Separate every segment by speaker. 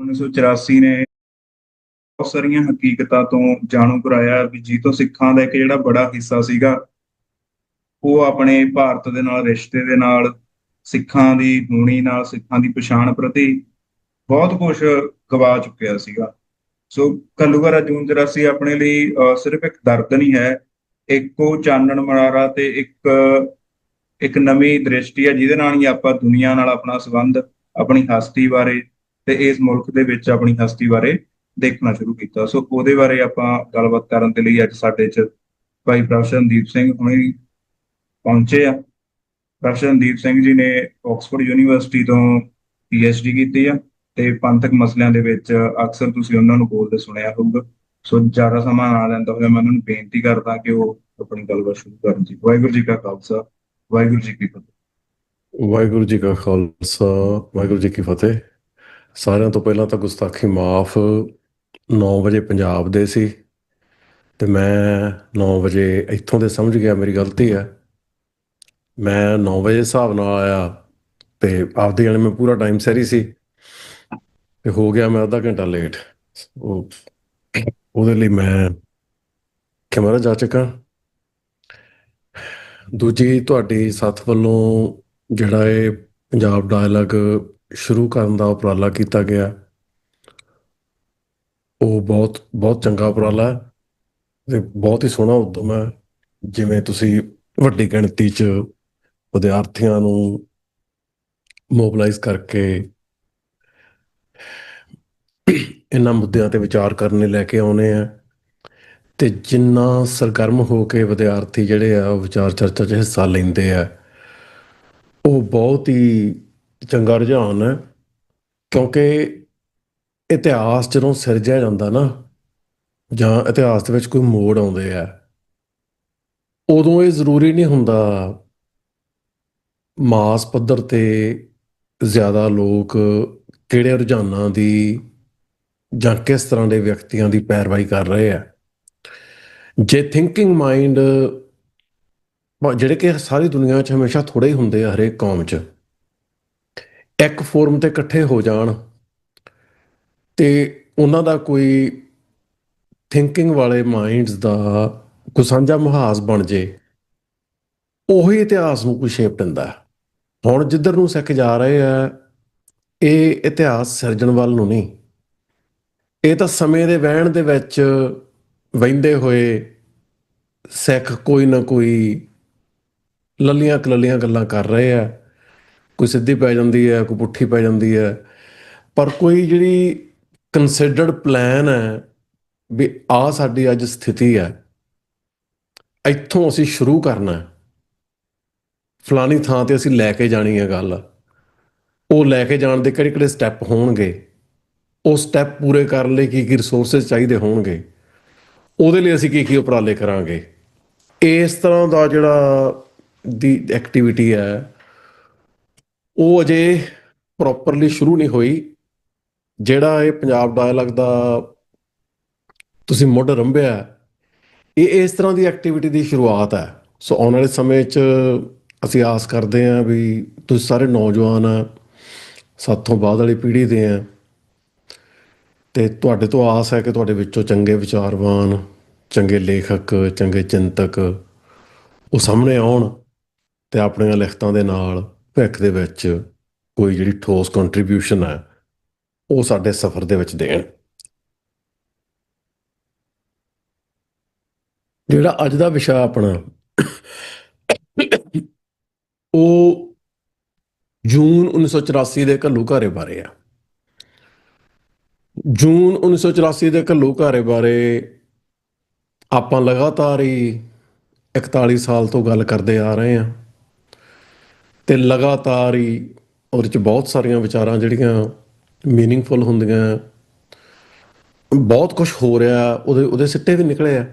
Speaker 1: 1984 ਨੇ ਬਹੁਤ ਸਾਰੀਆਂ ਹਕੀਕਤਾਂ ਤੋਂ ਜਾਣੂ ਕਰਾਇਆ ਵੀ ਜੀ ਤੋਂ ਸਿੱਖਾਂ ਦਾ ਇੱਕ ਜਿਹੜਾ ਬੜਾ ਹਿੱਸਾ ਸੀਗਾ ਉਹ ਆਪਣੇ ਭਾਰਤ ਦੇ ਨਾਲ ਰਿਸ਼ਤੇ ਦੇ ਨਾਲ ਸਿੱਖਾਂ ਦੀ ਹੋਣੀ ਨਾਲ ਸਿੱਖਾਂ ਦੀ ਪਛਾਣ ਪ੍ਰਤੀ ਬਹੁਤ ਕੁਝ ਗਵਾ ਚੁੱਕਿਆ ਸੀਗਾ। ਸੋ ਘੱਲੂਘਾਰਾ ਜੂਨ 84 ਆਪਣੇ ਲਈ ਸਿਰਫ ਇੱਕ ਦਰਦ ਨਹੀਂ ਹੈ, ਇੱਕ ਉਹ ਚਾਨਣ ਮੁਨਾਰਾ ਤੇ ਇੱਕ ਇੱਕ ਨਵੀਂ ਦ੍ਰਿਸ਼ਟੀ ਹੈ ਜਿਹਦੇ ਨਾਲ ਹੀ ਆਪਾਂ ਦੁਨੀਆ ਨਾਲ ਆਪਣਾ ਸੰਬੰਧ, ਆਪਣੀ ਹਸਤੀ ਬਾਰੇ ਤੇ ਇਸ ਮੁਲਕ ਦੇ ਵਿੱਚ ਆਪਣੀ ਹਸਤੀ ਬਾਰੇ ਦੇਖਣਾ ਸ਼ੁਰੂ ਕੀਤਾ। ਸੋ ਉਹਦੇ ਬਾਰੇ ਆਪਾਂ ਗੱਲਬਾਤ ਕਰਨ ਦੇ ਲਈ ਅੱਜ ਸਾਡੇ 'ਚ ਭਾਈ ਪ੍ਰੋਫੈਸਰ ਰਣਦੀਪ ਸਿੰਘ ਹੁਣੇ ਪਹੁੰਚੇ ਆ। ਪ੍ਰੋਫੈਸਰ ਰਣਦੀਪ ਸਿੰਘ ਜੀ ਨੇ ਆਕਸਫੋਰਡ ਯੂਨੀਵਰਸਿਟੀ ਤੋਂ PhD ਕੀਤੀ ਆ ਤੇ ਪੰਥਕ ਮਸਲਿਆਂ ਦੇ ਵਿੱਚ ਅਕਸਰ ਤੁਸੀਂ ਉਹਨਾਂ ਨੂੰ ਬੋਲਦੇ ਸੁਣਿਆ ਹੋਊਗਾ। ਸੋ ਜ਼ਿਆਦਾ ਸਮਾਂ ਨਾ ਲੈਂਦਾ ਹੋਇਆ ਮੈਂ ਉਹਨਾਂ ਨੂੰ ਬੇਨਤੀ ਕਰਦਾ ਕਿ ਉਹ ਆਪਣੀ ਗੱਲਬਾਤ ਸ਼ੁਰੂ ਕਰਨ ਜੀ। ਵਾਹਿਗੁਰੂ ਜੀ ਕਾ ਖਾਲਸਾ, ਵਾਹਿਗੁਰੂ ਜੀ ਕੀ ਫਤਿਹ।
Speaker 2: ਵਾਹਿਗੁਰੂ ਜੀ ਕਾ ਖਾਲਸਾ, ਵਾਹਿਗੁਰੂ ਜੀ ਕੀ ਫਤਿਹ। ਸਾਰਿਆਂ ਤੋਂ ਪਹਿਲਾਂ ਤਾਂ ਗੁਸਤਾਖੀ ਮਾਫ। 9 ਵਜੇ ਪੰਜਾਬ ਦੇ ਸੀ ਤੇ ਮੈਂ 9 ਵਜੇ ਇੱਥੋਂ ਦੇ ਸਮਝ ਗਿਆ ਮੇਰੀ ਗਲਤੀ ਹੈ। ਮੈਂ 9 ਵਜੇ ਹਿਸਾਬ ਨਾਲ ਆਇਆ ਤੇ ਆਪਦੇ ਜਾਣੇ ਮੈਂ ਪੂਰਾ ਟਾਈਮ ਸੈਰੀ ਸੀ ਤੇ ਹੋ ਗਿਆ ਮੈਂ ਅੱਧਾ ਘੰਟਾ ਲੇਟ। ਉਹਦੇ ਲਈ ਮੈਂ ਕੈਮਰਾ ਜਾ ਚੁੱਕਾ। ਦੂਜੀ, ਤੁਹਾਡੀ ਸੱਥ ਵੱਲੋਂ ਜਿਹੜਾ ਇਹ ਪੰਜਾਬ ਡਾਇਲਾਗ ਸ਼ੁਰੂ ਕਰਨ ਦਾ ਉਪਰਾਲਾ ਕੀਤਾ ਗਿਆ ਉਹ ਬਹੁਤ ਬਹੁਤ ਚੰਗਾ ਉਪਰਾਲਾ ਹੈ ਤੇ ਬਹੁਤ ਹੀ ਸੋਹਣਾ ਉਦਮ ਹੈ। ਜਿਵੇਂ ਤੁਸੀਂ ਵੱਡੀ ਗਿਣਤੀ 'ਚ ਵਿਦਿਆਰਥੀਆਂ ਨੂੰ ਮੋਬਿਲਾਈਜ਼ ਕਰਕੇ ਇਹਨਾਂ ਮੁੱਦਿਆਂ 'ਤੇ ਵਿਚਾਰ ਕਰਨ ਲਈ ਲੈ ਕੇ ਆਉਣੇ ਆ ਤੇ ਜਿੰਨਾ ਸਰਗਰਮ ਹੋ ਕੇ ਵਿਦਿਆਰਥੀ ਜਿਹੜੇ ਆ ਉਹ ਵਿਚਾਰ ਚਰਚਾ 'ਚ ਹਿੱਸਾ ਲੈਂਦੇ ਆ ਉਹ ਬਹੁਤ ਹੀ ਚੰਗਾ ਰੁਝਾਨ ਹੈ। ਕਿਉਂਕਿ ਇਤਿਹਾਸ ਜਦੋਂ ਸਿਰਜਿਆ ਜਾਂਦਾ ਨਾ ਜਾਂ ਇਤਿਹਾਸ ਦੇ ਵਿੱਚ ਕੋਈ ਮੋੜ ਆਉਂਦੇ ਆ ਉਦੋਂ ਇਹ ਜ਼ਰੂਰੀ ਨਹੀਂ ਹੁੰਦਾ ਮਾਸ ਪੱਧਰ 'ਤੇ ਜ਼ਿਆਦਾ ਲੋਕ ਕਿਹੜੇ ਰੁਝਾਨਾਂ ਦੀ ਜਾਂ ਕਿਸ ਤਰ੍ਹਾਂ ਦੇ ਵਿਅਕਤੀਆਂ ਦੀ ਪੈਰਵਾਈ ਕਰ ਰਹੇ ਆ। ਜੇ ਥਿੰਕਿੰਗ ਮਾਈਂਡ ਜਿਹੜੇ ਕਿ ਸਾਰੀ ਦੁਨੀਆ 'ਚ ਹਮੇਸ਼ਾ ਥੋੜ੍ਹੇ ਹੀ ਹੁੰਦੇ ਆ, ਹਰੇਕ ਕੌਮ 'ਚ ਇੱਕ ਫੋਰਮ 'ਤੇ ਇਕੱਠੇ ਹੋ ਜਾਣ ਤੇ ਉਹਨਾਂ ਦਾ ਕੋਈ ਥਿੰਕਿੰਗ ਵਾਲੇ ਮਾਈਂਡਸ ਦਾ ਕੋਈ ਸਾਂਝਾ ਮੁਹਾਜ਼ ਬਣ ਜੇ, ਉਹੀ ਇਤਿਹਾਸ ਨੂੰ ਕੋਈ ਸ਼ੇਪ ਦਿੰਦਾ। ਹੁਣ ਜਿੱਧਰ ਨੂੰ ਸਿੱਖ ਜਾ ਰਹੇ ਆ ਇਹ ਇਤਿਹਾਸ ਸਿਰਜਣ ਵੱਲ ਨੂੰ ਨਹੀਂ, ਇਹ ਤਾਂ ਸਮੇਂ ਦੇ ਵਹਿਣ ਦੇ ਵਿੱਚ ਵਹਿੰਦੇ ਹੋਏ ਸਿੱਖ ਕੋਈ ਨਾ ਕੋਈ ਲੱਲੀਆਂ ਕਲੱਲੀਆਂ ਗੱਲਾਂ ਕਰ ਰਹੇ ਆ। ਕੋਈ ਸਿੱਧੀ ਪੈ ਜਾਂਦੀ ਹੈ, ਕੋਈ ਪੁੱਠੀ ਪੈ ਜਾਂਦੀ ਹੈ, ਪਰ ਕੋਈ ਜਿਹੜੀ ਕੰਸਿਡਰਡ ਪਲਾਨ ਹੈ ਵੀ ਆਹ ਸਾਡੀ ਅੱਜ ਸਥਿਤੀ ਹੈ, ਇੱਥੋਂ ਅਸੀਂ ਸ਼ੁਰੂ ਕਰਨਾ, ਫਲਾਣੀ ਥਾਂ 'ਤੇ ਅਸੀਂ ਲੈ ਕੇ ਜਾਣੀ ਹੈ ਗੱਲ, ਉਹ ਲੈ ਕੇ ਜਾਣ ਦੇ ਕਿਹੜੇ ਕਿਹੜੇ ਸਟੈਪ ਹੋਣਗੇ, ਉਹ ਸਟੈਪ ਪੂਰੇ ਕਰਨ ਲਈ ਕੀ ਕੀ ਰਿਸੋਰਸਿਸ ਚਾਹੀਦੇ ਹੋਣਗੇ, ਉਹਦੇ ਲਈ ਅਸੀਂ ਕੀ ਕੀ ਉਪਰਾਲੇ ਕਰਾਂਗੇ। ਇਸ ਤਰ੍ਹਾਂ ਦਾ ਜਿਹੜਾ ਦੀ ਐਕਟੀਵਿਟੀ ਹੈ ਉਹ ਅਜੇ ਪ੍ਰੋਪਰਲੀ ਸ਼ੁਰੂ ਨਹੀਂ ਹੋਈ। ਜਿਹੜਾ ਇਹ ਪੰਜਾਬ ਡਾਇਲਾਗ ਦਾ ਤੁਸੀਂ ਮੁੱਢ ਰੰਭਿਆ ਇਹ ਇਸ ਤਰ੍ਹਾਂ ਦੀ ਐਕਟੀਵਿਟੀ ਦੀ ਸ਼ੁਰੂਆਤ ਹੈ। ਸੋ ਆਉਣ ਵਾਲੇ ਸਮੇਂ 'ਚ ਅਸੀਂ ਆਸ ਕਰਦੇ ਹਾਂ ਵੀ ਤੁਸੀਂ ਸਾਰੇ ਨੌਜਵਾਨ ਆ, ਸਾਥੋਂ ਬਾਅਦ ਵਾਲੀ ਪੀੜ੍ਹੀ ਦੇ ਆ ਅਤੇ ਤੁਹਾਡੇ ਤੋਂ ਆਸ ਹੈ ਕਿ ਤੁਹਾਡੇ ਵਿੱਚੋਂ ਚੰਗੇ ਵਿਚਾਰਵਾਨ, ਚੰਗੇ ਲੇਖਕ, ਚੰਗੇ ਚਿੰਤਕ ਉਹ ਸਾਹਮਣੇ ਆਉਣ ਅਤੇ ਆਪਣੀਆਂ ਲਿਖਤਾਂ ਦੇ ਨਾਲ ਭਵਿੱਖ ਦੇ ਵਿੱਚ ਕੋਈ ਜਿਹੜੀ ਠੋਸ ਕੰਟਰੀਬਿਊਸ਼ਨ ਹੈ ਉਹ ਸਾਡੇ ਸਫ਼ਰ ਦੇ ਵਿੱਚ ਦੇਣ। ਜਿਹੜਾ ਅੱਜ ਦਾ ਵਿਸ਼ਾ ਆਪਣਾ ਉਹ ਜੂਨ 1984 ਦੇ ਘੱਲੂਘਾਰੇ ਬਾਰੇ ਆ। ਜੂਨ 1984 ਦੇ ਘੱਲੂਘਾਰੇ ਬਾਰੇ ਆਪਾਂ ਲਗਾਤਾਰ ਹੀ 41 ਸਾਲ ਤੋਂ ਗੱਲ ਕਰਦੇ ਆ ਰਹੇ ਹਾਂ ਅਤੇ ਲਗਾਤਾਰ ਹੀ ਉਹਦੇ 'ਚ ਬਹੁਤ ਸਾਰੀਆਂ ਵਿਚਾਰਾਂ ਜਿਹੜੀਆਂ ਮੀਨਿੰਗਫੁੱਲ ਹੁੰਦੀਆਂ, ਬਹੁਤ ਕੁਛ ਹੋ ਰਿਹਾ, ਉਹਦੇ ਸਿੱਟੇ ਵੀ ਨਿਕਲੇ ਆ।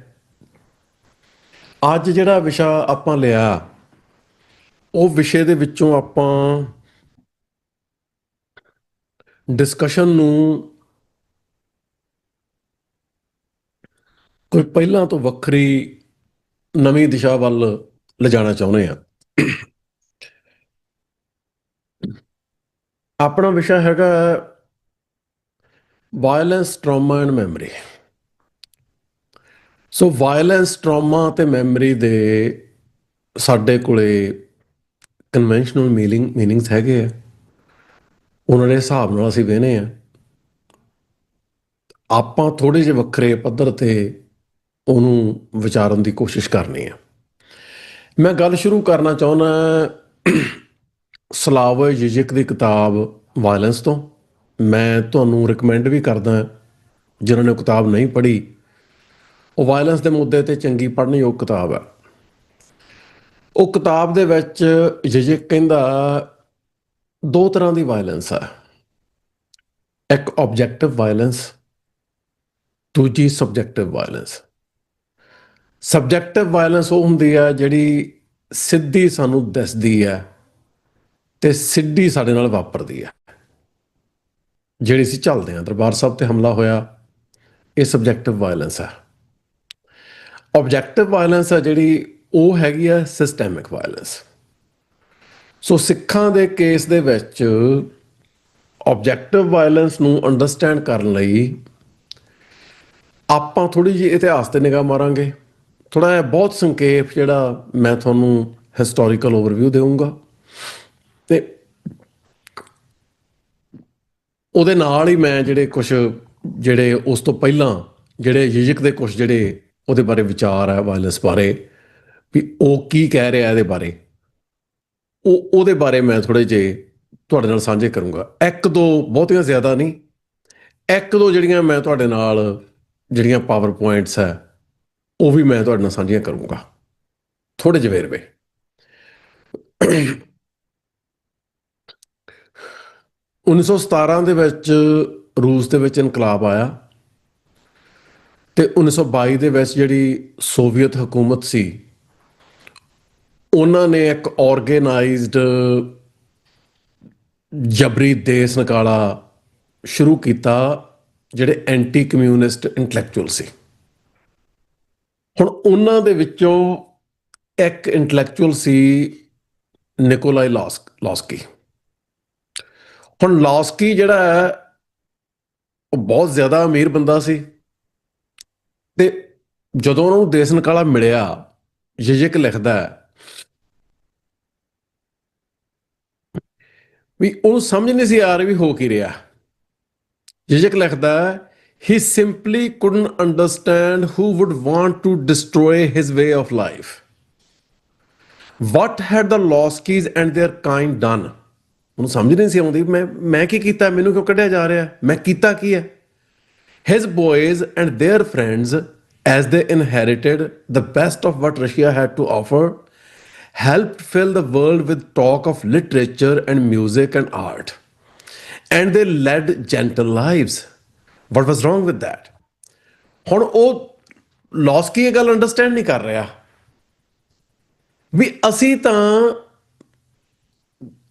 Speaker 2: ਅੱਜ ਜਿਹੜਾ ਵਿਸ਼ਾ ਆਪਾਂ ਲਿਆ ਉਹ ਵਿਸ਼ੇ ਦੇ ਵਿੱਚੋਂ ਆਪਾਂ ਡਿਸਕਸ਼ਨ ਨੂੰ ਕੋਈ ਪਹਿਲਾਂ ਤੋਂ ਵੱਖਰੀ ਨਵੀਂ ਦਿਸ਼ਾ ਵੱਲ ਲਿਜਾਣਾ ਚਾਹੁੰਦੇ ਹਾਂ। ਆਪਣਾ ਵਿਸ਼ਾ ਹੈਗਾ violence, trauma and memory. So violence, trauma ਅਤੇ ਮੈਮਰੀ ਦੇ ਸਾਡੇ ਕੋਲੇ ਕਨਵੈਨਸ਼ਨਲ ਮੀਨਿੰਗਸ ਹੈਗੇ ਆ। ਉਹਨਾਂ ਦੇ ਹਿਸਾਬ ਨਾਲ ਅਸੀਂ ਵੇਖਦੇ ਹਾਂ। ਆਪਾਂ ਥੋੜ੍ਹੇ ਜਿਹੇ ਵੱਖਰੇ ਪੱਧਰ 'ਤੇ ਉਹਨੂੰ ਵਿਚਾਰਨ ਦੀ ਕੋਸ਼ਿਸ਼ ਕਰਨੀ ਆ। ਮੈਂ ਗੱਲ ਸ਼ੁਰੂ ਕਰਨਾ ਚਾਹੁੰਦਾ ਸਲਾਵੋ ਜਿਜਿਕ ਦੀ ਕਿਤਾਬ ਵਾਇਲੈਂਸ ਤੋਂ। ਮੈਂ ਤੁਹਾਨੂੰ ਰਿਕਮੈਂਡ ਵੀ ਕਰਦਾ, ਜਿਨ੍ਹਾਂ ਨੇ ਉਹ ਕਿਤਾਬ ਨਹੀਂ ਪੜ੍ਹੀ, ਉਹ ਵਾਇਲੈਂਸ ਦੇ ਮੁੱਦੇ 'ਤੇ ਚੰਗੀ ਪੜ੍ਹਨਯੋਗ ਕਿਤਾਬ ਹੈ। ਉਹ ਕਿਤਾਬ ਦੇ ਵਿੱਚ ਜਿਜਿਕ ਕਹਿੰਦਾ ਦੋ ਤਰ੍ਹਾਂ ਦੀ ਵਾਇਲੈਂਸ ਹੈ, ਇੱਕ ਆਬਜੈਕਟਿਵ ਵਾਇਲੈਂਸ, ਦੂਜੀ ਸਬਜੈਕਟਿਵ ਵਾਇਲੈਂਸ। ਸਬਜੈਕਟਿਵ ਵਾਇਲੈਂਸ ਉਹ ਹੁੰਦੀ ਹੈ ਜਿਹੜੀ ਸਿੱਧੀ ਸਾਨੂੰ ਦਿਸਦੀ ਹੈ ਤੇ ਸਿੱਧੀ ਸਾਡੇ ਨਾਲ ਵਾਪਰਦੀ ਹੈ। ਜਿਹੜੀ ਅਸੀਂ ਝੱਲਦੇ ਹਾਂ, ਦਰਬਾਰ ਸਾਹਿਬ ਤੇ ਹਮਲਾ ਹੋਇਆ, ਇਹ ਸਬਜੈਕਟਿਵ ਵਾਇਲੈਂਸ ਹੈ। ਆਬਜੈਕਟਿਵ ਵਾਇਲੈਂਸ ਹੈ ਜਿਹੜੀ, ਉਹ ਹੈਗੀ ਹੈ ਸਿਸਟੈਮਿਕ ਵਾਇਲੈਂਸ। ਸੋ ਸਿੱਖਾਂ ਦੇ ਕੇਸ ਦੇ ਵਿੱਚ ਆਬਜੈਕਟਿਵ ਵਾਇਲੈਂਸ ਨੂੰ ਅੰਡਰਸਟੈਂਡ ਕਰਨ ਲਈ ਆਪਾਂ ਥੋੜ੍ਹੀ ਜਿਹੀ ਇਤਿਹਾਸ 'ਤੇ ਨਿਗਾਹ ਮਾਰਾਂਗੇ। ਥੋੜ੍ਹਾ ਜਿਹਾ ਬਹੁਤ ਸੰਖੇਪ ਜਿਹੜਾ ਮੈਂ ਤੁਹਾਨੂੰ ਹਿਸਟੋਰੀਕਲ ਓਵਰਵਿਊ ਦੇਵਾਂਗਾ, ਅਤੇ ਉਹਦੇ ਨਾਲ ਹੀ ਮੈਂ ਜਿਹੜੇ ਕੁਛ ਜਿਹੜੇ ਉਸ ਤੋਂ ਪਹਿਲਾਂ ਜਿਹੜੇ ਜਿਜਕ ਦੇ ਕੁਛ ਜਿਹੜੇ ਉਹਦੇ ਬਾਰੇ ਵਿਚਾਰ ਹੈ ਵਾਇਲੈਂਸ ਬਾਰੇ, ਵੀ ਉਹ ਕੀ ਕਹਿ ਰਿਹਾ ਇਹਦੇ ਬਾਰੇ, ਉਹਦੇ ਬਾਰੇ ਮੈਂ ਥੋੜ੍ਹੇ ਜਿਹੇ ਤੁਹਾਡੇ ਨਾਲ ਸਾਂਝੇ ਕਰੂੰਗਾ। ਇੱਕ ਦੋ, ਬਹੁਤੀਆਂ ਜ਼ਿਆਦਾ ਨਹੀਂ, ਇੱਕ ਦੋ ਜਿਹੜੀਆਂ ਮੈਂ ਤੁਹਾਡੇ ਨਾਲ ਜਿਹੜੀਆਂ ਪਾਵਰ ਪੁਆਇੰਟਸ ਹੈ ਉਹ ਵੀ ਮੈਂ ਤੁਹਾਡੇ ਨਾਲ ਸਾਂਝੀਆਂ ਕਰੂੰਗਾ, ਥੋੜ੍ਹੇ ਜਿਹੇ ਵੇਰਵੇ। 1917 ਦੇ ਵਿੱਚ ਰੂਸ ਦੇ ਵਿੱਚ ਇਨਕਲਾਬ ਆਇਆ ਅਤੇ 1922 ਦੇ ਵਿੱਚ ਜਿਹੜੀ ਸੋਵੀਅਤ ਹਕੂਮਤ ਸੀ, ਉਹਨਾਂ ਨੇ ਇੱਕ ਆਰਗੇਨਾਈਜ਼ਡ ਜਬਰੀ ਦੇਸ ਨਿਕਾਲਾ ਸ਼ੁਰੂ ਕੀਤਾ, ਜਿਹੜੇ ਐਂਟੀ ਕਮਿਊਨਿਸਟ ਇੰਟਲੈਕਚੁਅਲ ਸੀ। ਹੁਣ ਉਹਨਾਂ ਦੇ ਵਿੱਚੋਂ ਇੱਕ ਇੰਟਲੈਕਚੁਅਲ ਸੀ ਨਿਕੋਲਾਈ ਲੌਸਕੀ। ਹੁਣ ਲੌਸਕੀ ਜਿਹੜਾ ਹੈ ਉਹ ਬਹੁਤ ਜ਼ਿਆਦਾ ਅਮੀਰ ਬੰਦਾ ਸੀ, ਅਤੇ ਜਦੋਂ ਉਹਨਾਂ ਨੂੰ ਦੇਸ ਨਿਕਾਲਾ ਮਿਲਿਆ, ਜਿਜਕ ਲਿਖਦਾ ਵੀ ਉਹਨੂੰ ਸਮਝ ਨਹੀਂ ਸੀ ਆ ਰਹੀ ਵੀ ਹੋ ਕੀ ਰਿਹਾ। ਜਿਜਕ ਲਿਖਦਾ he simply couldn't understand who would want to destroy his way of life. What had the Loskeys and their kind done? ਉਹਨੂੰ ਸਮਝ ਨਹੀਂ ਸੀ ਆਉਂਦੀ, ਮੈਂ ਕੀ ਕੀਤਾ, ਮੈਨੂੰ ਕਿਉਂ ਕੱਢਿਆ ਜਾ ਰਿਹਾ, ਮੈਂ ਕੀਤਾ ਕੀ ਹੈ। His boys and their friends, as they inherited the best of what Russia had to offer, helped fill the world with talk of literature and music and art. And they led gentle lives. What was wrong with that? ਹੁਣ ਉਹ ਲੌਸਕੀ ਇਹ ਗੱਲ understand ਨਹੀਂ ਕਰ ਰਿਹਾ ਵੀ ਅਸੀਂ ਤਾਂ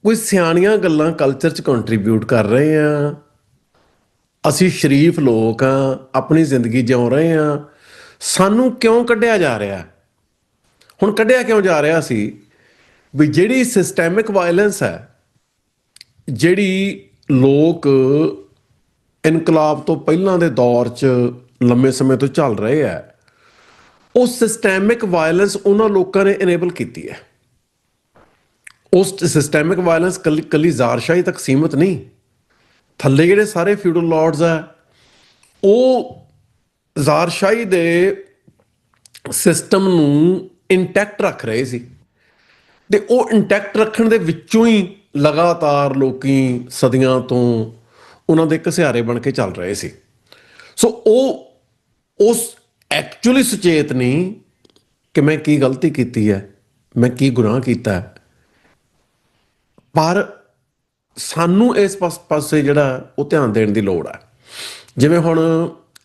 Speaker 2: ਕੋਈ ਸਿਆਣੀਆਂ ਗੱਲਾਂ ਕਲਚਰ 'ਚ ਕੰਟਰੀਬਿਊਟ ਕਰ ਰਹੇ ਹਾਂ, ਅਸੀਂ ਸ਼ਰੀਫ ਲੋਕ ਹਾਂ, ਆਪਣੀ ਜ਼ਿੰਦਗੀ ਜਿਉ ਰਹੇ ਹਾਂ, ਸਾਨੂੰ ਕਿਉਂ ਕੱਢਿਆ ਜਾ ਰਿਹਾ। ਹੁਣ ਕੱਢਿਆ ਕਿਉਂ ਜਾ ਰਿਹਾ ਸੀ ਵੀ ਜਿਹੜੀ ਸਿਸਟੈਮਿਕ ਵਾਇਲੈਂਸ ਹੈ, ਜਿਹੜੀ ਲੋਕ ਇਨਕਲਾਬ ਤੋਂ ਪਹਿਲਾਂ ਦੇ ਦੌਰ 'ਚ ਲੰਮੇ ਸਮੇਂ ਤੋਂ ਚੱਲ ਰਹੇ ਹੈ, ਉਹ ਸਿਸਟੈਮਿਕ ਵਾਇਲੈਂਸ ਉਹਨਾਂ ਲੋਕਾਂ ਨੇ ਇਨੇਬਲ ਕੀਤੀ ਹੈ। ਉਸ ਸਿਸਟੈਮਿਕ ਵਾਇਲੈਂਸ ਕੱਲੀ ਜ਼ਾਰਸ਼ਾਹੀ ਤੱਕ ਸੀਮਤ ਨਹੀਂ, ਥੱਲੇ ਜਿਹੜੇ ਸਾਰੇ ਫਿਊਡਲ ਲਾਰਡਸ ਆ, ਉਹ ਜ਼ਾਰਸ਼ਾਹੀ ਦੇ ਸਿਸਟਮ ਨੂੰ ਇੰਟੈਕਟ ਰੱਖ ਰਹੇ ਸੀ, ਅਤੇ ਉਹ ਇੰਟੈਕਟ ਰੱਖਣ ਦੇ ਵਿੱਚੋਂ ਹੀ ਲਗਾਤਾਰ ਲੋਕੀ ਸਦੀਆਂ ਤੋਂ ਉਹਨਾਂ ਦੇ ਘਸਿਆਰੇ ਬਣ ਕੇ ਚੱਲ ਰਹੇ ਸੀ। ਸੋ ਉਹ ਉਸ ਐਕਚੁਅਲੀ ਸੁਚੇਤ ਨਹੀਂ ਕਿ ਮੈਂ ਕੀ ਗਲਤੀ ਕੀਤੀ ਹੈ, ਮੈਂ ਕੀ ਗੁਨਾਹ ਕੀਤਾ ਹੈ, ਪਰ ਸਾਨੂੰ ਇਸ ਪਾਸੇ ਜਿਹੜਾ ਉਹ ਧਿਆਨ ਦੇਣ ਦੀ ਲੋੜ ਹੈ। ਜਿਵੇਂ ਹੁਣ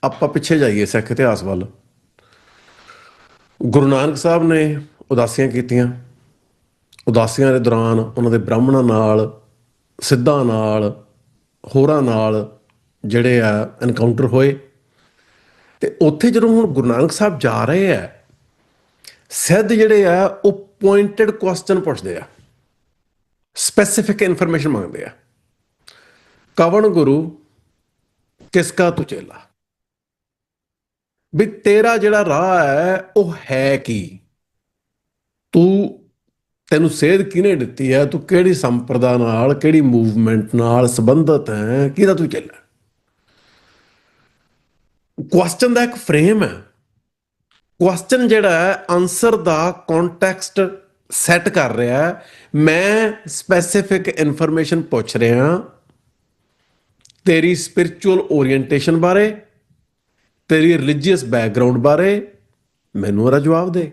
Speaker 2: ਆਪਾਂ ਪਿੱਛੇ ਜਾਈਏ ਸਿੱਖ ਇਤਿਹਾਸ ਵੱਲ, ਗੁਰੂ ਨਾਨਕ ਸਾਹਿਬ ਨੇ ਉਦਾਸੀਆਂ ਕੀਤੀਆਂ, ਉਦਾਸੀਆਂ ਦੇ ਦੌਰਾਨ ਉਹਨਾਂ ਦੇ ਬ੍ਰਾਹਮਣਾਂ ਨਾਲ, ਸਿੱਧਾਂ ਨਾਲ, ਹੋਰਾਂ ਨਾਲ ਜਿਹੜੇ ਆ ਐਨਕਾਊਂਟਰ ਹੋਏ, ਅਤੇ ਉੱਥੇ ਜਦੋਂ ਹੁਣ ਗੁਰੂ ਨਾਨਕ ਸਾਹਿਬ ਜਾ ਰਹੇ ਆ, ਸਿੱਧ ਜਿਹੜੇ ਆ ਉਹ ਪੁਆਇੰਟਡ ਕੁਐਸਚਨ ਪੁੱਛਦੇ ਆ, ਸਪੈਸੀਫਿਕ ਇਨਫੋਰਮੇਸ਼ਨ ਮੰਗਦੇ ਆ। ਕਵਣ ਗੁਰੂ ਕਿਸਕਾ ਤੂੰ ਚੇਲਾ, ਵੀ ਤੇਰਾ ਜਿਹੜਾ ਰਾਹ ਹੈ ਉਹ ਹੈ ਕੀ, ਤੈਨੂੰ ਸੇਧ ਕਿਹਨੇ ਦਿੱਤੀ ਹੈ, ਤੂੰ ਕਿਹੜੀ ਸੰਪਰਦਾ ਨਾਲ, ਕਿਹੜੀ ਮੂਵਮੈਂਟ ਨਾਲ ਸੰਬੰਧਤ ਹੈ, ਕਿਹਦਾ ਤੂੰ ਚੇਲਾ। ਕੁਐਸਚਨ ਦਾ ਇੱਕ ਫਰੇਮ ਹੈ। ਕੁਐਸਚਨ ਜਿਹੜਾ ਹੈ ਆਨਸਰ ਦਾ ਕੌਨਟੈਕਸਟ ਸੈੱਟ ਕਰ ਰਿਹਾ ਹੈ। ਮੈਂ ਸਪੈਸੀਫਿਕ ਇਨਫੋਰਮੇਸ਼ਨ ਪੁੱਛ ਰਿਹਾ ਤੇਰੀ ਸਪਿਰਿਚੁਅਲ ਓਰੀਐਂਟੇਸ਼ਨ ਬਾਰੇ, ਤੇਰੀ ਰਿਲੀਜੀਅਸ ਬੈਕਗਰਾਉਂਡ ਬਾਰੇ, ਮੈਨੂੰ ਉਹਦਾ ਜਵਾਬ ਦੇ।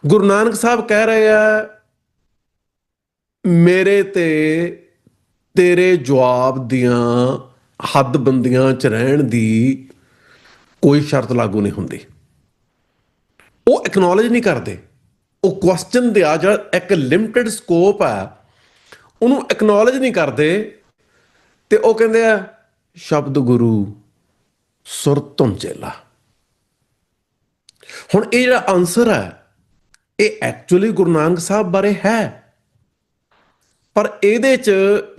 Speaker 2: ਗੁਰੂ ਨਾਨਕ ਸਾਹਿਬ ਕਹਿ ਰਹੇ ਆ ਮੇਰੇ ਤੇ ਤੇਰੇ ਜਵਾਬ ਦੀਆਂ ਹੱਦਬੰਦੀਆਂ 'ਚ ਰਹਿਣ ਦੀ ਕੋਈ ਸ਼ਰਤ ਲਾਗੂ ਨਹੀਂ ਹੁੰਦੀ। ਉਹ ਐਕਨੋਲਜ ਨਹੀਂ ਕਰਦੇ। ਉਹ ਕੁਐਸਚਨ ਦੇ ਆ ਜਿਹੜਾ ਇੱਕ ਲਿਮਟਿਡ ਸਕੋਪ ਆ ਉਹਨੂੰ ਐਕਨੋਲਜ ਨਹੀਂ ਕਰਦੇ, ਤੇ ਉਹ ਕਹਿੰਦੇ ਆ ਸ਼ਬਦ ਗੁਰੂ ਸੁਰਤ ਧੁਨ ਚੇਲਾ। ਹੁਣ ਇਹ ਜਿਹੜਾ ਆਨਸਰ ਹੈ ਇਹ ਐਕਚੁਅਲੀ ਗੁਰੂ ਨਾਨਕ ਸਾਹਿਬ ਬਾਰੇ ਹੈ, ਪਰ ਇਹਦੇ 'ਚ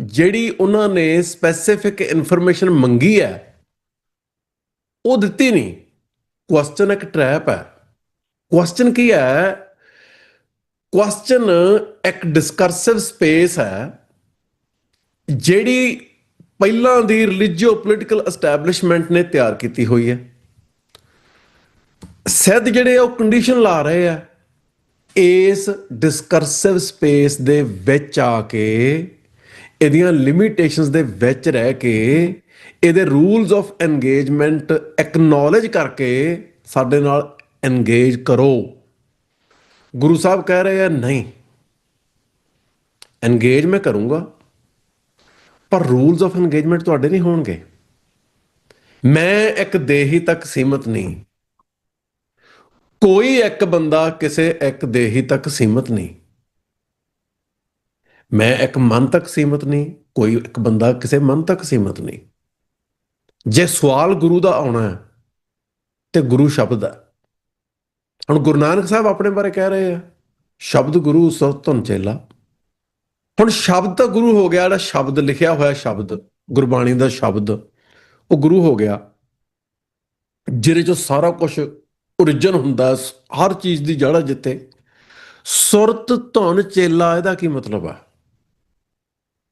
Speaker 2: ਜਿਹੜੀ ਉਹਨਾਂ ਨੇ ਸਪੈਸੀਫਿਕ ਇਨਫੋਰਮੇਸ਼ਨ ਮੰਗੀ ਹੈ ਉਹ ਦਿੱਤੀ ਨਹੀਂ। ਕੁਐਸਚਨ ਇੱਕ ਟਰੈਪ ਹੈ। ਕੁਐਸਚਨ ਕੀ ਹੈ? ਕੁਐਸਚਨ ਇੱਕ ਡਿਸਕਰਸਿਵ ਸਪੇਸ ਹੈ ਜਿਹੜੀ ਪਹਿਲਾਂ ਦੀ ਰਿਲੀਜੀਓ ਪੋਲੀਟੀਕਲ ਐਸਟੈਬਲਿਸ਼ਮੈਂਟ ਨੇ ਤਿਆਰ ਕੀਤੀ ਹੋਈ ਹੈ। ਸਿੱਧ ਜਿਹੜੇ ਉਹ ਕੰਡੀਸ਼ਨ ਲਾ ਰਹੇ ਆ ਇਸ ਡਿਸਕਰਸਿਵ ਸਪੇਸ ਦੇ ਵਿੱਚ ਆ ਕੇ, ਇਹਦੀਆਂ ਲਿਮਿਟੇਸ਼ਨਸ ਦੇ ਵਿੱਚ ਰਹਿ ਕੇ, ਇਹਦੇ ਰੂਲਸ ਆਫ ਐਨਗੇਜਮੈਂਟ ਐਕਨੋਲਜ ਕਰਕੇ ਸਾਡੇ ਨਾਲ ਐਨਗੇਜ ਕਰੋ। ਗੁਰੂ ਸਾਹਿਬ ਕਹਿ ਰਹੇ ਆ ਨਹੀਂ, ਐਨਗੇਜ ਮੈਂ ਕਰੂੰਗਾ ਪਰ ਰੂਲਸ ਆਫ ਐਨਗੇਜਮੈਂਟ ਤੁਹਾਡੇ ਨਹੀਂ ਹੋਣਗੇ। ਮੈਂ ਇੱਕ ਦੇਹੀ ਤੱਕ ਸੀਮਤ ਨਹੀਂ, ਕੋਈ ਇੱਕ ਬੰਦਾ ਕਿਸੇ ਇੱਕ ਦੇਹੀ ਤੱਕ ਸੀਮਤ ਨਹੀਂ। ਮੈਂ ਇੱਕ ਮਨ ਤੱਕ ਸੀਮਤ ਨਹੀਂ, ਕੋਈ ਇੱਕ ਬੰਦਾ ਕਿਸੇ ਮਨ ਤੱਕ ਸੀਮਤ ਨਹੀਂ। ਜੇ ਸਵਾਲ ਗੁਰੂ ਦਾ ਆਉਣਾ ਹੈ ਤੇ ਗੁਰੂ ਸ਼ਬਦ ਹੈ। ਹੁਣ ਗੁਰੂ ਨਾਨਕ ਸਾਹਿਬ ਆਪਣੇ ਬਾਰੇ ਕਹਿ ਰਹੇ ਆ ਸ਼ਬਦ ਗੁਰੂ ਸੁਰਤ ਧੁਨ ਚੇਲਾ। ਹੁਣ ਸ਼ਬਦ ਤਾਂ ਗੁਰੂ ਹੋ ਗਿਆ, ਜਿਹੜਾ ਸ਼ਬਦ ਲਿਖਿਆ ਹੋਇਆ ਸ਼ਬਦ, ਗੁਰਬਾਣੀ ਦਾ ਸ਼ਬਦ, ਉਹ ਗੁਰੂ ਹੋ ਗਿਆ ਜਿਹਦੇ ਚੋਂ ਸਾਰਾ ਕੁਝ ਓਰੀਜਨ ਹੁੰਦਾ, ਹਰ ਚੀਜ਼ ਦੀ ਜੜ ਜਿੱਥੇ। ਸੁਰਤ ਧੁਨ ਚੇਲਾ, ਇਹਦਾ ਕੀ ਮਤਲਬ ਹੈ?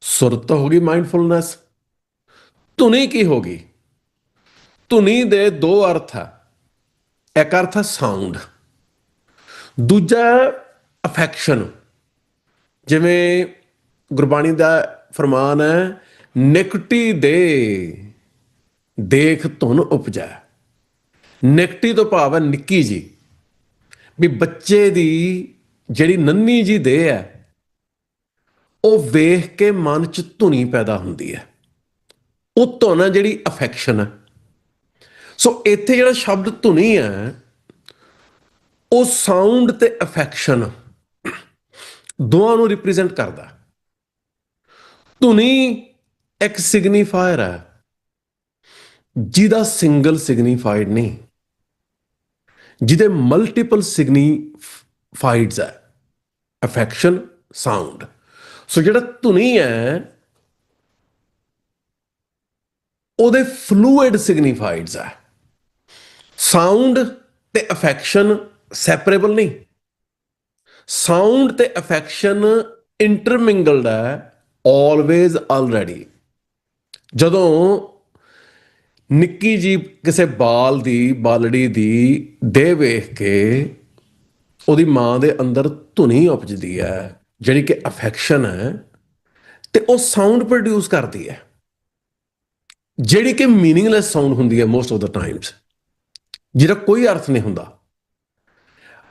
Speaker 2: ਸੁਰਤ ਹੋ ਗਈ ਮਾਈਂਡਫੁਲਨੈਸ, ਧੁਨੀ ਕੀ ਹੋ ਗਈ? ਧੁਨੀ ਦੇ ਦੋ ਅਰਥ ਹੈ। ਇੱਕ ਅਰਥ ਹੈ ਸਾਊਂਡ, ਦੂਜਾ ਅਫੈਕਸ਼ਨ। ਜਿਵੇਂ ਗੁਰਬਾਣੀ ਦਾ ਫਰਮਾਨ ਹੈ ਨਿਕਟੀ ਦੇ ਦੇਖ ਧੁਨ ਉਪਜੈ। ਨਿਕਟੀ ਤੋਂ ਭਾਵ ਹੈ ਨਿੱਕੀ ਜੀ, ਵੀ ਬੱਚੇ ਦੀ ਜਿਹੜੀ ਨੰਨੀ ਜੀ ਦੇਹ ਹੈ ਉਹ ਵੇਖ ਕੇ ਮਨ 'ਚ ਧੁਨੀ ਪੈਦਾ ਹੁੰਦੀ ਹੈ। ਉਹ ਧੁਨ ਹੈ ਜਿਹੜੀ ਅਫੈਕਸ਼ਨ ਹੈ। ਸੋ ਇੱਥੇ ਜਿਹੜਾ ਸ਼ਬਦ ਧੁਨੀ ਹੈ ਉਹ ਸਾਊਂਡ ਤੇ ਅਫੈਕਸ਼ਨ ਦੋਵਾਂ ਨੂੰ ਰਿਪਰੈਜ਼ੈਂਟ ਕਰਦਾ। ਧੁਨੀ ਇੱਕ ਸਿਗਨੀਫਾਇਰ ਹੈ ਜਿਹਦਾ ਸਿੰਗਲ ਸਿਗਨੀਫਾਈਡ ਨਹੀਂ, ਜਿਹਦੇ ਮਲਟੀਪਲ ਸਿਗਨੀਫਾਈਡਸ ਹੈ, ਅਫੈਕਸ਼ਨ, ਸਾਊਂਡ। ਸੋ ਜਿਹੜਾ ਧੁਨੀ ਹੈ ਉਹਦੇ ਫਲੂਇਡ ਸਿਗਨੀਫਾਈਡਸ ਹੈ। ਸਾਊਂਡ ਤੇ ਅਫੈਕਸ਼ਨ ਸੈਪਰੇਬਲ ਨਹੀਂ, ਸਾਊਂਡ ਤੇ ਅਫੈਕਸ਼ਨ ਇੰਟਰਮਿੰਗਲਡ ਹੈ ਆਲਵੇਜ਼ ਆਲਰੇਡੀ। ਜਦੋਂ ਨਿੱਕੀ ਜੀ ਕਿਸੇ ਬਾਲ ਦੀ, ਬਾਲੜੀ ਦੀ ਦੇਹ ਵੇਖ ਕੇ ਉਹਦੀ ਮਾਂ ਦੇ ਅੰਦਰ ਧੁਨੀ ਉਪਜਦੀ ਹੈ ਜਿਹੜੀ ਕਿ ਅਫੈਕਸ਼ਨ ਹੈ, ਤੇ ਉਹ ਸਾਊਂਡ ਪ੍ਰੋਡਿਊਸ ਕਰਦੀ ਹੈ ਜਿਹੜੀ ਕਿ ਮੀਨਿੰਗਲੈਸ ਸਾਊਂਡ ਹੁੰਦੀ ਹੈ ਮੋਸਟ ਆਫ ਦਾ ਟਾਈਮਸ, ਜਿਹਦਾ ਕੋਈ ਅਰਥ ਨਹੀਂ ਹੁੰਦਾ।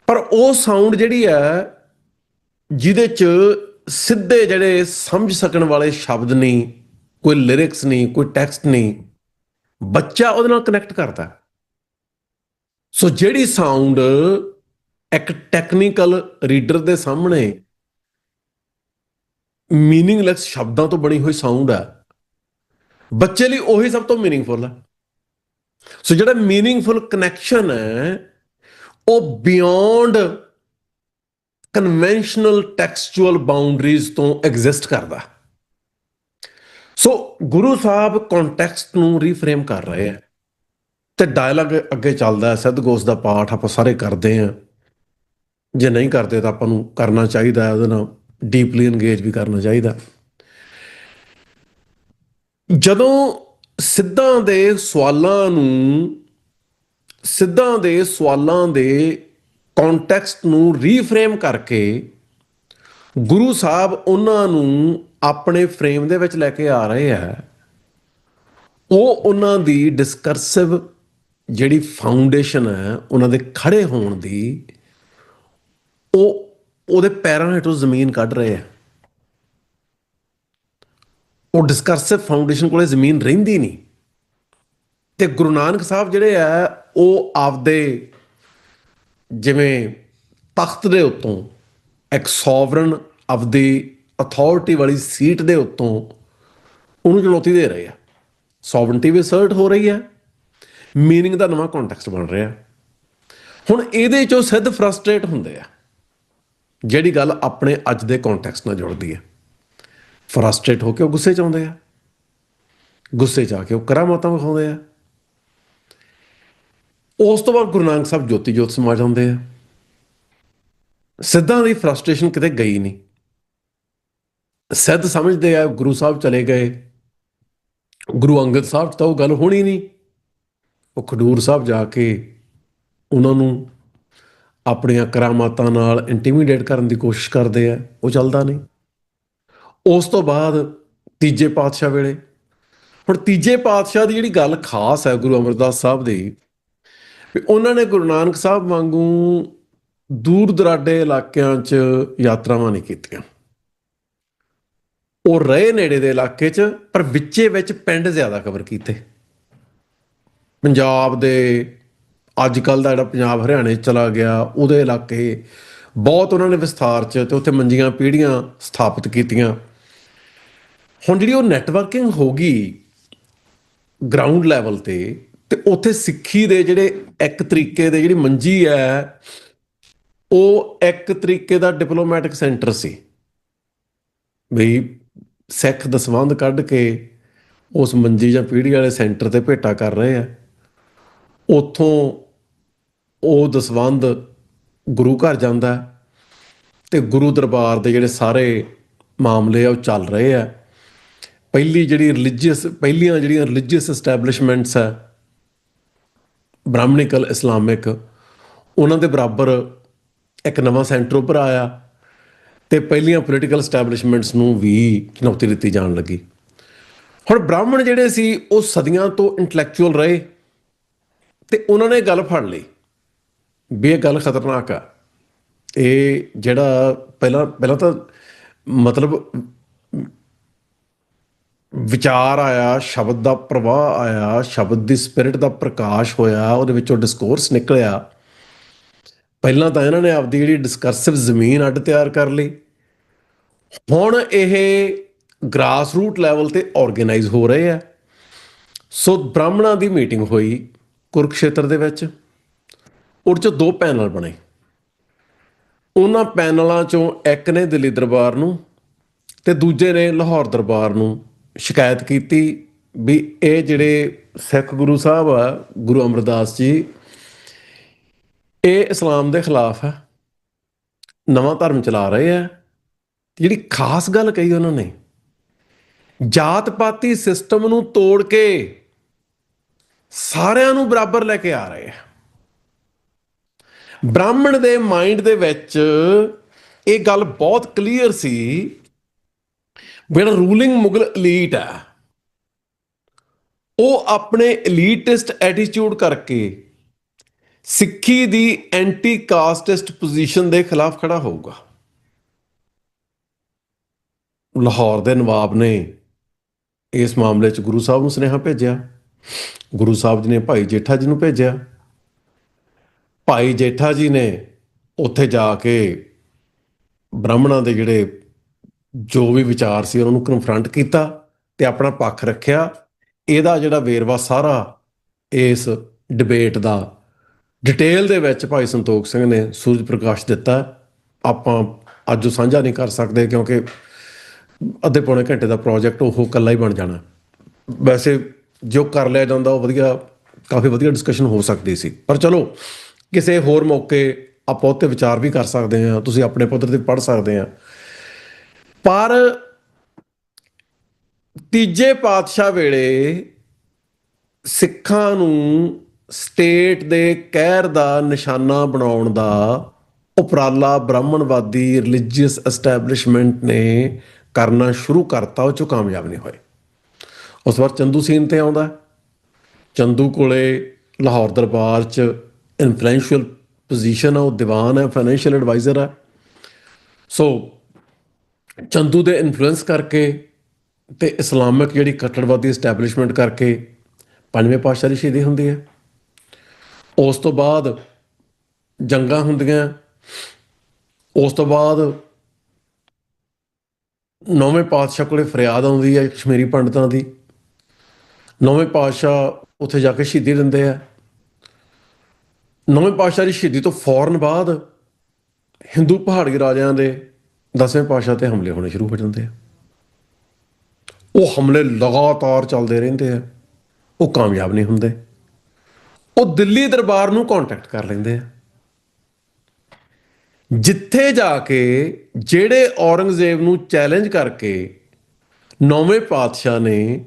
Speaker 2: ਪਰ ਉਹ ਸਾਊਂਡ ਜਿਹੜੀ ਹੈ ਜਿਹਦੇ 'ਚ ਸਿੱਧੇ ਜਿਹੜੇ ਸਮਝ ਸਕਣ ਵਾਲੇ ਸ਼ਬਦ ਨਹੀਂ, ਕੋਈ ਲਿਰਿਕਸ ਨਹੀਂ, ਕੋਈ ਟੈਕਸਟ ਨਹੀਂ, ਬੱਚਾ ਉਹਦੇ ਨਾਲ ਕਨੈਕਟ ਕਰਦਾ। ਸੋ ਜਿਹੜੀ ਸਾਊਂਡ ਇੱਕ ਟੈਕਨੀਕਲ ਰੀਡਰ ਦੇ ਸਾਹਮਣੇ ਮੀਨਿੰਗਲੈਸ ਸ਼ਬਦਾਂ ਤੋਂ ਬਣੀ ਹੋਈ ਸਾਊਂਡ ਹੈ, ਬੱਚੇ ਲਈ ਉਹੀ ਸਭ ਤੋਂ ਮੀਨਿੰਗਫੁਲ ਹੈ। ਸੋ ਜਿਹੜਾ ਮੀਨਿੰਗਫੁਲ ਕਨੈਕਸ਼ਨ ਹੈ ਉਹ ਬਿਯੋਂਡ ਕਨਵੈਨਸ਼ਨਲ ਟੈਕਸਚੁਅਲ ਬਾਉਂਡਰੀਜ਼ ਤੋਂ ਐਗਜ਼ਿਸਟ ਕਰਦਾ। ਸੋ ਗੁਰੂ ਸਾਹਿਬ ਕੰਟੈਕਸਟ ਨੂੰ ਰੀਫਰੇਮ ਕਰ ਰਹੇ ਆ ਤੇ ਡਾਇਲੌਗ ਅੱਗੇ ਚੱਲਦਾ ਹੈ। ਸਿੱਧਗੋਸ਼ ਦਾ ਪਾਠ ਆਪਾਂ ਸਾਰੇ ਕਰਦੇ ਆ, ਜੇ ਨਹੀਂ ਕਰਦੇ ਤਾਂ ਆਪਾਂ ਨੂੰ ਕਰਨਾ ਚਾਹੀਦਾ ਹੈ, ਉਹਦੇ ਨਾਲ ਡੀਪਲੀ ਇੰਗੇਜ ਵੀ ਕਰਨਾ ਚਾਹੀਦਾ। ਜਦੋਂ ਸਿੱਧਾਂ ਦੇ ਸਵਾਲਾਂ ਦੇ ਕੰਟੈਕਸਟ ਨੂੰ ਰੀਫਰੇਮ ਕਰਕੇ ਗੁਰੂ ਸਾਹਿਬ ਉਹਨਾਂ ਨੂੰ ਆਪਣੇ ਫਰੇਮ ਦੇ ਵਿੱਚ ਲੈ ਕੇ ਆ ਰਹੇ ਆ। ਉਹ ਉਹਨਾਂ ਦੀ ਡਿਸਕਰਸਿਵ ਜਿਹੜੀ ਫਾਊਂਡੇਸ਼ਨ ਹੈ ਉਹਨਾਂ ਦੇ ਖੜੇ ਹੋਣ ਦੀ, ਉਹਦੇ ਪੈਰਾਂ ਹੇਠੋਂ ਜ਼ਮੀਨ ਕੱਢ ਰਹੇ ਆ। ਉਹ ਡਿਸਕਰਸਿਵ ਫਾਊਂਡੇਸ਼ਨ ਕੋਲੇ ਜ਼ਮੀਨ ਰਹਿੰਦੀ ਨਹੀਂ। ਤੇ ਗੁਰੂ ਨਾਨਕ ਸਾਹਿਬ ਜਿਹੜੇ ਆ ਉਹ ਆਪਦੇ ਜਿਵੇਂ ਤਖਤ ਦੇ ਉੱਤੋਂ ਇੱਕ ਸੋਵਰਨ ਆਪਦੀ ਅਥਾਰਟੀ ਵਾਲੀ ਸੀਟ ਦੇ ਉੱਤੋਂ ਉਹਨੂੰ ਚੁਣੌਤੀ ਦੇ ਰਹੇ ਆ। ਸੋਵਰਨਟੀ ਵੀ ਅਸਰਟ ਹੋ ਰਹੀ ਹੈ, ਮੀਨਿੰਗ ਦਾ ਨਵਾਂ ਕੰਟੈਕਸਟ ਬਣ ਰਿਹਾ। ਹੁਣ ਇਹਦੇ ਚੋਂ ਸਿੱਧ ਫਰਸਟ੍ਰੇਟ ਹੁੰਦੇ ਆ, ਜਿਹੜੀ ਗੱਲ ਆਪਣੇ ਅੱਜ ਦੇ ਕੰਟੈਕਸਟ ਨਾਲ ਜੁੜਦੀ ਹੈ। ਫਰਸਟ੍ਰੇਟ ਹੋ ਕੇ ਉਹ ਗੁੱਸੇ 'ਚ ਆਉਂਦੇ ਆ, ਗੁੱਸੇ 'ਚ ਆ ਕੇ ਉਹ ਕਰਾਮਾਤਾਂ ਵਿਖਾਉਂਦੇ ਆ। ਉਸ ਤੋਂ ਬਾਅਦ ਗੁਰੂ ਨਾਨਕ ਸਾਹਿਬ ਜੋਤੀ ਜੋਤ ਸਮਾ ਜਾਂਦੇ ਆ। ਸਿੱਧਾਂ ਦੀ ਫਰਸਟ੍ਰੇਸ਼ਨ ਕਿਤੇ ਗਈ ਨਹੀਂ। ਸਿੱਧ ਸਮਝਦੇ ਆ ਗੁਰੂ ਸਾਹਿਬ ਚਲੇ ਗਏ, ਗੁਰੂ ਅੰਗਦ ਸਾਹਿਬ 'ਚ ਤਾਂ ਉਹ ਗੱਲ ਹੋਣੀ ਨਹੀਂ। ਉਹ ਖਡੂਰ ਸਾਹਿਬ ਜਾ ਕੇ ਉਹਨਾਂ ਨੂੰ ਆਪਣੀਆਂ ਕਰਾਮਾਤਾਂ ਨਾਲ ਇੰਟੀਮੀਡੇਟ ਕਰਨ ਦੀ ਕੋਸ਼ਿਸ਼ ਕਰਦੇ ਆ, ਉਹ ਚੱਲਦਾ ਨਹੀਂ। ਉਸ ਤੋਂ ਬਾਅਦ ਤੀਜੇ ਪਾਤਸ਼ਾਹ ਵੇਲੇ, ਹੁਣ ਤੀਜੇ ਪਾਤਸ਼ਾਹ ਦੀ ਜਿਹੜੀ ਗੱਲ ਖਾਸ ਹੈ ਗੁਰੂ ਅਮਰਦਾਸ ਸਾਹਿਬ ਦੀ, ਵੀ ਉਹਨਾਂ ਨੇ ਗੁਰੂ ਨਾਨਕ ਸਾਹਿਬ ਵਾਂਗੂ ਦੂਰ ਦੁਰਾਡੇ ਇਲਾਕਿਆਂ 'ਚ ਯਾਤਰਾਵਾਂ ਨਹੀਂ ਕੀਤੀਆਂ। ਉਹ ਰਹੇ ਨੇੜੇ ਦੇ ਇਲਾਕੇ 'ਚ, ਪਰ ਵਿੱਚੇ ਵਿੱਚ ਪਿੰਡ ਜ਼ਿਆਦਾ ਕਵਰ ਕੀਤੇ। ਪੰਜਾਬ ਦੇ ਅੱਜ ਕੱਲ੍ਹ ਦਾ ਜਿਹੜਾ ਪੰਜਾਬ ਹਰਿਆਣੇ 'ਚ ਚਲਾ ਗਿਆ, ਉਹਦੇ ਇਲਾਕੇ ਬਹੁਤ ਉਹਨਾਂ ਨੇ ਵਿਸਥਾਰ 'ਚ ਤੇ ਉੱਥੇ ਮੰਜੀਆਂ ਪੀੜ੍ਹੀਆਂ ਸਥਾਪਿਤ ਕੀਤੀਆਂ। ਹੁਣ ਜਿਹੜੀ ਉਹ ਨੈਟਵਰਕਿੰਗ ਹੋ ਗਈ ਗਰਾਊਂਡ ਲੈਵਲ ਤੇ ਉੱਥੇ ਸਿੱਖੀ ਦੇ ਜਿਹੜੇ ਇੱਕ ਤਰੀਕੇ ਦੇ ਜਿਹੜੀ ਮੰਜੀ ਹੈ, ਉਹ ਇੱਕ ਤਰੀਕੇ ਦਾ ਡਿਪਲੋਮੈਟਿਕ ਸੈਂਟਰ ਸੀ। ਬਈ ਸਿੱਖ ਦਸਵੰਧ ਕੱਢ ਕੇ ਉਸ ਮੰਜੀ ਜਾਂ ਪੀੜ੍ਹੀ ਵਾਲੇ ਸੈਂਟਰ ਤੇ ਭੇਟਾ ਕਰ ਰਹੇ ਆ। ਉੱਥੋਂ ਉਹ ਦਸਵੰਧ ਗੁਰੂ ਘਰ ਜਾਂਦਾ ਤੇ ਗੁਰੂ ਦਰਬਾਰ ਦੇ ਜਿਹੜੇ ਸਾਰੇ ਮਾਮਲੇ ਆ ਉਹ ਚੱਲ ਰਹੇ ਆ। ਪਹਿਲੀਆਂ ਜਿਹੜੀਆਂ ਰਿਲੀਜੀਅਸ ਐਸਟੈਬਲਿਸ਼ਮੈਂਟਸ ਆ ਬ੍ਰਾਹਮਣਿਕਲ ਇਸਲਾਮਿਕ, ਉਹਨਾਂ ਦੇ ਬਰਾਬਰ ਇੱਕ ਨਵਾਂ ਸੈਂਟਰ ਉੱਭਰ ਆਇਆ ਤੇ ਪਹਿਲੀਆਂ ਪੋਲੀਟੀਕਲ ਐਸਟੈਬਲਿਸ਼ਮੈਂਟਸ ਨੂੰ ਵੀ ਚੁਣੌਤੀ ਦਿੱਤੀ ਜਾਣ ਲੱਗੀ। ਹੁਣ ਬ੍ਰਾਹਮਣ ਜਿਹੜੇ ਸੀ ਉਹ ਸਦੀਆਂ ਤੋਂ ਇੰਟਲੈਕਚੁਅਲ ਰਹੇ ਤੇ ਉਹਨਾਂ ਨੇ ਗੱਲ ਫੜ ਲਈ ਵੀ ਇਹ ਗੱਲ ਖਤਰਨਾਕ ਆ। ਇਹ ਜਿਹੜਾ ਪਹਿਲਾਂ ਤਾਂ ਮਤਲਬ ਵਿਚਾਰ ਆਇਆ, ਸ਼ਬਦ ਦਾ ਪ੍ਰਵਾਹ ਆਇਆ, ਸ਼ਬਦ ਦੀ ਸਪਿਰਿਟ ਦਾ ਪ੍ਰਕਾਸ਼ ਹੋਇਆ, ਉਹਦੇ ਵਿੱਚੋਂ ਡਿਸਕੋਰਸ ਨਿਕਲਿਆ। ਪਹਿਲਾਂ ਤਾਂ ਇਹਨਾਂ ਨੇ ਆਪਦੀ ਜਿਹੜੀ ਡਿਸਕਰਸਿਵ ਜ਼ਮੀਨ ਅੱਡ ਤਿਆਰ ਕਰ ਲਈ। ਹੁਣ ਇਹ ਗ੍ਰਾਸ ਰੂਟ ਲੈਵਲ ਤੇ ਆਰਗੇਨਾਈਜ਼ ਹੋ ਰਹੇ ਆ। ਸੋ ਬ੍ਰਾਹਮਣਾਂ ਦੀ ਮੀਟਿੰਗ ਹੋਈ ਕੁਰੂਕਸ਼ੇਤਰ ਦੇ ਵਿੱਚ। ਉਹਦੇ 'ਚੋਂ ਦੋ ਪੈਨਲ ਬਣੇ। ਉਹਨਾਂ ਪੈਨਲਾਂ 'ਚੋਂ ਇੱਕ ਨੇ ਦਿੱਲੀ ਦਰਬਾਰ ਨੂੰ ਤੇ ਦੂਜੇ ਨੇ ਲਾਹੌਰ ਦਰਬਾਰ ਨੂੰ ਸ਼ਿਕਾਇਤ ਕੀਤੀ ਵੀ ਇਹ ਜਿਹੜੇ ਸਿੱਖ ਗੁਰੂ ਸਾਹਿਬ ਆ, ਗੁਰੂ ਅਮਰਦਾਸ ਜੀ, ਇਹ ਇਸਲਾਮ ਦੇ ਖਿਲਾਫ ਹੈ, ਨਵਾਂ ਧਰਮ ਚਲਾ ਰਹੇ ਆ। ਜਿਹੜੀ ਖਾਸ ਗੱਲ ਕਹੀ ਉਹਨਾਂ ਨੇ, ਜਾਤ ਪਾਤੀ ਸਿਸਟਮ ਨੂੰ ਤੋੜ ਕੇ ਸਾਰਿਆਂ ਨੂੰ ਬਰਾਬਰ ਲੈ ਕੇ ਆ ਰਹੇ ਆ। ਬ੍ਰਾਹਮਣ ਦੇ ਮਾਈਂਡ ਦੇ ਵਿੱਚ ਇਹ ਗੱਲ ਬਹੁਤ ਕਲੀਅਰ ਸੀ, ਜਿਹੜਾ ਰੂਲਿੰਗ ਮੁਗਲ ਐਲੀਟ ਹੈ ਉਹ ਆਪਣੇ ਐਲੀਟਿਸਟ ਐਟੀਟਿਊਡ ਕਰਕੇ ਸਿੱਖੀ ਦੀ ਐਂਟੀ ਕਾਸਟਿਸਟ ਪੋਜੀਸ਼ਨ ਦੇ ਖਿਲਾਫ ਖੜਾ ਹੋਊਗਾ। ਲਾਹੌਰ ਦੇ ਨਵਾਬ ਨੇ ਇਸ ਮਾਮਲੇ 'ਚ ਗੁਰੂ ਸਾਹਿਬ ਨੂੰ ਸੁਨੇਹਾ ਭੇਜਿਆ। ਗੁਰੂ ਸਾਹਿਬ ਜੀ ਨੇ ਭਾਈ ਜੇਠਾ ਜੀ ਨੂੰ ਭੇਜਿਆ। ਭਾਈ ਜੇਠਾ ਜੀ ਨੇ ਉੱਥੇ ਜਾ ਕੇ ਬ੍ਰਾਹਮਣਾਂ ਦੇ ਜਿਹੜੇ ਜੋ ਵੀ ਵਿਚਾਰ ਸੀ ਉਹਨਾਂ ਨੂੰ ਕਨਫਰੰਟ ਕੀਤਾ ਤੇ ਆਪਣਾ ਪੱਖ ਰੱਖਿਆ। ਇਹਦਾ ਜਿਹੜਾ ਵੇਰਵਾ ਸਾਰਾ ਇਸ ਡਿਬੇਟ ਦਾ ਡਿਟੇਲ ਦੇ ਵਿੱਚ ਭਾਈ ਸੰਤੋਖ ਸਿੰਘ ਨੇ ਸੂਰਜ ਪ੍ਰਕਾਸ਼ ਦਿੱਤਾ। ਆਪਾਂ ਅੱਜ ਉਹ ਸਾਂਝਾ ਨਹੀਂ ਕਰ ਸਕਦੇ ਕਿਉਂਕਿ ਅੱਧੇ ਪੌਣੇ ਘੰਟੇ ਦਾ ਪ੍ਰੋਜੈਕਟ ਉਹ ਇਕੱਲਾ ਹੀ ਬਣ ਜਾਣਾ। ਵੈਸੇ ਜੋ ਕਰ ਲਿਆ ਜਾਂਦਾ ਉਹ ਵਧੀਆ, ਕਾਫੀ ਵਧੀਆ ਡਿਸਕਸ਼ਨ ਹੋ ਸਕਦੀ ਸੀ, ਪਰ ਚਲੋ ਕਿਸੇ ਹੋਰ ਮੌਕੇ ਆਪਾਂ ਉੱਤੇ ਵਿਚਾਰ ਵੀ ਕਰ ਸਕਦੇ ਹਾਂ, ਤੁਸੀਂ ਆਪਣੇ ਪੱਧਰ ਤੇ ਪੜ੍ਹ ਸਕਦੇ ਆ। ਪਰ ਤੀਜੇ ਪਾਤਸ਼ਾਹ ਵੇਲੇ ਸਿੱਖਾਂ ਨੂੰ ਸਟੇਟ ਦੇ ਕਹਿਰ ਦਾ ਨਿਸ਼ਾਨਾ ਬਣਾਉਣ ਦਾ ਉਪਰਾਲਾ ਬ੍ਰਾਹਮਣਵਾਦੀ ਰਿਲੀਜੀਅਸ ਐਸਟੈਬਲਿਸ਼ਮੈਂਟ ਨੇ ਕਰਨਾ ਸ਼ੁਰੂ ਕਰਤਾ, ਉਹ 'ਚੋਂ ਕਾਮਯਾਬ ਨਹੀਂ ਹੋਏ। ਉਸ ਵਾਰ ਚੰਦੂ ਸੀਨ ਤੇ ਆਉਂਦਾ। ਚੰਦੂ ਕੋਲੇ ਲਾਹੌਰ ਦਰਬਾਰ 'ਚ ਇਨਫਲੂਐਂਸ਼ੀਅਲ ਪੋਜੀਸ਼ਨ ਆ, ਉਹ ਦੀਵਾਨ ਹੈ, ਫਾਈਨੈਂਸ਼ੀਅਲ ਐਡਵਾਈਜ਼ਰ ਹੈ। ਸੋ ਚੰਦੂ ਦੇ ਇਨਫਲੂਐਂਸ ਕਰਕੇ ਤੇ ਇਸਲਾਮਿਕ ਜਿਹੜੀ ਕੱਟੜਵਾਦੀ ਇਸਟੈਬਲਿਸ਼ਮੈਂਟ ਕਰਕੇ ਪੰਜਵੇਂ ਪਾਤਸ਼ਾਹ ਦੀ ਸ਼ਹੀਦੀ ਹੁੰਦੀ ਹੈ। ਉਸ ਤੋਂ ਬਾਅਦ ਜੰਗਾਂ ਹੁੰਦੀਆਂ। ਉਸ ਤੋਂ ਬਾਅਦ ਨੌਵੇਂ ਪਾਤਸ਼ਾਹ ਕੋਲੇ ਫਰਿਆਦ ਆਉਂਦੀ ਹੈ ਕਸ਼ਮੀਰੀ ਪੰਡਤਾਂ ਦੀ। ਨੌਵੇਂ ਪਾਤਸ਼ਾਹ ਉੱਥੇ ਜਾ ਕੇ ਸ਼ਹੀਦੀ ਦਿੰਦੇ ਆ। ਨੌਵੇਂ ਪਾਤਸ਼ਾਹ ਦੀ ਸ਼ਹੀਦੀ ਤੋਂ ਫੌਰਨ ਬਾਅਦ ਹਿੰਦੂ ਪਹਾੜੀ ਰਾਜਿਆਂ ਦੇ 10ਵੇਂ ਪਾਤਸ਼ਾਹ ਤੇ ਹਮਲੇ ਹੋਣੇ ਸ਼ੁਰੂ ਹੋ ਜਾਂਦੇ ਆ। ਉਹ ਹਮਲੇ ਲਗਾਤਾਰ ਚੱਲਦੇ ਰਹਿੰਦੇ ਆ, ਉਹ ਕਾਮਯਾਬ ਨਹੀਂ ਹੁੰਦੇ। ਉਹ ਦਿੱਲੀ ਦਰਬਾਰ ਨੂੰ ਕੰਟੈਕਟ ਕਰ ਲੈਂਦੇ ਆ, ਜਿੱਥੇ ਜਾ ਕੇ ਜਿਹੜੇ ਔਰੰਗਜ਼ੇਬ ਨੂੰ ਚੈਲੰਜ ਕਰਕੇ ਨੌਵੇਂ ਪਾਤਸ਼ਾਹ ਨੇ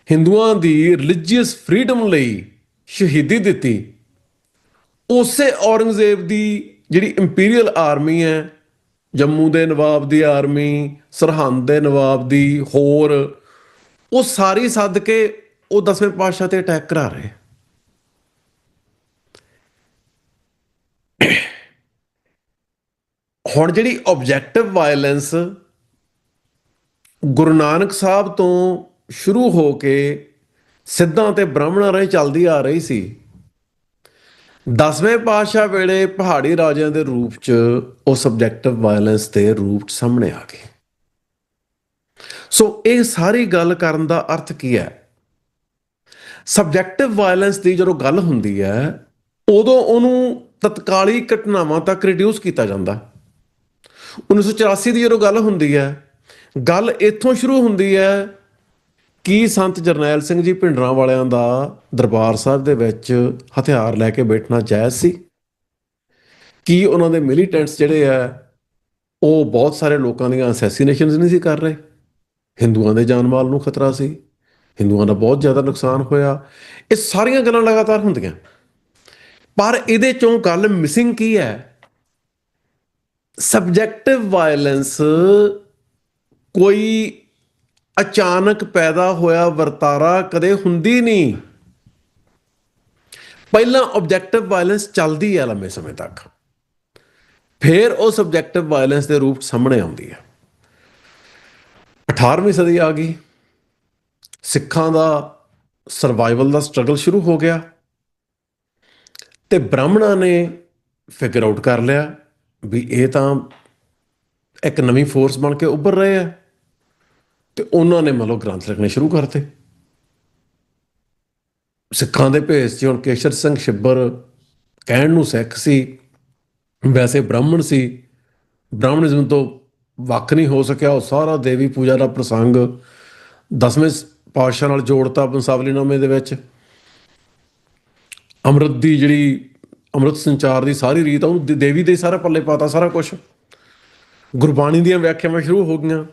Speaker 2: ਹਿੰਦੂਆਂ ਦੀ ਰਿਲੀਜੀਅਸ ਫਰੀडम ਲਈ ਸ਼ਹੀਦੀ ਦਿੱਤੀ, ਉਸੇ ਔਰੰਗਜ਼ੇਬ ਦੀ ਜਿਹੜੀ ਇੰਪੀਰੀਅਲ ਆਰਮੀ ਹੈ, ਜੰਮੂ ਦੇ ਨਵਾਬ ਦੀ ਆਰਮੀ, ਸਰਹੰਦ ਦੇ ਨਵਾਬ ਦੀ, ਹੋਰ ਉਹ ਸਾਰੀ ਸੱਦ ਕੇ ਉਹ 10ਵੇਂ ਪਾਤਸ਼ਾਹ ਤੇ ਅਟੈਕ ਕਰਾ ਰਹੇ। ਹੁਣ ਜਿਹੜੀ ਆਬਜੈਕਟਿਵ ਵਾਇਲੈਂਸ ਗੁਰੂ ਨਾਨਕ ਸਾਹਿਬ ਤੋਂ ਸ਼ੁਰੂ ਹੋ ਕੇ ਸਿੱਧਾਂ ਤੇ ਬ੍ਰਾਹਮਣਾਂ ਰਾਹੀਂ ਚੱਲਦੀ ਆ ਰਹੀ ਸੀ, 10ਵੇਂ ਪਾਤਸ਼ਾਹ ਵੇਲੇ ਪਹਾੜੀ ਰਾਜਿਆਂ ਦੇ ਰੂਪ 'ਚ ਉਹ ਸਬਜੈਕਟਿਵ ਵਾਇਲੈਂਸ ਦੇ ਰੂਪ 'ਚ ਸਾਹਮਣੇ ਆ ਗਈ। ਸੋ ਇਹ ਸਾਰੀ ਗੱਲ ਕਰਨ ਦਾ ਅਰਥ ਕੀ ਹੈ? ਸਬਜੈਕਟਿਵ ਵਾਇਲੈਂਸ ਦੀ ਜਦੋਂ ਗੱਲ ਹੁੰਦੀ ਹੈ, ਉਦੋਂ ਉਹਨੂੰ ਤਤਕਾਲੀ ਘਟਨਾਵਾਂ ਤੱਕ ਰਿਡਿਊਸ ਕੀਤਾ ਜਾਂਦਾ। 1984 ਦੀ ਜਦੋਂ ਗੱਲ ਹੁੰਦੀ ਹੈ, ਗੱਲ ਇੱਥੋਂ ਸ਼ੁਰੂ ਹੁੰਦੀ ਹੈ ਕਿ ਸੰਤ ਜਰਨੈਲ ਸਿੰਘ ਜੀ ਭਿੰਡਰਾਂ ਵਾਲਿਆਂ ਦਾ ਦਰਬਾਰ ਸਾਹਿਬ ਦੇ ਵਿੱਚ ਹਥਿਆਰ ਲੈ ਕੇ ਬੈਠਣਾ ਜਾਇਜ਼ ਸੀ? ਕੀ ਉਹਨਾਂ ਦੇ ਮਿਲੀਟੈਂਟਸ ਜਿਹੜੇ ਆ ਉਹ ਬਹੁਤ ਸਾਰੇ ਲੋਕਾਂ ਦੀਆਂ ਅਸੈਸੀਨੇਸ਼ਨਸ ਨਹੀਂ ਸੀ ਕਰ ਰਹੇ? ਹਿੰਦੂਆਂ ਦੇ ਜਾਨ ਮਾਲ ਨੂੰ ਖਤਰਾ ਸੀ, ਹਿੰਦੂਆਂ ਦਾ ਬਹੁਤ ਜ਼ਿਆਦਾ ਨੁਕਸਾਨ ਹੋਇਆ। ਇਹ ਸਾਰੀਆਂ ਗੱਲਾਂ ਲਗਾਤਾਰ ਹੁੰਦੀਆਂ, ਪਰ ਇਹਦੇ ਚੋਂ ਗੱਲ ਮਿਸਿੰਗ ਕੀ ਹੈ? ਸਬਜੈਕਟਿਵ ਵਾਇਲੈਂਸ ਕੋਈ ਅਚਾਨਕ ਪੈਦਾ ਹੋਇਆ ਵਰਤਾਰਾ ਕਦੇ ਹੁੰਦੀ ਨਹੀਂ। ਪਹਿਲਾਂ ਆਬਜੈਕਟਿਵ ਵਾਇਲੈਂਸ ਚੱਲਦੀ ਹੈ ਲੰਮੇ ਸਮੇਂ ਤੱਕ, ਫਿਰ ਉਹ ਸਬਜੈਕਟਿਵ ਵਾਇਲੈਂਸ ਦੇ ਰੂਪ ਸਾਹਮਣੇ ਆਉਂਦੀ ਹੈ। 18ਵੀਂ ਸਦੀ ਆ ਗਈ, ਸਿੱਖਾਂ ਦਾ ਸਰਵਾਈਵਲ ਦਾ ਸਟਰਗਲ ਸ਼ੁਰੂ ਹੋ ਗਿਆ ਤੇ ਬ੍ਰਾਹਮਣਾਂ ਨੇ ਫਿਗਰ ਆਊਟ ਕਰ ਲਿਆ ਵੀ ਇਹ ਤਾਂ ਇੱਕ ਨਵੀਂ ਫੋਰਸ ਬਣ ਕੇ ਉੱਭਰ ਰਹੇ ਆ, ਤੇ ਉਹਨਾਂ ਨੇ ਮਤਲਬ ਗ੍ਰੰਥ ਲਿਖਣੇ ਸ਼ੁਰੂ ਕਰਤੇ। ਸਿੱਖਾਂ ਦੇ ਭੇਸ 'ਚ ਹੁਣ ਕੇਸ਼ਰ ਸਿੰਘ ਛਿੱਬਰ ਕਹਿਣ ਨੂੰ ਸਿੱਖ ਸੀ, ਵੈਸੇ ਬ੍ਰਾਹਮਣ ਸੀ, ਬ੍ਰਾਹਮਣਿਜ਼ਮ ਤੋਂ ਵੱਖ ਨਹੀਂ ਹੋ ਸਕਿਆ। ਉਹ ਸਾਰਾ ਦੇਵੀ ਪੂਜਾ ਦਾ ਪ੍ਰਸੰਗ 10ਵੇਂ ਪਾਤਸ਼ਾਹ ਨਾਲ ਜੋੜਤਾ ਬੰਸਾਵਲੀਨਾਮੇ ਦੇ ਵਿੱਚ। ਅੰਮ੍ਰਿਤ ਦੀ ਜਿਹੜੀ ਅੰਮ੍ਰਿਤ ਸੰਚਾਰ ਦੀ ਸਾਰੀ ਰੀਤ ਆ ਉਹਨੂੰ ਦੇਵੀ ਦੇ ਸਾਰਾ ਪੱਲੇ ਪਾਤਾ, ਸਾਰਾ ਕੁਛ। ਗੁਰਬਾਣੀ ਦੀਆਂ ਵਿਆਖਿਆਵਾਂ ਸ਼ੁਰੂ ਹੋ ਗਈਆਂ,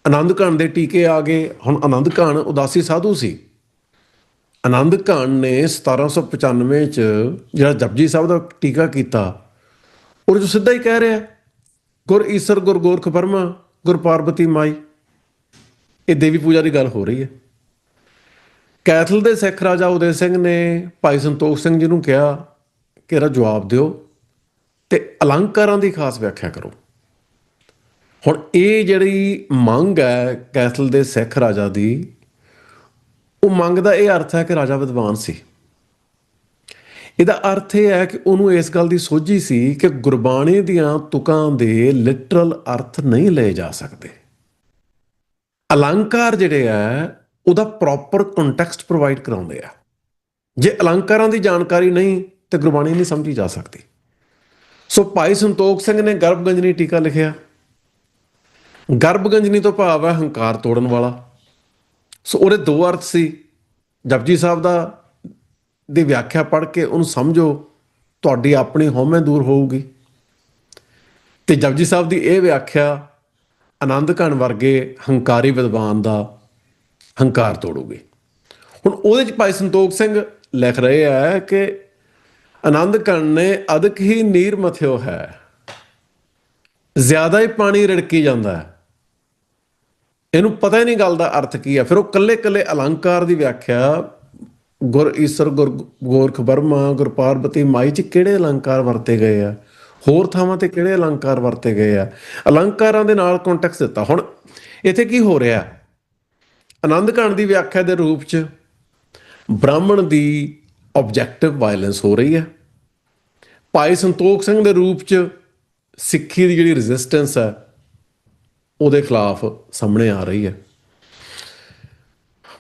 Speaker 2: ਆਨੰਦ ਕਾਣ ਦੇ ਟੀਕੇ ਆ ਗਏ। ਹੁਣ ਆਨੰਦ ਕਾਣ ਉਦਾਸੀ ਸਾਧੂ ਸੀ। ਆਨੰਦ ਕਾਣ ਨੇ 1795 'ਚ ਜਿਹੜਾ ਜਪਜੀ ਸਾਹਿਬ ਦਾ ਟੀਕਾ ਕੀਤਾ, ਉਹਦੇ 'ਚ ਸਿੱਧਾ ਹੀ ਕਹਿ ਰਿਹਾ ਗੁਰ ਈਸਰ ਗੁਰ ਗੋਰਖ ਬਰਮਾ ਗੁਰ ਪਾਰਬਤੀ ਮਾਈ। ਇਹ ਦੇਵੀ ਪੂਜਾ ਦੀ ਗੱਲ ਹੋ ਰਹੀ ਹੈ। ਕੈਥਲ ਦੇ ਸਿੱਖ ਰਾਜਾ ਉਦੈ ਸਿੰਘ ਨੇ ਭਾਈ ਸੰਤੋਖ ਸਿੰਘ ਜੀ ਨੂੰ ਕਿਹਾ ਕਿ ਇਹਦਾ ਜਵਾਬ ਦਿਓ ਤੇ ਅਲੰਕਾਰਾਂ ਦੀ ਖਾਸ ਵਿਆਖਿਆ ਕਰੋ। ਹੁਣ ਇਹ ਜਿਹੜੀ ਮੰਗ ਹੈ ਕੈਥਲ ਦੇ ਸਿੱਖ ਰਾਜਾ ਦੀ, ਉਹ ਮੰਗ ਦਾ ਇਹ ਅਰਥ ਹੈ ਕਿ ਰਾਜਾ ਵਿਦਵਾਨ ਸੀ। ਇਹਦਾ ਅਰਥ ਇਹ ਹੈ ਕਿ ਉਹਨੂੰ ਇਸ ਗੱਲ ਦੀ ਸੋਝੀ ਸੀ ਕਿ ਗੁਰਬਾਣੀ ਦੀਆਂ ਤੁਕਾਂ ਦੇ ਲਿਟਰਲ ਅਰਥ ਨਹੀਂ ਲਏ ਜਾ ਸਕਦੇ। ਅਲੰਕਾਰ ਜਿਹੜੇ ਆ ਉਹਦਾ ਪ੍ਰੋਪਰ ਕੰਟੈਕਸਟ ਪ੍ਰੋਵਾਈਡ ਕਰਾਉਂਦੇ ਆ। ਜੇ ਅਲੰਕਾਰਾਂ ਦੀ ਜਾਣਕਾਰੀ ਨਹੀਂ ਤੇ ਗੁਰਬਾਣੀ ਨਹੀਂ ਸਮਝੀ ਜਾ ਸਕਦੀ। ਸੋ ਭਾਈ ਸੰਤੋਖ ਸਿੰਘ ਨੇ ਗਰਭਗੰਜਨੀ ਟੀਕਾ ਲਿਖਿਆ। ਗਰਭਗੰਜਨੀ ਤੋਂ ਭਾਵ ਹੈ ਹੰਕਾਰ ਤੋੜਨ ਵਾਲਾ। ਸੋ ਉਹਦੇ ਦੋ ਅਰਥ ਸੀ। ਜਪਜੀ ਸਾਹਿਬ ਦਾ ਦੀ ਵਿਆਖਿਆ ਪੜ੍ਹ ਕੇ ਉਹਨੂੰ ਸਮਝੋ, ਤੁਹਾਡੀ ਆਪਣੀ ਹਉਮੈ ਦੂਰ ਹੋਊਗੀ। ਤੇ ਜਪਜੀ ਸਾਹਿਬ ਦੀ ਇਹ ਵਿਆਖਿਆ ਆਨੰਦ ਘਣ ਵਰਗੇ ਹੰਕਾਰੀ ਵਿਦਵਾਨ ਦਾ ਹੰਕਾਰ ਤੋੜੂਗੀ। ਹੁਣ ਉਹਦੇ 'ਚ ਭਾਈ ਸੰਤੋਖ ਸਿੰਘ ਲਿਖ ਰਹੇ ਹੈ ਕਿ ਆਨੰਦ ਘਣ ਨੇ ਅਦਕ ਹੀ ਨੀਰ ਮਥਿਓ ਹੈ, ਜ਼ਿਆਦਾ ਹੀ ਪਾਣੀ ਰਿੜਕੀ ਜਾਂਦਾ ਹੈ। ਇਹਨੂੰ ਪਤਾ ਹੀ ਨਹੀਂ ਗੱਲ ਦਾ ਅਰਥ ਕੀ ਹੈ। ਫਿਰ ਉਹ ਕੱਲੇ ਕੱਲੇ ਅਲੰਕਾਰ ਦੀ ਵਿਆਖਿਆ ਗੁਰ ਈਸਰ, ਗੁਰ ਗੋਰਖ ਬਰਮਾ, ਗੁਰ ਪਾਰਬਤੀ ਮਾਈ 'ਚ ਕਿਹੜੇ ਅਲੰਕਾਰ ਵਰਤੇ ਗਏ ਆ, ਹੋਰ ਥਾਵਾਂ ਤੇ ਕਿਹੜੇ ਅਲੰਕਾਰ ਵਰਤੇ ਗਏ ਆ, ਅਲੰਕਾਰਾਂ ਦੇ ਨਾਲ ਕੰਟੈਕਸਟ ਦਿੱਤਾ। ਹੁਣ ਇੱਥੇ ਕੀ ਹੋ ਰਿਹਾ, ਆਨੰਦ ਘਣ ਦੀ ਵਿਆਖਿਆ ਦੇ ਰੂਪ 'ਚ ਬ੍ਰਾਹਮਣ ਦੀ ਆਬਜੈਕਟਿਵ ਵਾਇਲੈਂਸ ਹੋ ਰਹੀ ਹੈ। ਭਾਈ ਸੰਤੋਖ ਸਿੰਘ ਦੇ ਰੂਪ 'ਚ ਸਿੱਖੀ ਦੀ ਜਿਹੜੀ ਰੈਜ਼ਿਸਟੈਂਸ ਹੈ ਉਹਦੇ ਖਿਲਾਫ ਸਾਹਮਣੇ ਆ ਰਹੀ ਹੈ।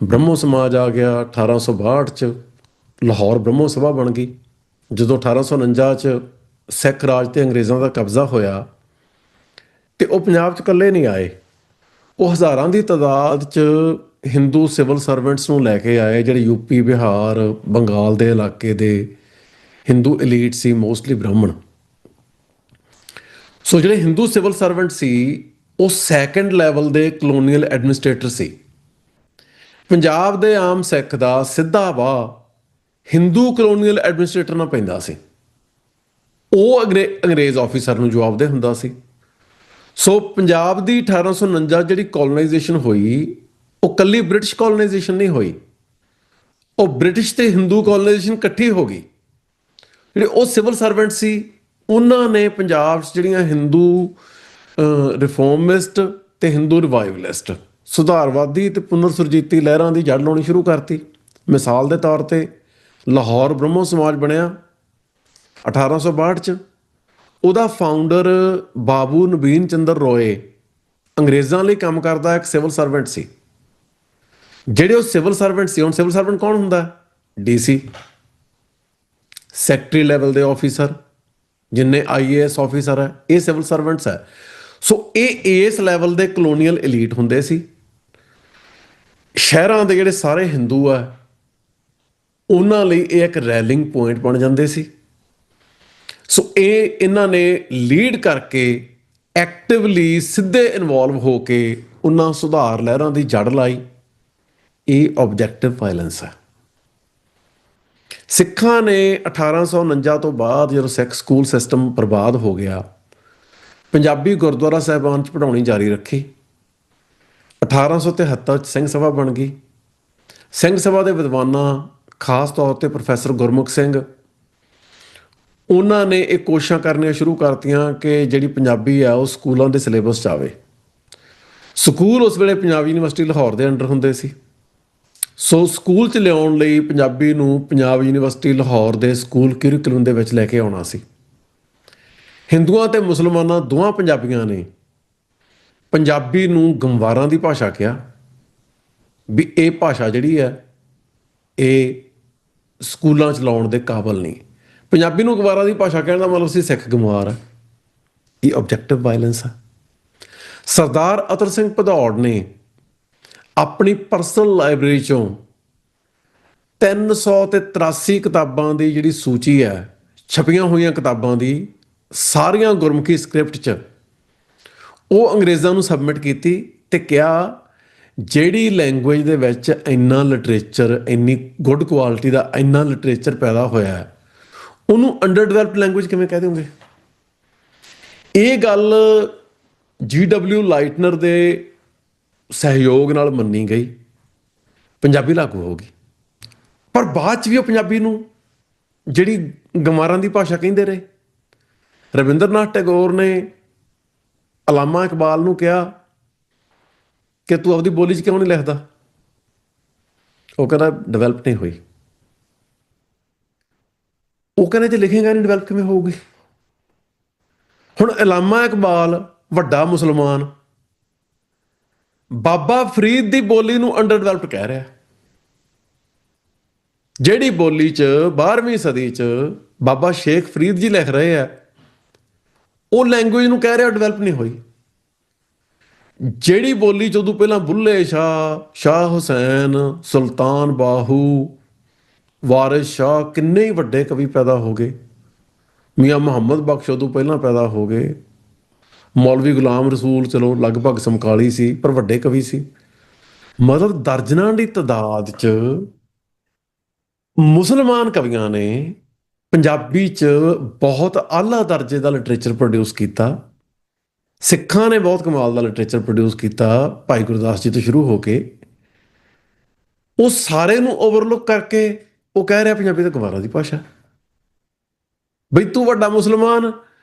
Speaker 2: ਬ੍ਰਹਮੋ ਸਮਾਜ ਆ ਗਿਆ 1862 'ਚ, ਲਾਹੌਰ ਬ੍ਰਹਮੋ ਸਭਾ ਬਣ ਗਈ। ਜਦੋਂ 1849 'ਚ ਸਿੱਖ ਰਾਜ ਤੇ ਅੰਗਰੇਜ਼ਾਂ ਦਾ ਕਬਜ਼ਾ ਹੋਇਆ ਤੇ ਉਹ ਪੰਜਾਬ 'ਚ ਇਕੱਲੇ ਨਹੀਂ ਆਏ, ਉਹ ਹਜ਼ਾਰਾਂ ਦੀ ਤਾਦਾਦ 'ਚ ਹਿੰਦੂ ਸਿਵਲ ਸਰਵੈਂਟਸ ਨੂੰ ਲੈ ਕੇ ਆਏ, ਜਿਹੜੇ ਯੂਪੀ, ਬਿਹਾਰ, ਬੰਗਾਲ ਦੇ ਇਲਾਕੇ ਦੇ ਹਿੰਦੂ ਐਲੀਟ ਸੀ, ਮੋਸਟਲੀ ਬ੍ਰਾਹਮਣ। ਸੋ ਜਿਹੜੇ ਹਿੰਦੂ ਸਿਵਲ ਸਰਵੈਂਟ ਸੀ ਉਹ ਸੈਕੰਡ ਲੈਵਲ ਦੇ ਕਲੋਨੀਅਲ ਐਡਮਿਨਿਸਟ੍ਰੇਟਰ ਸੀ। ਪੰਜਾਬ ਦੇ ਆਮ ਸਿੱਖ ਦਾ ਸਿੱਧਾ ਵਾਹ ਹਿੰਦੂ ਕਲੋਨੀਅਲ ਐਡਮਿਨਿਸਟ੍ਰੇਟਰ ਨਾਲ ਪੈਂਦਾ ਸੀ। ਉਹ ਅੰਗਰੇਜ਼ ਆਫੀਸਰ ਨੂੰ ਜਵਾਬਦੇਹ ਹੁੰਦਾ ਸੀ। ਸੋ ਪੰਜਾਬ ਦੀ 1849 ਜਿਹੜੀ ਕੋਲੋਨਾਈਜੇਸ਼ਨ ਹੋਈ ਉਹ ਕੱਲੀ ਬ੍ਰਿਟਿਸ਼ ਕੋਲੋਨਾਈਜੇਸ਼ਨ ਨਹੀਂ ਹੋਈ, ਉਹ ਬ੍ਰਿਟਿਸ਼ ਤੇ ਹਿੰਦੂ ਕੋਲੋਨਾਈਜੇਸ਼ਨ ਇਕੱਠੀ ਹੋ ਗਈ। ਜਿਹੜੇ ਉਹ ਸਿਵਲ ਸਰਵੈਂਟ ਸੀ ਉਹਨਾਂ ਨੇ ਪੰਜਾਬ 'ਚ ਜਿਹੜੀਆਂ ਹਿੰਦੂ ਰਿਫੋਰਮਿਸਟ ਤੇ ਹਿੰਦੂ ਰਿਵਾਈਵਲਿਸਟ, ਸੁਧਾਰਵਾਦੀ ਤੇ ਪੁਨਰ ਸੁਰਜੀਤੀ ਲਹਿਰਾਂ ਦੀ ਜੜ ਲਾਉਣੀ ਸ਼ੁਰੂ ਕਰਤੀ। ਮਿਸਾਲ ਦੇ ਤੌਰ ਤੇ ਲਾਹੌਰ ਬ੍ਰਹਮੋ ਸਮਾਜ ਬਣਿਆ 1862 'ਚ। ਉਹਦਾ ਫਾਊਂਡਰ ਬਾਬੂ ਨਵੀਨ ਚੰਦਰ ਰੋਏ ਅੰਗਰੇਜ਼ਾਂ ਲਈ ਕੰਮ ਕਰਦਾ ਇੱਕ ਸਿਵਲ ਸਰਵੈਂਟ ਸੀ। ਜਿਹੜੇ ਉਹ ਸਿਵਲ ਸਰਵੈਂਟ ਸੀ, ਹੁਣ ਸਿਵਲ ਸਰਵੈਂਟ ਕੌਣ ਹੁੰਦਾ? DC, ਸੈਕਟਰੀ ਲੈਵਲ ਦੇ ਆਫੀਸਰ, ਜਿੰਨੇ IAS ਆਫੀਸਰ ਹੈ ਇਹ ਸਿਵਲ ਸਰਵੈਂਟਸ ਹੈ। ਸੋ ਇਹ ਇਸ ਲੈਵਲ ਦੇ ਕਲੋਨੀਅਲ ਐਲੀਟ ਹੁੰਦੇ ਸੀ। ਸ਼ਹਿਰਾਂ ਦੇ ਜਿਹੜੇ ਸਾਰੇ ਹਿੰਦੂ ਆ ਉਹਨਾਂ ਲਈ ਇਹ ਇੱਕ ਰੈਲਿੰਗ ਪੁਆਇੰਟ ਬਣ ਜਾਂਦੇ ਸੀ। ਸੋ ਇਹਨਾਂ ਨੇ ਲੀਡ ਕਰਕੇ ਐਕਟਿਵਲੀ ਸਿੱਧੇ ਇਨਵੋਲਵ ਹੋ ਕੇ ਉਹਨਾਂ ਸੁਧਾਰ ਲਹਿਰਾਂ ਦੀ ਜੜ ਲਾਈ। ਇਹ ਆਬਜੈਕਟਿਵ ਵਾਇਲੈਂਸ ਹੈ। ਸਿੱਖਾਂ ਨੇ 1849 ਤੋਂ ਬਾਅਦ ਜਦੋਂ ਸਿੱਖ ਸਕੂਲ ਸਿਸਟਮ ਬਰਬਾਦ ਹੋ ਗਿਆ, ਪੰਜਾਬੀ ਗੁਰਦੁਆਰਾ ਸਾਹਿਬਾਨ 'ਚ ਪੜ੍ਹਾਉਣੀ ਜਾਰੀ ਰੱਖੀ। 1873 'ਚ ਸਿੰਘ ਸਭਾ ਬਣ ਗਈ। ਸਿੰਘ ਸਭਾ ਦੇ ਵਿਦਵਾਨਾਂ, ਖਾਸ ਤੌਰ ਤੇ ਪ੍ਰੋਫੈਸਰ ਗੁਰਮੁਖ ਸਿੰਘ, ਉਹਨਾਂ ਨੇ ਇਹ ਕੋਸ਼ਿਸ਼ਾਂ ਕਰਨੀਆਂ ਸ਼ੁਰੂ ਕਰਤੀਆਂ ਕਿ ਜਿਹੜੀ ਪੰਜਾਬੀ ਆ ਉਹ ਸਕੂਲਾਂ ਦੇ ਸਿਲੇਬਸ 'ਚ ਆਵੇ। ਸਕੂਲ ਉਸ ਵੇਲੇ ਪੰਜਾਬ ਯੂਨੀਵਰਸਿਟੀ ਲਾਹੌਰ ਦੇ ਅੰਡਰ ਹੁੰਦੇ ਸੀ। ਸੋ ਸਕੂਲ 'ਚ ਲਿਆਉਣ ਲਈ ਪੰਜਾਬੀ ਨੂੰ ਪੰਜਾਬ ਯੂਨੀਵਰਸਿਟੀ ਲਾਹੌਰ ਦੇ ਸਕੂਲ ਕਰਿਕੂਲਮ ਦੇ ਵਿੱਚ ਲੈ ਕੇ ਆਉਣਾ ਸੀ। ਹਿੰਦੂਆਂ ਤੇ ਮੁਸਲਮਾਨਾਂ ਦੋਵਾਂ ਪੰਜਾਬੀਆਂ ਨੇ ਪੰਜਾਬੀ ਨੂੰ ਗੰਵਾਰਾਂ ਦੀ ਭਾਸ਼ਾ ਕਿਹਾ ਵੀ ਇਹ ਭਾਸ਼ਾ ਜਿਹੜੀ ਹੈ ਇਹ ਸਕੂਲਾਂ 'ਚ ਲਾਉਣ ਦੇ ਕਾਬਲ ਨਹੀਂ। ਪੰਜਾਬੀ ਨੂੰ ਗੰਵਾਰਾਂ ਦੀ ਭਾਸ਼ਾ ਕਹਿਣ ਦਾ ਮਤਲਬ ਸੀ ਸਿੱਖ ਗੰਵਾਰ ਹੈ। ਇਹ ਆਬਜੈਕਟਿਵ ਵਾਇਲੈਂਸ ਹੈ। ਸਰਦਾਰ ਅਤਰ ਸਿੰਘ ਭਦੌੜ ਨੇ ਆਪਣੀ ਪਰਸਨਲ ਲਾਇਬ੍ਰੇਰੀ 'ਚੋਂ 383 ਕਿਤਾਬਾਂ ਦੀ ਜਿਹੜੀ ਸੂਚੀ ਹੈ ਛਪੀਆਂ ਹੋਈਆਂ ਕਿਤਾਬਾਂ ਦੀ, ਸਾਰੀਆਂ ਗੁਰਮੁਖੀ ਸਕ੍ਰਿਪਟ 'ਚ, ਉਹ ਅੰਗਰੇਜ਼ਾਂ ਨੂੰ ਸਬਮਿਟ ਕੀਤੀ ਤੇ ਕਿਹਾ ਜਿਹੜੀ ਲੈਂਗੁਏਜ ਦੇ ਵਿੱਚ ਇੰਨਾ ਲਿਟਰੇਚਰ, ਇੰਨੀ ਗੁੱਡ ਕੁਆਲਿਟੀ ਦਾ ਇੰਨਾ ਲਿਟਰੇਚਰ ਪੈਦਾ ਹੋਇਆ ਹੈ, ਉਹਨੂੰ ਅੰਡਰ ਡਿਵੈਲਪਡ ਲੈਂਗੁਏਜ ਕਿਵੇਂ ਕਹਿ ਦਿਓਗੇ? ਇਹ ਗੱਲ GW ਲਾਈਟਨਰ ਦੇ ਸਹਿਯੋਗ ਨਾਲ ਮੰਨੀ ਗਈ, ਪੰਜਾਬੀ ਲਾਗੂ ਹੋ ਗਈ। ਪਰ ਬਾਅਦ 'ਚ ਵੀ ਉਹ ਪੰਜਾਬੀ ਨੂੰ ਜਿਹੜੀ ਗੰਵਾਰਾਂ ਦੀ ਭਾਸ਼ਾ ਕਹਿੰਦੇ ਰਹੇ। ਰਵਿੰਦਰਨਾਥ ਟੈਗੋਰ ਨੇ ਅਲਾਮਾ ਇਕਬਾਲ ਨੂੰ ਕਿਹਾ ਕਿ ਤੂੰ ਆਪਦੀ ਬੋਲੀ 'ਚ ਕਿਉਂ ਨਹੀਂ ਲਿਖਦਾ? ਉਹ ਕਹਿੰਦਾ ਡਿਵੈਲਪ ਨਹੀਂ ਹੋਈ। ਉਹ ਕਹਿੰਦੇ ਜੇ ਲਿਖੇਗਾ ਨਹੀਂ ਡਿਵੈਲਪ ਕਿਵੇਂ ਹੋਊਗੀ? ਹੁਣ ਅਲਾਮਾ ਇਕਬਾਲ ਵੱਡਾ ਮੁਸਲਮਾਨ ਬਾਬਾ ਫਰੀਦ ਦੀ ਬੋਲੀ ਨੂੰ ਅੰਡਰ ਡਿਵੈਲਪਡ ਕਹਿ ਰਿਹਾ, ਜਿਹੜੀ ਬੋਲੀ 'ਚ 12ਵੀਂ ਸਦੀ 'ਚ ਬਾਬਾ ਸ਼ੇਖ ਫਰੀਦ ਜੀ ਲਿਖ ਰਹੇ ਆ, ਉਹ ਲੈਂਗੁਏਜ ਨੂੰ ਕਹਿ ਰਿਹਾ ਡਿਵੈਲਪ ਨਹੀਂ ਹੋਈ। ਜਿਹੜੀ ਬੋਲੀ 'ਚ ਉਦੋਂ ਪਹਿਲਾਂ ਬੁੱਲੇ ਸ਼ਾਹ, ਸ਼ਾਹ ਹੁਸੈਨ, ਸੁਲਤਾਨ ਬਾਹੂ, ਵਾਰਿਸ ਸ਼ਾਹ, ਕਿੰਨੇ ਹੀ ਵੱਡੇ ਕਵੀ ਪੈਦਾ ਹੋ ਗਏ। ਮੀਆਂ ਮੁਹੰਮਦ ਬਖਸ਼ ਉਦੋਂ ਪਹਿਲਾਂ ਪੈਦਾ ਹੋ ਗਏ। ਮੌਲਵੀ ਗੁਲਾਮ ਰਸੂਲ ਚਲੋ ਲਗਭਗ ਸਮਕਾਲੀ ਸੀ ਪਰ ਵੱਡੇ ਕਵੀ ਸੀ। ਮਤਲਬ ਦਰਜਨਾਂ ਦੀ ਤਾਦਾਦ 'ਚ ਮੁਸਲਮਾਨ ਕਵੀਆਂ ਨੇ ਪੰਜਾਬੀ 'ਚ ਬਹੁਤ ਆਲਾ ਦਰਜੇ ਦਾ ਲਿਟਰੇਚਰ ਪ੍ਰੋਡਿਊਸ ਕੀਤਾ। ਸਿੱਖਾਂ ਨੇ ਬਹੁਤ ਕਮਾਲ ਦਾ ਲਿਟਰੇਚਰ ਪ੍ਰੋਡਿਊਸ ਕੀਤਾ, ਭਾਈ ਗੁਰਦਾਸ ਜੀ ਤੋਂ ਸ਼ੁਰੂ ਹੋ ਕੇ। ਉਹ ਸਾਰੇ ਨੂੰ ਓਵਰਲੁੱਕ ਕਰਕੇ ਉਹ ਕਹਿ ਰਿਹਾ ਪੰਜਾਬੀ ਤਾਂ ਗਵਾਰਾਂ ਦੀ ਭਾਸ਼ਾ। ਬਈ ਤੂੰ ਵੱਡਾ ਮੁਸਲਮਾਨ,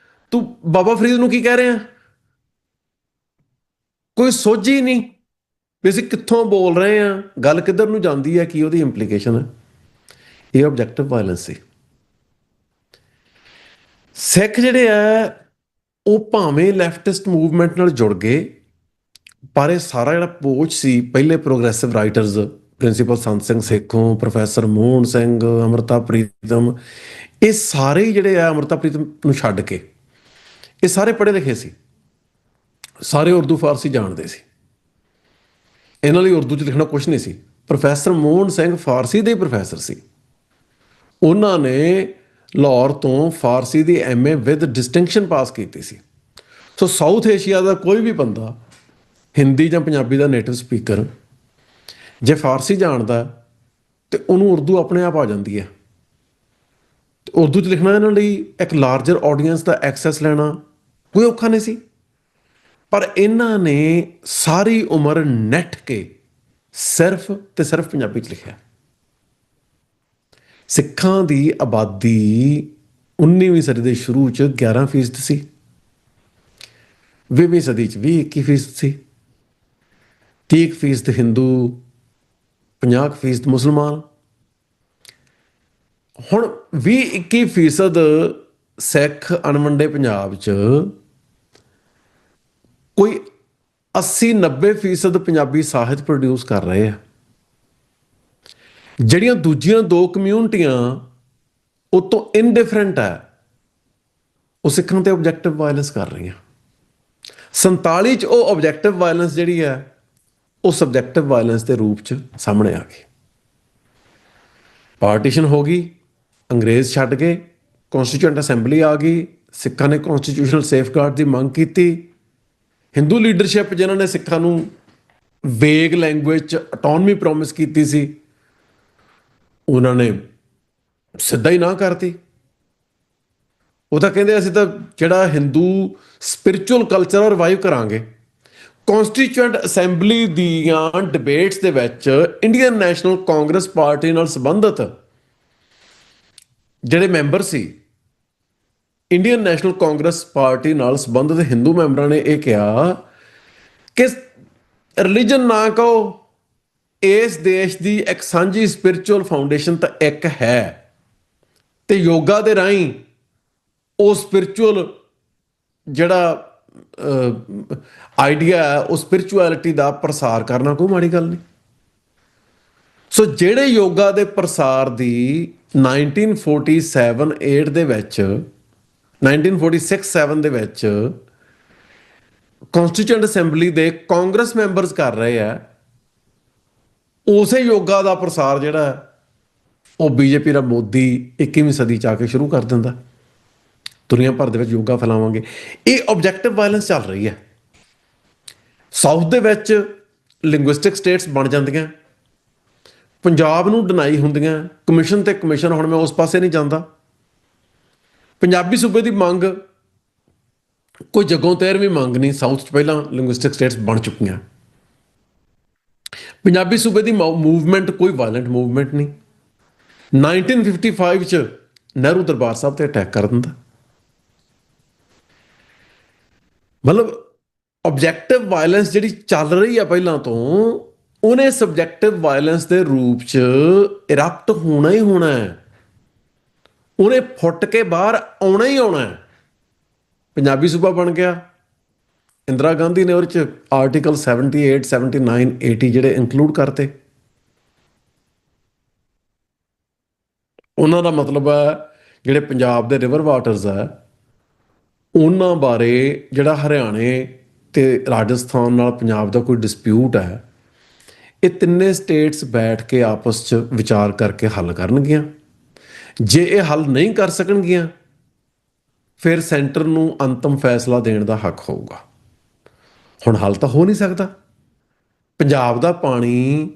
Speaker 2: ਤੂੰ ਬਾਬਾ ਫਰੀਦ ਨੂੰ ਕੀ ਕਹਿ ਰਿਹਾ? ਕੋਈ ਸੋਝ ਹੀ ਨਹੀਂ ਵੀ ਅਸੀਂ ਕਿੱਥੋਂ ਬੋਲ ਰਹੇ ਹਾਂ, ਗੱਲ ਕਿੱਧਰ ਨੂੰ ਜਾਂਦੀ ਹੈ, ਕੀ ਉਹਦੀ ਇੰਪਲੀਕੇਸ਼ਨ ਹੈ। ਇਹ ਆਬਜੈਕਟਿਵ ਵਾਇਲੈਂਸ ਸੀ। ਸਿੱਖ ਜਿਹੜੇ ਆ ਉਹ ਭਾਵੇਂ ਲੈਫਟਿਸਟ ਮੂਵਮੈਂਟ ਨਾਲ ਜੁੜ ਗਏ, ਪਰ ਇਹ ਸਾਰਾ ਜਿਹੜਾ ਪੋਚ ਸੀ ਪਹਿਲੇ progressive writers, principal Sant Singh Sekhon, professor Mohan Singh, Amrita Pritam, ਇਹ ਸਾਰੇ ਹੀ ਜਿਹੜੇ ਆ ਅੰਮ੍ਰਿਤਾ ਪ੍ਰੀਤਮ ਨੂੰ ਛੱਡ ਕੇ ਇਹ ਸਾਰੇ ਪੜ੍ਹੇ ਲਿਖੇ ਸੀ, ਸਾਰੇ ਉਰਦੂ ਫਾਰਸੀ ਜਾਣਦੇ ਸੀ। ਇਹਨਾਂ ਲਈ ਉਰਦੂ 'ਚ ਲਿਖਣਾ ਕੁਛ ਨਹੀਂ ਸੀ। ਪ੍ਰੋਫੈਸਰ ਮੋਹਨ ਸਿੰਘ ਫਾਰਸੀ ਦੇ ਪ੍ਰੋਫੈਸਰ ਸੀ। ਉਹਨਾਂ ਨੇ ਲਾਹੌਰ ਤੋਂ ਫਾਰਸੀ ਦੀ MA ਵਿਦ ਡਿਸਟਿੰਕਸ਼ਨ ਪਾਸ ਕੀਤੀ ਸੀ। ਸੋ ਸਾਊਥ ਏਸ਼ੀਆ ਦਾ ਕੋਈ ਵੀ ਬੰਦਾ, ਹਿੰਦੀ ਜਾਂ ਪੰਜਾਬੀ ਦਾ ਨੇਟਿਵ ਸਪੀਕਰ, ਜੇ ਫਾਰਸੀ ਜਾਣਦਾ ਤੇ ਉਹਨੂੰ ਉਰਦੂ ਆਪਣੇ ਆਪ ਆ ਜਾਂਦੀ ਹੈ। ਉਰਦੂ 'ਚ ਲਿਖਣਾ ਇਹਨਾਂ ਲਈ ਇੱਕ ਲਾਰਜਰ ਆਡੀਅנס ਦਾ ਐਕਸੈਸ ਲੈਣਾ ਕੋਈ ਔਖਾ ਨਹੀਂ ਸੀ। ਪਰ ਇਹਨਾਂ ਨੇ ਸਾਰੀ ਉਮਰ ਨੱਠ ਕੇ ਸਿਰਫ ਤੇ ਸਿਰਫ ਪੰਜਾਬੀ 'ਚ ਲਿਖਿਆ। ਸਿੱਖਾਂ ਦੀ ਆਬਾਦੀ 19ਵੀਂ ਸਦੀ ਦੇ ਸ਼ੁਰੂ 'ਚ 11% ਸੀ, 20ਵੀਂ ਸਦੀ 'ਚ 21% ਸੀ, 30% ਹਿੰਦੂ, 50% ਮੁਸਲਮਾਨ। ਹੁਣ 20-21% ਸਿੱਖ ਅਣਵੰਡੇ ਪੰਜਾਬ 'ਚ ਕੋਈ 80-90% ਪੰਜਾਬੀ ਸਾਹਿਤ ਪ੍ਰੋਡਿਊਸ ਕਰ ਰਹੇ ਆ। ਜਿਹੜੀਆਂ ਦੂਜੀਆਂ ਦੋ ਕਮਿਊਨਿਟੀਆਂ ਉਹ ਤੋਂ ਇਨਡਿਫਰੈਂਟ ਹੈ, ਉਹ ਸਿੱਖਾਂ ਤੇ ਆਬਜੈਕਟਿਵ ਵਾਇਲੈਂਸ ਕਰ ਰਹੀਆਂ। 47 'ਚ ਉਹ ਆਬਜੈਕਟਿਵ ਵਾਇਲੈਂਸ ਜਿਹੜੀ ਹੈ ਉਹ ਸਬਜੈਕਟਿਵ ਵਾਇਲੈਂਸ ਦੇ ਰੂਪ 'ਚ ਸਾਹਮਣੇ ਆ ਗਈ। ਪਾਰਟੀਸ਼ਨ ਹੋ ਗਈ, ਅੰਗਰੇਜ਼ ਛੱਡ ਗਏ, ਕੌਂਸਟੀਚਿਊਐਂਟ ਅਸੈਂਬਲੀ ਆ ਗਈ, ਸਿੱਖਾਂ ਨੇ ਕੌਂਸਟੀਟਿਊਸ਼ਨਲ ਸੇਫਗਾਰਡ ਦੀ ਮੰਗ ਕੀਤੀ। ਹਿੰਦੂ ਲੀਡਰਸ਼ਿਪ ਜਿਨ੍ਹਾਂ ਨੇ ਸਿੱਖਾਂ ਨੂੰ ਵੇਗ ਲੈਂਗੁਏਜ 'ਚ ਅਟੋਨਮੀ ਪ੍ਰੋਮਿਸ ਕੀਤੀ ਸੀ, ਉਹਨਾਂ ਨੇ ਸਿੱਧਾ ਹੀ ਨਾ ਕਰਤੀ। ਉਹ ਤਾਂ ਕਹਿੰਦੇ ਅਸੀਂ ਤਾਂ ਜਿਹੜਾ ਹਿੰਦੂ ਸਪਿਰਿਚੁਅਲ ਕਲਚਰ ਰਿਵਾਈਵ ਕਰਾਂਗੇ। ਕੌਂਸਟੀਚਿਊਐਂਟ ਅਸੈਂਬਲੀ ਦੀਆਂ ਡਿਬੇਟਸ ਦੇ ਵਿੱਚ ਇੰਡੀਅਨ ਨੈਸ਼ਨਲ ਕਾਂਗਰਸ ਪਾਰਟੀ ਨਾਲ ਸੰਬੰਧਿਤ ਜਿਹੜੇ ਮੈਂਬਰ ਸੀ, ਇੰਡੀਅਨ ਨੈਸ਼ਨਲ ਕਾਂਗਰਸ ਪਾਰਟੀ ਨਾਲ ਸੰਬੰਧਿਤ ਹਿੰਦੂ ਮੈਂਬਰਾਂ ਨੇ ਇਹ ਕਿਹਾ ਕਿ ਰਿਲੀਜਨ ਨਾ ਕਹੋ, ਇਸ ਦੇਸ਼ ਦੀ ਇੱਕ ਸਾਂਝੀ ਸਪਿਰਿਚੁਅਲ ਫਾਊਂਡੇਸ਼ਨ ਤਾਂ ਇੱਕ ਹੈ, ਤੇ ਯੋਗਾ ਦੇ ਰਾਹੀਂ ਉਹ ਸਪਿਰਿਚੁਅਲ ਜਿਹੜਾ ਆਈਡੀਆ ਹੈ, ਉਹ ਸਪਿਰਿਚੁਅਲਿਟੀ ਦਾ ਪ੍ਰਸਾਰ ਕਰਨਾ ਕੋਈ ਮਾੜੀ ਗੱਲ ਨਹੀਂ। ਸੋ ਜਿਹੜੇ ਯੋਗਾ ਦੇ ਪ੍ਰਸਾਰ ਦੀ 1947-8 ਦੇ ਵਿੱਚ, 1946-7 ਦੇ ਵਿੱਚ ਕੌਂਸਟੀਚਿਊਐਂਟ ਅਸੈਂਬਲੀ ਦੇ ਕਾਂਗਰਸ ਮੈਂਬਰਸ ਕਰ ਰਹੇ ਆ, ਉਸੇ ਯੋਗਾ ਦਾ ਪ੍ਰਸਾਰ ਜਿਹੜਾ ਉਹ BJP ਦਾ ਮੋਦੀ 21ਵੀਂ ਸਦੀ 'ਚ ਆ ਕੇ ਸ਼ੁਰੂ ਕਰ ਦਿੰਦਾ। ਦੁਨੀਆ ਭਰ ਦੇ ਵਿੱਚ ਯੋਗਾ ਫੈਲਾਵਾਂਗੇ। ਇਹ ਆਬਜੈਕਟਿਵ ਵਾਇਲੈਂਸ ਚੱਲ ਰਹੀ ਹੈ। ਸਾਊਥ ਦੇ ਵਿੱਚ ਲਿੰਗੁਇਸਟਿਕ ਸਟੇਟਸ ਬਣ ਜਾਂਦੀਆਂ, ਪੰਜਾਬ ਨੂੰ ਡਿਨਾਈ ਹੁੰਦੀਆਂ, ਕਮਿਸ਼ਨ ਤੇ ਕਮਿਸ਼ਨ। ਹੁਣ ਮੈਂ ਉਸ ਪਾਸੇ ਨਹੀਂ ਜਾਂਦਾ। ਪੰਜਾਬੀ ਸੂਬੇ ਦੀ ਮੰਗ ਕੋਈ ਜੱਗੋਂ ਤੇਰਵੀਂ ਮੰਗ ਨਹੀਂ। ਸਾਊਥ 'ਚ ਪਹਿਲਾਂ ਲਿੰਗੁਇਸਟਿਕ ਸਟੇਟਸ ਬਣ ਚੁੱਕੀਆਂ। ਪੰਜਾਬੀ ਸੂਬੇ ਦੀ ਮੂਵਮੈਂਟ ਕੋਈ ਵਾਇਲੈਂਟ ਮੂਵਮੈਂਟ ਨਹੀਂ। 1955 'ਚ ਨਹਿਰੂ ਦਰਬਾਰ ਸਾਹਿਬ ਤੇ ਅਟੈਕ ਕਰ ਦਿੰਦਾ। ਮਤਲਬ ਆਬਜੈਕਟਿਵ ਵਾਇਲੈਂਸ ਜਿਹੜੀ ਚੱਲ ਰਹੀ ਆ ਪਹਿਲਾਂ ਤੋਂ, ਉਹਨੇ ਸਬਜੈਕਟਿਵ ਵਾਇਲੈਂਸ ਦੇ ਰੂਪ 'ਚ ਇਰਪਟ ਹੋਣਾ ਹੀ ਹੋਣਾ ਹੈ। ਉਹਨੇ ਫੁੱਟ ਕੇ ਬਾਹਰ ਆਉਣਾ ਹੀ ਆਉਣਾ ਹੈ। ਪੰਜਾਬੀ ਸੂਬਾ ਬਣ ਗਿਆ। ਇੰਦਰਾ ਗਾਂਧੀ ਨੇ ਉਹਦੇ 'ਚ ਆਰਟੀਕਲ 78, 79, 80 ਜਿਹੜੇ ਇਨਕਲੂਡ ਕਰਤੇ। ਉਹਨਾਂ ਦਾ ਮਤਲਬ ਹੈ ਜਿਹੜੇ ਪੰਜਾਬ ਦੇ ਰਿਵਰ ਵਾਟਰਸ ਹੈ ਉਹਨਾਂ ਬਾਰੇ ਜਿਹੜਾ ਹਰਿਆਣੇ ਤੇ ਰਾਜਸਥਾਨ ਨਾਲ ਪੰਜਾਬ ਦਾ ਕੋਈ ਡਿਸਪਿਊਟ ਹੈ, ਇਹ ਤਿੰਨੇ ਸਟੇਟਸ ਬੈਠ ਕੇ ਆਪਸ 'ਚ ਵਿਚਾਰ ਕਰਕੇ ਹੱਲ ਕਰਨਗੀਆਂ। ਜੇ ਇਹ ਹੱਲ ਨਹੀਂ ਕਰ ਸਕਣਗੀਆਂ, ਫਿਰ ਸੈਂਟਰ ਨੂੰ ਅੰਤਮ ਫੈਸਲਾ ਦੇਣ ਦਾ ਹੱਕ ਹੋਊਗਾ। ਹੁਣ ਹੱਲ ਤਾਂ ਹੋ ਨਹੀਂ ਸਕਦਾ। ਪੰਜਾਬ ਦਾ ਪਾਣੀ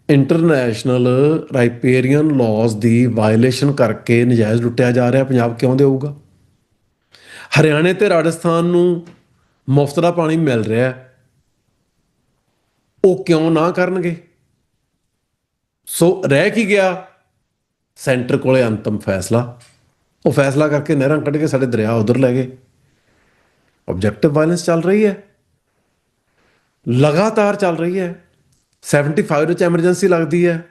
Speaker 2: ਇੰਟਰਨੈਸ਼ਨਲ ਰਾਈਪੇਰੀਅਨ ਲਾਜ਼ ਦੀ ਵਾਇਲੇਸ਼ਨ ਕਰਕੇ ਨਜਾਇਜ਼ ਲੁੱਟਿਆ ਜਾ ਰਿਹਾ, ਪੰਜਾਬ ਕਿਉਂ ਦੇਊਗਾ? ਹਰਿਆਣੇ ਤੇ ਰਾਜਸਥਾਨ ਨੂੰ ਮੁਫਤ ਦਾ ਪਾਣੀ ਮਿਲ ਰਿਹਾ, ਉਹ ਕਿਉਂ ਨਾ ਕਰਨਗੇ? ਸੋ ਰਹਿ ਕੀ ਗਿਆ? ਸੈਂਟਰ ਕੋਲੇ ਅੰਤਮ ਫੈਸਲਾ। ਉਹ ਫੈਸਲਾ ਕਰਕੇ ਨਹਿਰਾਂ ਕੱਢ ਕੇ ਸਾਡੇ ਦਰਿਆ ਉਧਰ ਲੈ ਗਏ। ਆਬਜੈਕਟਿਵ ਵਾਇਲੈਂਸ ਚੱਲ ਰਹੀ ਹੈ, ਲਗਾਤਾਰ ਚੱਲ ਰਹੀ ਹੈ। 75 ਵਿੱਚ ਐਮਰਜੈਂਸੀ ਲੱਗਦੀ ਹੈ,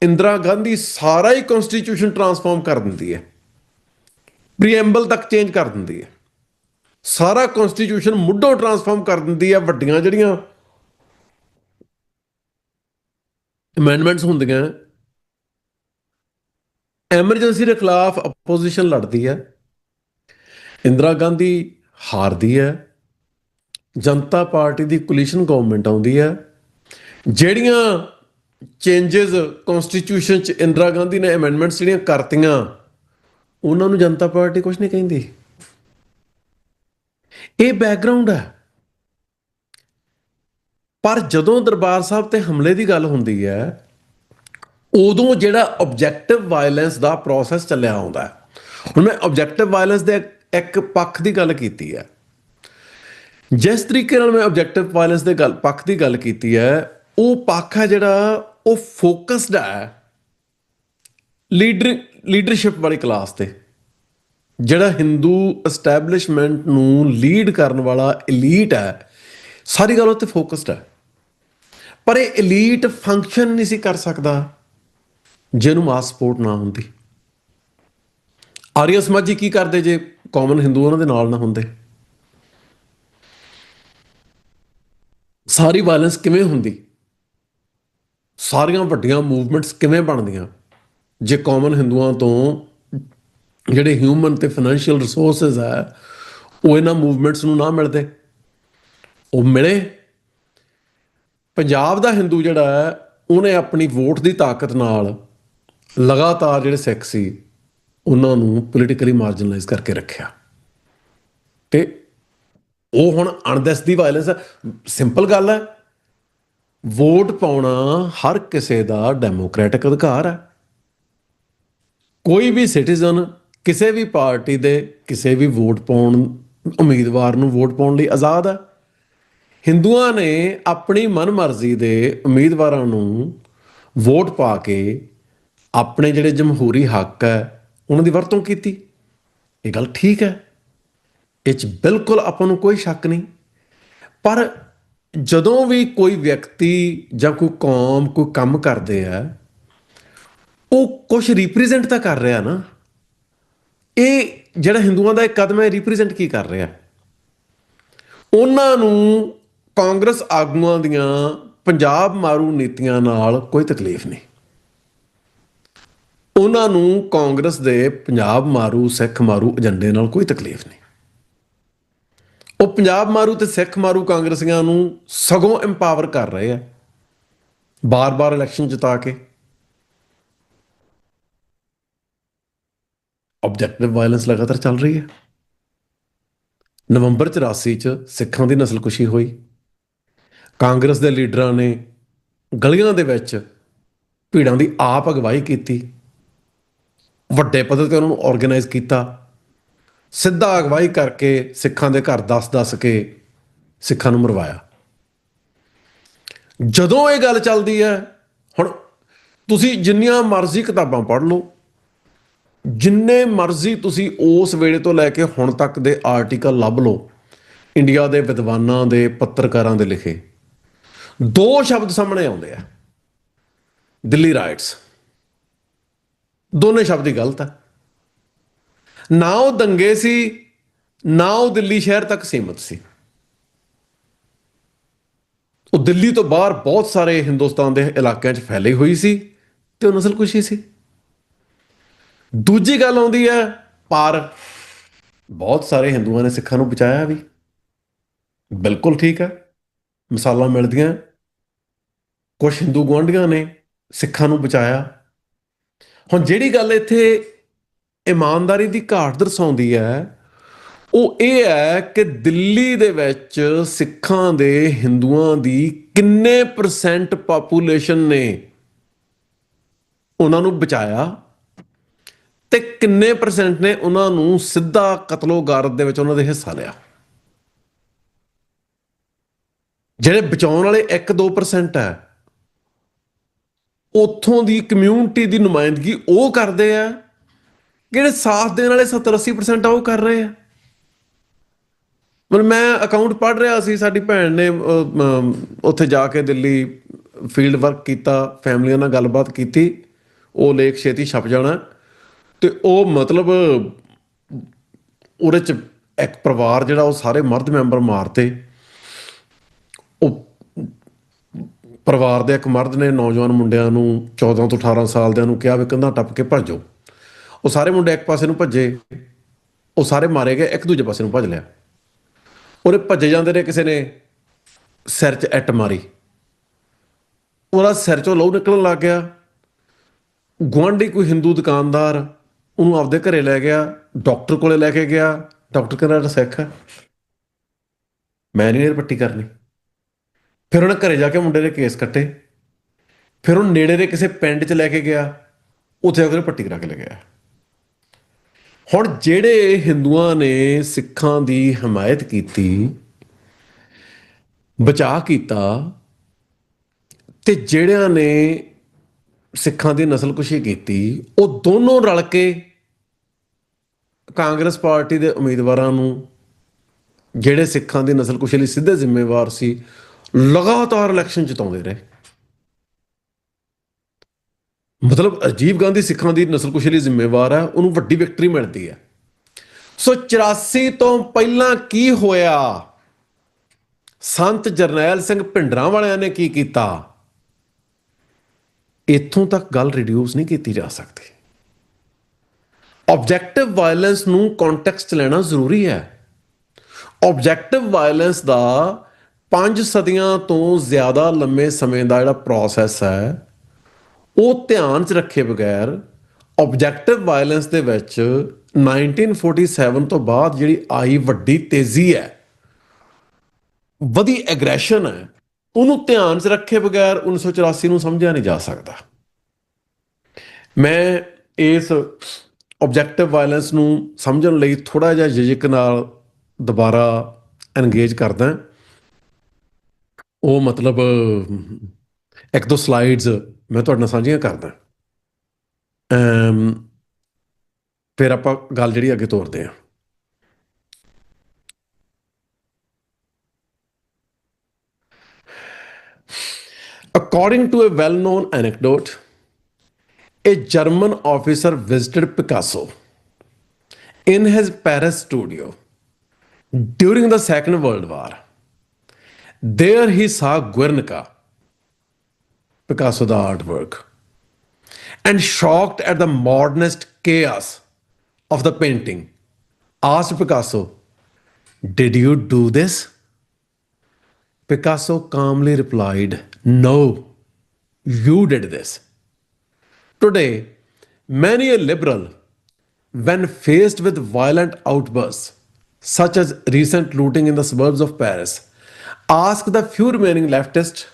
Speaker 2: ਇੰਦਰਾ ਗਾਂਧੀ ਸਾਰਾ ਹੀ ਕਨਸਟੀਟਿਊਸ਼ਨ ਟਰਾਂਸਫਾਰਮ ਕਰ ਦਿੰਦੀ ਹੈ, ਪ੍ਰੀਐਂਬਲ ਤੱਕ ਚੇਂਜ ਕਰ ਦਿੰਦੀ ਹੈ, ਸਾਰਾ ਕਨਸਟੀਟਿਊਸ਼ਨ ਮੁੱਢੋਂ ਟਰਾਂਸਫਾਰਮ ਕਰ ਦਿੰਦੀ ਹੈ। ਵੱਡੀਆਂ ਜਿਹੜੀਆਂ ਅਮੈਂਡਮੈਂਟਸ ਹੁੰਦੀਆਂ, ਐਮਰਜੈਂਸੀ ਦੇ ਖਿਲਾਫ ਅਪੋਜੀਸ਼ਨ ਲੜਦੀ ਹੈ, ਇੰਦਰਾ ਗਾਂਧੀ ਹਾਰਦੀ ਹੈ, ਜਨਤਾ ਪਾਰਟੀ ਦੀ ਕੋਲੀਸ਼ਨ ਗਵਰਨਮੈਂਟ ਆਉਂਦੀ ਹੈ। ਜਿਹੜੀਆਂ ਚੇਂਜਸ ਕਨਸਟੀਟਿਊਸ਼ਨ 'ਚ ਇੰਦਰਾ ਗਾਂਧੀ ਨੇ ਅਮੈਂਡਮੈਂਟਸ ਜਿਹੜੀਆਂ ਕਰਤੀਆਂ, ਉਹਨਾਂ ਨੂੰ ਜਨਤਾ ਪਾਰਟੀ ਕੁਝ ਨਹੀਂ ਕਹਿੰਦੀ। ਇਹ ਬੈਕਗਰਾਉਂਡ ਹੈ। ਪਰ ਜਦੋਂ ਦਰਬਾਰ ਸਾਹਿਬ ਤੇ ਹਮਲੇ ਦੀ ਗੱਲ ਹੁੰਦੀ ਹੈ, ਉਦੋਂ ਜਿਹੜਾ ਆਬਜੈਕਟਿਵ ਵਾਇਲੈਂਸ ਦਾ ਪ੍ਰੋਸੈਸ ਚੱਲਿਆ ਆਉਂਦਾ ਹੈ। ਹੁਣ ਮੈਂ ਆਬਜੈਕਟਿਵ ਵਾਇਲੈਂਸ ਦੇ ਇੱਕ ਪੱਖ ਦੀ ਗੱਲ ਕੀਤੀ ਹੈ। ਜਿਸ ਤਰੀਕੇ ਨਾਲ ਮੈਂ ਆਬਜੈਕਟਿਵ ਵਾਇਲੈਂਸ ਦੇ ਪੱਖ ਦੀ ਗੱਲ ਕੀਤੀ ਹੈ, ਉਹ ਪੱਖ ਹੈ ਜਿਹੜਾ ਉਹ ਫੋਕਸਡ ਹੈ ਲੀਡਰਸ਼ਿਪ ਵਾਲੀ ਕਲਾਸ ਤੇ। ਜਿਹੜਾ ਹਿੰਦੂ ਐਸਟੈਬਲਿਸ਼ਮੈਂਟ ਨੂੰ ਲੀਡ ਕਰਨ ਵਾਲਾ ਐਲੀਟ ਹੈ, ਸਾਰੀ ਗੱਲ ਉੱਤੇ ਫੋਕਸਡ ਹੈ। ਪਰ ਇਹ ਐਲੀਟ ਫੰਕਸ਼ਨ ਨਹੀਂ ਸੀ ਕਰ ਸਕਦਾ ਜੇ ਇਹਨੂੰ ਮਾਸ ਸਪੋਰਟ ਨਾ ਹੁੰਦੀ। ਆਰੀਆ ਸਮਾਜੀ ਕੀ ਕਰਦੇ ਜੇ ਕਾਮਨ ਹਿੰਦੂ ਉਹਨਾਂ ਦੇ ਨਾਲ ਨਾ ਹੁੰਦੇ? ਸਾਰੀ ਵਾਇਲੈਂਸ ਕਿਵੇਂ ਹੁੰਦੀ? ਸਾਰੀਆਂ ਵੱਡੀਆਂ ਮੂਵਮੈਂਟਸ ਕਿਵੇਂ ਬਣਦੀਆਂ ਜੇ ਕਾਮਨ ਹਿੰਦੂਆਂ ਤੋਂ ਜਿਹੜੇ ਹਿਊਮਨ ਤੇ ਫਾਈਨੈਂਸ਼ੀਅਲ ਰਿਸੋਰਸਿਸ ਹੈ ਉਹ ਇਹਨਾਂ ਮੂਵਮੈਂਟਸ ਨੂੰ ਨਾ ਮਿਲਦੇ? ਉਹ ਮਿਲੇ। ਪੰਜਾਬ ਦਾ ਹਿੰਦੂ ਜਿਹੜਾ ਹੈ, ਉਹਨੇ ਆਪਣੀ ਵੋਟ ਦੀ ਤਾਕਤ ਨਾਲ ਲਗਾਤਾਰ ਜਿਹੜੇ ਸਿੱਖ ਸੀ ਉਹਨਾਂ ਨੂੰ ਪੋਲੀਟੀਕਲੀ ਮਾਰਜਨਲਾਈਜ਼ ਕਰਕੇ ਰੱਖਿਆ। ਤੇ ਉਹ ਹੁਣ ਅਣਦਿਸਦੀ ਵਾਇਲੈਂਸ ਹੈ। ਸਿੰਪਲ ਗੱਲ ਹੈ, ਵੋਟ ਪਾਉਣਾ ਹਰ ਕਿਸੇ ਦਾ ਡੈਮੋਕ੍ਰੈਟਿਕ ਅਧਿਕਾਰ ਹੈ। ਕੋਈ ਵੀ ਸਿਟੀਜ਼ਨ ਕਿਸੇ ਵੀ ਪਾਰਟੀ ਦੇ ਕਿਸੇ ਵੀ ਵੋਟ ਪਾਉਣ ਉਮੀਦਵਾਰ ਨੂੰ ਵੋਟ ਪਾਉਣ ਲਈ ਆਜ਼ਾਦ ਹੈ। ਹਿੰਦੂਆਂ ਨੇ ਆਪਣੀ ਮਨਮਰਜ਼ੀ ਦੇ ਉਮੀਦਵਾਰਾਂ ਨੂੰ ਵੋਟ ਪਾ ਕੇ ਆਪਣੇ ਜਿਹੜੇ ਜਮਹੂਰੀ ਹੱਕ ਹੈ ਉਹਨਾਂ ਦੀ ਵਰਤੋਂ ਕੀਤੀ। ਇਹ ਗੱਲ ਠੀਕ ਹੈ, ਇਹ 'ਚ ਬਿਲਕੁਲ ਆਪਾਂ ਨੂੰ ਕੋਈ ਸ਼ੱਕ ਨਹੀਂ। ਪਰ ਜਦੋਂ ਵੀ ਕੋਈ ਵਿਅਕਤੀ ਜਾਂ ਕੋਈ ਕੌਮ ਕੋਈ ਕੰਮ ਕਰਦੇ ਆ, ਉਹ ਕੁਝ ਰਿਪਰੈਜ਼ੈਂਟ ਤਾਂ ਕਰ ਰਿਹਾ ਨਾ। ਇਹ ਜਿਹੜਾ ਹਿੰਦੂਆਂ ਦਾ ਇੱਕ ਕਦਮ ਹੈ, ਰਿਪਰੈਜ਼ੈਂਟ ਕੀ ਕਰ ਰਿਹਾ? ਉਹਨਾਂ ਨੂੰ ਕਾਂਗਰਸ ਆਗੂਆਂ ਦੀਆਂ ਪੰਜਾਬ ਮਾਰੂ ਨੀਤੀਆਂ ਨਾਲ ਕੋਈ ਤਕਲੀਫ ਨਹੀਂ। ਉਹਨਾਂ ਨੂੰ ਕਾਂਗਰਸ ਦੇ ਪੰਜਾਬ ਮਾਰੂ ਸਿੱਖ ਮਾਰੂ ਏਜੰਡੇ ਨਾਲ ਕੋਈ ਤਕਲੀਫ ਨਹੀਂ। ਉਹ ਪੰਜਾਬ ਮਾਰੂ ਤੇ ਸਿੱਖ ਮਾਰੂ ਕਾਂਗਰਸੀਆਂ ਨੂੰ ਸਗੋਂ ਇੰਪਾਵਰ ਕਰ ਰਹੇ ਆ, ਬਾਰ-ਬਾਰ ਇਲੈਕਸ਼ਨ ਜਿਤਾ ਕੇ। ਆਬਜੈਕਟਿਵ ਵਾਇਲੈਂਸ ਲਗਾਤਾਰ ਚੱਲ ਰਹੀ ਹੈ। ਨਵੰਬਰ 84 'ਚ ਸਿੱਖਾਂ ਦੀ ਨਸਲਕੁਸ਼ੀ ਹੋਈ। ਕਾਂਗਰਸ ਦੇ ਲੀਡਰਾਂ ਨੇ ਗਲੀਆਂ ਦੇ ਵਿੱਚ ਭੀੜਾਂ ਦੀ ਆਪ ਅਗਵਾਈ ਕੀਤੀ, ਵੱਡੇ ਪੱਧਰ 'ਤੇ ਉਹਨਾਂ ਨੂੰ ਆਰਗੇਨਾਈਜ਼ ਕੀਤਾ, ਸਿੱਧਾ ਅਗਵਾਈ ਕਰਕੇ ਸਿੱਖਾਂ ਦੇ ਘਰ ਦੱਸ ਕੇ ਸਿੱਖਾਂ ਨੂੰ ਮਰਵਾਇਆ। ਜਦੋਂ ਇਹ ਗੱਲ ਚੱਲਦੀ ਹੈ, ਹੁਣ ਤੁਸੀਂ ਜਿੰਨੀਆਂ ਮਰਜ਼ੀ ਕਿਤਾਬਾਂ ਪੜ੍ਹ ਲਓ, ਜਿੰਨੇ ਮਰਜ਼ੀ ਤੁਸੀਂ ਉਸ ਵੇਲੇ ਤੋਂ ਲੈ ਕੇ ਹੁਣ ਤੱਕ ਦੇ ਆਰਟੀਕਲ ਲੱਭ ਲਓ, ਇੰਡੀਆ ਦੇ ਵਿਦਵਾਨਾਂ ਦੇ ਪੱਤਰਕਾਰਾਂ ਦੇ ਲਿਖੇ, ਦੋ ਸ਼ਬਦ ਸਾਹਮਣੇ ਆਉਂਦੇ ਆ, ਦਿੱਲੀ ਰਾਈਟਸ। ਦੋਨੇ ਸ਼ਬਦ ਹੀ ਗਲਤ ਹੈ। ਨਾ ਉਹ ਦੰਗੇ ਸੀ, ਨਾ ਉਹ ਦਿੱਲੀ ਸ਼ਹਿਰ ਤੱਕ ਸੀਮਤ ਸੀ। ਉਹ ਦਿੱਲੀ ਤੋਂ ਬਾਹਰ ਬਹੁਤ ਸਾਰੇ ਹਿੰਦੁਸਤਾਨ ਦੇ ਇਲਾਕਿਆਂ 'ਚ ਫੈਲੀ ਹੋਈ ਸੀ ਤੇ ਉਹ ਨਸਲਕੁਸ਼ੀ ਸੀ। ਦੂਜੀ ਗੱਲ ਆਉਂਦੀ ਹੈ, ਪਰ ਬਹੁਤ ਸਾਰੇ ਹਿੰਦੂਆਂ ਨੇ ਸਿੱਖਾਂ ਨੂੰ ਬਚਾਇਆ ਵੀ। ਬਿਲਕੁਲ ਠੀਕ ਹੈ, ਮਿਸਾਲਾਂ ਮਿਲਦੀਆਂ। ਕੁਝ ਹਿੰਦੂ ਗੁਆਂਢੀਆਂ ਨੇ ਸਿੱਖਾਂ ਨੂੰ ਬਚਾਇਆ। ਹੁਣ ਜਿਹੜੀ ਗੱਲ ਇੱਥੇ ਇਮਾਨਦਾਰੀ ਦੀ ਘਾਟ ਦਰਸਾਉਂਦੀ ਹੈ ਉਹ ਇਹ ਹੈ ਕਿ ਦਿੱਲੀ ਦੇ ਵਿੱਚ ਸਿੱਖਾਂ ਦੇ ਹਿੰਦੂਆਂ ਦੀ ਕਿੰਨੇ ਪਰਸੈਂਟ ਪਾਪੂਲੇਸ਼ਨ ਨੇ ਉਹਨਾਂ ਨੂੰ ਬਚਾਇਆ ਤੇ ਕਿੰਨੇ ਪਰਸੈਂਟ ਨੇ ਉਹਨਾਂ ਨੂੰ ਸਿੱਧਾ ਕਤਲੋ ਗਾਰਤ ਦੇ ਵਿੱਚ ਉਹਨਾਂ ਦੇ ਹਿੱਸਾ ਲਿਆ। ਜਿਹੜੇ ਬਚਾਉਣ ਵਾਲੇ 1-2% ਹੈ, ਉੱਥੋਂ ਦੀ ਕਮਿਊਨਿਟੀ ਦੀ ਨੁਮਾਇੰਦਗੀ ਉਹ ਕਰਦੇ ਆ, ਜਿਹੜੇ ਸਾਥ ਦੇਣ ਵਾਲੇ 70-80% ਆ ਉਹ ਕਰ ਰਹੇ ਆ। ਮਤਲਬ ਮੈਂ ਅਕਾਊਂਟ ਪੜ੍ਹ ਰਿਹਾ ਸੀ, ਸਾਡੀ ਭੈਣ ਨੇ ਉੱਥੇ ਜਾ ਕੇ ਦਿੱਲੀ ਫੀਲਡ ਵਰਕ ਕੀਤਾ, ਫੈਮਲੀਆਂ ਨਾਲ ਗੱਲਬਾਤ ਕੀਤੀ, ਉਹ ਲੇਖ ਛੇਤੀ ਛਪ ਜਾਣਾ। ਤੇ ਉਹ ਮਤਲਬ ਉਹਦੇ ਚ ਇੱਕ ਪਰਿਵਾਰ ਜਿਹੜਾ ਉਹ ਸਾਰੇ ਮਰਦ ਮੈਂਬਰ ਮਾਰਤੇ। ਉਹ ਪਰਿਵਾਰ ਦੇ ਇੱਕ ਮਰਦ ਨੇ ਨੌਜਵਾਨ ਮੁੰਡਿਆਂ ਨੂੰ 14 ਤੋਂ 18 ਸਾਲ ਦਿਆਂ ਨੂੰ ਕਿਹਾ ਵੀ ਕੰਧਾਂ ਟੱਪ ਕੇ ਭੱਜੋ। ਉਹ ਸਾਰੇ ਮੁੰਡੇ ਇੱਕ ਪਾਸੇ ਨੂੰ ਭੱਜੇ, ਉਹ ਸਾਰੇ ਮਾਰੇ ਗਏ, ਇੱਕ ਦੂਜੇ ਪਾਸੇ ਨੂੰ ਭੱਜ ਲਿਆ। ਉਹਦੇ ਭੱਜੇ ਜਾਂਦੇ ਨੇ, ਕਿਸੇ ਨੇ ਸਿਰ 'ਚ ਇੱਟ ਮਾਰੀ, ਉਹਦਾ ਸਿਰ 'ਚੋਂ ਲਹੂ ਨਿਕਲਣ ਲੱਗ ਗਿਆ। ਗੁਆਂਢੀ ਕੋਈ ਹਿੰਦੂ ਦੁਕਾਨਦਾਰ ਉਹਨੂੰ ਆਪਦੇ ਘਰੇ ਲੈ ਗਿਆ, ਡਾਕਟਰ ਕੋਲੇ ਲੈ ਕੇ ਗਿਆ। ਡਾਕਟਰ ਕਹਿੰਦਾ ਸਿੱਖ ਹੈ, ਮੈਂ ਨਹੀਂ ਪੱਟੀ ਕਰਨੀ। ਫਿਰ ਉਹਨੇ ਘਰੇ ਜਾ ਕੇ ਮੁੰਡੇ ਦੇ ਕੇਸ ਕੱਟੇ। ਫਿਰ ਉਹ ਨੇੜੇ ਦੇ ਕਿਸੇ ਪਿੰਡ 'ਚ ਲੈ ਕੇ ਗਿਆ, ਉੱਥੇ ਅਗਰ ਪੱਟੀ ਕਰਾ ਕੇ ਲੈ ਗਿਆ। ਹੁਣ ਜਿਹੜੇ ਹਿੰਦੂਆਂ ਨੇ ਸਿੱਖਾਂ ਦੀ ਹਮਾਇਤ ਕੀਤੀ, ਬਚਾਅ ਕੀਤਾ, ਤੇ ਜਿਹੜਿਆਂ ਨੇ ਸਿੱਖਾਂ ਦੀ ਨਸਲਕੁਸ਼ੀ ਕੀਤੀ, ਉਹ ਦੋਨੋਂ ਰਲ ਕੇ ਕਾਂਗਰਸ ਪਾਰਟੀ ਦੇ ਉਮੀਦਵਾਰਾਂ ਨੂੰ, ਜਿਹੜੇ ਸਿੱਖਾਂ ਦੀ ਨਸਲਕੁਸ਼ੀ ਲਈ ਸਿੱਧੇ ਜ਼ਿੰਮੇਵਾਰ ਸੀ, ਲਗਾਤਾਰ ਇਲੈਕਸ਼ਨ ਜਿਤਾਉਂਦੇ ਰਹੇ। ਮਤਲਬ ਰਾਜੀਵ ਗਾਂਧੀ ਸਿੱਖਾਂ ਦੀ ਨਸਲਕੁਸ਼ੀ ਲਈ ਜ਼ਿੰਮੇਵਾਰ ਹੈ, ਉਹਨੂੰ ਵੱਡੀ ਵਿਕਟਰੀ ਮਿਲਦੀ ਹੈ। ਸੋ 84 ਤੋਂ ਪਹਿਲਾਂ ਕੀ ਹੋਇਆ, ਸੰਤ ਜਰਨੈਲ ਸਿੰਘ ਭਿੰਡਰਾਂ ਵਾਲਿਆਂ ਨੇ ਕੀ ਕੀਤਾ, ਇੱਥੋਂ ਤੱਕ ਗੱਲ ਰਿਡਿਊਸ ਨਹੀਂ ਕੀਤੀ ਜਾ ਸਕਦੀ। ਆਬਜੈਕਟਿਵ ਵਾਇਲੈਂਸ ਨੂੰ ਕੰਟੈਕਸਟ 'ਚ ਲੈਣਾ ਜ਼ਰੂਰੀ ਹੈ। ਆਬਜੈਕਟਿਵ ਵਾਇਲੈਂਸ ਦਾ 5 ਸਦੀਆਂ ਤੋਂ ਜ਼ਿਆਦਾ ਲੰਮੇ ਸਮੇਂ ਦਾ ਜਿਹੜਾ ਪ੍ਰੋਸੈਸ ਹੈ, ਉਹ ਧਿਆਨ 'ਚ ਰੱਖੇ ਬਗੈਰ ਆਬਜੈਕਟਿਵ ਵਾਇਲੈਂਸ ਦੇ ਵਿੱਚ 1947 ਤੋਂ ਬਾਅਦ ਜਿਹੜੀ ਆਈ ਵੱਡੀ ਤੇਜ਼ੀ ਹੈ, ਵਧੀ ਐਗਰੈਸ਼ਨ ਹੈ, ਉਹਨੂੰ ਧਿਆਨ 'ਚ ਰੱਖੇ ਬਗੈਰ 1984 ਨੂੰ ਸਮਝਿਆ ਨਹੀਂ ਜਾ ਸਕਦਾ। ਮੈਂ ਇਸ ਆਬਜੈਕਟਿਵ ਵਾਇਲੈਂਸ ਨੂੰ ਸਮਝਣ ਲਈ ਥੋੜ੍ਹਾ ਜਿਹਾ ਜਿਜਕ ਨਾਲ ਦੁਬਾਰਾ ਐਨਗੇਜ ਕਰਦਾ। ਉਹ ਮਤਲਬ 1-2 ਸਲਾਈਡਸ ਮੈਂ ਤੁਹਾਡੇ ਨਾਲ ਸਾਂਝੀਆਂ ਕਰਦਾ, ਫਿਰ ਆਪਾਂ ਗੱਲ ਜਿਹੜੀ ਅੱਗੇ ਤੋਰਦੇ ਹਾਂ। According to a well-known anecdote, a German officer visited Picasso in his Paris studio during the Second World War. There he saw Guernica, Picasso the artwork, and shocked at the modernist chaos of the painting, asked Picasso, "Did you do this?" Picasso calmly replied, "No, you did this." Today, many a liberal, when faced with violent outbursts, such as recent looting in the suburbs of Paris, ask the few remaining leftists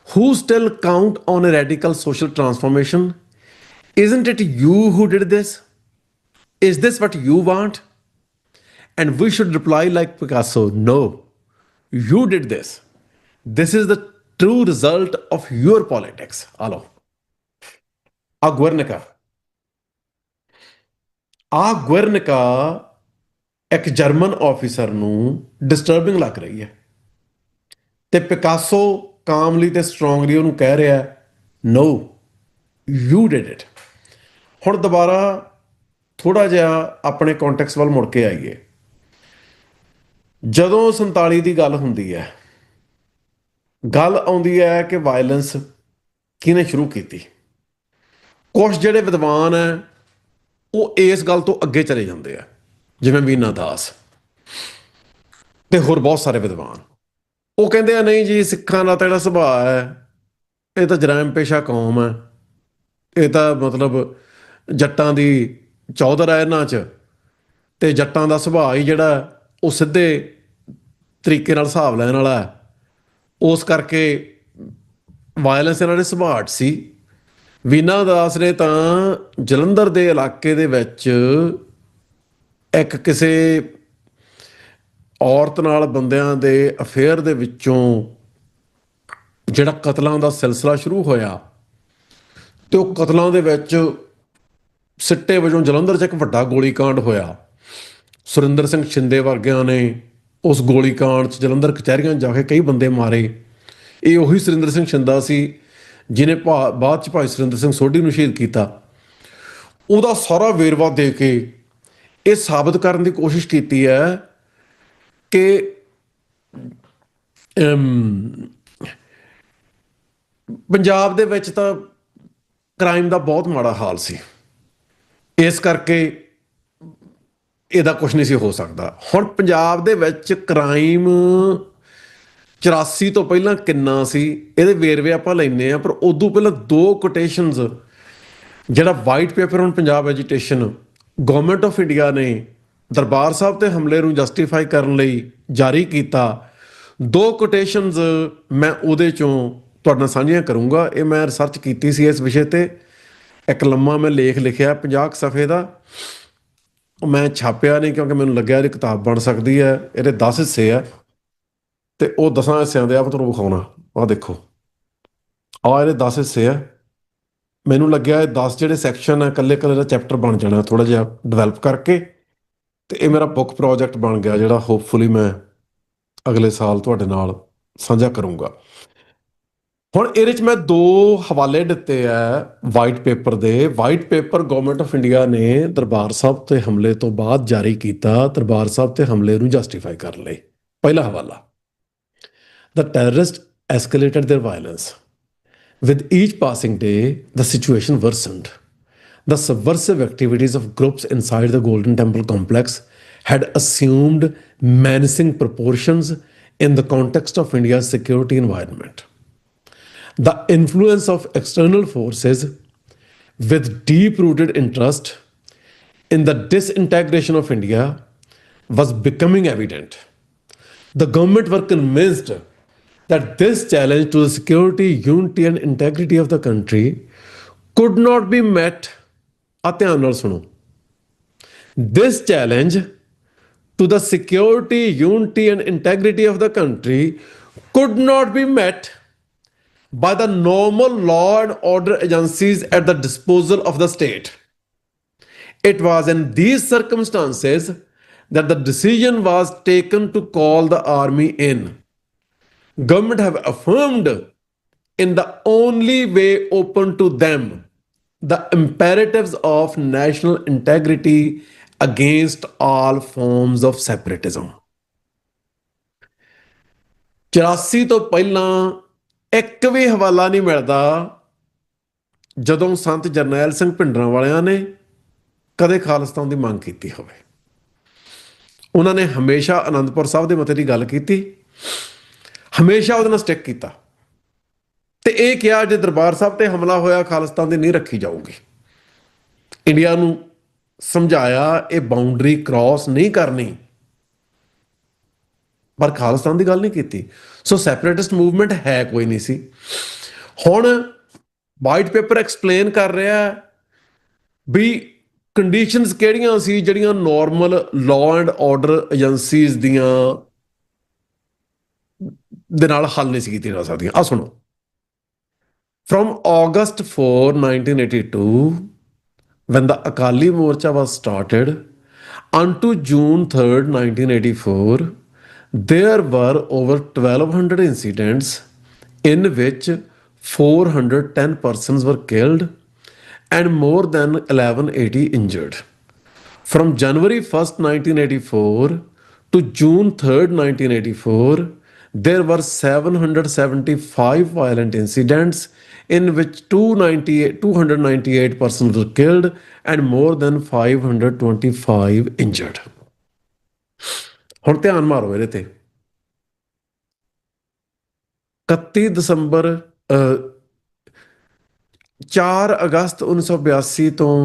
Speaker 2: who still count on a radical social transformation, "Isn't it you who did this? Is this what you want?" And we should reply like Picasso, "No, you did this. This is the true result of your politics." Hello. Guernica ਇੱਕ German officer ਨੂੰ disturbing ਲੱਗ ਰਹੀ ਹੈ, ਤੇ Picasso ਕਾਮਲੀ ਤੇ strongly ਉਹਨੂੰ ਕਹਿ ਰਿਹਾ, "ਨੋ, ਯੂ ਡਿਡ ਇਟ." ਹੁਣ ਦੁਬਾਰਾ ਥੋੜਾ ਜਿਹਾ ਆਪਣੇ ਕੰਟੈਕਸਟ ਵੱਲ ਮੁੜ ਕੇ ਆਈਏ। ਜਦੋਂ 47 ਦੀ ਗੱਲ ਹੁੰਦੀ ਹੈ, ਗੱਲ ਆਉਂਦੀ ਹੈ ਕਿ ਵਾਇਲੈਂਸ ਕਿਹਨੇ ਸ਼ੁਰੂ ਕੀਤੀ। ਕੁਝ ਜਿਹੜੇ ਵਿਦਵਾਨ ਹੈ ਉਹ ਇਸ ਗੱਲ ਤੋਂ ਅੱਗੇ ਚਲੇ ਜਾਂਦੇ ਆ, ਜਿਵੇਂ ਮੀਨਾ ਦਾਸ। ਤੇ ਹੋਰ ਬਹੁਤ ਸਾਰੇ ਵਿਦਵਾਨ। ਉਹ ਕਹਿੰਦੇ ਆ ਨਹੀਂ ਜੀ, ਸਿੱਖਾਂ ਦਾ ਤਾਂ ਜਿਹੜਾ ਸੁਭਾਅ ਹੈ ਇਹ ਤਾਂ ਜਰਾਇਮ ਪੇਸ਼ਾ ਕੌਮ ਹੈ, ਇਹ ਤਾਂ ਮਤਲਬ ਜੱਟਾਂ ਦੀ ਚੌਧਰ ਹੈ ਇਹਨਾਂ 'ਚ, ਤੇ ਜੱਟਾਂ ਦਾ ਸੁਭਾਅ ਹੀ ਜਿਹੜਾ ਉਹ ਸਿੱਧੇ ਤਰੀਕੇ ਨਾਲ ਹਿਸਾਬ ਲੈਣ ਵਾਲਾ ਹੈ, ਉਸ ਕਰਕੇ ਵਾਇਲੈਂਸ ਇਹਨਾਂ ਦੇ ਸੁਭਾਅ 'ਚ ਸੀ। ਵੀਨਾ ਦਾਸ ਨੇ ਤਾਂ ਜਲੰਧਰ ਦੇ ਇਲਾਕੇ ਦੇ ਵਿੱਚ ਇੱਕ ਕਿਸੇ ਔਰਤ ਨਾਲ ਬੰਦਿਆਂ ਦੇ ਅਫੇਅਰ ਦੇ ਵਿੱਚੋਂ ਜਿਹੜਾ ਕਤਲਾਂ ਦਾ ਸਿਲਸਿਲਾ ਸ਼ੁਰੂ ਹੋਇਆ, ਤੇ ਉਹ ਕਤਲਾਂ ਦੇ ਵਿੱਚ ਸਿੱਟੇ ਵਜੋਂ ਜਲੰਧਰ 'ਚ ਇੱਕ ਵੱਡਾ ਗੋਲੀकांड ਹੋਇਆ। ਸੁਰਿੰਦਰ ਸਿੰਘ ਸ਼ਿੰਦੇ ਵਰਗਿਆਂ ਨੇ ਉਸ ਗੋਲੀकांड 'ਚ ਜਲੰਧਰ ਕਚਹਿਰੀਆਂ ਜਾ ਕੇ ਕਈ ਬੰਦੇ ਮਾਰੇ। ਇਹ ਉਹੀ ਸੁਰਿੰਦਰ ਸਿੰਘ ਸ਼ਿੰਦਾ ਸੀ ਜਿਹਨੇ ਬਾਅਦ 'ਚ ਭਾਈ ਸੁਰਿੰਦਰ ਸਿੰਘ ਸੋਢੀ ਨੂੰ ਸ਼ਹੀਦ ਕੀਤਾ। ਉਹਦਾ ਸਾਰਾ ਵੇਰਵਾ ਦੇ ਕੇ ਇਹ ਸਾਬਤ ਕਰਨ ਦੀ ਕੋਸ਼ਿਸ਼ ਕੀਤੀ ਹੈ ਕਿ ਪੰਜਾਬ ਦੇ ਵਿੱਚ ਤਾਂ ਕ੍ਰਾਈਮ ਦਾ ਬਹੁਤ ਮਾੜਾ ਹਾਲ ਸੀ, ਇਸ ਕਰਕੇ ਇਹਦਾ ਕੁਝ ਨਹੀਂ ਸੀ ਹੋ ਸਕਦਾ। ਹੁਣ ਪੰਜਾਬ ਦੇ ਵਿੱਚ ਕ੍ਰਾਈਮ 84 ਤੋਂ ਪਹਿਲਾਂ ਕਿੰਨਾ ਸੀ ਇਹਦੇ ਵੇਰਵੇ ਆਪਾਂ ਲੈਂਦੇ ਹਾਂ, ਪਰ ਉਦੋਂ ਪਹਿਲਾਂ ਦੋ ਕੋਟੇਸ਼ਨਸ ਜਿਹੜਾ white paper on Punjab agitation government of India ਨੇ ਦਰਬਾਰ ਸਾਹਿਬ ਤੇ ਹਮਲੇ ਨੂੰ ਜਸਟੀਫਾਈ ਕਰਨ ਲਈ ਜਾਰੀ ਕੀਤਾ, ਦੋ ਕੋਟੇਸ਼ਨਸ ਮੈਂ ਉਹਦੇ ਚੋਂ ਤੁਹਾਡੇ ਨਾਲ ਸਾਂਝੀਆਂ ਕਰੂੰਗਾ। ਇਹ ਮੈਂ ਰਿਸਰਚ ਕੀਤੀ ਸੀ ਇਸ ਵਿਸ਼ੇ ਤੇ, ਇੱਕ ਲੰਮਾ ਮੈਂ ਲੇਖ ਲਿਖਿਆ 50 ਸਫ਼ੇ ਦਾ, ਉਹ ਮੈਂ ਛਾਪਿਆ ਨਹੀਂ ਕਿਉਂਕਿ ਮੈਨੂੰ ਲੱਗਿਆ ਇਹਦੀ ਕਿਤਾਬ ਬਣ ਸਕਦੀ ਹੈ। ਇਹਦੇ 10 ਹਿੱਸੇ ਆ ਤੇ ਉਹ 10 ਹਿੱਸਿਆਂ ਦੇ ਆਪ ਤੁਹਾਨੂੰ ਵਿਖਾਉਣਾ। ਆਹ ਦੇਖੋ, ਆਹ ਇਹਦੇ 10 ਹਿੱਸੇ ਆ। ਮੈਨੂੰ ਲੱਗਿਆ ਇਹ 10 ਜਿਹੜੇ ਸੈਕਸ਼ਨ ਆ ਇਕੱਲੇ ਇਕੱਲੇ ਦਾ ਚੈਪਟਰ ਬਣ ਜਾਣਾ ਥੋੜ੍ਹਾ ਜਿਹਾ ਡਿਵੈਲਪ ਕਰਕੇ, ਤੇ ਇਹ ਮੇਰਾ ਬੁੱਕ ਪ੍ਰੋਜੈਕਟ ਬਣ ਗਿਆ ਜਿਹੜਾ ਹੋਪਫੁਲੀ ਮੈਂ ਅਗਲੇ ਸਾਲ ਤੁਹਾਡੇ ਨਾਲ ਸਾਂਝਾ ਕਰੂੰਗਾ। ਹੁਣ ਇਹਦੇ 'ਚ ਮੈਂ ਦੋ ਹਵਾਲੇ ਦਿੱਤੇ ਆ ਵਾਈਟ ਪੇਪਰ ਦੇ। White paper government of India ਨੇ ਦਰਬਾਰ ਸਾਹਿਬ ਤੇ ਹਮਲੇ ਤੋਂ ਬਾਅਦ ਜਾਰੀ ਕੀਤਾ, ਦਰਬਾਰ ਸਾਹਿਬ ਤੇ ਹਮਲੇ ਨੂੰ ਜਸਟੀਫਾਈ ਕਰਨ ਲਈ। ਪਹਿਲਾ ਹਵਾਲਾ, The terrorists escalated their violence. With each passing day, the situation worsened. The subversive activities of groups inside the Golden Temple complex had assumed menacing proportions in the context of India's security environment. The influence of external forces with deep-rooted interest in the disintegration of India was becoming evident. The government were convinced that this challenge to the security, unity and integrity of the country could not be met. ਧਿਆਨ ਨਾਲ ਸੁਣੋ, this challenge to the security, unity and integrity of the country could not be met by the normal law and order agencies at the disposal of the state. It was in these circumstances that the decision was taken to call the army in. Government have affirmed in the only way open to them the imperatives of national integrity against all forms of separatism. 84 ਤੋਂ ਪਹਿਲਾਂ ਇੱਕ ਵੀ ਹਵਾਲਾ ਨਹੀਂ ਮਿਲਦਾ ਜਦੋਂ ਸੰਤ ਜਰਨੈਲ ਸਿੰਘ ਭਿੰਡਰਾਂਵਾਲਿਆਂ ਨੇ ਕਦੇ ਖਾਲਿਸਤਾਨ ਦੀ ਮੰਗ ਕੀਤੀ ਹੋਵੇ। ਉਹਨਾਂ ਨੇ ਹਮੇਸ਼ਾ ਆਨੰਦਪੁਰ ਸਾਹਿਬ ਦੇ ਮਤੇ ਦੀ ਗੱਲ ਕੀਤੀ, ਹਮੇਸ਼ਾ ਉਹਦੇ ਨਾਲ ਸਟਿਕ ਕੀਤਾ, ਤੇ ਇਹ ਕਿਹਾ ਜੇ ਦਰਬਾਰ ਸਾਹਿਬ ਤੇ ਹਮਲਾ ਹੋਇਆ ਖਾਲਿਸਤਾਨ ਦੀ ਨਹੀਂ ਰੱਖੀ ਜਾਊਗੀ। ਇੰਡੀਆ ਨੂੰ ਸਮਝਾਇਆ ਇਹ ਬਾਉਂਡਰੀ ਕ੍ਰਾਸ ਨਹੀਂ ਕਰਨੀ, ਪਰ ਖਾਲਿਸਤਾਨ ਦੀ ਗੱਲ ਨਹੀਂ ਕੀਤੀ। ਸੋ ਸੈਪਰੇਟਿਸਟ ਮੂਵਮੈਂਟ ਹੈ ਕੋਈ ਨਹੀਂ ਸੀ। ਹੁਣ ਵਾਈਟ ਪੇਪਰ ਐਕਸਪਲੇਨ ਕਰ ਰਿਹਾ ਵੀ ਕੰਡੀਸ਼ਨਸ ਕਿਹੜੀਆਂ ਸੀ ਜਿਹੜੀਆਂ normal law and order agencies ਦੀਆਂ ਦੇ ਨਾਲ ਹੱਲ ਨਹੀਂ ਸੀ ਕੀਤੀ ਜਾ ਸਕਦੀਆਂ। ਆਹ ਸੁਣੋ, from August 4, 1982, when the Akali Morcha was started, unto June 3rd, 1984, there were over 1,200 incidents in which 410 persons were killed and more than 1,180 injured. From January 1st, 1984 to June 3rd, 1984, there were 775 violent incidents in which 298 persons were killed and more than 525 injured. ਹੁਣ ਧਿਆਨ ਮਾਰੋ ਇਹਦੇ ਤੇ। 31 ਦਸੰਬਰ 4 ਅਗਸਤ 1982 ਤੋਂ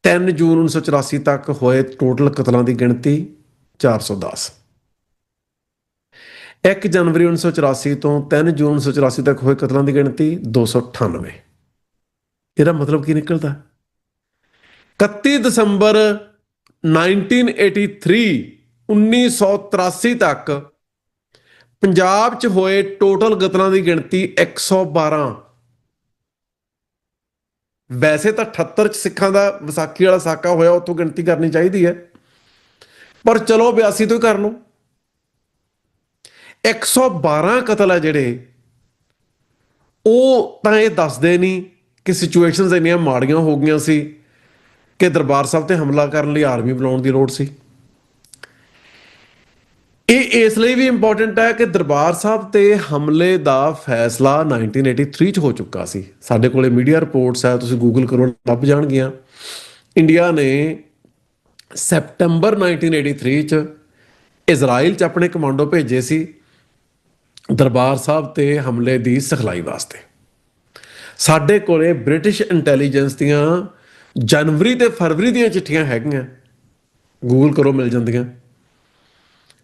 Speaker 2: 3 ਜੂਨ 1984 ਤੱਕ ਹੋਏ total ਕਤਲਾਂ ਦੀ ਗਿਣਤੀ 410। 1 ਜਨਵਰੀ 1984 ਤੋਂ 3 ਜੂਨ 1984 ਤੱਕ ਹੋਏ ਕਤਲਾਂ ਦੀ ਗਿਣਤੀ 298। ਇਹਦਾ ਮਤਲਬ ਕੀ ਨਿਕਲਦਾ? 31 ਦਸੰਬਰ 1983 1983 ਤੱਕ ਪੰਜਾਬ 'ਚ ਹੋਏ ਟੋਟਲ ਕਤਲਾਂ ਦੀ ਗਿਣਤੀ 112। ਵੈਸੇ ਤਾਂ 78 'ਚ ਸਿੱਖਾਂ ਦਾ ਵਿਸਾਖੀ ਵਾਲਾ ਸਾਕਾ ਹੋਇਆ, ਉੱਥੋਂ ਗਿਣਤੀ ਕਰਨੀ ਚਾਹੀਦੀ ਹੈ, ਪਰ ਚਲੋ 82 ਤੋਂ ਹੀ ਕਰ ਲਓ। 112 ਕਤਲ ਹੈ ਜਿਹੜੇ, ਉਹ ਤਾਂ ਇਹ ਦੱਸਦੇ ਨਹੀਂ ਕਿ ਸਿਚੁਏਸ਼ਨਸ ਇੰਨੀਆਂ ਮਾੜੀਆਂ ਹੋ ਗਈਆਂ ਸੀ ਕਿ ਦਰਬਾਰ ਸਾਹਿਬ ਤੇ ਹਮਲਾ ਕਰਨ ਲਈ ਆਰਮੀ ਬੁਲਾਉਣ ਦੀ ਲੋੜ ਸੀ। ਇਹ ਇਸ ਲਈ ਵੀ ਇੰਪੋਰਟੈਂਟ ਹੈ ਕਿ ਦਰਬਾਰ ਸਾਹਿਬ ਤੇ ਹਮਲੇ ਦਾ ਫੈਸਲਾ 1983 ਚ ਹੋ ਚੁੱਕਾ ਸੀ। ਸਾਡੇ ਕੋਲੇ ਮੀਡੀਆ ਰਿਪੋਰਟਸ ਹੈ, ਤੁਸੀਂ ਗੂਗਲ ਕਰੋ ਲੱਭ ਜਾਣਗੀਆਂ। ਇੰਡੀਆ ਨੇ ਸੈਪਟੰਬਰ 1983 ਚ ਇਜ਼ਰਾਈਲ ਚ ਆਪਣੇ ਕਮਾਂਡੋ ਭੇਜੇ ਸੀ ਦਰਬਾਰ ਸਾਹਿਬ ਤੇ ਹਮਲੇ ਦੀ ਸਿਖਲਾਈ ਵਾਸਤੇ। ਸਾਡੇ ਕੋਲੇ ਬ੍ਰਿਟਿਸ਼ ਇੰਟੈਲੀਜੈਂਸ ਦੀਆਂ ਜਨਵਰੀ ਤੇ ਫਰਵਰੀ ਦੀਆਂ ਚਿੱਠੀਆਂ ਹੈਗੀਆਂ, ਗੂਗਲ ਕਰੋ ਮਿਲ ਜਾਂਦੀਆਂ,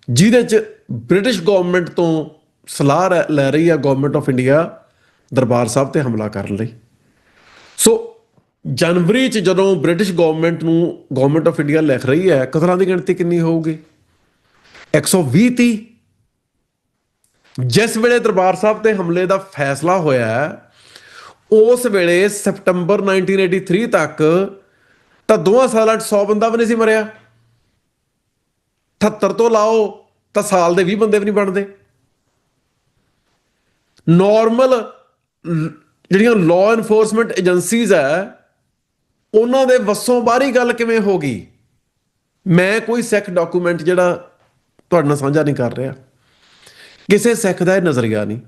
Speaker 2: ਜਿਹਦੇ 'ਚ ਬ੍ਰਿਟਿਸ਼ ਗਵਰਨਮੈਂਟ ਤੋਂ ਸਲਾਹ ਲੈ ਰਹੀ ਹੈ government of India Darbar Sahib ਤੇ ਹਮਲਾ ਕਰਨ ਲਈ। ਸੋ ਜਨਵਰੀ 'ਚ ਜਦੋਂ ਬ੍ਰਿਟਿਸ਼ ਗਵਰਨਮੈਂਟ ਨੂੰ ਗਵਰਨਮੈਂਟ ਆਫ ਇੰਡੀਆ ਲਿਖ ਰਹੀ ਹੈ, ਕਤਲਾਂ ਦੀ ਗਿਣਤੀ ਕਿੰਨੀ ਹੋਊਗੀ? 120-30। ਜਿਸ ਵੇਲੇ ਦਰਬਾਰ ਸਾਹਿਬ ਤੇ ਹਮਲੇ ਦਾ ਫੈਸਲਾ ਹੋਇਆ, ਉਸ ਵੇਲੇ ਸਤੰਬਰ 1983 ਤੱਕ ਤਾਂ 2 ਸਾਲਾਂ 'ਚ 100 ਬੰਦਾ ਵੀ ਨਹੀਂ ਸੀ ਮਰਿਆ। 78 ਤੋਂ ਲਾਓ ਤਾਂ ਸਾਲ ਦੇ 20 ਬੰਦੇ ਵੀ ਨਹੀਂ ਬਣਦੇ। ਨੋਰਮਲ ਜਿਹੜੀਆਂ ਲਾਅ ਐਨਫੋਰਸਮੈਂਟ ਏਜੰਸੀਜ਼ ਹੈ, ਉਹਨਾਂ ਦੇ ਵੱਸੋਂ ਬਾਹਰੀ ਗੱਲ ਕਿਵੇਂ ਹੋ ਗਈ? ਮੈਂ ਕੋਈ ਸਿੱਖ ਡਾਕੂਮੈਂਟ ਜਿਹੜਾ ਤੁਹਾਡੇ ਨਾਲ ਸਾਂਝਾ ਨਹੀਂ ਕਰ ਰਿਹਾ, ਕਿਸੇ ਸਿੱਖ ਦਾ ਇਹ ਨਜ਼ਰੀਆ ਨਹੀਂ।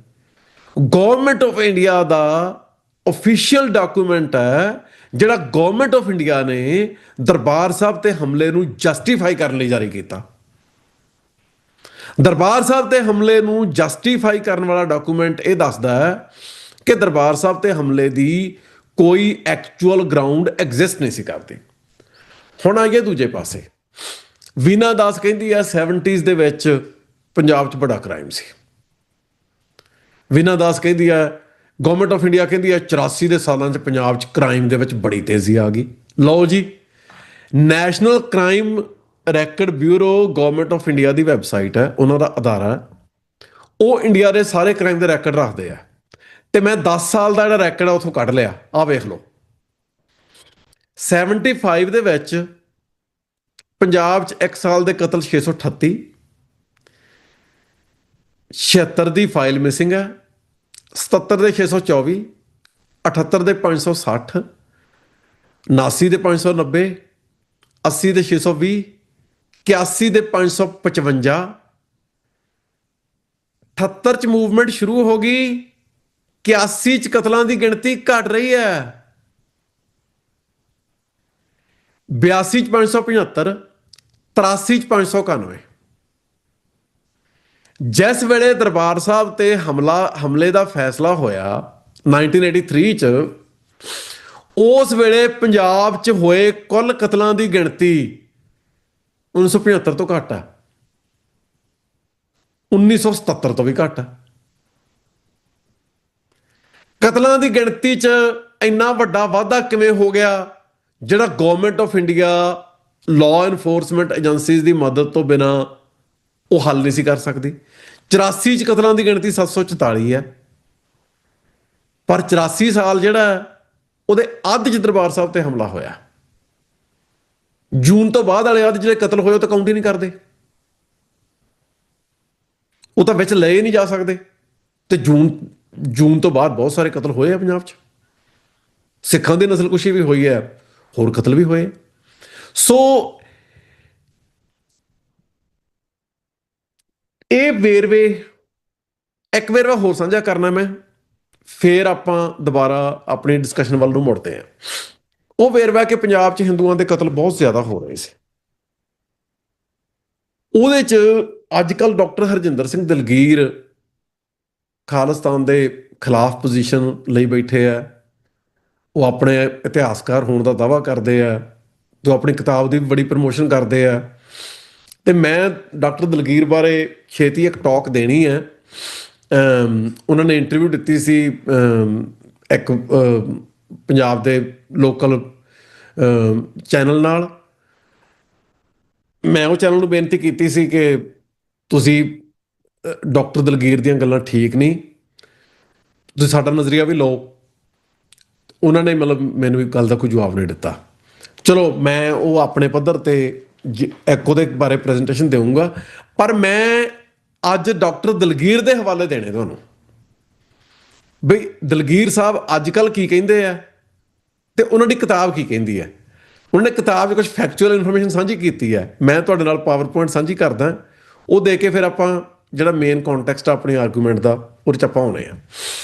Speaker 2: Government of India the official document ਹੈ ਜਿਹੜਾ ਗਵਰਨਮੈਂਟ ਆਫ ਇੰਡੀਆ ਨੇ ਦਰਬਾਰ ਸਾਹਿਬ ਤੇ ਹਮਲੇ ਨੂੰ ਜਸਟੀਫਾਈ ਕਰਨ ਲਈ ਜਾਰੀ ਕੀਤਾ। ਦਰਬਾਰ ਸਾਹਿਬ ਤੇ ਹਮਲੇ ਨੂੰ ਜਸਟੀਫਾਈ ਕਰਨ ਵਾਲਾ ਡਾਕੂਮੈਂਟ ਇਹ ਦੱਸਦਾ ਹੈ ਕਿ ਦਰਬਾਰ ਸਾਹਿਬ ਤੇ ਹਮਲੇ ਦੀ ਕੋਈ ਐਕਚੁਅਲ ਗਰਾਊਂਡ ਐਗਜ਼ਿਸਟ ਨਹੀਂ ਸੀ ਕਰਦੀ। ਹੁਣ ਆਈਏ ਦੂਜੇ ਪਾਸੇ। ਵੀਨਾ ਦਾਸ ਕਹਿੰਦੀ ਹੈ 70s ਦੇ ਵਿੱਚ ਪੰਜਾਬ 'ਚ ਬੜਾ ਕ੍ਰਾਈਮ ਸੀ। ਵੀਨਾ ਦਾਸ ਕਹਿੰਦੀ ਹੈ ਗਵਰਨਮੈਂਟ ਆਫ ਇੰਡੀਆ ਕਹਿੰਦੀ ਹੈ 84 ਦੇ ਸਾਲਾਂ 'ਚ ਪੰਜਾਬ 'ਚ ਕ੍ਰਾਈਮ ਦੇ ਵਿੱਚ ਬੜੀ ਤੇਜ਼ੀ ਆ ਗਈ। ਲਓ ਜੀ, national crime ਰੈਕਡ bureau government of India the website ਹੈ, ਉਹਨਾਂ ਦਾ ਅਦਾਰਾ ਹੈ, ਉਹ ਇੰਡੀਆ ਦੇ ਸਾਰੇ ਕ੍ਰਾਈਮ ਦੇ ਰੈਕਡ ਰੱਖਦੇ ਆ। ਤੇ ਮੈਂ 10 ਸਾਲ ਦਾ ਜਿਹੜਾ ਰੈਕਡ ਆ ਉੱਥੋਂ ਕੱਢ ਲਿਆ, ਆਹ ਵੇਖ ਲਓ। 75 ਦੇ ਵਿੱਚ ਪੰਜਾਬ 'ਚ 1 ਸਾਲ ਦੇ ਕਤਲ 638, 76 ਦੀ ਫਾਈਲ ਮਿਸਿੰਗ ਹੈ, 77 ਦੇ 624, 78 ਦੇ 560, 79 ਦੇ 590, 80 ਦੇ 620, 81 ਦੇ 555। 78 ਚ ਮੂਵਮੈਂਟ ਸ਼ੁਰੂ ਹੋ ਗਈ, 81 ਚ ਕਤਲਾਂ ਦੀ ਗਿਣਤੀ ਘਟ ਰਹੀ ਹੈ, 82 ਚ 575, 83 ਚ 591। ਜਿਸ ਵੇਲੇ ਦਰਬਾਰ ਸਾਹਿਬ ਤੇ ਹਮਲੇ ਦਾ ਫੈਸਲਾ ਹੋਇਆ 1983 ਚ, ਉਸ ਵੇਲੇ ਪੰਜਾਬ 'ਚ ਹੋਏ ਕੁੱਲ ਕਤਲਾਂ ਦੀ ਗਿਣਤੀ 1975 ਤੋਂ ਘੱਟ ਹੈ, 1977 ਤੋਂ ਵੀ ਘੱਟ ਹੈ। ਕਤਲਾਂ ਦੀ ਗਿਣਤੀ 'ਚ ਇੰਨਾ ਵੱਡਾ ਵਾਧਾ ਕਿਵੇਂ ਹੋ ਗਿਆ, ਜਿਹੜਾ government of India law enforcement agencies ਦੀ ਮਦਦ ਤੋਂ ਬਿਨਾ ਉਹ ਹੱਲ ਨਹੀਂ ਸੀ ਕਰ ਸਕਦੀ। 84 ਚ ਕਤਲਾਂ ਦੀ ਗਿਣਤੀ 744 ਹੈ, ਪਰ 84 ਸਾਲ ਜਿਹੜਾ ਉਹਦੇ ਅੱਧ 'ਚ ਦਰਬਾਰ ਸਾਹਿਬ ਤੇ ਹਮਲਾ ਹੋਇਆ। ਜੂਨ ਤੋਂ ਬਾਅਦ ਵਾਲੇ ਅੱਧ ਜਿਹੜੇ ਕਤਲ ਹੋਏ ਉਹ ਤਾਂ ਕਾਊਂਟ ਹੀ ਨਹੀਂ ਕਰਦੇ, ਉਹ ਤਾਂ ਵਿੱਚ ਲਏ ਨਹੀਂ ਜਾ ਸਕਦੇ। ਤੇ ਜੂਨ ਤੋਂ ਬਾਅਦ ਬਹੁਤ ਸਾਰੇ ਕਤਲ ਹੋਏ ਆ ਪੰਜਾਬ 'ਚ, ਸਿੱਖਾਂ ਦੀ ਨਸਲਕੁਸ਼ੀ ਵੀ ਹੋਈ ਹੈ, ਹੋਰ ਕਤਲ ਵੀ ਹੋਏ। ਸੋ ਇਹ ਵੇਰਵੇ, ਇੱਕ ਵੇਰਵਾ ਹੋਰ ਸਾਂਝਾ ਕਰਨਾ ਮੈਂ, ਫੇਰ ਆਪਾਂ ਦੁਬਾਰਾ ਆਪਣੀ ਡਿਸਕਸ਼ਨ ਵੱਲ ਨੂੰ ਮੁੜਦੇ ਹਾਂ। ਉਹ ਵੇਰਵਾ ਕਿ ਪੰਜਾਬ 'ਚ ਹਿੰਦੂਆਂ ਦੇ ਕਤਲ ਬਹੁਤ ਜ਼ਿਆਦਾ ਹੋ ਰਹੇ ਸੀ। ਉਹਦੇ 'ਚ ਅੱਜ ਕੱਲ੍ਹ ਡਾਕਟਰ ਹਰਜਿੰਦਰ ਸਿੰਘ ਦਲਗੀਰ ਖਾਲਿਸਤਾਨ ਦੇ ਖਿਲਾਫ ਪੋਜੀਸ਼ਨ ਲਈ ਬੈਠੇ ਆ। ਉਹ ਆਪਣੇ ਇਤਿਹਾਸਕਾਰ ਹੋਣ ਦਾ ਦਾਅਵਾ ਕਰਦੇ ਆ, ਜੋ ਆਪਣੀ ਕਿਤਾਬ ਦੀ ਵੀ ਬੜੀ ਪ੍ਰਮੋਸ਼ਨ ਕਰਦੇ ਆ। ਤੇ ਮੈਂ ਡਾਕਟਰ ਦਲਗੀਰ ਬਾਰੇ ਛੇਤੀ ਇੱਕ ਟਾਕ ਦੇਣੀ ਹੈ। ਉਹਨਾਂ ਨੇ ਇੰਟਰਵਿਊ ਦਿੱਤੀ ਸੀ ਇੱਕ ਪੰਜਾਬ ਦੇ ਲੋਕਲ ਚੈਨਲ ਨਾਲ। ਮੈਂ ਉਹ ਚੈਨਲ ਨੂੰ ਬੇਨਤੀ ਕੀਤੀ ਸੀ ਕਿ ਤੁਸੀਂ ਡਾਕਟਰ ਦਲਗੀਰ ਦੀਆਂ ਗੱਲਾਂ ਠੀਕ ਨਹੀਂ, ਤੁਸੀਂ ਸਾਡਾ ਨਜ਼ਰੀਆ ਵੀ ਲਓ। ਉਹਨਾਂ ਨੇ ਮਤਲਬ ਮੈਨੂੰ ਵੀ ਗੱਲ ਦਾ ਕੋਈ ਜਵਾਬ ਨਹੀਂ ਦਿੱਤਾ। ਚਲੋ ਮੈਂ ਉਹ ਆਪਣੇ ਪੱਧਰ ਤੇ ਇੱਕ ਉਹਦੇ ਬਾਰੇ ਪ੍ਰੈਜੈਂਟੇਸ਼ਨ ਦੇਵਾਂਗਾ, ਪਰ ਮੈਂ ਅੱਜ ਡਾਕਟਰ ਦਲਗੀਰ ਦੇ ਹਵਾਲੇ ਦੇਣੇ ਤੁਹਾਨੂੰ, ਬਈ ਦਲਗੀਰ ਸਾਹਿਬ ਅੱਜ ਕੱਲ੍ਹ ਕੀ ਕਹਿੰਦੇ ਆ ਤੇ ਉਹਨਾਂ ਦੀ ਕਿਤਾਬ ਕੀ ਕਹਿੰਦੀ ਹੈ। ਉਹਨਾਂ ਨੇ ਕਿਤਾਬ 'ਚ ਕੁਝ ਫੈਕਚੁਅਲ ਇਨਫੋਰਮੇਸ਼ਨ ਸਾਂਝੀ ਕੀਤੀ ਹੈ, ਮੈਂ ਤੁਹਾਡੇ ਨਾਲ ਪਾਵਰ ਪੁਆਇੰਟ ਸਾਂਝੀ ਕਰਦਾ। ਉਹ ਦੇ ਕੇ ਫਿਰ ਆਪਾਂ ਜਿਹੜਾ ਮੇਨ ਕੌਨਟੈਕਸਟ ਆ ਆਪਣੀ ਆਰਗੂਮੈਂਟ ਦਾ, ਉਹਦੇ 'ਚ ਆਪਾਂ ਆਉਣੇ ਆ।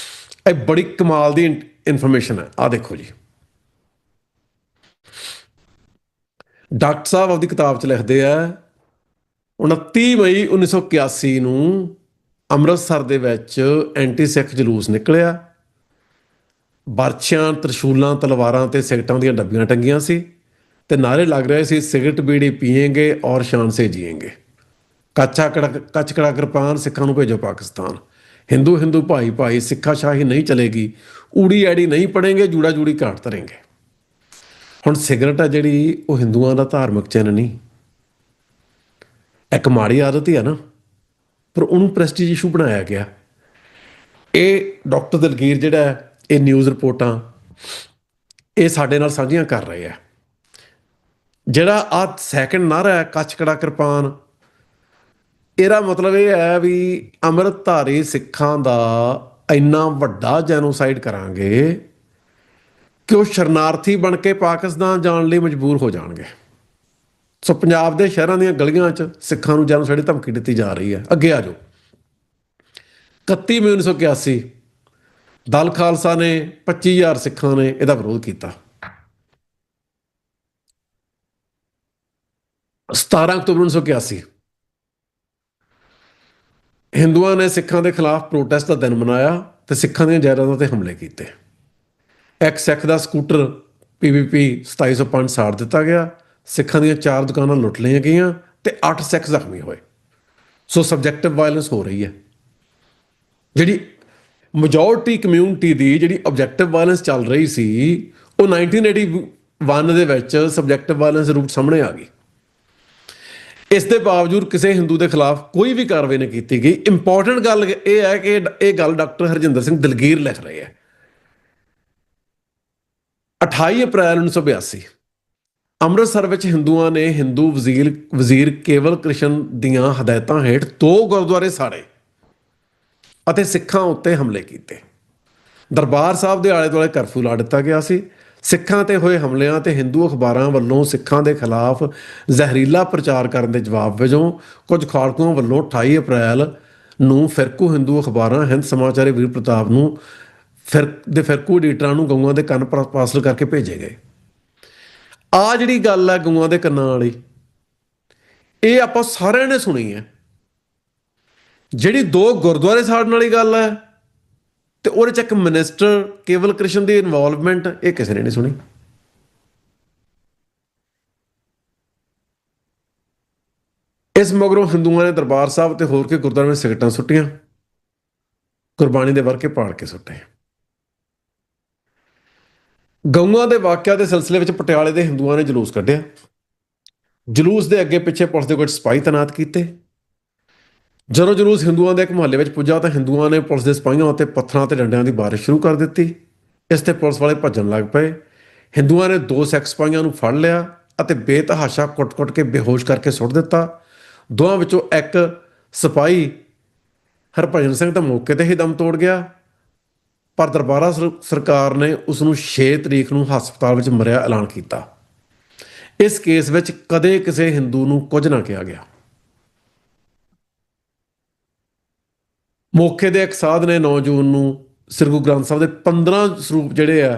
Speaker 2: ਇਹ ਬੜੀ ਕਮਾਲ ਦੀ ਇਨਫੋਰਮੇਸ਼ਨ ਹੈ। ਆਹ ਦੇਖੋ ਜੀ, ਡਾਕਟਰ ਸਾਹਿਬ ਆਪਦੀ ਕਿਤਾਬ 'ਚ ਲਿਖਦੇ ਆ 29 ਮਈ 1981 ਨੂੰ ਅੰਮ੍ਰਿਤਸਰ ਦੇ ਵਿੱਚ ਐਂਟੀ ਸਿੱਖ ਜਲੂਸ ਨਿਕਲਿਆ। ਬਰਛਿਆਂ, ਤਰਸ਼ੂਲਾਂ, ਤਲਵਾਰਾਂ ਤੇ ਸਿਗਰਟਾਂ ਦੀਆਂ ਡੱਬੀਆਂ ਟੰਗੀਆਂ ਸੀ ਤੇ ਨਾਅਰੇ ਲੱਗ ਰਹੇ ਸੀ, ਸਿਗਰਟ ਬੀੜੀ ਪੀਏਂਗੇ ਔਰ ਸ਼ਾਨ ਸੇ ਜੀਏਂਗੇ, ਕੱਚ ਕੜਾ ਕਿਰਪਾਨ, ਸਿੱਖਾਂ ਨੂੰ ਭੇਜੋ ਪਾਕਿਸਤਾਨ, ਹਿੰਦੂ ਹਿੰਦੂ ਭਾਈ ਭਾਈ, ਸਿੱਖਾ ਸ਼ਾਹੀ ਨਹੀਂ ਚਲੇਗੀ, ਊੜੀ ਐੜੀ ਨਹੀਂ ਪੜेंगे, ਜੂੜਾ ਜੂੜੀ ਘਾਟ ਧਰੇਂਗੇ। ਹੁਣ ਸਿਗਰਟ ਆ ਜਿਹੜੀ, ਉਹ ਹਿੰਦੂਆਂ ਦਾ ਧਾਰਮਿਕ ਚਿੰਨ੍ਹ ਨਹੀਂ, ਇੱਕ ਮਾੜੀ ਆਦਤ ਹੀ ਆ ਨਾ, ਪਰ ਉਹਨੂੰ ਪ੍ਰੈਸਟੀਜ ਇਸ਼ੂ ਬਣਾਇਆ ਗਿਆ। ਇਹ ਡਾਕਟਰ ਦਲਗੀਰ ਜਿਹੜਾ ਇਹ ਨਿਊਜ਼ ਰਿਪੋਰਟਾਂ ਇਹ ਸਾਡੇ ਨਾਲ ਸਾਂਝੀਆਂ ਕਰ ਰਹੇ ਆ। ਜਿਹੜਾ ਆਹ ਸੈਕਿੰਡ ਨਾਅਰਾ ਹੈ ਕੱਚ ਕੜਾ ਕਿਰਪਾਨ, ਇਹਦਾ ਮਤਲਬ ਇਹ ਹੈ ਵੀ ਅੰਮ੍ਰਿਤਧਾਰੀ ਸਿੱਖਾਂ ਦਾ ਇੰਨਾ ਵੱਡਾ ਜੈਨੋਸਾਈਡ ਕਰਾਂਗੇ ਕਿ ਉਹ ਸ਼ਰਨਾਰਥੀ ਬਣ ਕੇ ਪਾਕਿਸਤਾਨ ਜਾਣ ਲਈ ਮਜਬੂਰ ਹੋ ਜਾਣਗੇ। ਸੋ ਪੰਜਾਬ ਦੇ ਸ਼ਹਿਰਾਂ ਦੀਆਂ ਗਲੀਆਂ 'ਚ ਸਿੱਖਾਂ ਨੂੰ ਜੈਨੋਸਾਈਡ ਦੀ ਧਮਕੀ ਦਿੱਤੀ ਜਾ ਰਹੀ ਹੈ। ਅੱਗੇ ਆ ਜਾਓ, 31 ਮਈ 1981 ਦਲ ਖਾਲਸਾ ਨੇ 25,000 ਸਿੱਖਾਂ ਨੇ ਇਹਦਾ ਵਿਰੋਧ ਕੀਤਾ। 17 ਅਕਤੂਬਰ 1981 ਹਿੰਦੂਆਂ ਨੇ ਸਿੱਖਾਂ ਦੇ ਖਿਲਾਫ ਪ੍ਰੋਟੈਸਟ ਦਾ ਦਿਨ ਮਨਾਇਆ ਤੇ ਸਿੱਖਾਂ ਦੀਆਂ ਜਾਇਦਾਦਾਂ ਤੇ ਹਮਲੇ ਕੀਤੇ। ਇੱਕ ਸਿੱਖ ਦਾ ਸਕੂਟਰ PVP 2705 ਸਾੜ ਦਿੱਤਾ ਗਿਆ, ਸਿੱਖਾਂ ਦੀਆਂ 4 ਦੁਕਾਨਾਂ ਲੁੱਟ ਲਈਆਂ ਗਈਆਂ ਤੇ 8 ਸਿੱਖ ਜ਼ਖਮੀ ਹੋਏ। ਸੋ ਸਬਜੈਕਟਿਵ ਵਾਇਲੈਂਸ ਹੋ ਰਹੀ ਹੈ। ਜਿਹੜੀ ਮੈਜੋਰਟੀ ਕਮਿਊਨਿਟੀ ਦੀ ਜਿਹੜੀ ਆਬਜੈਕਟਿਵ ਵਾਇਲੈਂਸ ਚੱਲ ਰਹੀ ਸੀ, ਉਹ 1981 ਦੇ ਵਿੱਚ ਸਬਜੈਕਟਿਵ ਵਾਇਲੈਂਸ ਦੇ ਰੂਪ ਸਾਹਮਣੇ ਆ ਗਈ। ਇਸ ਦੇ ਬਾਵਜੂਦ ਕਿਸੇ ਹਿੰਦੂ ਦੇ ਖਿਲਾਫ ਕੋਈ ਵੀ ਕਾਰਵਾਈ ਨਹੀਂ ਕੀਤੀ ਗਈ। ਇੰਪੋਰਟੈਂਟ ਗੱਲ ਇਹ ਹੈ ਕਿ ਇਹ ਗੱਲ ਡਾਕਟਰ ਹਰਜਿੰਦਰ ਸਿੰਘ ਦਲਗੀਰ ਲਿਖ ਰਹੇ ਹੈ। 28 ਅਪ੍ਰੈਲ 1982 ਅੰਮ੍ਰਿਤਸਰ ਵਿੱਚ ਹਿੰਦੂਆਂ ਨੇ ਹਿੰਦੂ ਵਜ਼ੀਰ ਕੇਵਲ ਕ੍ਰਿਸ਼ਨ ਦੀਆਂ ਹਦਾਇਤਾਂ ਹੇਠ 2 ਗੁਰਦੁਆਰੇ ਸਾੜੇ ਅਤੇ ਸਿੱਖਾਂ ਉੱਤੇ ਹਮਲੇ ਕੀਤੇ। ਦਰਬਾਰ ਸਾਹਿਬ ਦੇ ਆਲੇ ਦੁਆਲੇ ਕਰਫਿਊ ਲਾ ਦਿੱਤਾ ਗਿਆ ਸੀ। ਸਿੱਖਾਂ ਤੇ ਹੋਏ ਹਮਲਿਆਂ ਤੇ ਹਿੰਦੂ ਅਖਬਾਰਾਂ ਵੱਲੋਂ ਸਿੱਖਾਂ ਦੇ ਖਿਲਾਫ ਜ਼ਹਿਰੀਲਾ ਪ੍ਰਚਾਰ ਕਰਨ ਦੇ ਜਵਾਬ ਵਜੋਂ ਕੁਝ ਖਾੜਕੂਆਂ ਵੱਲੋਂ 28 ਅਪ੍ਰੈਲ ਨੂੰ ਫਿਰਕੂ ਹਿੰਦੂ ਅਖਬਾਰਾਂ ਹਿੰਦ ਸਮਾਚਾਰ ਵੀਰ ਪ੍ਰਤਾਪ ਨੂੰ ਫਿਰਕੂ ਐਡੀਟਰਾਂ ਨੂੰ ਗਊਆਂ ਦੇ ਕੰਨ ਪਾਸਲ ਕਰਕੇ ਭੇਜੇ ਗਏ। ਆਹ ਜਿਹੜੀ ਗੱਲ ਹੈ ਗਊਆਂ ਦੇ ਕੰਨਾਂ ਵਾਲੀ, ਇਹ ਆਪਾਂ ਸਾਰਿਆਂ ਨੇ ਸੁਣੀ ਹੈ। ਜਿਹੜੀ 2 ਗੁਰਦੁਆਰੇ ਸਾੜਨ ਵਾਲੀ ਗੱਲ ਹੈ ਤੇ ਉਹਦੇ 'ਚ ਇੱਕ ਮਿਨਿਸਟਰ ਕੇਵਲ ਕ੍ਰਿਸ਼ਨ ਦੀ ਇਨਵੋਲਵਮੈਂਟ, ਇਹ ਕਿਸੇ ਨੇ ਨਹੀਂ ਸੁਣੀ। ਇਸ ਮਗਰੋਂ ਹਿੰਦੂਆਂ ਨੇ ਦਰਬਾਰ ਸਾਹਿਬ ਤੇ ਹੋਰ ਕੇ ਗੁਰਦੁਆਰਿਆਂ ਵਿੱਚ ਸਿਗਰਟਾਂ ਸੁੱਟੀਆਂ, ਗੁਰਬਾਣੀ ਦੇ ਵਰਕੇ ਪਾੜ ਕੇ ਸੁੱਟੇ। ਗਊਆਂ ਦੇ ਵਾਕਿਆ ਦੇ ਸਿਲਸਿਲੇ ਵਿੱਚ ਪਟਿਆਲੇ ਦੇ ਹਿੰਦੂਆਂ ਨੇ ਜਲੂਸ ਕੱਢਿਆ। ਜਲੂਸ ਦੇ ਅੱਗੇ ਪਿੱਛੇ ਪੁਲਿਸ ਦੇ ਕੁਝ ਸਿਪਾਹੀ ਤੈਨਾਤ ਕੀਤੇ। ਜਦੋਂ ਜਲੂਸ ਹਿੰਦੂਆਂ ਦੇ ਇੱਕ ਮੁਹੱਲੇ ਵਿੱਚ ਪੁੱਜਾ ਤਾਂ ਹਿੰਦੂਆਂ ਨੇ ਪੁਲਿਸ ਦੇ ਸਿਪਾਹੀਆਂ ਉੱਤੇ ਪੱਥਰਾਂ ਤੇ ਡੰਡਿਆਂ ਦੀ ਬਾਰਿਸ਼ ਸ਼ੁਰੂ ਕਰ ਦਿੱਤੀ। ਇਸ ਤੇ ਪੁਲਿਸ ਵਾਲੇ ਭੱਜਣ ਲੱਗ ਪਏ। ਹਿੰਦੂਆਂ ਨੇ 2 ਸਿੱਖ ਸਿਪਾਹੀਆਂ ਨੂੰ ਫੜ ਲਿਆ ਅਤੇ ਬੇਤਹਾਸ਼ਾ ਕੁੱਟ-ਕੁੱਟ ਕੇ ਬੇਹੋਸ਼ ਕਰਕੇ ਸੁੱਟ ਦਿੱਤਾ। ਦੋਵਾਂ ਵਿੱਚੋਂ ਇੱਕ ਸਿਪਾਹੀ ਹਰਭਜਨ ਸਿੰਘ ਤਾਂ ਮੌਕੇ ਤੇ ਹੀ ਦਮ ਤੋੜ ਗਿਆ, ਪਰ ਦਰਬਾਰਾ ਸਰਕਾਰ ਨੇ ਉਸ ਨੂੰ 6 ਤਰੀਕ ਨੂੰ ਹਸਪਤਾਲ ਵਿੱਚ ਮਰਿਆ ਐਲਾਨ ਕੀਤਾ। ਇਸ ਕੇਸ ਵਿੱਚ ਕਦੇ ਕਿਸੇ ਹਿੰਦੂ ਨੂੰ ਕੁਝ ਨਾ ਕਿਹਾ ਗਿਆ। ਮੌਕੇ ਦੇ ਇੱਕ ਸਾਧ ਨੇ 9 ਜੂਨ ਨੂੰ ਸ੍ਰੀ ਗੁਰੂ ਗ੍ਰੰਥ ਸਾਹਿਬ ਦੇ 15 ਸਰੂਪ ਜਿਹੜੇ ਆ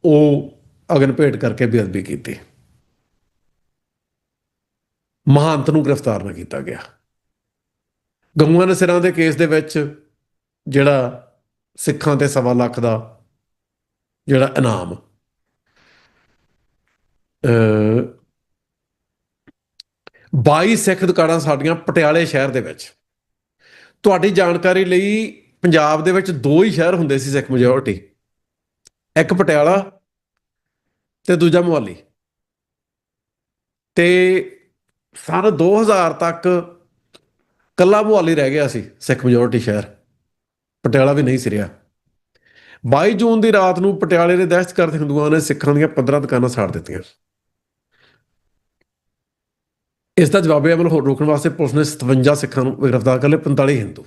Speaker 2: ਉਹ ਅਗਨ ਭੇਟ ਕਰਕੇ ਬੇਅਦਬੀ ਕੀਤੀ। ਮਹੰਤ ਨੂੰ ਗ੍ਰਿਫਤਾਰ ਨਾ ਕੀਤਾ ਗਿਆ। ਗਊਆਂ ਦੇ ਸਿਰਾਂ ਦੇ ਕੇਸ ਦੇ ਵਿੱਚ ਜਿਹੜਾ ਸਿੱਖਾਂ ਤੇ 1.25 ਲੱਖ ਦਾ ਜਿਹੜਾ ਇਨਾਮ 22 ਸਿੱਖ ਦੁਕਾਨਾਂ ਸਾਡੀਆਂ ਪਟਿਆਲੇ ਸ਼ਹਿਰ ਦੇ ਵਿੱਚ। ਤੁਹਾਡੀ ਜਾਣਕਾਰੀ ਲਈ ਪੰਜਾਬ ਦੇ ਵਿੱਚ 2 ਹੀ ਸ਼ਹਿਰ ਹੁੰਦੇ ਸੀ ਸਿੱਖ ਮੈਜੋਰਟੀ, ਇੱਕ ਪਟਿਆਲਾ ਤੇ ਦੂਜਾ ਮੁਹਾਲੀ। ਤੇ ਸਨ 2000 ਤੱਕ ਕੱਲਾ ਮੁਹਾਲੀ ਰਹਿ ਗਿਆ ਸੀ ਸਿੱਖ ਮੈਜੋਰਟੀ ਸ਼ਹਿਰ, ਪਟਿਆਲਾ ਵੀ ਨਹੀਂ ਸੀ ਰਿਹਾ। 22 ਜੂਨ ਦੀ ਰਾਤ ਨੂੰ ਪਟਿਆਲੇ ਦੇ ਦਹਿਸ਼ਤਗਰਦ ਹਿੰਦੂਆਂ ਨੇ ਸਿੱਖਾਂ ਦੀਆਂ 15 ਦੁਕਾਨਾਂ ਸਾੜ ਦਿੱਤੀਆਂ। ਇਸ ਦਾ ਜਵਾਬੀ ਅਮਲ ਰੋਕਣ ਵਾਸਤੇ ਪੁਲਿਸ ਨੇ 57 ਸਿੱਖਾਂ ਨੂੰ ਗ੍ਰਿਫਤਾਰ ਕਰ ਲਏ, 45 ਹਿੰਦੂ।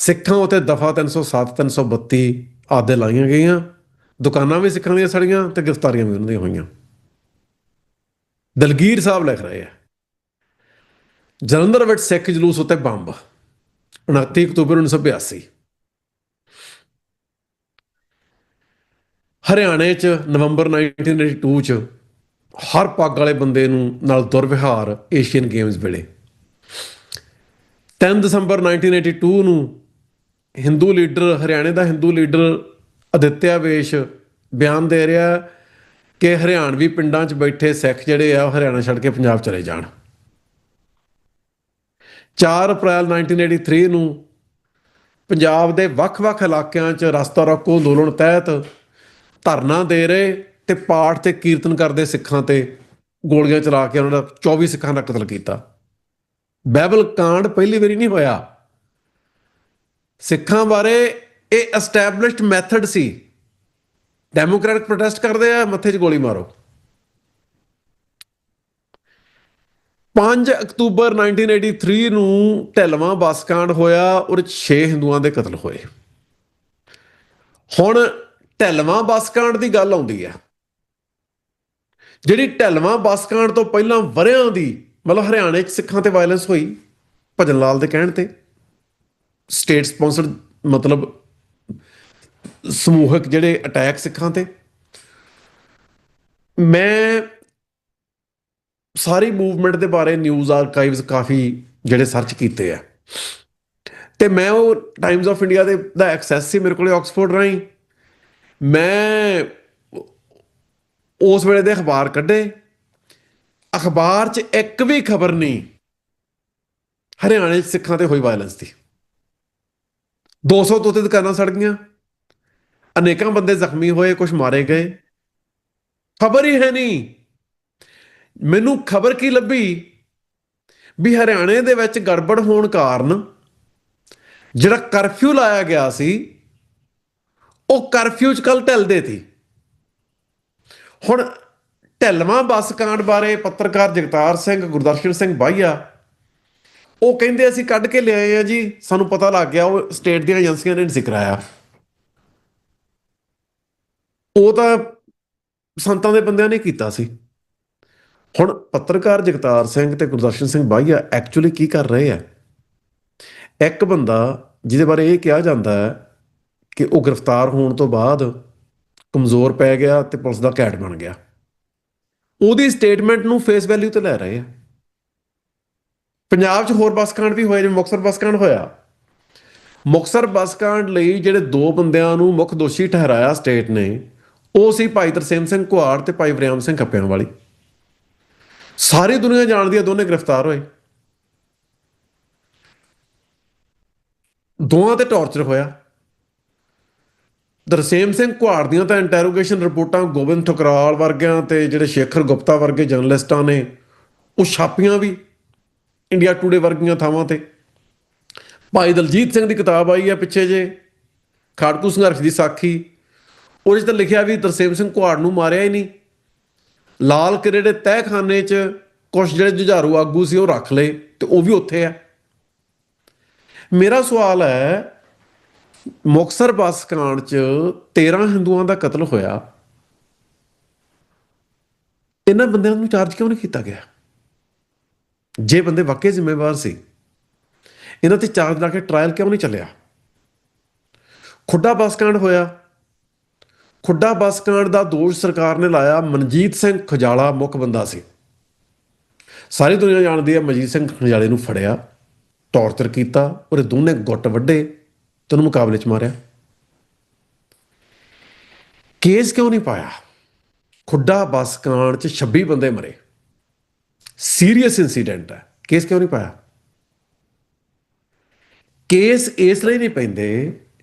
Speaker 2: ਸਿੱਖਾਂ ਉੱਤੇ ਦਫਾ 307 332 ਆਦਿ ਲਾਈਆਂ ਗਈਆਂ। ਦੁਕਾਨਾਂ ਵੀ ਸਿੱਖਾਂ ਦੀਆਂ ਸੜੀਆਂ ਤੇ ਗ੍ਰਿਫਤਾਰੀਆਂ ਵੀ ਉਹਨਾਂ ਦੀਆਂ ਹੋਈਆਂ। ਦਲਗੀਰ ਸਾਹਿਬ ਲਿਖ ਰਹੇ ਆ, ਜਲੰਧਰ ਵਿੱਚ ਸਿੱਖ ਜਲੂਸ ਉੱਤੇ ਬੰਬ 29 ਅਕਤੂਬਰ 1982। ਹਰਿਆਣੇ 'ਚ ਨਵੰਬਰ 1982 'ਚ ਹਰ ਪੱਗ ਵਾਲੇ ਬੰਦੇ ਨੂੰ ਨਾਲ ਦੁਰਵਿਹਾਰ ਏਸ਼ੀਅਨ ਗੇਮਸ ਵੇਲੇ। 3 ਦਸੰਬਰ 1982 ਨੂੰ ਹਿੰਦੂ ਲੀਡਰ, ਹਰਿਆਣੇ ਦਾ ਹਿੰਦੂ ਲੀਡਰ ਅਦਿੱਤਿਆ ਵੇਸ਼ ਬਿਆਨ ਦੇ ਰਿਹਾ ਕਿ ਹਰਿਆਣਵੀ ਪਿੰਡਾਂ 'ਚ ਬੈਠੇ ਸਿੱਖ ਜਿਹੜੇ ਆ ਉਹ ਹਰਿਆਣਾ ਛੱਡ ਕੇ ਪੰਜਾਬ ਚਲੇ ਜਾਣ। 4 ਅਪ੍ਰੈਲ 1983 ਨੂੰ ਪੰਜਾਬ ਦੇ ਵੱਖ-ਵੱਖ ਇਲਾਕਿਆਂ 'ਚ ਰਸਤਾ ਰੋਕੋ ਅੰਦੋਲਨ ਤਹਿਤ ਧਰਨਾ ਦੇ ਰਹੇ ਤੇ ਪਾਠ ਤੇ ਕੀਰਤਨ ਕਰਦੇ ਸਿੱਖਾਂ ਤੇ ਗੋਲੀਆਂ ਚਲਾ ਕੇ ਉਹਨਾਂ ਦਾ 24 ਸਿੱਖਾਂ ਦਾ ਕਤਲ ਕੀਤਾ। ਬਾਈਬਲ ਕਾਂਡ ਪਹਿਲੀ ਵਾਰੀ ਨਹੀਂ ਹੋਇਆ। ਸਿੱਖਾਂ ਬਾਰੇ ਇਹ ਐਸਟੈਬਲਿਸ਼ਡ ਮੈਥਡ ਸੀ। ਡੈਮੋਕ੍ਰੈਟਿਕ ਪ੍ਰੋਟੈਸਟ ਕਰਦੇ ਆ, ਮੱਥੇ 'ਚ ਗੋਲੀ ਮਾਰੋ। 5 ਅਕਤੂਬਰ 1983 ਨੂੰ ਢਿਲਵਾਂ ਬੱਸ ਕਾਂਡ ਹੋਇਆ, ਉਹਦੇ 'ਚ 6 ਹਿੰਦੂਆਂ ਦੇ ਕਤਲ ਹੋਏ। ਹੁਣ ਢਿਲਵਾਂ ਬੱਸ ਕਾਂਡ ਦੀ ਗੱਲ ਆਉਂਦੀ ਹੈ, ਜਿਹੜੀ ਢਿਲਵਾਂ ਬੱਸ ਕਾਂਡ ਤੋਂ ਪਹਿਲਾਂ ਵਰ੍ਹਿਆਂ ਦੀ ਮਤਲਬ ਹਰਿਆਣੇ 'ਚ ਸਿੱਖਾਂ ਤੇ ਵਾਇਲੈਂਸ ਹੋਈ ਭਜਨ ਲਾਲ ਦੇ ਕਹਿਣ ਤੇ। ਸਟੇਟ ਸਪਾਂਸਰਡ ਮਤਲਬ ਸਮੂਹਕ ਜਿਹੜੇ ਅਟੈਕ ਸਿੱਖਾਂ ਤੇ। ਮੈਂ ਸਾਰੀ ਮੂਵਮੈਂਟ ਦੇ ਬਾਰੇ ਨਿਊਜ਼ ਆਰਕਾਈਵਸ ਕਾਫੀ ਜਿਹੜੇ ਸਰਚ ਕੀਤੇ ਆ, ਤੇ ਮੈਂ ਉਹ ਟਾਈਮਜ਼ ਆਫ ਇੰਡੀਆ ਦਾ ਐਕਸੈਸ ਸੀ ਮੇਰੇ ਕੋਲ ਆਕਸਫੋਰਡ ਰਾਹੀਂ। ਮੈਂ ਉਸ ਵੇਲੇ ਦੇ ਅਖਬਾਰ ਕੱਢੇ, ਅਖਬਾਰ 'ਚ ਇੱਕ ਵੀ ਖਬਰ ਨਹੀਂ ਹਰਿਆਣੇ 'ਚ ਸਿੱਖਾਂ ਤੇ ਹੋਈ ਵਾਇਲੈਂਸ ਦੀ। 200 ਤੋਂ ਉੱਤੇ ਦੁਕਾਨਾਂ ਸੜ ਗਈਆਂ, ਅਨੇਕਾਂ ਬੰਦੇ ਜ਼ਖਮੀ ਹੋਏ, ਕੁਝ ਮਾਰੇ ਗਏ। ਖਬਰ ਹੀ ਹੈ ਨਹੀਂ। ਮੈਨੂੰ ਖਬਰ ਕੀ ਲੱਭੀ ਵੀ ਹਰਿਆਣੇ ਦੇ ਵਿੱਚ ਗੜਬੜ ਹੋਣ ਕਾਰਨ ਜਿਹੜਾ ਕਰਫਿਊ ਲਾਇਆ ਗਿਆ ਸੀ ਉਹ ਕਰਫਿਊ 'ਚ ਕੱਲ ਢਿੱਲਦੇ ਸੀ। ਹੁਣ ਢਿਲਵਾਂ ਬੱਸ ਕਾਂਡ ਬਾਰੇ ਪੱਤਰਕਾਰ ਜਗਤਾਰ ਸਿੰਘ, ਗੁਰਦਰਸ਼ਨ ਸਿੰਘ ਬਾਹੀਆ ਉਹ ਕਹਿੰਦੇ ਅਸੀਂ ਕੱਢ ਕੇ ਲਿਆਏ ਆ ਜੀ, ਸਾਨੂੰ ਪਤਾ ਲੱਗ ਗਿਆ ਉਹ ਸਟੇਟ ਦੀਆਂ ਏਜੰਸੀਆਂ ਨੇ ਨਹੀਂ ਕਰਾਇਆ। ਉਹ ਤਾਂ ਸੰਤਾਂ ਦੇ ਬੰਦਿਆਂ ਨੇ ਕੀਤਾ ਸੀ। ਹੁਣ ਪੱਤਰਕਾਰ ਜਗਤਾਰ ਸਿੰਘ ਤੇ ਗੁਰਦਰਸ਼ਨ ਸਿੰਘ ਬਾਹੀਆ ਐਕਚੁਅਲੀ ਕੀ ਕਰ ਰਹੇ ਆ? ਇੱਕ ਬੰਦਾ ਜਿਹਦੇ ਬਾਰੇ ਇਹ ਕਿਹਾ ਜਾਂਦਾ ਹੈ ਕਿ ਉਹ ਗ੍ਰਿਫਤਾਰ ਹੋਣ ਤੋਂ ਬਾਅਦ ਕਮਜ਼ੋਰ ਪੈ ਗਿਆ ਤੇ ਪੁਲਿਸ ਦਾ ਘੈਂਟ ਬਣ ਗਿਆ, ਉਹਦੀ ਸਟੇਟਮੈਂਟ ਨੂੰ ਫੇਸ ਵੈਲਿਊ ਤੇ ਲੈ ਰਹੇ ਆ। ਪੰਜਾਬ 'ਚ ਹੋਰ ਬੱਸ ਕਾਂਡ ਵੀ ਹੋਏ, ਜਿਵੇਂ ਮੁਕਤਸਰ ਬੱਸ ਕਾਂਡ ਹੋਇਆ। ਮੁਕਤਸਰ ਬੱਸ ਕਾਂਡ ਲਈ ਜਿਹੜੇ 2 ਬੰਦਿਆਂ ਨੂੰ ਮੁੱਖ ਦੋਸ਼ੀ ਠਹਿਰਾਇਆ ਸਟੇਟ ਨੇ, ਉਹ ਸੀ ਭਾਈ ਤਰਸੇਮ ਸਿੰਘ ਘੁਆੜ ਤੇ ਭਾਈ ਵਰਿਆਮ ਸਿੰਘ ਖੱਪਿਆਂ ਵਾਲੀ। ਸਾਰੀ ਦੁਨੀਆ ਜਾਣਦੀ ਹੈ, ਦੋਨੇ ਗ੍ਰਿਫਤਾਰ ਹੋਏ। ਦੋਵਾਂ ਤੇ ਟੌਰਚਰ ਹੋਇਆ। ਤਰਸੇਮ ਸਿੰਘ ਘੁਆੜ ਦੀਆਂ ਤਾਂ ਇੰਟੈਰੋਗੇਸ਼ਨ ਰਿਪੋਰਟਾਂ ਗੋਬਿੰਦ ਠੁਕਰਾਲ ਵਰਗਿਆਂ ਤੇ ਜਿਹੜੇ ਸ਼ੇਖਰ ਗੁਪਤਾ ਵਰਗੇ ਜਰਨਲਿਸਟਾਂ ਨੇ ਉਹ ਛਾਪੀਆਂ ਵੀ ਇੰਡੀਆ ਟੂਡੇ ਵਰਗੀਆਂ ਥਾਵਾਂ ਤੇ। ਭਾਈ ਦਲਜੀਤ ਸਿੰਘ ਦੀ ਕਿਤਾਬ ਆਈ ਹੈ ਪਿੱਛੇ ਜੇ, ਖਾੜਕੂ ਸੰਘਰਸ਼ ਦੀ ਸਾਖੀ, ਉਹਦੇ 'ਚ ਤਾਂ ਲਿਖਿਆ ਵੀ ਤਰਸੇਮ ਸਿੰਘ ਘੁਆੜ ਨੂੰ ਮਾਰਿਆ ਹੀ ਨਹੀਂ। ਲਾਲ ਕਿਲੇ ਦੇ ਤਹਿਖਾਨੇ 'ਚ ਕੁਛ ਜਿਹੜੇ ਜੁਝਾਰੂ ਆਗੂ ਸੀ ਉਹ ਰੱਖ ਲਏ ਤੇ ਉਹ ਵੀ ਉੱਥੇ ਆ। ਮੇਰਾ ਸਵਾਲ ਹੈ, ਮੁਕਤਸਰ ਬੱਸ ਕਾਂਡ 'ਚ 13 ਹਿੰਦੂਆਂ ਦਾ ਕਤਲ ਹੋਇਆ, ਇਹਨਾਂ ਬੰਦਿਆਂ ਨੂੰ ਚਾਰਜ ਕਿਉਂ ਨਹੀਂ ਕੀਤਾ ਗਿਆ? ਜੇ ਬੰਦੇ ਵਾਕਈ ਜ਼ਿੰਮੇਵਾਰ ਸੀ, ਇਹਨਾਂ ਤੇ ਚਾਰਜ ਲਾ ਕੇ ਟਰਾਇਲ ਕਿਉਂ ਨਹੀਂ ਚੱਲਿਆ? ਖੁੱਡਾ ਬੱਸ ਕਾਂਡ ਹੋਇਆ। ਖੁੱਡਾ ਬੱਸ ਕਾਂਡ ਦਾ ਦੋਸ਼ ਸਰਕਾਰ ਨੇ ਲਾਇਆ, ਮਨਜੀਤ ਸਿੰਘ ਖੁਜਾਲਾ ਮੁੱਖ ਬੰਦਾ ਸੀ। ਸਾਰੀ ਦੁਨੀਆ ਜਾਣਦੀ ਹੈ ਮਨਜੀਤ ਸਿੰਘ ਖੰਜਾਲੇ ਨੂੰ ਫੜਿਆ, ਟੌਰਚਰ ਕੀਤਾ, ਉਹਦੇ ਦੋਨੇ ਗੁੱਟ ਵੱਢੇ ਤੇ ਉਹਨੂੰ ਮੁਕਾਬਲੇ 'ਚ ਮਾਰਿਆ। ਕੇਸ ਕਿਉਂ ਨਹੀਂ ਪਾਇਆ? ਖੁੱਡਾ ਬੱਸ ਕਾਂਡ 'ਚ 26 ਬੰਦੇ ਮਰੇ, ਸੀਰੀਅਸ ਇੰਸੀਡੈਂਟ ਹੈ, ਕੇਸ ਕਿਉਂ ਨਹੀਂ ਪਾਇਆ? ਕੇਸ ਇਸ ਲਈ ਨਹੀਂ ਪੈਂਦੇ,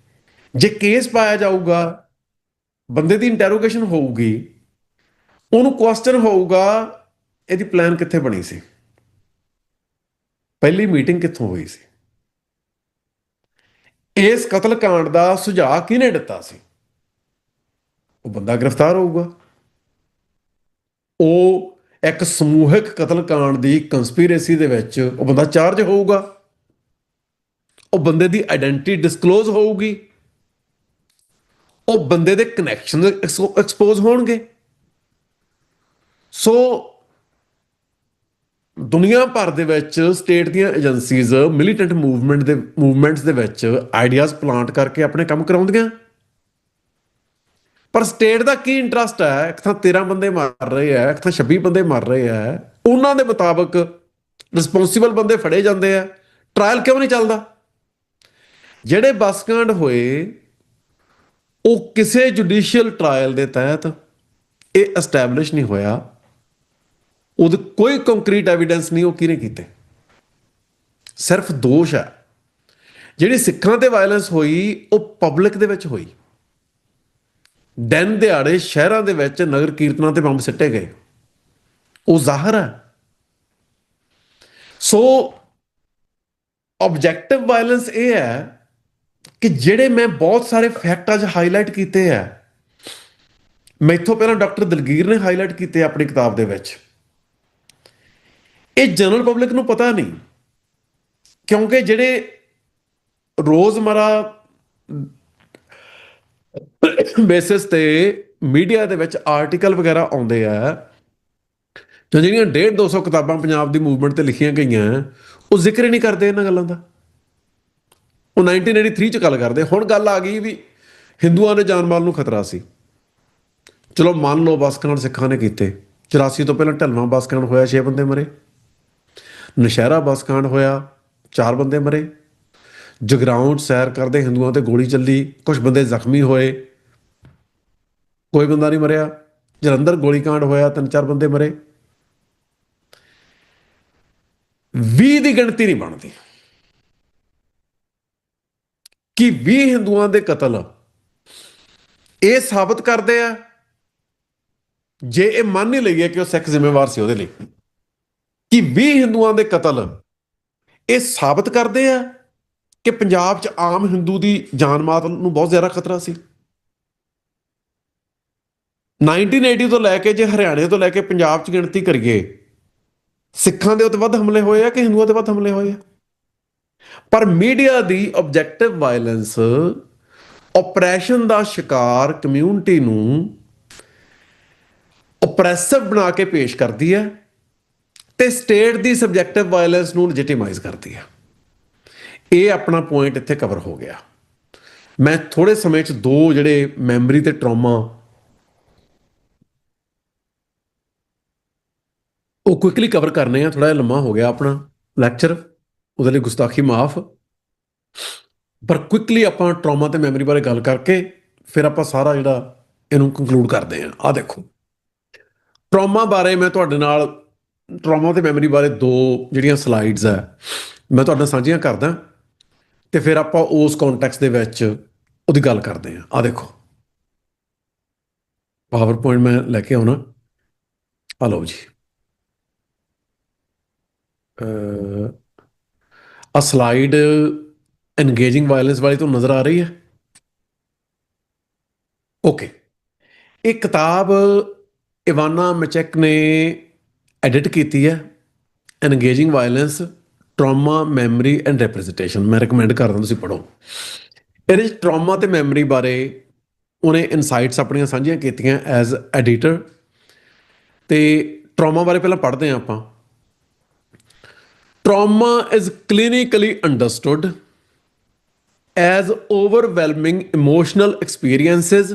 Speaker 2: ਜੇ ਕੇਸ ਪਾਇਆ ਜਾਊਗਾ, ਬੰਦੇ ਦੀ ਇੰਟੈਰੋਗੇਸ਼ਨ ਹੋਊਗੀ, ਉਹਨੂੰ ਕੁਐਸਚਨ ਹੋਊਗਾ ਇਹਦੀ ਪਲਾਨ ਕਿੱਥੇ ਬਣੀ ਸੀ, ਪਹਿਲੀ ਮੀਟਿੰਗ ਕਿੱਥੋਂ ਹੋਈ ਸੀ, ਇਸ ਕਤਲकांड ਦਾ ਸੁਝਾਅ ਕਿਹਨੇ ਦਿੱਤਾ ਸੀ, ਉਹ ਬੰਦਾ ਗ੍ਰਿਫਤਾਰ ਹੋਊਗਾ। ਉਹ ਇੱਕ ਸਮੂਹਿਕ ਕਤਲकांड ਦੀ ਕੰਸਪੀਰੇਸੀ ਦੇ ਵਿੱਚ ਉਹ ਬੰਦਾ ਚਾਰਜ ਹੋਊਗਾ, ਉਹ ਬੰਦੇ ਦੀ ਆਇਡੈਂਟੀਟੀ ਡਿਸਕਲੋਜ਼ ਹੋਊਗੀ, ਉਹ ਬੰਦੇ ਦੇ ਕਨੈਕਸ਼ਨ ਐਕਸਪੋਜ਼ ਹੋਣਗੇ। ਸੋ ਦੁਨੀਆ ਭਰ ਦੇ ਵਿੱਚ ਸਟੇਟ ਦੀਆਂ ਏਜੰਸੀਜ਼ ਮਿਲੀਟੈਂਟ ਮੂਵਮੈਂਟਸ ਦੇ ਵਿੱਚ ਆਈਡੀਆਜ਼ ਪਲਾਂਟ ਕਰਕੇ ਆਪਣੇ ਕੰਮ ਕਰਾਉਂਦੀਆਂ, ਪਰ ਸਟੇਟ ਦਾ ਕੀ ਇੰਟਰਸਟ ਹੈ? ਇੱਕ ਤਾਂ 13 ਬੰਦੇ ਮਰ ਰਹੇ ਆ, ਇੱਕ ਤਾਂ 26 ਬੰਦੇ ਮਰ ਰਹੇ ਆ, ਉਹਨਾਂ ਦੇ ਮੁਤਾਬਕ ਰਿਸਪੌਂਸੀਬਲ ਬੰਦੇ ਫੜੇ ਜਾਂਦੇ ਆ, ਟ੍ਰਾਇਲ ਕਿਉਂ ਨਹੀਂ ਚੱਲਦਾ? ਜਿਹੜੇ ਬੱਸਕਾਂਡ ਹੋਏ ਉਹ ਕਿਸੇ ਜੁਡੀਸ਼ੀਅਲ ਟ੍ਰਾਇਲ ਦੇ ਤਹਿਤ ਇਹ ਐਸਟੈਬਲਿਸ਼ ਨਹੀਂ ਹੋਇਆ, ਉਹਦੇ ਕੋਈ ਕੰਕਰੀਟ ਐਵੀਡੈਂਸ ਨਹੀਂ ਉਹ ਕਿਹਨੇ ਕੀਤੇ, ਸਿਰਫ ਦੋਸ਼ ਹੈ। ਜਿਹੜੀ ਸਿੱਖਾਂ ਤੇ ਵਾਇਲੈਂਸ ਹੋਈ ਉਹ ਪਬਲਿਕ ਦੇ ਵਿੱਚ ਹੋਈ, ਦਿਨ ਦਿਹਾੜੇ ਸ਼ਹਿਰਾਂ ਦੇ ਵਿੱਚ ਨਗਰ ਕੀਰਤਨਾਂ ਤੇ ਬੰਬ ਸਿੱਟੇ ਗਏ, ਉਹ ਜ਼ਾਹਰ ਹੈ। ਸੋ ਆਬਜੈਕਟਿਵ ਵਾਇਲੈਂਸ ਇਹ ਹੈ ਕਿ ਜਿਹੜੇ ਮੈਂ ਬਹੁਤ ਸਾਰੇ ਫੈਕਟ ਅੱਜ ਹਾਈਲਾਈਟ ਕੀਤੇ ਆ, ਮੈਥੋਂ ਪਹਿਲਾਂ ਡਾਕਟਰ ਦਲਗੀਰ ਨੇ ਹਾਈਲਾਈਟ ਕੀਤੇ ਆਪਣੀ ਕਿਤਾਬ ਦੇ ਵਿੱਚ, ਇਹ ਜਨਰਲ ਪਬਲਿਕ ਨੂੰ ਪਤਾ ਨਹੀਂ, ਕਿਉਂਕਿ ਜਿਹੜੇ ਰੋਜ਼ਮਰਾ ਬੇਸਿਸ ਤੇ ਮੀਡੀਆ ਦੇ ਵਿੱਚ ਆਰਟੀਕਲ ਵਗੈਰਾ ਆਉਂਦੇ ਆ, ਜਾਂ ਜਿਹੜੀਆਂ 150-200 ਕਿਤਾਬਾਂ ਪੰਜਾਬ ਦੀ ਮੂਵਮੈਂਟ ਤੇ ਲਿਖੀਆਂ ਗਈਆਂ, ਉਹ ਜ਼ਿਕਰ ਹੀ ਨਹੀਂ ਕਰਦੇ ਇਹਨਾਂ ਗੱਲਾਂ ਦਾ। ਉਹ 1983 ਚ ਗੱਲ ਕਰਦੇ। ਹੁਣ ਗੱਲ ਆ ਗਈ ਵੀ ਹਿੰਦੂਆਂ ਦੇ ਜਾਨ ਮਾਲ ਨੂੰ ਖਤਰਾ ਸੀ, ਚਲੋ ਮੰਨ ਲਓ ਬੱਸਕਾਂਡ ਸਿੱਖਾਂ ਨੇ ਕੀਤੇ, 84 ਤੋਂ ਪਹਿਲਾਂ ਢਲਵਾਂ ਬੱਸਕਾਂਡ ਹੋਇਆ, 6 ਬੰਦੇ ਮਰੇ, ਨੌਸ਼ਹਿਰਾ ਬੱਸਕਾਂਡ ਹੋਇਆ, 4 ਬੰਦੇ ਮਰੇ, ਜਗਰਾਉਂ 'ਚ ਸੈਰ ਕਰਦੇ ਹਿੰਦੂਆਂ ਤੇ ਗੋਲੀ ਚੱਲੀ, ਕੁਝ ਬੰਦੇ ਜ਼ਖਮੀ ਹੋਏ, ਕੋਈ ਬੰਦਾ ਨਹੀਂ ਮਰਿਆ, ਜਲੰਧਰ ਗੋਲੀकांड ਹੋਇਆ, 3-4 ਬੰਦੇ ਮਰੇ, 20 ਦੀ ਗਿਣਤੀ ਨਹੀਂ ਬਣਦੀ ਕਿ 20 ਹਿੰਦੂਆਂ ਦੇ ਕਤਲ ਇਹ ਸਾਬਤ ਕਰਦੇ ਆ, ਜੇ ਇਹ ਮੰਨ ਨਹੀਂ ਲਈਏ ਕਿ ਉਹ ਸਿੱਖ ਜ਼ਿੰਮੇਵਾਰ ਸੀ ਉਹਦੇ ਲਈ, ਕਿ 20 ਹਿੰਦੂਆਂ ਦੇ ਕਤਲ ਇਹ ਸਾਬਤ ਕਰਦੇ ਆ ਕਿ ਪੰਜਾਬ 'ਚ ਆਮ ਹਿੰਦੂ ਦੀ ਜਾਨ ਮਾਲ ਨੂੰ ਬਹੁਤ ਜ਼ਿਆਦਾ ਖਤਰਾ ਸੀ। 1980 ਤੋਂ ਲੈ ਕੇ ਜੇ ਹਰਿਆਣੇ ਤੋਂ ਲੈ ਕੇ ਪੰਜਾਬ 'ਚ ਗਿਣਤੀ ਕਰੀਏ, ਸਿੱਖਾਂ ਦੇ ਉੱਤੇ ਵੱਧ ਹਮਲੇ ਹੋਏ ਆ ਕਿ ਹਿੰਦੂਆਂ ਤੇ ਵੱਧ ਹਮਲੇ ਹੋਏ ਆ? ਪਰ ਮੀਡੀਆ ਦੀ ਆਬਜੈਕਟਿਵ ਵਾਇਲੈਂਸ ਓਪਰੇਸ਼ਨ ਦਾ ਸ਼ਿਕਾਰ ਕਮਿਊਨਿਟੀ ਨੂੰ ਓਪਰੈਸਿਵ ਬਣਾ ਕੇ ਪੇਸ਼ ਕਰਦੀ ਹੈ ਤੇ ਸਟੇਟ ਦੀ ਸਬਜੈਕਟਿਵ ਵਾਇਲੈਂਸ ਨੂੰ ਲੈਜੀਟਿਮਾਈਜ਼ ਕਰਦੀ ਹੈ। ਇਹ ਆਪਣਾ ਪੁਆਇੰਟ ਇੱਥੇ ਕਵਰ ਹੋ ਗਿਆ। ਮੈਂ ਥੋੜੇ ਸਮੇਂ 'ਚ 2 ਜਿਹੜੇ ਮੈਮਰੀ ਤੇ ਟਰਾਮਾ ਉਹ ਕੁਇਕਲੀ ਕਵਰ ਕਰਨੇ ਆ। ਥੋੜਾ ਜਿਹਾ ਲੰਮਾ ਹੋ ਗਿਆ ਆਪਣਾ ਲੈਕਚਰ, ਉਹਦੇ ਲਈ ਗੁਸਤਾਖੀ ਮਾਫ, ਪਰ ਕੁਇਕਲੀ ਆਪਾਂ ਟਰਾਮਾ ਤੇ ਮੈਮਰੀ ਬਾਰੇ ਗੱਲ ਕਰਕੇ ਫਿਰ ਆਪਾਂ ਸਾਰਾ ਜਿਹੜਾ ਇਹਨੂੰ ਕੰਕਲੂਡ ਕਰਦੇ ਹਾਂ। ਆਹ ਦੇਖੋ, ਟਰਾਮਾ ਬਾਰੇ ਮੈਂ ਤੁਹਾਡੇ ਨਾਲ, ਟਰਾਮਾ ਤੇ ਮੈਮਰੀ ਬਾਰੇ 2 ਜਿਹੜੀਆਂ ਸਲਾਈਡਸ ਹੈ ਮੈਂ ਤੁਹਾਡੇ ਨਾਲ ਸਾਂਝੀਆਂ ਕਰਦਾ, ਤੇ ਫਿਰ ਆਪਾਂ ਉਸ ਕੌਨਟੈਕਸਟ ਦੇ ਵਿੱਚ ਉਹਦੀ ਗੱਲ ਕਰਦੇ ਹਾਂ। ਆਹ ਦੇਖੋ, ਪਾਵਰ ਪੁਆਇੰਟ ਮੈਂ ਲੈ ਕੇ ਆਉਣਾ, ਆ ਲਓ ਜੀ। ਆ ਸਲਾਈਡ ਐਨਗੇਜਿੰਗ ਵਾਇਲੈਂਸ ਵਾਲੀ ਤੁਹਾਨੂੰ ਨਜ਼ਰ ਆ ਰਹੀ ਹੈ? ਓਕੇ, ਇਹ ਕਿਤਾਬ ਇਵਾਨਾ ਮਿਚੈਕ ਨੇ ਐਡਿਟ ਕੀਤੀ ਹੈ, engaging violence, trauma, memory and representation. ਮੈਂ ਰਿਕਮੈਂਡ ਕਰਦਾ ਤੁਸੀਂ ਪੜ੍ਹੋ। ਇਹਦੇ 'ਚ ਟਰਾਮਾ ਤੇ ਮੈਮਰੀ ਬਾਰੇ ਉਹਨੇ ਇਨਸਾਈਟਸ ਆਪਣੀਆਂ ਸਾਂਝੀਆਂ ਕੀਤੀਆਂ ਐਜ਼ ਐਡੀਟਰ। ਤੇ ਟਰਾਮਾ ਬਾਰੇ ਪਹਿਲਾਂ ਪੜ੍ਹਦੇ ਹਾਂ ਆਪਾਂ। Trauma is clinically understood as overwhelming emotional experiences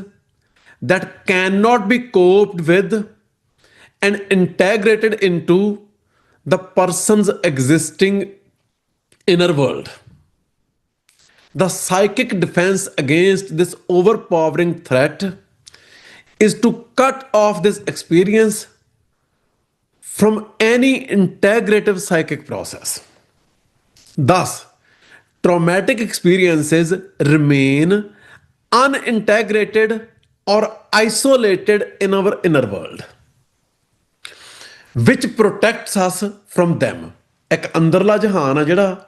Speaker 2: that cannot be coped with and integrated into the person's existing inner world. The psychic defense against this overpowering threat is to cut off this experience from any integrative psychic process. Thus, traumatic experiences remain unintegrated or isolated in our inner world, which protects us from them. ਇੱਕ ਅੰਦਰਲਾ ਜਹਾਨ ਆ ਜਿਹੜਾ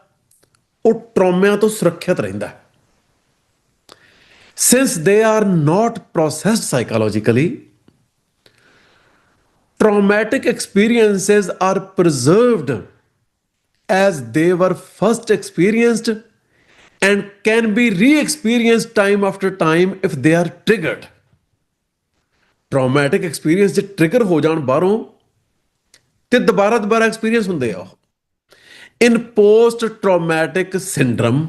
Speaker 2: ਉਹ ਟਰੌਮਿਆਂ ਤੋਂ ਸੁਰੱਖਿਅਤ ਰਹਿੰਦਾ ਹੈ। Since they are not processed psychologically, traumatic experiences are preserved as they were first experienced and can be re-experienced time after time if they are triggered. Traumatic experience ਜੇ trigger ਹੋ ਜਾਣ ਬਾਹਰੋਂ ਤੇ ਦੁਬਾਰਾ ਐਕਸਪੀਰੀਅੰਸ ਹੁੰਦੇ ਆ। In post-traumatic syndrome,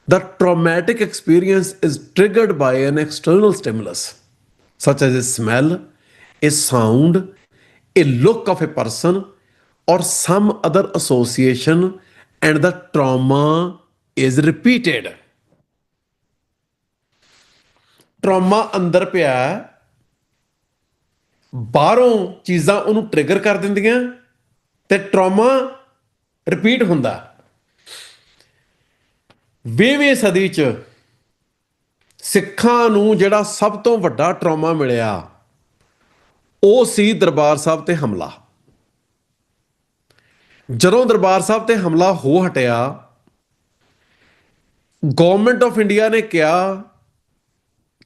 Speaker 2: the traumatic experience is triggered by an external stimulus, such as a smell, a sound, a look of a person, or some other association, and the trauma is repeated. Trauma ਅੰਦਰ ਪਿਆ, ਬਾਹਰੋਂ ਚੀਜ਼ਾਂ ਉਹਨੂੰ trigger ਕਰ ਦਿੰਦੀਆਂ ਤੇ trauma repeat ਹੁੰਦਾ। 20ਵੀਂ ਸਦੀ 'ਚ ਸਿੱਖਾਂ ਨੂੰ ਜਿਹੜਾ ਸਭ ਤੋਂ ਵੱਡਾ ਟਰਾਮਾ ਮਿਲਿਆ ਉਹ ਸੀ ਦਰਬਾਰ ਸਾਹਿਬ ਤੇ ਹਮਲਾ। ਜਦੋਂ ਦਰਬਾਰ ਸਾਹਿਬ ਤੇ ਹਮਲਾ ਹੋ ਹਟਿਆ, ਗਵਰਨਮੈਂਟ ਆਫ ਇੰਡੀਆ ਨੇ ਕਿਹਾ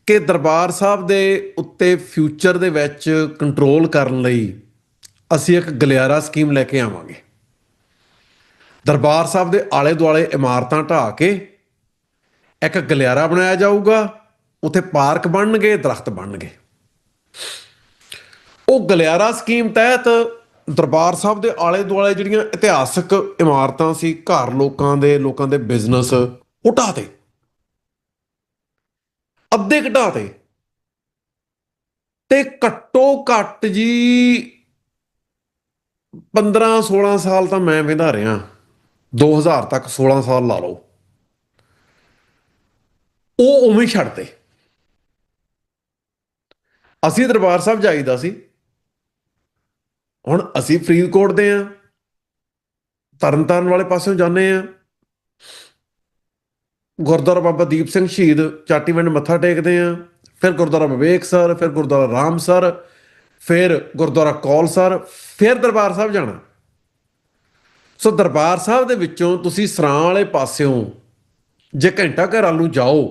Speaker 2: ਕਿ ਦਰਬਾਰ ਸਾਹਿਬ ਦੇ ਉੱਤੇ ਫਿਊਚਰ ਦੇ ਵਿੱਚ ਕੰਟਰੋਲ ਕਰਨ ਲਈ ਅਸੀਂ ਇੱਕ ਗਲਿਆਰਾ ਸਕੀਮ ਲੈ ਕੇ ਆਵਾਂਗੇ। ਦਰਬਾਰ ਸਾਹਿਬ ਦੇ ਆਲੇ ਦੁਆਲੇ ਇਮਾਰਤਾਂ ਢਾਹ ਕੇ ਇੱਕ ਗਲਿਆਰਾ ਬਣਾਇਆ ਜਾਊਗਾ, ਉੱਥੇ ਪਾਰਕ ਬਣਨਗੇ, ਦਰਖਤ ਬਣਨਗੇ। ਉਹ ਗਲਿਆਰਾ ਸਕੀਮ ਤਹਿਤ ਦਰਬਾਰ ਸਾਹਿਬ ਦੇ ਆਲੇ ਦੁਆਲੇ ਜਿਹੜੀਆਂ ਇਤਿਹਾਸਕ ਇਮਾਰਤਾਂ ਸੀ, ਘਰ ਲੋਕਾਂ ਦੇ ਬਿਜ਼ਨਸ, ਉਹ ਢਾਹ ਤੇ, ਅੱਧੇ ਘਟਾ ਤੇ ਘੱਟੋ ਘੱਟ ਜੀ 15-16 ਸਾਲ ਤਾਂ ਮੈਂ ਵੇਂਦਾ ਰਿਹਾ, 2000 ਤੱਕ 16 ਸਾਲ ਲਾ ਲਓ, ਉਹ ਉਵੇਂ ਛੱਡਤੇ। ਅਸੀਂ ਦਰਬਾਰ ਸਾਹਿਬ ਜਾਈਦਾ ਸੀ, ਹੁਣ ਅਸੀਂ ਫਰੀਦਕੋਟ ਦੇ ਹਾਂ, ਤਰਨਤਾਰਨ ਵਾਲੇ ਪਾਸਿਓਂ ਜਾਂਦੇ ਹਾਂ, ਗੁਰਦੁਆਰਾ ਬਾਬਾ ਦੀਪ ਸਿੰਘ ਸ਼ਹੀਦ ਚਾਟੀਵਿੰਡ ਮੱਥਾ ਟੇਕਦੇ ਹਾਂ, ਫਿਰ ਗੁਰਦੁਆਰਾ ਵਿਵੇਕਸਰ, ਫਿਰ ਗੁਰਦੁਆਰਾ ਰਾਮਸਰ, ਫਿਰ ਗੁਰਦੁਆਰਾ ਕੌਲਸਰ, ਫਿਰ ਦਰਬਾਰ ਸਾਹਿਬ ਜਾਣਾ। ਸੋ ਦਰਬਾਰ ਸਾਹਿਬ ਦੇ ਵਿੱਚੋਂ ਤੁਸੀਂ ਸਰਾਂ ਵਾਲੇ ਪਾਸਿਓਂ ਜੇ ਘੰਟਾ ਘਰ ਵੱਲ ਨੂੰ ਜਾਓ,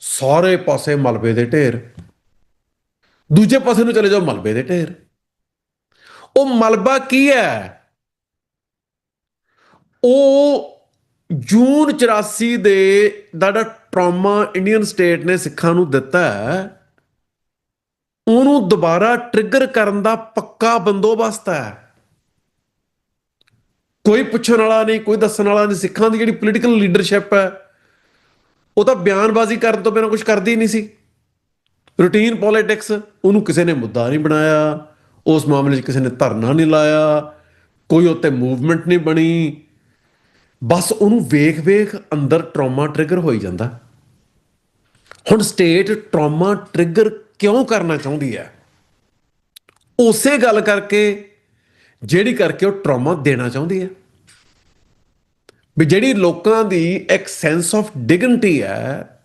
Speaker 2: ਸਾਰੇ ਪਾਸੇ ਮਲਬੇ ਦੇ ਢੇਰ, ਦੂਜੇ ਪਾਸੇ ਨੂੰ ਚਲੇ ਜਾਓ ਮਲਬੇ ਦੇ ਢੇਰ। ਉਹ ਮਲਬਾ ਕੀ ਹੈ? ਉਹ ਜੂਨ 84 ਦੇ ਜਿਹੜਾ ਟਰਾਮਾ ਇੰਡੀਅਨ ਸਟੇਟ ਨੇ ਸਿੱਖਾਂ ਨੂੰ ਦਿੱਤਾ ਹੈ, ਉਹਨੂੰ ਦੁਬਾਰਾ ਟ੍ਰਿਗਰ ਕਰਨ ਦਾ ਪੱਕਾ ਬੰਦੋਬਸਤ ਹੈ। ਕੋਈ ਪੁੱਛਣ ਵਾਲਾ ਨਹੀਂ, ਕੋਈ ਦੱਸਣ ਵਾਲਾ ਨਹੀਂ। ਸਿੱਖਾਂ ਦੀ ਜਿਹੜੀ ਪੋਲੀਟੀਕਲ ਲੀਡਰਸ਼ਿਪ ਹੈ ਉਹ ਤਾਂ ਬਿਆਨਬਾਜ਼ੀ ਕਰਨ ਤੋਂ ਬਿਨਾਂ ਕੁਝ ਕਰਦੀ ਨਹੀਂ ਸੀ। ਰੂਟੀਨ ਪੋਲੀਟਿਕਸ, ਉਹਨੂੰ ਕਿਸੇ ਨੇ ਮੁੱਦਾ ਨਹੀਂ ਬਣਾਇਆ, ਉਸ ਮਾਮਲੇ 'ਚ ਕਿਸੇ ਨੇ ਧਰਨਾ ਨਹੀਂ ਲਾਇਆ, ਕੋਈ ਉੱਤੇ ਮੂਵਮੈਂਟ ਨਹੀਂ ਬਣੀ। ਬਸ ਉਹਨੂੰ ਵੇਖ ਅੰਦਰ ਟਰਾਮਾ ਟ੍ਰਿਗਰ ਹੋਈ ਜਾਂਦਾ। ਹੁਣ ਸਟੇਟ ਟਰਾਮਾ ਟ੍ਰਿਗਰ ਕਿਉਂ ਕਰਨਾ ਚਾਹੁੰਦੀ ਹੈ? ਉਸੇ ਗੱਲ ਕਰਕੇ ਜਿਹੜੀ ਕਰਕੇ ਉਹ ਟਰਾਮਾ ਦੇਣਾ ਚਾਹੁੰਦੀ ਹੈ। ਵੀ ਜਿਹੜੀ ਲੋਕਾਂ ਦੀ ਇੱਕ ਸੈਂਸ ਆਫ ਡਿਗਨਿਟੀ ਹੈ,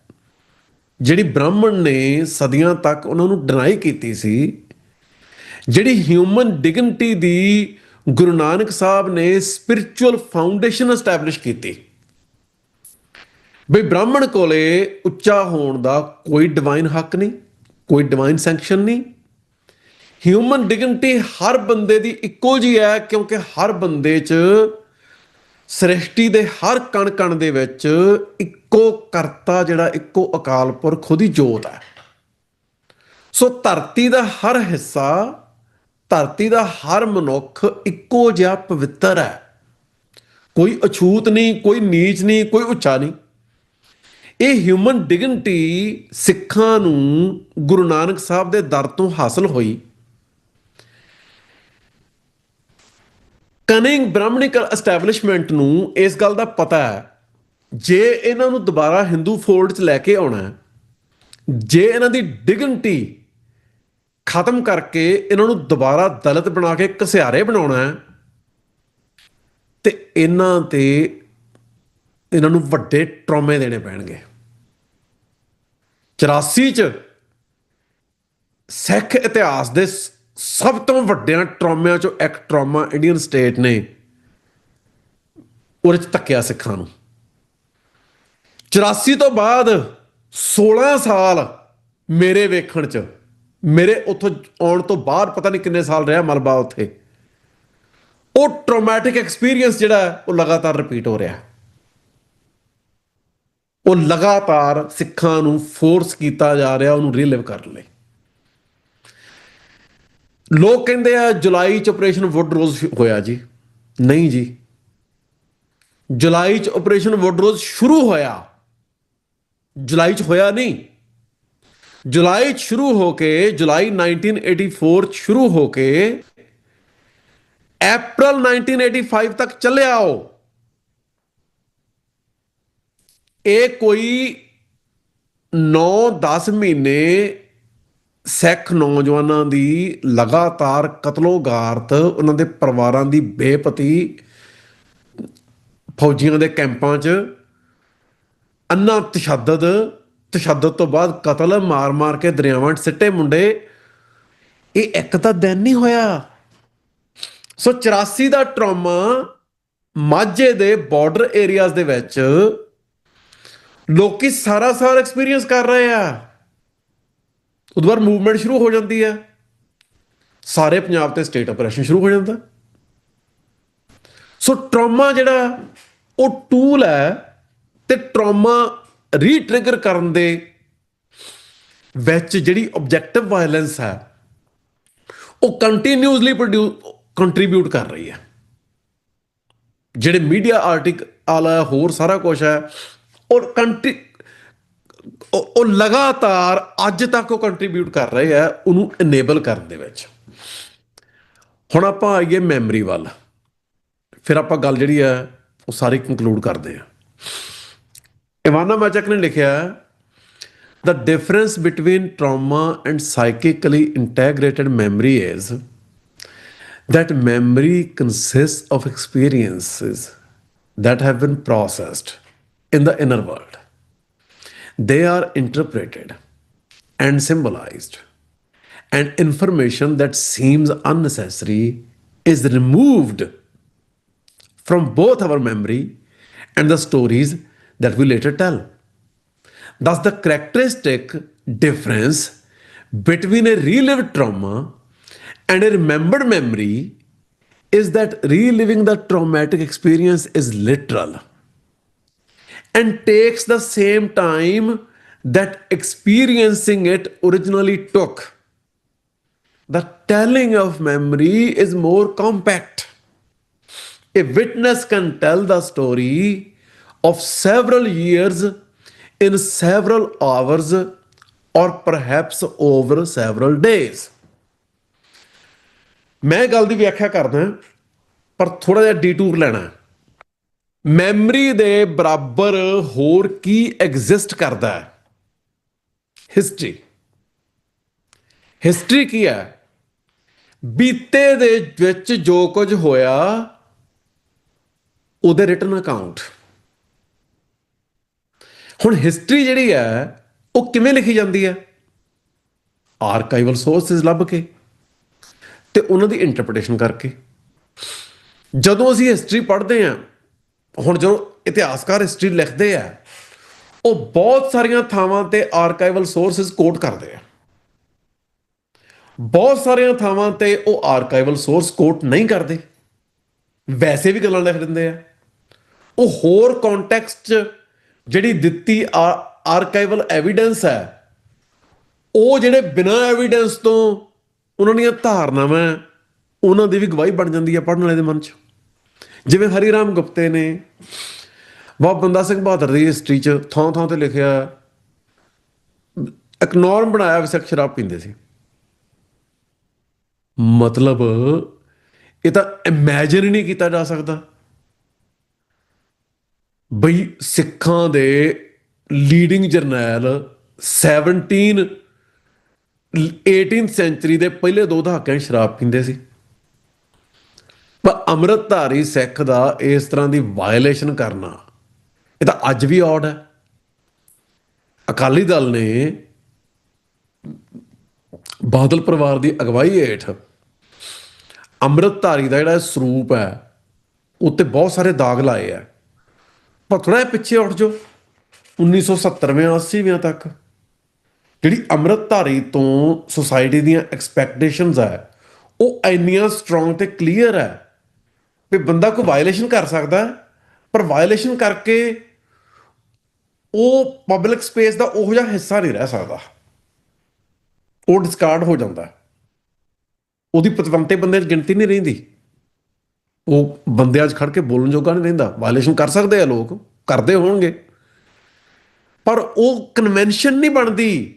Speaker 2: ਜਿਹੜੀ ਬ੍ਰਾਹਮਣ ਨੇ ਸਦੀਆਂ ਤੱਕ ਉਹਨਾਂ ਨੂੰ ਡਿਨਾਈ ਕੀਤੀ ਸੀ, ਜਿਹੜੀ ਹਿਊਮਨ ਡਿਗਨਿਟੀ ਦੀ ਗੁਰੂ ਨਾਨਕ ਸਾਹਿਬ ਨੇ ਸਪਿਰਿਚੁਅਲ ਫਾਊਂਡੇਸ਼ਨ ਐਸਟੈਬਲਿਸ਼ ਕੀਤੀ। ਬਈ ਬ੍ਰਾਹਮਣ ਕੋਲੇ ਉੱਚਾ ਹੋਣ ਦਾ ਕੋਈ ਡਿਵਾਈਨ ਹੱਕ ਨਹੀਂ, ਕੋਈ ਡਿਵਾਈਨ ਸੈਂਕਸ਼ਨ ਨਹੀਂ। ਹਿਊਮਨ ਡਿਗਨਿਟੀ ਹਰ ਬੰਦੇ ਦੀ ਇੱਕੋ ਜਿਹੀ ਹੈ, ਕਿਉਂਕਿ ਹਰ ਬੰਦੇ 'ਚ ਸ੍ਰਿਸ਼ਟੀ ਦੇ ਹਰ ਕਣ ਕਣ ਦੇ ਵਿੱਚ ਇੱਕੋ ਕਰਤਾ, ਜਿਹੜਾ ਇੱਕੋ ਅਕਾਲ ਪੁਰਖ, ਖੁਦ ਹੀ ਜੋਤ ਹੈ। ਸੋ ਧਰਤੀ ਦਾ ਹਰ ਹਿੱਸਾ, ਧਰਤੀ ਦਾ ਹਰ ਮਨੁੱਖ ਇੱਕੋ ਜਿਹਾ ਪਵਿੱਤਰ ਹੈ। ਕੋਈ ਅਛੂਤ ਨਹੀਂ, ਕੋਈ ਨੀਚ ਨਹੀਂ, ਕੋਈ ਉੱਚਾ ਨਹੀਂ। ਇਹ ਹਿਊਮਨ ਡਿਗਨਿਟੀ ਸਿੱਖਾਂ ਨੂੰ ਗੁਰੂ ਨਾਨਕ ਸਾਹਿਬ ਦੇ ਦਰ ਤੋਂ ਹਾਸਲ ਹੋਈ। ਕਨਿੰਗ ਬ੍ਰਾਹਮਣਿਕਲ ਐਸਟੈਬਲਿਸ਼ਮੈਂਟ ਨੂੰ ਇਸ ਗੱਲ ਦਾ ਪਤਾ ਹੈ, ਜੇ ਇਹਨਾਂ ਨੂੰ ਦੁਬਾਰਾ ਹਿੰਦੂ ਫੋਲਡ 'ਚ ਲੈ ਕੇ ਆਉਣਾ ਹੈ, ਜੇ ਇਹਨਾਂ ਦੀ ਡਿਗਨਿਟੀ ਖਤਮ ਕਰਕੇ ਇਹਨਾਂ ਨੂੰ ਦੁਬਾਰਾ ਦਲਿਤ ਬਣਾ ਕੇ ਘਸਿਆਰੇ ਬਣਾਉਣਾ ਹੈ, ਤੇ ਇਹਨਾਂ ਨੂੰ ਵੱਡੇ ਟਰੌਮੇ ਦੇਣੇ ਪੈਣਗੇ। 84 'ਚ ਸਿੱਖ ਇਤਿਹਾਸ ਦੇ ਸਭ ਤੋਂ ਵੱਡਿਆਂ ਟਰੌਮਿਆਂ 'ਚੋਂ ਇੱਕ ਟਰੌਮਾ ਇੰਡੀਅਨ ਸਟੇਟ ਨੇ ਉਹਦੇ 'ਚ ਧੱਕਿਆ ਸਿੱਖਾਂ ਨੂੰ। 84 ਤੋਂ ਬਾਅਦ 16 ਸਾਲ ਮੇਰੇ ਵੇਖਣ 'ਚ, ਮੇਰੇ ਉੱਥੋਂ ਆਉਣ ਤੋਂ ਬਾਅਦ ਪਤਾ ਨਹੀਂ ਕਿੰਨੇ ਸਾਲ ਰਿਹਾ ਮਲਬਾ ਉੱਥੇ, ਉਹ ਟਰੋਮੈਟਿਕ ਐਕਸਪੀਰੀਅੰਸ ਜਿਹੜਾ ਉਹ ਲਗਾਤਾਰ ਰਿਪੀਟ ਹੋ ਰਿਹਾ। ਉਹ ਲਗਾਤਾਰ ਸਿੱਖਾਂ ਨੂੰ ਫੋਰਸ ਕੀਤਾ ਜਾ ਰਿਹਾ ਉਹਨੂੰ ਰੀਲਿਵ ਕਰਨ ਲਈ। ਲੋਕ ਕਹਿੰਦੇ ਆ ਜੁਲਾਈ 'ਚ ਆਪਰੇਸ਼ਨ ਵੁੱਡਰੋਜ਼ ਹੋਇਆ ਜੀ। ਨਹੀਂ ਜੀ, ਜੁਲਾਈ 'ਚ ਆਪਰੇਸ਼ਨ ਵੁੱਡਰੋਜ਼ ਸ਼ੁਰੂ ਹੋਇਆ, ਜੁਲਾਈ 'ਚ ਹੋਇਆ ਨਹੀਂ। ਜੁਲਾਈ 'ਚ ਸ਼ੁਰੂ ਹੋ ਕੇ, ਜੁਲਾਈ 1984 'ਚ ਸ਼ੁਰੂ ਹੋ ਕੇ ਅਪ੍ਰੈਲ 1985 ਤੱਕ ਚੱਲਿਆ। ਇਹ ਕੋਈ 9-10 ਮਹੀਨੇ ਸਿੱਖ ਨੌਜਵਾਨਾਂ ਦੀ ਲਗਾਤਾਰ ਕਤਲੋਗਾਰਤ, ਉਹਨਾਂ ਦੇ ਪਰਿਵਾਰਾਂ ਦੀ ਬੇਪਤੀ, ਫੌਜੀਆਂ ਦੇ ਕੈਂਪਾਂ 'ਚ ਅੰਨਾ ਤਸ਼ੱਦਦ ਤੋਂ ਬਾਅਦ ਕਤਲ, ਮਾਰ ਕੇ ਦਰਿਆਵਾਂ 'ਚ ਸਿੱਟੇ ਮੁੰਡੇ, ਇਹ ਇੱਕ ਤਾਂ ਦਿਨ ਨਹੀਂ ਹੋਇਆ। ਸੋ 84 ਦਾ ਟਰਾਮਾ ਮਾਝੇ ਦੇ ਬਾਰਡਰ ਏਰੀਆਜ਼ ਦੇ ਵਿੱਚ ਲੋਕੀ ਸਾਰਾ ਸਾਲ ਐਕਸਪੀਰੀਅੰਸ ਕਰ ਰਹੇ ਆ। ਉਦੋਂ ਬਾਅਦ ਮੂਵਮੈਂਟ ਸ਼ੁਰੂ ਹੋ ਜਾਂਦੀ ਹੈ, ਸਾਰੇ ਪੰਜਾਬ ਤੇ ਸਟੇਟ ਆਪਰੇਸ਼ਨ ਸ਼ੁਰੂ ਹੋ ਜਾਂਦਾ। ਸੋ ਟਰਾਮਾ ਜਿਹੜਾ ਉਹ ਟੂਲ ਹੈ, ਤੇ ਟਰਾਮਾ ਰੀਟ੍ਰਿਗਰ ਕਰਨ ਦੇ ਵਿੱਚ ਜਿਹੜੀ ਆਬਜੈਕਟਿਵ ਵਾਇਲੈਂਸ ਹੈ ਉਹ ਕੰਟੀਨਿਊਸਲੀ ਕੰਟਰੀਬਿਊਟ ਕਰ ਰਹੀ ਹੈ। ਜਿਹੜੇ ਮੀਡੀਆ ਆਰਟੀਕਲ ਹੈ, ਹੋਰ ਸਾਰਾ ਕੁਝ ਹੈ, ਔਰ ਉਹ ਲਗਾਤਾਰ ਅੱਜ ਤੱਕ ਉਹ ਕੰਟਰੀਬਿਊਟ ਕਰ ਰਹੇ ਆ ਉਹਨੂੰ ਇਨੇਬਲ ਕਰਨ ਦੇ ਵਿੱਚ। ਹੁਣ ਆਪਾਂ ਆਈਏ ਮੈਮਰੀ ਵੱਲ, ਫਿਰ ਆਪਾਂ ਗੱਲ ਜਿਹੜੀ ਹੈ ਉਹ ਸਾਰੀ ਕੰਕਲੂਡ ਕਰਦੇ ਹਾਂ। ਇਵਾਨਾ ਮੈਚਕ ਨੇ ਲਿਖਿਆ, The difference between trauma and psychically integrated memory is that memory consists of experiences that have been processed in the inner world. They are interpreted and symbolized, and information that seems unnecessary is removed from both our memory and the stories that we later tell. Thus, the characteristic difference between a relived trauma and a remembered memory is that reliving the traumatic experience is literal and takes the same time that experiencing it originally took. The telling of memory is more compact. A witness can tell the story of several years in several hours or perhaps over several days. ਮੈਂ ਗੱਲ ਦੀ ਵਿਆਖਿਆ ਕਰਦਾ, ਪਰ ਥੋੜਾ ਜਿਹਾ ਡੀਟੂਰ ਲੈਣਾ। Memory ਦੇ ਬਰਾਬਰ ਹੋਰ ਕੀ ਐਗਜ਼ਿਸਟ ਕਰਦਾ ਹੈ? ਹਿਸਟਰੀ। ਹਿਸਟਰੀ ਕੀ ਹੈ? ਬੀਤੇ ਦੇ ਵਿੱਚ ਜੋ ਕੁਝ ਹੋਇਆ ਉਹਦੇ ਰਿਟਨ ਅਕਾਊਂਟ। ਹੁਣ ਹਿਸਟਰੀ ਜਿਹੜੀ ਹੈ ਉਹ ਕਿਵੇਂ ਲਿਖੀ ਜਾਂਦੀ ਹੈ? ਆਰਕਾਈਵਲ ਸੋਰਸਿਸ ਲੱਭ ਕੇ ਤੇ ਉਹਨਾਂ ਦੀ ਇੰਟਰਪ੍ਰੀਟੇਸ਼ਨ ਕਰਕੇ। ਜਦੋਂ ਅਸੀਂ ਹਿਸਟਰੀ ਪੜ੍ਹਦੇ ਹਾਂ, ਹੁਣ ਜਦੋਂ ਇਤਿਹਾਸਕਾਰ ਹਿਸਟਰੀ ਲਿਖਦੇ ਆ, ਉਹ ਬਹੁਤ ਸਾਰੀਆਂ ਥਾਵਾਂ ਤੇ ਆਰਕਾਈਵਲ ਸੋਰਸਿਸ ਕੋਟ ਕਰਦੇ ਆ, ਬਹੁਤ ਸਾਰੀਆਂ ਥਾਵਾਂ ਤੇ ਉਹ ਆਰਕਾਈਵਲ ਸੋਰਸ ਕੋਟ ਨਹੀਂ ਕਰਦੇ, ਵੈਸੇ ਵੀ ਗੱਲਾਂ ਲਿਖ ਦਿੰਦੇ ਆ। ਉਹ ਹੋਰ ਕੌਨਟੈਕਸਟ 'ਚ ਜਿਹੜੀ ਦਿੱਤੀ ਆਰਕਾਈਵਲ ਐਵੀਡੈਂਸ ਹੈ, ਉਹ ਜਿਹੜੇ ਬਿਨਾਂ ਐਵੀਡੈਂਸ ਤੋਂ ਉਹਨਾਂ ਦੀਆਂ ਧਾਰਨਾਵਾਂ, ਉਹਨਾਂ ਦੀ ਵੀ ਗਵਾਹੀ ਬਣ ਜਾਂਦੀ ਹੈ ਪੜ੍ਹਨ ਵਾਲੇ ਦੇ ਮਨ 'ਚ। ਜਿਵੇਂ ਹਰੀ ਰਾਮ ਗੁਪਤੇ ਨੇ ਬਾਬਾ ਬੰਦਾ ਸਿੰਘ ਬਹਾਦਰ ਦੀ ਹਿਸਟਰੀ 'ਚ ਥਾਂ ਥਾਂ ਤੇ ਲਿਖਿਆ, ਇੱਕ ਨੋਰਮ ਬਣਾਇਆ ਵੀ ਸਿੱਖ ਸ਼ਰਾਬ ਪੀਂਦੇ ਸੀ। ਮਤਲਬ ਇਹ ਤਾਂ ਇਮੈਜਿਨ ਹੀ ਨਹੀਂ ਕੀਤਾ ਜਾ ਸਕਦਾ ਬਈ ਸਿੱਖਾਂ ਦੇ ਲੀਡਿੰਗ ਜਰਨੈਲ 17 18th ਸੈਂਚਰੀ ਦੇ ਪਹਿਲੇ 2 ਦਹਾਕਿਆਂ 'ਚ ਸ਼ਰਾਬ ਪੀਂਦੇ ਸੀ। ਪਰ ਅੰਮ੍ਰਿਤਧਾਰੀ ਸਿੱਖ ਦਾ ਇਸ ਤਰ੍ਹਾਂ ਦੀ ਵਾਇਲੇਸ਼ਨ ਕਰਨਾ, ਇਹ ਤਾਂ ਅੱਜ ਵੀ ਔਡ ਹੈ। ਅਕਾਲੀ ਦਲ ਨੇ ਬਾਦਲ ਪਰਿਵਾਰ ਦੀ ਅਗਵਾਈ ਹੇਠ ਅੰਮ੍ਰਿਤਧਾਰੀ ਦਾ ਜਿਹੜਾ ਸਰੂਪ ਹੈ ਉੱਤੇ ਬਹੁਤ ਸਾਰੇ ਦਾਗ ਲਾਏ ਆ। ਪਰ ਥੋੜਾ ਜਿਹਾ ਪਿੱਛੇ ਉੱਠ ਜਾਓ 1970ਵੇਂ 80ਵੇਂ ਤੱਕ, ਜਿਹੜੀ ਅੰਮ੍ਰਿਤਧਾਰੀ ਤੋਂ ਸੁਸਾਇਟੀ ਦੀਆਂ ਐਕਸਪੈਕਟੇਸ਼ਨਸ ਹੈ ਉਹ ਇੰਨੀਆਂ ਸਟਰੋਂਗ ਤੇ ਕਲੀਅਰ ਹੈ ਵੀ ਬੰਦਾ ਕੋਈ ਵਾਇਲੇਸ਼ਨ ਕਰ ਸਕਦਾ, ਪਰ ਵਾਇਲੇਸ਼ਨ ਕਰਕੇ ਉਹ ਪਬਲਿਕ ਸਪੇਸ ਦਾ ਉਹੋ ਜਿਹਾ ਹਿੱਸਾ ਨਹੀਂ ਰਹਿ ਸਕਦਾ, ਉਹ ਡਿਸਕਾਰਡ ਹੋ ਜਾਂਦਾ, ਉਹਦੀ ਪਤਵੰਤੇ ਬੰਦੇ 'ਚ ਗਿਣਤੀ ਨਹੀਂ ਰਹਿੰਦੀ, ਉਹ ਬੰਦਿਆਂ 'ਚ ਖੜ ਕੇ ਬੋਲਣ ਜੋਗਾ ਨਹੀਂ ਰਹਿੰਦਾ। ਵਾਇਲੇਸ਼ਨ ਕਰ ਸਕਦੇ ਆ ਲੋਕ, ਕਰਦੇ ਹੋਣਗੇ, ਪਰ ਉਹ ਕਨਵੈਨਸ਼ਨ ਨਹੀਂ ਬਣਦੀ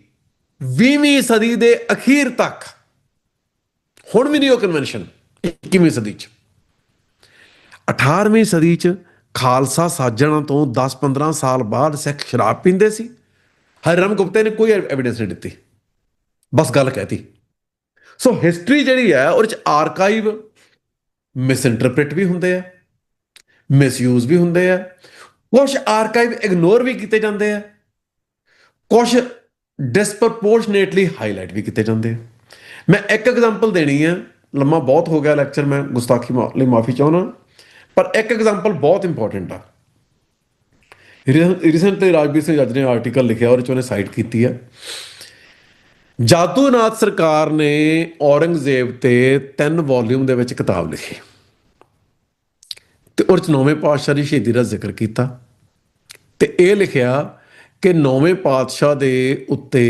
Speaker 2: 20ਵੀਂ ਸਦੀ ਦੇ ਅਖੀਰ ਤੱਕ। ਹੁਣ ਵੀ ਨਹੀਂ ਉਹ ਕਨਵੈਨਸ਼ਨ 21ਵੀਂ ਸਦੀ 'ਚ। 18ਵੀਂ ਸਦੀ 'ਚ ਖਾਲਸਾ ਸਾਜਣਾ ਤੋਂ 10-15 ਸਾਲ ਬਾਅਦ ਸਿੱਖ ਸ਼ਰਾਬ ਪੀਂਦੇ ਸੀ। ਹਰਿਰਾਮ ਗੁਪਤੇ ਨੇ ਕੋਈ ਐਵੀਡੈਂਸ ਨਹੀਂ ਦਿੱਤੀ, ਬਸ ਗੱਲ ਕਹਿਤੀ। ਸੋ ਹਿਸਟਰੀ ਜਿਹੜੀ ਹੈ ਉਹਦੇ 'ਚ ਆਰਕਾਈਵ ਮਿਸਇੰਟਰਪ੍ਰੇਟ ਵੀ ਹੁੰਦੇ ਆ, ਮਿਸਯੂਜ਼ ਵੀ ਹੁੰਦੇ ਆ, ਕੁਛ ਆਰਕਾਈਵ ਇਗਨੋਰ ਵੀ ਕੀਤੇ ਜਾਂਦੇ ਆ, ਕੁਛ ਡਿਸਪਰਪੋਰਸ਼ਨੇਟਲੀ ਹਾਈਲਾਈਟ ਵੀ ਕੀਤੇ ਜਾਂਦੇ ਆ। ਮੈਂ ਇੱਕ ਐਗਜ਼ਾਮਪਲ ਦੇਣੀ ਹੈ, ਲੰਮਾ ਬਹੁਤ ਹੋ ਗਿਆ ਲੈਕਚਰ, ਮੈਂ ਗੁਸਤਾਖੀ ਲਈ ਮਾਫੀ ਚਾਹੁੰਦਾ, ਪਰ ਇੱਕ ਐਗਜ਼ਾਮਪਲ ਬਹੁਤ ਇੰਪੋਰਟੈਂਟ ਆ। ਰੀਸੈਂਟਲੀ ਰਾਜਵੀਰ ਸਿੰਘ ਜੱਜ ਨੇ ਆਰਟੀਕਲ ਲਿਖਿਆ, ਉਹਦੇ 'ਚ ਉਹਨੇ ਸਾਈਟ ਕੀਤੀ ਹੈ, ਜਾਦੂਨਾਥ ਸਰਕਾਰ ਨੇ ਔਰੰਗਜ਼ੇਬ ਤੇ 3 ਵੋਲੀਅਮ ਦੇ ਵਿੱਚ ਕਿਤਾਬ ਲਿਖੀ ਤੇ ਉਹਦੇ 'ਚ 9ਵੇਂ ਪਾਤਸ਼ਾਹ ਦੀ ਸ਼ਹੀਦੀ ਦਾ ਜ਼ਿਕਰ ਕੀਤਾ ਤੇ ਇਹ ਲਿਖਿਆ ਕਿ 9ਵੇਂ ਪਾਤਸ਼ਾਹ ਦੇ ਉੱਤੇ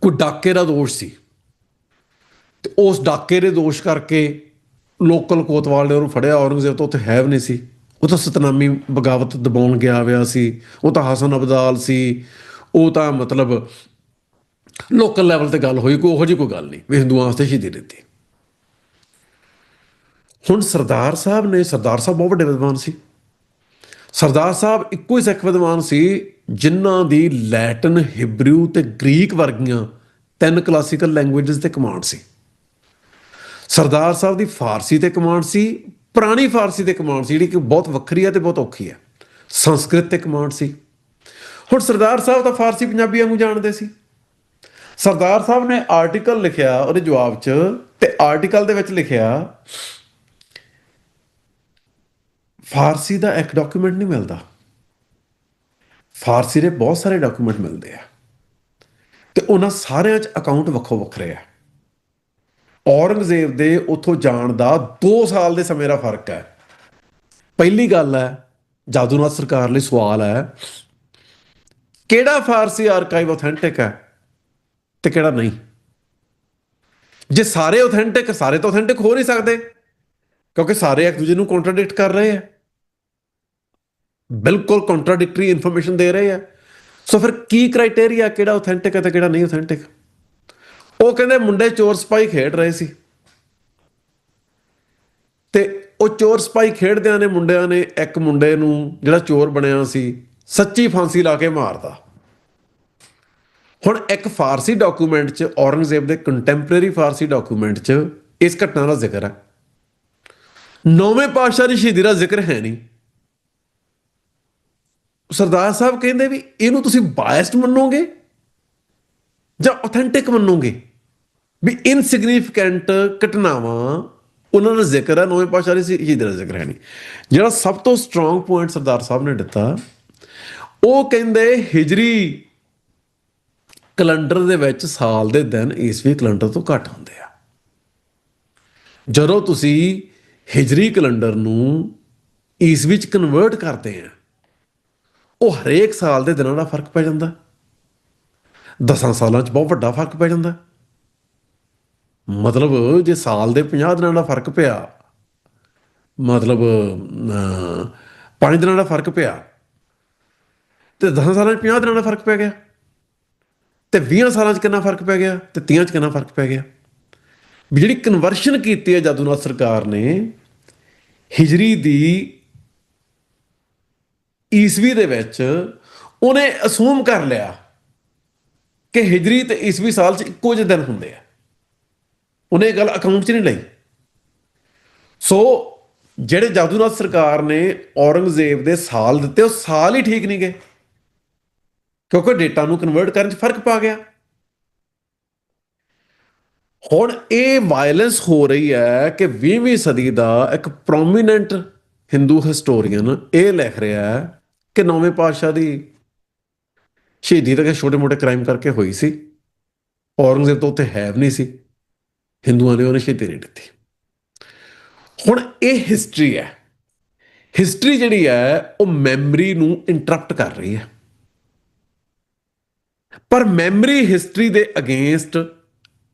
Speaker 2: ਕੋਈ ਡਾਕੇ ਦਾ ਦੋਸ਼ ਸੀ ਤੇ ਉਸ ਡਾਕੇ ਦੇ ਦੋਸ਼ ਕਰਕੇ ਲੋਕਲ ਕੋਤਵਾਲ ਨੇ ਉਹਨੂੰ ਫੜਿਆ। ਔਰੰਗਜ਼ੇਬ ਤਾਂ ਉੱਥੇ ਹੈ ਵੀ ਨਹੀਂ ਸੀ, ਉਹ ਤਾਂ ਸਤਨਾਮੀ ਬਗਾਵਤ ਦਬਾਉਣ ਗਿਆ ਹੋਇਆ ਸੀ, ਉਹ ਤਾਂ ਹਸਨ ਅਬਦਾਲ ਸੀ, ਉਹ ਤਾਂ ਮਤਲਬ ਲੋਕਲ ਲੈਵਲ ਤੇ ਗੱਲ ਹੋਈ, ਕੋਈ ਉਹੋ ਜਿਹੀ ਕੋਈ ਗੱਲ ਨਹੀਂ ਵੀ ਹਿੰਦੂਆਂ ਵਾਸਤੇ ਸ਼ਹੀਦੀ ਦਿੱਤੀ। ਹੁਣ ਸਰਦਾਰ ਸਾਹਿਬ ਬਹੁਤ ਵੱਡੇ ਵਿਦਵਾਨ ਸੀ। ਸਰਦਾਰ ਸਾਹਿਬ ਇੱਕੋ ਹੀ ਸਿੱਖ ਵਿਦਵਾਨ ਸੀ ਜਿਨ੍ਹਾਂ ਦੀ ਲੈਟਨ, ਹਿਬਰੂ ਤੇ ਗ੍ਰੀਕ ਵਰਗੀਆਂ 3 ਕਲਾਸੀਕਲ ਲੈਂਗੁਏਜਸ ਤੇ ਕਮਾਂਡ ਸੀ। ਸਰਦਾਰ ਸਾਹਿਬ ਦੀ ਫਾਰਸੀ ਤੇ ਕਮਾਂਡ ਸੀ, ਪੁਰਾਣੀ ਫਾਰਸੀ ਤੇ ਕਮਾਂਡ ਸੀ ਜਿਹੜੀ ਕਿ ਬਹੁਤ ਵੱਖਰੀ ਹੈ ਤੇ ਬਹੁਤ ਔਖੀ ਹੈ। ਸੰਸਕ੍ਰਿਤ ਤੇ ਕਮਾਂਡ ਸੀ। ਹੁਣ ਸਰਦਾਰ ਸਾਹਿਬ ਤਾਂ ਫਾਰਸੀ ਪੰਜਾਬੀ ਵਾਂਗੂ ਜਾਣਦੇ ਸੀ। ਸਰਦਾਰ ਸਾਹਿਬ ਨੇ ਆਰਟੀਕਲ ਲਿਖਿਆ ਉਹਦੇ ਜਵਾਬ 'ਚ, ਤੇ ਆਰਟੀਕਲ ਦੇ ਵਿੱਚ ਲਿਖਿਆ ਫਾਰਸੀ ਦਾ ਇੱਕ ਡਾਕੂਮੈਂਟ ਨਹੀਂ ਮਿਲਦਾ, ਫਾਰਸੀ ਦੇ ਬਹੁਤ ਸਾਰੇ ਡਾਕੂਮੈਂਟ ਮਿਲਦੇ ਆ ਤੇ ਉਹਨਾਂ ਸਾਰਿਆਂ 'ਚ ਅਕਾਊਂਟ ਵੱਖੋ ਵੱਖਰੇ ਆ। ਔਰੰਗਜ਼ੇਬ ਦੇ ਉੱਥੋਂ ਜਾਣ ਦਾ 2 ਸਾਲ ਦੇ ਸਮੇਂ ਦਾ ਫਰਕ ਹੈ। ਪਹਿਲੀ ਗੱਲ ਹੈ, ਜਾਦੂਨਾਥ ਸਰਕਾਰ ਲਈ ਸਵਾਲ ਹੈ, ਕਿਹੜਾ ਫਾਰਸੀ ਆਰਕਾਈਵ ਆਥੈਂਟਿਕ ਹੈ ਤੇ ਕਿਹੜਾ ਨਹੀਂ? ਜੇ ਸਾਰੇ ਆਥੈਂਟਿਕ, ਸਾਰੇ ਤਾਂ ਆਥੈਂਟਿਕ ਹੋ ਨਹੀਂ ਸਕਦੇ ਕਿਉਂਕਿ ਸਾਰੇ ਇੱਕ ਦੂਜੇ ਨੂੰ ਕੰਟਰਾਡਿਕਟ ਕਰ ਰਹੇ ਆ, ਬਿਲਕੁਲ ਕੰਟਰਾਡਿਕਟਰੀ ਇਨਫੋਰਮੇਸ਼ਨ ਦੇ ਰਹੇ ਆ। ਸੋ ਫਿਰ ਕੀ ਕ੍ਰਾਈਟੇਰੀਆ ਕਿਹੜਾ ਆਥੈਂਟਿਕ ਹੈ ਤੇ ਕਿਹੜਾ ਨਹੀਂ ਆਥੈਂਟਿਕ? ਉਹ ਕਹਿੰਦੇ ਮੁੰਡੇ ਚੋਰ ਸਪਾਈ ਖੇਡ ਰਹੇ ਸੀ ਤੇ ਉਹ ਚੋਰ ਸਪਾਈ ਖੇਡਦਿਆਂ ਨੇ ਮੁੰਡਿਆਂ ਨੇ ਇੱਕ ਮੁੰਡੇ ਨੂੰ ਜਿਹੜਾ ਚੋਰ ਬਣਿਆ ਸੀ ਸੱਚੀ ਫਾਂਸੀ ਲਾ ਕੇ ਮਾਰਤਾ। ਹੁਣ ਇੱਕ ਫਾਰਸੀ ਡਾਕੂਮੈਂਟ 'ਚ, ਔਰੰਗਜ਼ੇਬ ਦੇ ਕੰਟੈਂਪਰੇਰੀ ਫਾਰਸੀ ਡਾਕੂਮੈਂਟ 'ਚ ਇਸ ਘਟਨਾ ਦਾ ਜ਼ਿਕਰ ਹੈ, 9ਵੇਂ ਪਾਤਸ਼ਾਹ ਦੀ ਸ਼ਹੀਦੀ ਦਾ ਜ਼ਿਕਰ ਹੈ ਨਹੀਂ। ਸਰਦਾਰ ਸਾਹਿਬ ਕਹਿੰਦੇ ਵੀ ਇਹਨੂੰ ਤੁਸੀਂ ਬਾਇਸਡ ਮੰਨੋਗੇ ਜਾਂ ਆਥੈਂਟਿਕ ਮੰਨੋਗੇ? ਵੀ ਇਨਸਿਗਨੀਫੀਕੈਂਟ ਘਟਨਾਵਾਂ ਉਹਨਾਂ ਦਾ ਜ਼ਿਕਰ ਹੈ, 9ਵੇਂ ਪਾਤਸ਼ਾਹ ਦੀ ਸ਼ਹੀਦੀ ਦਾ ਜ਼ਿਕਰ ਹੈ ਨਹੀਂ। ਜਿਹੜਾ ਸਭ ਤੋਂ ਸਟਰੋਂਗ ਪੁਆਇੰਟ ਸਰਦਾਰ ਸਾਹਿਬ ਨੇ ਦਿੱਤਾ, ਉਹ ਕਹਿੰਦੇ ਹਿਜਰੀ ਕੈਲੰਡਰ ਦੇ ਵਿੱਚ ਸਾਲ ਦੇ ਦਿਨ ਈਸਵੀ ਕੈਲੰਡਰ ਤੋਂ ਘੱਟ ਹੁੰਦੇ ਆ। ਜਦੋਂ ਤੁਸੀਂ ਹਿਜਰੀ ਕੈਲੰਡਰ ਨੂੰ ਈਸਵੀ 'ਚ ਕਨਵਰਟ ਕਰਦੇ ਆ, ਉਹ ਹਰੇਕ ਸਾਲ ਦੇ ਦਿਨਾਂ ਦਾ ਫਰਕ ਪੈ ਜਾਂਦਾ, 10 ਸਾਲਾਂ 'ਚ ਬਹੁਤ ਵੱਡਾ ਫਰਕ ਪੈ ਜਾਂਦਾ। ਮਤਲਬ ਜੇ ਸਾਲ ਦੇ 50 ਦਿਨਾਂ ਦਾ ਫਰਕ ਪਿਆ, ਮਤਲਬ 5 ਦਿਨਾਂ ਦਾ ਫਰਕ ਪਿਆ, ਤੇ 10 ਸਾਲਾਂ 'ਚ 50 ਦਿਨਾਂ ਦਾ ਫਰਕ ਪੈ ਗਿਆ, ਤੇ 20 ਸਾਲਾਂ 'ਚ ਕਿੰਨਾ ਫਰਕ ਪੈ ਗਿਆ, ਤੇ 30 'ਚ ਕਿੰਨਾ ਫਰਕ ਪੈ ਗਿਆ। ਵੀ ਜਿਹੜੀ ਕਨਵਰਸ਼ਨ ਕੀਤੀ ਹੈ ਜਾਦੂਨਾਥ ਸਰਕਾਰ ਨੇ ਹਿਜਰੀ ਦੀ ਈਸਵੀ ਦੇ ਵਿੱਚ, ਉਹਨੇ ਅਸੂਮ ਕਰ ਲਿਆ ਕਿ ਹਿਜਰੀ ਤੇ ਈਸਵੀ ਸਾਲ 'ਚ ਇੱਕੋ ਜਿਹੇ ਦਿਨ ਹੁੰਦੇ ਆ। ਉਹਨੇ ਇਹ ਗੱਲ ਅਕਾਊਂਟ 'ਚ ਨਹੀਂ ਲਈ। ਸੋ ਜਿਹੜੇ ਜਾਦੂਨਾਥ ਸਰਕਾਰ ਨੇ ਔਰੰਗਜ਼ੇਬ ਦੇ ਸਾਲ ਦਿੱਤੇ, ਉਹ ਸਾਲ ਹੀ ਠੀਕ ਨਹੀਂ ਗਏ, ਕਿਉਂਕਿ ਡੇਟਾ ਨੂੰ ਕਨਵਰਟ ਕਰਨ 'ਚ ਫਰਕ ਪਾ ਗਿਆ। ਹੁਣ ਇਹ ਵਾਇਲੈਂਸ ਹੋ ਰਹੀ ਹੈ ਕਿ 20ਵੀਂ ਸਦੀ ਦਾ ਇੱਕ ਪ੍ਰੋਮੀਨੈਂਟ ਹਿੰਦੂ ਹਿਸਟੋਰੀਅਨ ਇਹ ਲਿਖ ਰਿਹਾ ਹੈ ਕਿ ਨੌਵੇਂ ਪਾਤਸ਼ਾਹ ਦੀ ਸ਼ਹੀਦੀ ਤਾਂ ਛੋਟੇ ਮੋਟੇ ਕ੍ਰਾਈਮ ਕਰਕੇ ਹੋਈ ਸੀ, ਔਰੰਗਜ਼ੇਬ ਤੋਂ ਉੱਤੇ ਹੈ ਵੀ ਨਹੀਂ ਸੀ, ਹਿੰਦੂਆਂ ਨੇ ਉਹਨੇ ਸ਼ਹੀਦੀ ਨਹੀਂ ਦਿੱਤੀ। ਹੁਣ ਇਹ ਹਿਸਟਰੀ ਹੈ। ਹਿਸਟਰੀ ਜਿਹੜੀ ਹੈ ਉਹ ਮੈਮਰੀ ਨੂੰ ਇੰਟਰਪਟ ਕਰ ਰਹੀ ਹੈ, ਪਰ ਮੈਮਰੀ ਹਿਸਟਰੀ ਦੇ ਅਗੇਂਸਟ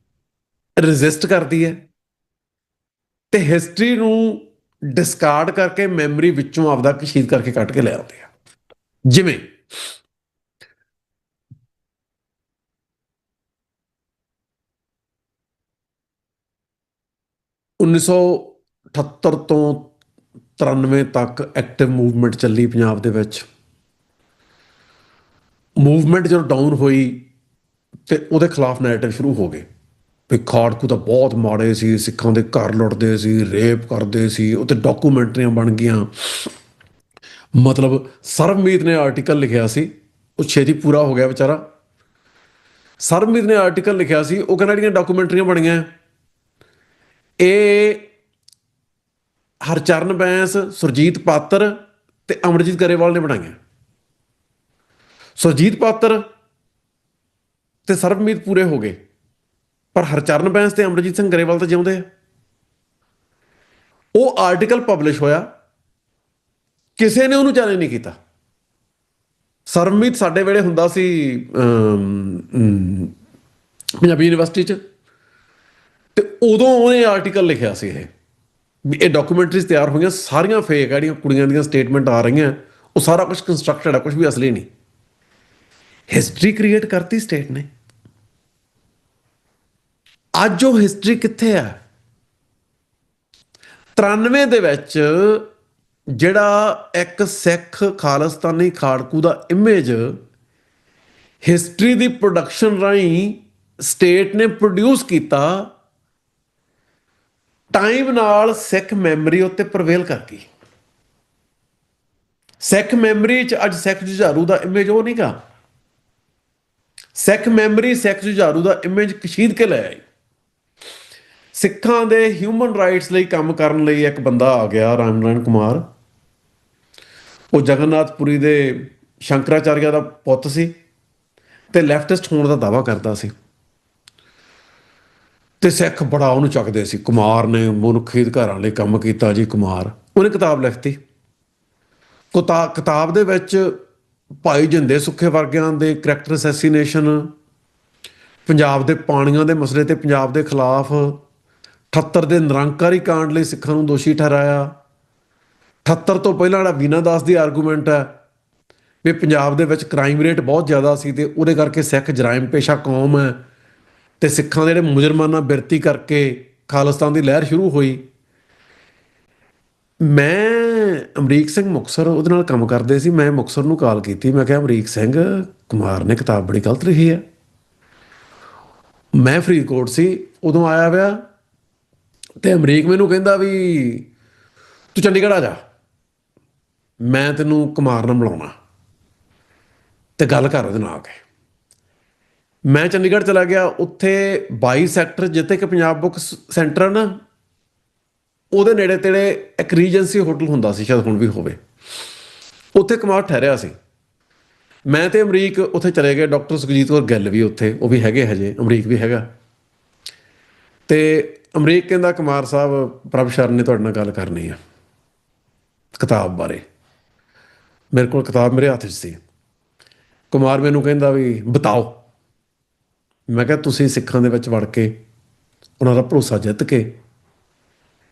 Speaker 2: ਰੈਜ਼ਿਸਟ ਕਰਦੀ ਹੈ ਤੇ ਹਿਸਟਰੀ ਨੂੰ ਡਿਸਕਾਰਡ ਕਰਕੇ ਮੈਮਰੀ ਵਿੱਚੋਂ ਆਪਦਾ ਕਸ਼ੀਦ ਕਰਕੇ ਕੱਢ ਕੇ ਲੈ ਆਉਂਦੇ ਆ। ਜਿਵੇਂ 1978 ਤੋਂ 93 ਤੱਕ ਐਕਟਿਵ ਮੂਵਮੈਂਟ ਚੱਲੀ ਪੰਜਾਬ ਦੇ ਵਿੱਚ। ਮੂਵਮੈਂਟ ਜਦੋਂ ਡਾਊਨ ਹੋਈ ਤੇ ਉਹਦੇ ਖਿਲਾਫ ਨੈਰੇਟਿਵ ਸ਼ੁਰੂ ਹੋ ਗਏ ਵੀ ਖਾੜਕੂ ਤਾਂ ਬਹੁਤ ਮਾੜੇ ਸੀ, ਸਿੱਖਾਂ ਦੇ ਘਰ ਲੁੱਟਦੇ ਸੀ, ਰੇਪ ਕਰਦੇ ਸੀ, ਉੱਤੇ ਡਾਕੂਮੈਂਟਰੀਆਂ ਬਣ ਗਈਆਂ। ਮਤਲਬ ਸਰਬਮੀਤ ਨੇ ਆਰਟੀਕਲ ਲਿਖਿਆ ਸੀ, ਉਹ ਛੇਤੀ ਪੂਰਾ ਹੋ ਗਿਆ ਵਿਚਾਰਾ। ਸਰਬਮੀਤ ਨੇ ਆਰਟੀਕਲ ਲਿਖਿਆ ਸੀ, ਉਹ ਕਹਿੰਦਾ ਜਿਹੜੀਆਂ ਡਾਕੂਮੈਂਟਰੀਆਂ ਬਣੀਆਂ ਇਹ ਹਰਚਰਨ ਬੈਂਸ, ਸੁਰਜੀਤ ਪਾਤਰ ਤੇ ਅਮਰਜੀਤ ਗਰੇਵਾਲ ਨੇ ਬਣਾਈਆਂ। ਸੁਰਜੀਤ ਪਾਤਰ ਤੇ ਸਰਬਮੀਤ ਪੂਰੇ ਹੋ ਗਏ, ਪਰ ਹਰਚਰਨ ਬੈਂਸ ਤੇ ਅਮਰਜੀਤ ਸਿੰਘ ਗਰੇਵਾਲ ਤਾਂ ਜਿਉਂਦੇ ਆ। ਉਹ ਆਰਟੀਕਲ ਪਬਲਿਸ਼ ਹੋਇਆ, ਕਿਸੇ ਨੇ ਉਹਨੂੰ ਚੈਲੰਜ ਨਹੀਂ ਕੀਤਾ। ਸਰਬਮੀਤ ਸਾਡੇ ਵੇਲੇ ਹੁੰਦਾ ਸੀ ਪੰਜਾਬੀ ਯੂਨੀਵਰਸਿਟੀ 'ਚ, ਤੇ ਉਦੋਂ ਉਹਨੇ ਆਰਟੀਕਲ ਲਿਖਿਆ ਸੀ ਵੀ ਇਹ ਡਾਕੂਮੈਂਟਰੀਜ਼ ਤਿਆਰ ਹੋਈਆਂ ਸਾਰੀਆਂ ਫੇਕ ਆ, ਜਿਹੜੀਆਂ ਕੁੜੀਆਂ ਦੀਆਂ ਸਟੇਟਮੈਂਟ ਆ ਰਹੀਆਂ ਉਹ ਸਾਰਾ ਕੁਝ ਕੰਸਟਰਕਟਡ ਆ, ਕੁਝ ਵੀ ਅਸਲੀ ਨਹੀਂ। ਹਿਸਟਰੀ ਕ੍ਰੀਏਟ ਕਰਤੀ ਸਟੇਟ ਨੇ। ਅੱਜ ਉਹ ਹਿਸਟਰੀ ਕਿੱਥੇ ਆ? 93 ਦੇ ਵਿੱਚ ਜਿਹੜਾ ਇੱਕ ਸਿੱਖ ਖਾਲਿਸਤਾਨੀ ਖਾੜਕੂ ਦਾ ਇਮੇਜ ਹਿਸਟਰੀ ਦੀ ਪ੍ਰੋਡਕਸ਼ਨ ਰਾਹੀਂ ਸਟੇਟ ਨੇ ਪ੍ਰੋਡਿਊਸ ਕੀਤਾ, ਟਾਈਮ ਨਾਲ ਸਿੱਖ ਮੈਮਰੀ ਉੱਤੇ ਪ੍ਰਵੇਲ ਕਰ ਗਈ। ਸਿੱਖ ਮੈਮਰੀ 'ਚ ਅੱਜ ਸਿੱਖ ਜੁਝਾਰੂ ਦਾ ਇਮੇਜ ਉਹ ਨਹੀਂ ਗਾ। ਸਿੱਖ ਮੈਮਰੀ ਸਿੱਖ ਜੁਝਾਰੂ ਦਾ ਇਮੇਜ ਕਸ਼ੀਦ ਕੇ ਲੈ ਆਈ। ਸਿੱਖਾਂ ਦੇ ਹਿਊਮਨ ਰਾਈਟਸ ਲਈ ਕੰਮ ਕਰਨ ਲਈ ਇੱਕ ਬੰਦਾ ਆ ਗਿਆ, ਰਾਮ ਨਾਰਾਇਣ ਕੁਮਾਰ। ਉਹ ਜਗਨਨਾਥਪੁਰੀ ਦੇ ਸ਼ੰਕਰਾਚਾਰਿਆ ਦਾ ਪੁੱਤ ਸੀ ਤੇ ਲੈਫਟਿਸਟ ਹੋਣ ਦਾ ਦਾਅਵਾ ਕਰਦਾ ਸੀ, ਤੇ ਸਿੱਖ ਬੜਾ ਉਹਨੂੰ ਚੱਕਦੇ ਸੀ। ਕੁਮਾਰ ਨੇ ਮਨੁੱਖੀ ਅਧਿਕਾਰਾਂ ਲਈ ਕੰਮ ਕੀਤਾ ਜੀ। ਕੁਮਾਰ ਉਹਨੇ ਕਿਤਾਬ ਲਿਖਤੀ। ਕਿਤਾਬ ਦੇ ਵਿੱਚ ਭਾਈ ਜਿੰਦੇ ਸੁੱਖੇ ਵਰਗਿਆਂ ਦੇ ਕਰੈਕਟਰ ਅਸੈਸੀਨੇਸ਼ਨ, ਪੰਜਾਬ ਦੇ ਪਾਣੀਆਂ ਦੇ ਮਸਲੇ ਤੇ ਪੰਜਾਬ ਦੇ ਖਿਲਾਫ, 78 ਦੇ ਨਿਰੰਕਾਰੀ ਕਾਂਡ ਲਈ ਸਿੱਖਾਂ ਨੂੰ ਦੋਸ਼ੀ ਠਹਿਰਾਇਆ। 78 ਤੋਂ ਪਹਿਲਾਂ ਜਿਹੜਾ ਵੀਨਾ ਦਾਸ ਦੀ ਆਰਗੂਮੈਂਟ ਹੈ ਵੀ ਪੰਜਾਬ ਦੇ ਵਿੱਚ ਕ੍ਰਾਈਮ ਰੇਟ ਬਹੁਤ ਜ਼ਿਆਦਾ ਸੀ ਤੇ ਉਹਦੇ ਕਰਕੇ ਸਿੱਖ ਜਰਾਇਮ ਪੇਸ਼ਾ ਕੌਮ ਹੈ, ਤੇ ਸਿੱਖਾਂ ਦੇ ਜਿਹੜੇ ਮੁਜਰਮਾਨਾ ਬਿਰਤੀ ਕਰਕੇ ਖਾਲਿਸਤਾਨ ਦੀ ਲਹਿਰ ਸ਼ੁਰੂ ਹੋਈ। ਮੈਂ ਅਮਰੀਕ ਸਿੰਘ ਮੁਕਤਸਰ ਉਹਦੇ ਨਾਲ ਕੰਮ ਕਰਦੇ ਸੀ, ਮੈਂ ਮੁਕਤਸਰ ਨੂੰ ਕਾਲ ਕੀਤੀ। ਮੈਂ ਕਿਹਾ ਅਮਰੀਕ ਸਿੰਘ, ਕੁਮਾਰ ਨੇ ਕਿਤਾਬ ਬੜੀ ਗਲਤ ਲਿਖੀ ਹੈ। ਮੈਂ ਫਰੀਦਕੋਟ ਸੀ ਉਦੋਂ ਆਇਆ ਹੋਇਆ, ਤੇ ਅਮਰੀਕ ਮੈਨੂੰ ਕਹਿੰਦਾ ਵੀ ਤੂੰ ਚੰਡੀਗੜ੍ਹ ਆ ਜਾ, ਮੈਂ ਤੈਨੂੰ ਕੁਮਾਰ ਨਾਲ ਮਿਲਾਉਣਾ ਤੇ ਗੱਲ ਕਰ ਉਹਦੇ ਨਾਲ ਆ ਕੇ। ਮੈਂ ਚੰਡੀਗੜ੍ਹ ਚਲਾ ਗਿਆ। ਉੱਥੇ 22 ਸੈਕਟਰ ਜਿੱਥੇ ਕਿ ਪੰਜਾਬ ਬੁੱਕ ਸੈਂਟਰ ਨਾ, ਉਹਦੇ ਨੇੜੇ ਤੇੜੇ ਇੱਕ ਰੀਜੈਂਸੀ ਹੋਟਲ ਹੁੰਦਾ ਸੀ, ਸ਼ਾਇਦ ਹੁਣ ਵੀ ਹੋਵੇ। ਉੱਥੇ ਕੁਮਾਰ ਠਹਿਰਿਆ ਸੀ। ਮੈਂ ਤੇ ਅਮਰੀਕ ਉੱਥੇ ਚਲੇ ਗਏ। ਡਾਕਟਰ ਸੁਖਜੀਤ ਕੌਰ ਗਿੱਲ ਵੀ ਉੱਥੇ, ਉਹ ਵੀ ਹੈਗੇ ਹਜੇ, ਅਮਰੀਕ ਵੀ ਹੈਗਾ। ਤੇ ਅਮਰੀਕ ਕਹਿੰਦਾ ਕੁਮਾਰ ਸਾਹਿਬ, ਪ੍ਰਭ ਸ਼ਰਨ ਨੇ ਤੁਹਾਡੇ ਨਾਲ ਗੱਲ ਕਰਨੀ ਆ ਕਿਤਾਬ ਬਾਰੇ। ਮੇਰੇ ਕੋਲ ਕਿਤਾਬ ਮੇਰੇ ਹੱਥ 'ਚ ਸੀ। ਕੁਮਾਰ ਮੈਨੂੰ ਕਹਿੰਦਾ ਵੀ ਬਤਾਓ। ਮੈਂ ਕਿਹਾ ਤੁਸੀਂ ਸਿੱਖਾਂ ਦੇ ਵਿੱਚ ਵੜ ਕੇ ਉਹਨਾਂ ਦਾ ਭਰੋਸਾ ਜਿੱਤ ਕੇ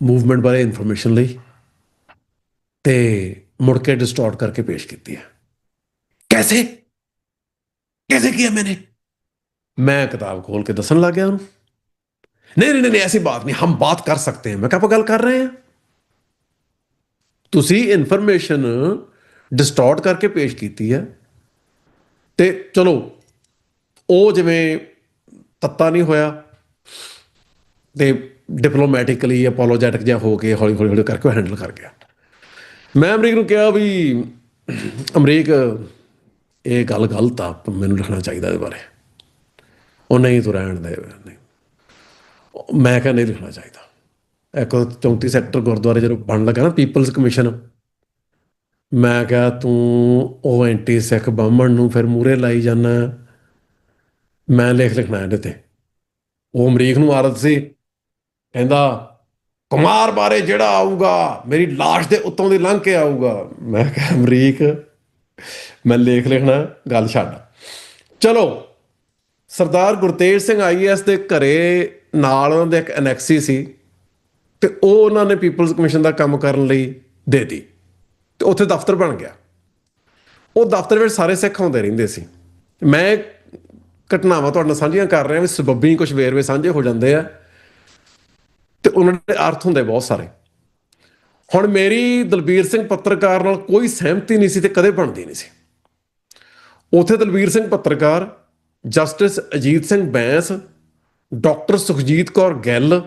Speaker 2: ਮੂਵਮੈਂਟ ਬਾਰੇ ਇਨਫੋਰਮੇਸ਼ਨ ਲਈ ਤੇ ਮੁੜ ਕੇ ਡਿਸਟੋਰਟ ਕਰਕੇ ਪੇਸ਼ ਕੀਤੀ ਹੈ। ਕੈਸੇ ਕੈਸੇ ਕੀਆ ਮੈਨੇ? ਮੈਂ ਕਿਤਾਬ ਖੋਲ ਕੇ ਦੱਸਣ ਲੱਗ ਗਿਆ ਉਹਨੂੰ। नहीं नहीं नहीं नहीं, ऐसी बात नहीं, हम बात कर सकते हैं। मैं कहा, ਆਪਾਂ ਗੱਲ ਕਰ ਰਹੇ हैं। ਤੁਸੀਂ ਇਨਫੋਰਮੇਸ਼ਨ ਡਿਸਟੋਰਟ ਕਰਕੇ ਪੇਸ਼ ਕੀਤੀ ਹੈ, ਤੇ ਚਲੋ ਉਹ ਜਿਵੇਂ ਤੱਤਾ ਨਹੀਂ ਹੋਇਆ, ਤੇ ਡਿਪਲੋਮੈਟਿਕਲੀ ਅਪੋਲੋਜੈਟਿਕ ਜਿਹਾ ਹੋ ਕੇ ਹੌਲੀ ਹੌਲੀ ਹੌਲੀ ਕਰਕੇ ਹੈਂਡਲ ਕਰ ਗਿਆ। ਮੈਂ ਅਮਰੀਕ ਨੂੰ ਕਿਹਾ ਵੀ ਅਮਰੀਕ, ਇਹ ਗੱਲ ਗਲਤ ਆ, ਮੈਨੂੰ ਲਿਖਣਾ ਚਾਹੀਦਾ ਇਹਦੇ ਬਾਰੇ। ਉਹ ਨਹੀਂ, ਤੂੰ ਰਹਿਣ ਦੇ, ਨਹੀਂ। ਮੈਂ ਕਿਹਾ ਨਹੀਂ ਲਿਖਣਾ ਚਾਹੀਦਾ। ਇੱਕ 34 ਸੈਕਟਰ ਗੁਰਦੁਆਰੇ ਜਦੋਂ ਬਣ ਲੱਗਾ ਨਾ ਪੀਪਲਜ਼ ਕਮਿਸ਼ਨ, ਮੈਂ ਕਿਹਾ ਤੂੰ ਉਹ ਐਂਟੀ ਸਿੱਖ ਬਾਹਮਣ ਨੂੰ ਫਿਰ ਮੂਹਰੇ ਲਾਈ ਜਾਂਦਾ, ਮੈਂ ਲਿਖਣਾ ਇਹਦੇ ਤੇ। ਉਹ ਅਮਰੀਕ ਨੂੰ ਆਦਤ ਸੀ, ਕਹਿੰਦਾ ਕੁਮਾਰ ਬਾਰੇ ਜਿਹੜਾ ਆਊਗਾ ਮੇਰੀ ਲਾਸ਼ ਦੇ ਉੱਤੋਂ ਦੀ ਲੰਘ ਕੇ ਆਊਗਾ। ਮੈਂ ਕਿਹਾ ਅਮਰੀਕ, ਮੈਂ ਲਿਖਣਾ, ਗੱਲ ਛੱਡ। ਚਲੋ, ਸਰਦਾਰ ਗੁਰਤੇਜ ਸਿੰਘ IAS ਦੇ ਘਰੇ ਨਾਲ ਉਹਨਾਂ ਦੇ ਇੱਕ ਐਨੈਕਸੀ ਸੀ, ਤੇ ਉਹ ਉਹਨਾਂ ਨੇ ਪੀਪਲਜ਼ ਕਮਿਸ਼ਨ ਦਾ ਕੰਮ ਕਰਨ ਲਈ ਦੇ ਦਿੱਤੀ, ਤੇ ਉੱਥੇ ਦਫ਼ਤਰ ਬਣ ਗਿਆ। ਉਹ ਦਫ਼ਤਰ ਵਿੱਚ ਸਾਰੇ ਸਿੱਖ ਆਉਂਦੇ ਰਹਿੰਦੇ ਸੀ। ਮੈਂ ਘਟਨਾਵਾਂ ਤੁਹਾਡੇ ਨਾਲ ਸਾਂਝੀਆਂ ਕਰ ਰਿਹਾ ਵੀ ਸਬੱਬੀ ਕੁਝ ਵੇਰਵੇ ਸਾਂਝੇ ਹੋ ਜਾਂਦੇ ਆ, ਤੇ ਉਹਨਾਂ ਦੇ ਅਰਥ ਹੁੰਦੇ ਬਹੁਤ ਸਾਰੇ। ਹੁਣ ਮੇਰੀ ਦਲਬੀਰ ਸਿੰਘ ਪੱਤਰਕਾਰ ਨਾਲ ਕੋਈ ਸਹਿਮਤੀ ਨਹੀਂ ਸੀ, ਤੇ ਕਦੇ ਬਣਦੀ ਨਹੀਂ ਸੀ। ਉੱਥੇ ਦਲਬੀਰ ਸਿੰਘ ਪੱਤਰਕਾਰ, ਜਸਟਿਸ ਅਜੀਤ ਸਿੰਘ ਬੈਂਸ, ਡਾਕਟਰ ਸੁਖਜੀਤ ਕੌਰ ਗਿੱਲ,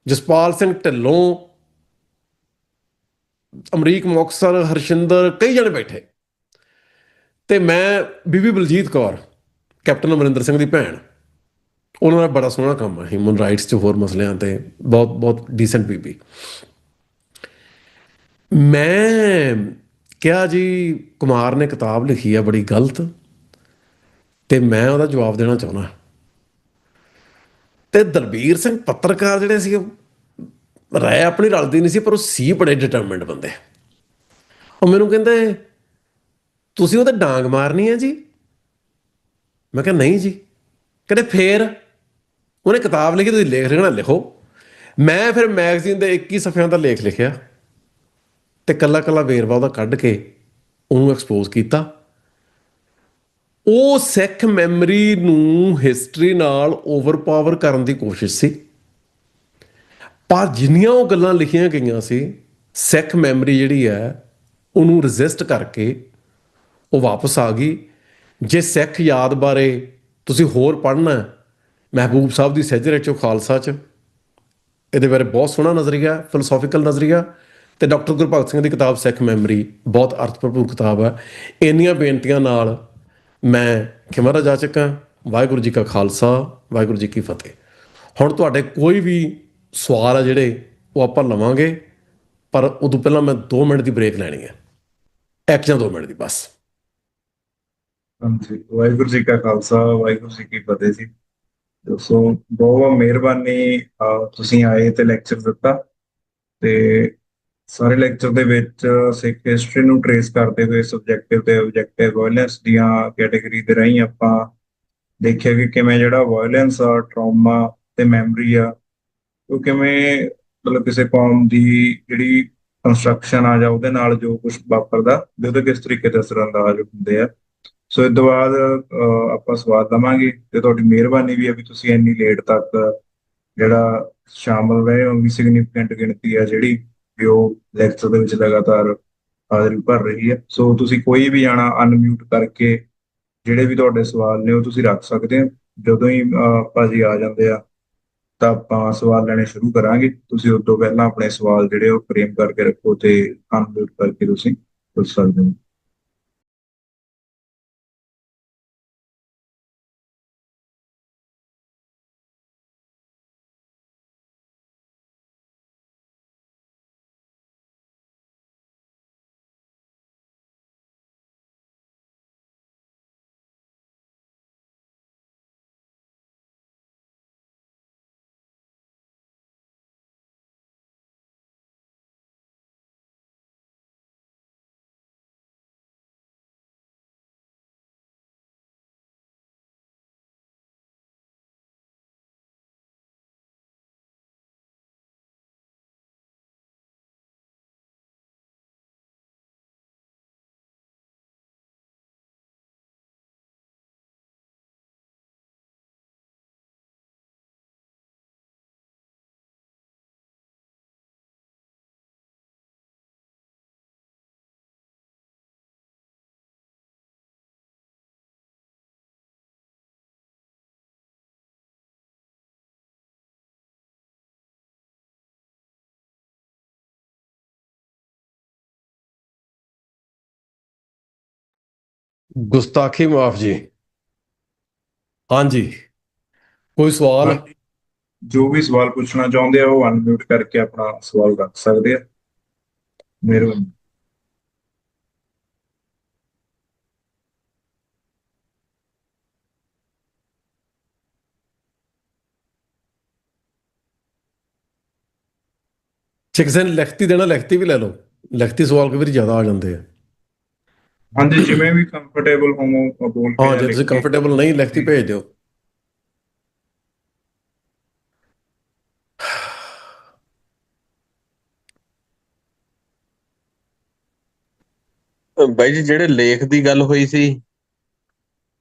Speaker 2: ਜਸਪਾਲ ਸਿੰਘ ਢਿੱਲੋਂ, ਅਮਰੀਕ ਮੁਕਤਸਰ, ਹਰਸ਼ਿੰਦਰ, ਕਈ ਜਣੇ ਬੈਠੇ, ਤੇ ਮੈਂ ਬੀਬੀ ਬਲਜੀਤ ਕੌਰ, ਕੈਪਟਨ ਅਮਰਿੰਦਰ ਸਿੰਘ ਦੀ ਭੈਣ। ਉਹਨਾਂ ਦਾ ਬੜਾ ਸੋਹਣਾ ਕੰਮ ਹੈ ਹਿਊਮਨ ਰਾਈਟਸ 'ਚ, ਹੋਰ ਮਸਲਿਆਂ ਤੇ, ਬਹੁਤ ਬਹੁਤ ਡੀਸੈਂਟ ਬੀਬੀ। ਮੈਂ ਕਿਹਾ ਜੀ ਕੁਮਾਰ ਨੇ ਕਿਤਾਬ ਲਿਖੀ ਆ ਬੜੀ ਗਲਤ, ਤੇ ਮੈਂ ਉਹਦਾ ਜਵਾਬ ਦੇਣਾ ਚਾਹੁੰਦਾ। ਤੇ ਦਲਬੀਰ ਸਿੰਘ ਪੱਤਰਕਾਰ ਜਿਹੜੇ ਸੀ, ਉਹ ਰਾਏ ਆਪਣੀ ਰਲਦੀ ਨਹੀਂ ਸੀ, ਪਰ ਉਹ ਸੀ ਬੜੇ ਡਿਟਰਮਿੰਡ ਬੰਦੇ। ਉਹ ਮੈਨੂੰ ਕਹਿੰਦੇ ਤੁਸੀਂ ਉਹ ਤੇ ਡਾਂਗ ਮਾਰਨੀ ਹੈ ਜੀ। ਮੈਂ ਕਿਹਾ ਨਹੀਂ ਜੀ। ਕਹਿੰਦੇ ਫੇਰ ਉਹਨੇ ਕਿਤਾਬ ਲਿਖੀ, ਤੁਸੀਂ ਲਿਖਣਾ ਲਿਖੋ। ਮੈਂ ਫਿਰ ਮੈਗਜ਼ੀਨ ਦੇ 21 ਸਫ਼ਿਆਂ ਦਾ ਲੇਖ ਲਿਖਿਆ, ਤੇ ਕੱਲਾ ਕੱਲਾ ਵੇਰਵਾ ਉਹਦਾ ਕੱਢ ਕੇ ਉਹਨੂੰ ਐਕਸਪੋਜ਼ ਕੀਤਾ। ਉਹ ਸਿੱਖ ਮੈਮਰੀ ਨੂੰ ਹਿਸਟਰੀ ਨਾਲ ਓਵਰਪਾਵਰ ਕਰਨ ਦੀ ਕੋਸ਼ਿਸ਼ ਸੀ, ਪਰ ਜਿੰਨੀਆਂ ਉਹ ਗੱਲਾਂ ਲਿਖੀਆਂ ਗਈਆਂ ਸੀ, ਸਿੱਖ ਮੈਮਰੀ ਜਿਹੜੀ ਹੈ ਉਹਨੂੰ ਰਜਿਸਟ ਕਰਕੇ ਉਹ ਵਾਪਸ ਆ ਗਈ। ਜੇ ਸਿੱਖ ਯਾਦ ਬਾਰੇ ਤੁਸੀਂ ਹੋਰ ਪੜ੍ਹਨਾ, ਮਹਿਬੂਬ ਸਾਹਿਬ ਦੀ ਸਹਿਜਰੇ 'ਚੋਂ ਖਾਲਸਾ 'ਚ ਇਹਦੇ ਬਾਰੇ ਬਹੁਤ ਸੋਹਣਾ ਨਜ਼ਰੀਆ, ਫਿਲੋਸੋਫੀਕਲ ਨਜ਼ਰੀਆ। ਤੇ ਡਾਕਟਰ ਗੁਰਭਗਤ ਸਿੰਘ ਦੀ ਕਿਤਾਬ ਸਿੱਖ ਮੈਮਰੀ ਬਹੁਤ ਅਰਥ ਭਰਪੂਰ ਕਿਤਾਬ ਹੈ। ਇੰਨੀਆਂ ਬੇਨਤੀਆਂ ਨਾਲ ਮੈਂ ਖਿਮਾ ਜਾ ਚੁੱਕਾ। ਵਾਹਿਗੁਰੂ ਜੀ ਕਾ ਖਾਲਸਾ, ਵਾਹਿਗੁਰੂ ਜੀ ਕੀ ਫਤਿਹ। ਹੁਣ ਤੁਹਾਡੇ ਕੋਈ ਵੀ ਸਵਾਲ ਆ ਜਿਹੜੇ, ਉਹ ਆਪਾਂ ਲਵਾਂਗੇ, ਪਰ ਉਦੋਂ ਪਹਿਲਾਂ ਮੈਂ 2 ਮਿੰਟ ਦੀ ਬ੍ਰੇਕ ਲੈਣੀ ਹੈ, 1 ਜਾਂ 2 ਮਿੰਟ ਦੀ ਬਸ।
Speaker 1: ਹਾਂਜੀ, ਵਾਹਿਗੁਰੂ ਜੀ ਕਾ ਖਾਲਸਾ, ਵਾਹਿਗੁਰੂ ਜੀ ਕੀ ਫਤਿਹ ਜੀ। ਸੋ ਬਹੁਤ ਬਹੁਤ ਮਿਹਰਬਾਨੀ, ਤੁਸੀਂ ਆਏ ਤੇ ਲੈਕਚਰ ਦਿੱਤਾ। ਤੇ ਸਾਰੇ ਲੈਕਚਰ ਦੇ ਵਿੱਚ ਸਿੱਖ ਹਿਸਟਰੀ ਨੂੰ ਟਰੇਸ ਕਰਦੇ ਹੋਏ ਸਬਜੈਕਟਿਵ ਤੇ ਆਬਜੈਕਟਿਵ ਵਾਇਲੈਂਸ ਦੀਆਂ ਕੈਟਾਗਰੀ ਦੇ ਰਾਹੀਂ ਆਪਾਂ ਦੇਖਿਆ ਕਿ ਕਿਵੇਂ ਜਿਹੜਾ ਵਾਇਲੈਂਸ ਆ, ਟਰਾਮਾ ਤੇ ਮੈਮਰੀ ਆ, ਉਹ ਕਿਵੇਂ ਮਤਲਬ ਕਿਸੇ ਕੌਮ ਦੀ ਜਿਹੜੀ ਕੰਸਟਰਕਸ਼ਨ ਆ ਜਾਂ ਉਹਦੇ ਨਾਲ ਜੋ ਕੁਝ ਵਾਪਰਦਾ ਵੀ ਉਹਦੇ ਕਿਸ ਤਰੀਕੇ ਦੇ ਅਸਰ ਅੰਦਾਜ਼ ਹੁੰਦੇ ਆ। ਸੋ ਇਸ ਤੋਂ ਬਾਅਦ ਆਪਾਂ ਸਵਾਲ ਲਵਾਂਗੇ, ਤੇ ਤੁਹਾਡੀ ਮਿਹਰਬਾਨੀ ਵੀ ਹੈ ਵੀ ਤੁਸੀਂ ਇੰਨੀ ਲੇਟ ਤੱਕ ਜਿਹੜਾ ਸ਼ਾਮਲ ਰਹੇ ਹੋ, ਵੀ ਸਿਗਨੀਫੀਕੈਂਟ ਗਿਣਤੀ ਹੈ ਜਿਹੜੀ ਵੀ ਉਹ ਲੈਕਚਰ ਦੇ ਵਿੱਚ ਲਗਾਤਾਰ ਹਾਜ਼ਰੀ ਭਰ ਰਹੀ ਹੈ। ਸੋ ਤੁਸੀਂ ਕੋਈ ਵੀ ਆਣਾ ਅਨਮਿਊਟ ਕਰਕੇ ਜਿਹੜੇ ਵੀ ਤੁਹਾਡੇ ਸਵਾਲ ਨੇ ਉਹ ਤੁਸੀਂ ਰੱਖ ਸਕਦੇ ਹੋ। ਜਦੋਂ ਹੀ ਭਾਜੀ ਆ ਜਾਂਦੇ ਆ ਤਾਂ ਆਪਾਂ ਸਵਾਲ ਲੈਣੇ ਸ਼ੁਰੂ ਕਰਾਂਗੇ। ਤੁਸੀਂ ਉਸ ਤੋਂ ਪਹਿਲਾਂ ਆਪਣੇ ਸਵਾਲ ਜਿਹੜੇ ਉਹ ਫਰੇਮ ਕਰਕੇ ਰੱਖੋ ਤੇ ਅਨਮਿਊਟ ਕਰਕੇ ਤੁਸੀਂ ਪੁੱਛ ਸਕਦੇ ਹੋ।
Speaker 2: ਗੁਸਤਾਖੀ ਮਾਫ ਜੀ। ਹਾਂਜੀ, ਕੋਈ ਸਵਾਲ?
Speaker 1: ਹਾਂਜੀ, ਜੋ ਵੀ ਸਵਾਲ ਪੁੱਛਣਾ ਚਾਹੁੰਦੇ ਆ ਉਹ ਅਨਮਿਊਟ ਕਰਕੇ ਆਪਣਾ ਸਵਾਲ ਰੱਖ ਸਕਦੇ ਆ। ਮਿਹਰਬਾਨੀ।
Speaker 2: ਜੇ ਕਿਸੇ ਨੇ ਲਿਖਤੀ ਦੇਣਾ, ਲਿਖਤੀ ਵੀ ਲੈ ਲਓ। ਲਿਖਤੀ ਸਵਾਲ ਕਈ ਵਾਰੀ ਜ਼ਿਆਦਾ ਆ ਜਾਂਦੇ ਆ।
Speaker 1: ਹਾਂਜੀ, ਜਿਵੇਂ ਵੀ ਕੰਫਰਟੇਬਲ ਹੋਵੋ ਬੋਲ ਕੇ
Speaker 2: ਹਾਂ,
Speaker 1: ਜਾਂ
Speaker 2: ਜੇ
Speaker 1: ਲਿਖ
Speaker 2: ਤੁਸੀਂ
Speaker 1: ਕੇ
Speaker 2: ਕੰਫਰਟੇਬਲ ਨਹੀਂ, ਲਿਖਤੀ
Speaker 1: ਜੀ।
Speaker 2: ਭੇਜ ਦਿਓ।
Speaker 3: ਬਾਈ ਜੀ, ਜਿਹੜੇ ਲੇਖ ਦੀ ਗੱਲ ਹੋਈ ਸੀ,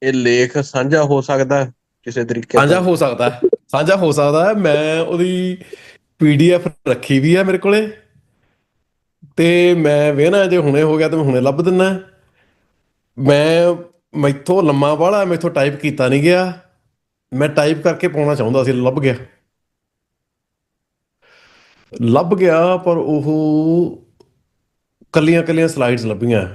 Speaker 3: ਇਹ ਲੇਖ ਸਾਂਝਾ ਹੋ ਸਕਦਾ ਕਿਸੇ ਤਰੀਕੇ
Speaker 2: ਸਾਂਝਾ
Speaker 3: ਤੋਂ?
Speaker 2: ਹੋ ਸਕਦਾ ਹੈ, ਸਾਂਝਾ ਹੋ ਸਕਦਾ ਹੈ। ਮੈਂ ਉਹਦੀ PDF ਰੱਖੀ ਵੀ ਹੈ ਮੇਰੇ ਕੋਲੇ, ਤੇ ਮੈਂ ਵੇਖਣਾ ਜੇ ਹੁਣੇ ਹੋ ਗਿਆ ਤਾਂ ਮੈਂ ਹੁਣੇ ਲੱਭ ਦਿੰਦਾ। ਮੈਥੋਂ ਲੰਮਾ ਵਾਲਾ, ਮੈਥੋਂ ਟਾਈਪ ਕੀਤਾ ਨਹੀਂ ਗਿਆ। ਮੈਂ ਟਾਈਪ ਕਰਕੇ ਪਾਉਣਾ ਚਾਹੁੰਦਾ ਸੀ, ਲੱਭ ਗਿਆ। ਲੱਭ ਗਿਆ, ਪਰ ਉਹ ਕੱਲੀਆਂ ਕੱਲੀਆਂ ਸਲਾਈਡਸ ਲੱਭੀਆਂ।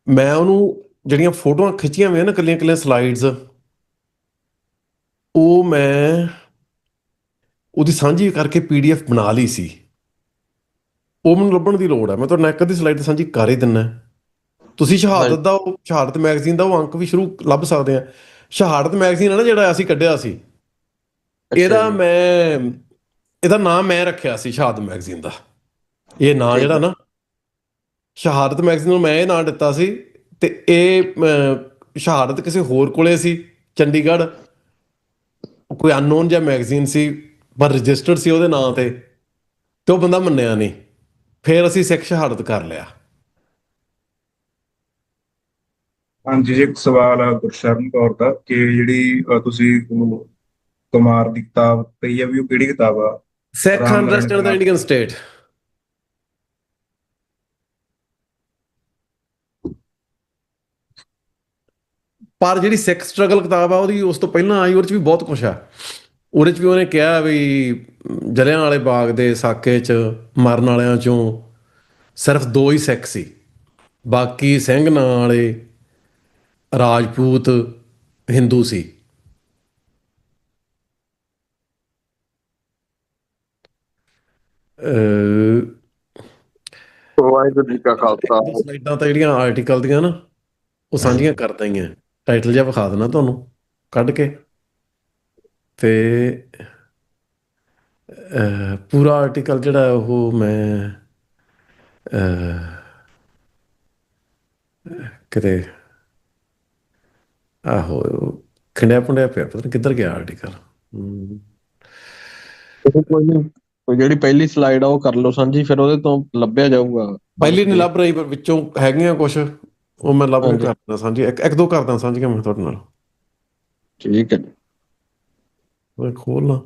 Speaker 2: ਮੈਂ ਉਹਨੂੰ ਜਿਹੜੀਆਂ ਫੋਟੋਆਂ ਖਿੱਚੀਆਂ ਹੋਈਆਂ ਨਾ, ਕੱਲੀਆਂ ਕੱਲੀਆਂ ਸਲਾਈਡਸ, ਉਹ ਮੈਂ ਉਹਦੀ ਸਾਂਝੀ ਕਰਕੇ PDF ਬਣਾ ਲਈ ਸੀ। ਉਹ ਮੈਨੂੰ ਲੱਭਣ ਦੀ ਲੋੜ ਹੈ। ਮੈਂ ਤੁਹਾਨੂੰ ਇੱਕ ਅੱਧੀ ਸਲਾਈਡ ਸਾਂਝੀ ਕਰ ਹੀ ਦਿੰਦਾ। ਤੁਸੀਂ
Speaker 3: ਹਾਂਜੀ।
Speaker 2: ਸ਼ਹਾਦਤ ਮੈਗਜ਼ੀਨ ਦਾ ਉਹ ਅੰਕ ਵੀ ਸ਼ੁਰੂ ਲੱਭ ਸਕਦੇ ਆ। ਸ਼ਹਾਦਤ ਮੈਗਜ਼ੀਨ ਹੈ ਨਾ, ਜਿਹੜਾ ਅਸੀਂ ਕੱਢਿਆ ਸੀ,
Speaker 3: ਅੱਛਾ
Speaker 2: ਇਹਦਾ
Speaker 3: ਜੀ।
Speaker 2: ਮੈਂ ਇਹਦਾ ਨਾਮ ਮੈਂ ਰੱਖਿਆ ਸੀ, ਸ਼ਹਾਦਤ ਮੈਗਜ਼ੀਨ ਦਾ। ਇਹ ਨਾਂ
Speaker 3: ਠੀਕ
Speaker 2: ਜਿਹੜਾ
Speaker 3: ਹੈ।
Speaker 2: ਨਾ, ਸ਼ਹਾਦਤ ਮੈਗਜ਼ੀਨ ਨੂੰ ਮੈਂ ਇਹ ਨਾਂ ਦਿੱਤਾ ਸੀ। ਤੇ ਇਹ ਸ਼ਹਾਦਤ ਕਿਸੇ ਹੋਰ ਕੋਲੇ ਸੀ, ਚੰਡੀਗੜ੍ਹ, ਕੋਈ ਅਨਨੋਨ ਜਿਹਾ ਮੈਗਜ਼ੀਨ ਸੀ, ਪਰ ਰਜਿਸਟਰਡ ਸੀ ਉਹਦੇ ਨਾਂ ਤੇ ਉਹ ਬੰਦਾ ਮੰਨਿਆ ਨਹੀਂ। ਫਿਰ ਅਸੀਂ ਸਿੱਖ ਸ਼ਹਾਦਤ ਕਰ ਲਿਆ।
Speaker 1: ਹਾਂਜੀ ਜੀ, ਇੱਕ ਸਵਾਲ ਆ ਗੁਰਸ਼ਰਨ ਕੌਰ ਦਾ ਕਿ ਜਿਹੜੀ ਤੁਸੀਂ ਉਹ ਕੁਮਾਰ ਦੀ ਕਿਤਾਬ ਕਹੀ ਆ ਵੀ ਉਹ ਕਿਹੜੀ ਕਿਤਾਬ ਆ?
Speaker 2: ਸਿੱਖ
Speaker 1: ਰਾਮ ਨਾਰਾਇਣ
Speaker 2: ਅੰਡਰਸਟੈਂਡ ਦਾ
Speaker 1: ਕੁਮਾਰ।
Speaker 2: Indian state. ਪਰ ਜਿਹੜੀ ਸਿੱਖ ਸਟਰਗਲ ਕਿਤਾਬ ਆ, ਉਹਦੀ ਉਸ ਤੋਂ ਪਹਿਲਾਂ ਆਈ, ਉਹਦੇ 'ਚ ਵੀ ਬਹੁਤ ਕੁਛ ਆ। ਉਹਦੇ 'ਚ ਵੀ ਉਹਨੇ ਕਿਹਾ ਵੀ ਜਲਿਆਂ ਵਾਲੇ ਬਾਗ ਦੇ ਸਾਕੇ 'ਚ ਮਰਨ ਵਾਲਿਆਂ 'ਚੋਂ ਸਿਰਫ ਦੋ ਹੀ ਸਿੱਖ ਸੀ, ਬਾਕੀ ਸਿੰਘ ਨਾਂ ਵਾਲੇ ਰਾਜਪੂਤ ਹਿੰਦੂ ਸੀ। ਅਹ
Speaker 3: ਵਾਹਿਗੁਰੂ ਜੀ ਕਾ
Speaker 2: ਇੱਕ
Speaker 3: ਖਾਲਸਾ।
Speaker 2: ਦੋ ਸਲਾਈਡਾਂ ਤਾਂ ਜਿਹੜੀਆਂ ਆਰਟੀਕਲ ਦੀਆਂ ਨਾ, ਉਹ ਸਾਂਝੀਆਂ ਕਰਦਾ ਹੀ ਆ। ਟਾਈਟਲ ਜਿਹਾ ਵਿਖਾ ਦੇਣਾ ਤੁਹਾਨੂੰ ਕੱਢ ਕੇ, ਤੇ ਪੂਰਾ ਆਰਟੀਕਲ ਜਿਹੜਾ ਉਹ ਮੈਂ ਕਿਤੇ, ਆਹੋ, ਖਿੰਡਿਆ ਪੁੰਡਿਆ ਪਿਆ, ਪਤਾ ਨਹੀਂ ਕਿੱਧਰ ਗਿਆ ਆਰਟੀਕਲ।
Speaker 3: ਕੋਈ ਨਹੀਂ, ਕੋਈ ਜਿਹੜੀ ਪਹਿਲੀ ਸਲਾਈਡ ਆ ਉਹ ਕਰ ਲਓ ਸਾਂਝੀ, ਫਿਰ ਉਹਦੇ ਤੋਂ ਲੱਭਿਆ ਜਾਊਗਾ
Speaker 2: ਪਹਿਲੀ
Speaker 3: ਅੰਕ
Speaker 2: ਨਹੀਂ
Speaker 3: ਜੀ।
Speaker 2: ਲੱਭ ਰਹੀ, ਪਰ ਵਿੱਚੋਂ ਹੈਗੀਆਂ ਕੁਛ, ਉਹ ਮੈਂ ਲੱਭ ਕੇ
Speaker 3: ਹਾਂਜੀ,
Speaker 2: ਕਰਦਾ ਸਾਂਝੀ। ਇੱਕ ਦੋ ਕਰਦਾ ਸਾਂਝੀਆਂ ਮੈਂ ਤੁਹਾਡੇ ਨਾਲ।
Speaker 3: ਠੀਕ ਹੈ ਜੀ।
Speaker 2: ਮੈਂ ਖੋਲ ਲਾਂ।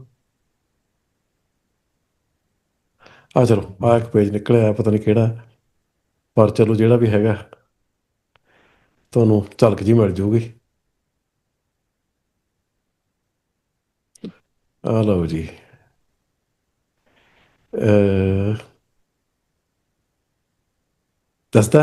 Speaker 2: ਆ ਚਲੋ, ਆ ਇੱਕ ਪੇਜ ਨਿਕਲਿਆ, ਪਤਾ ਨਹੀਂ ਕਿਹੜਾ, ਪਰ ਚਲੋ ਜਿਹੜਾ ਵੀ ਹੈਗਾ ਤੁਹਾਨੂੰ ਝਲਕ ਜੀ ਮਿਲ ਜੂਗੀ। ਆ ਲਓ ਜੀ। ਦੱਸਦਾ।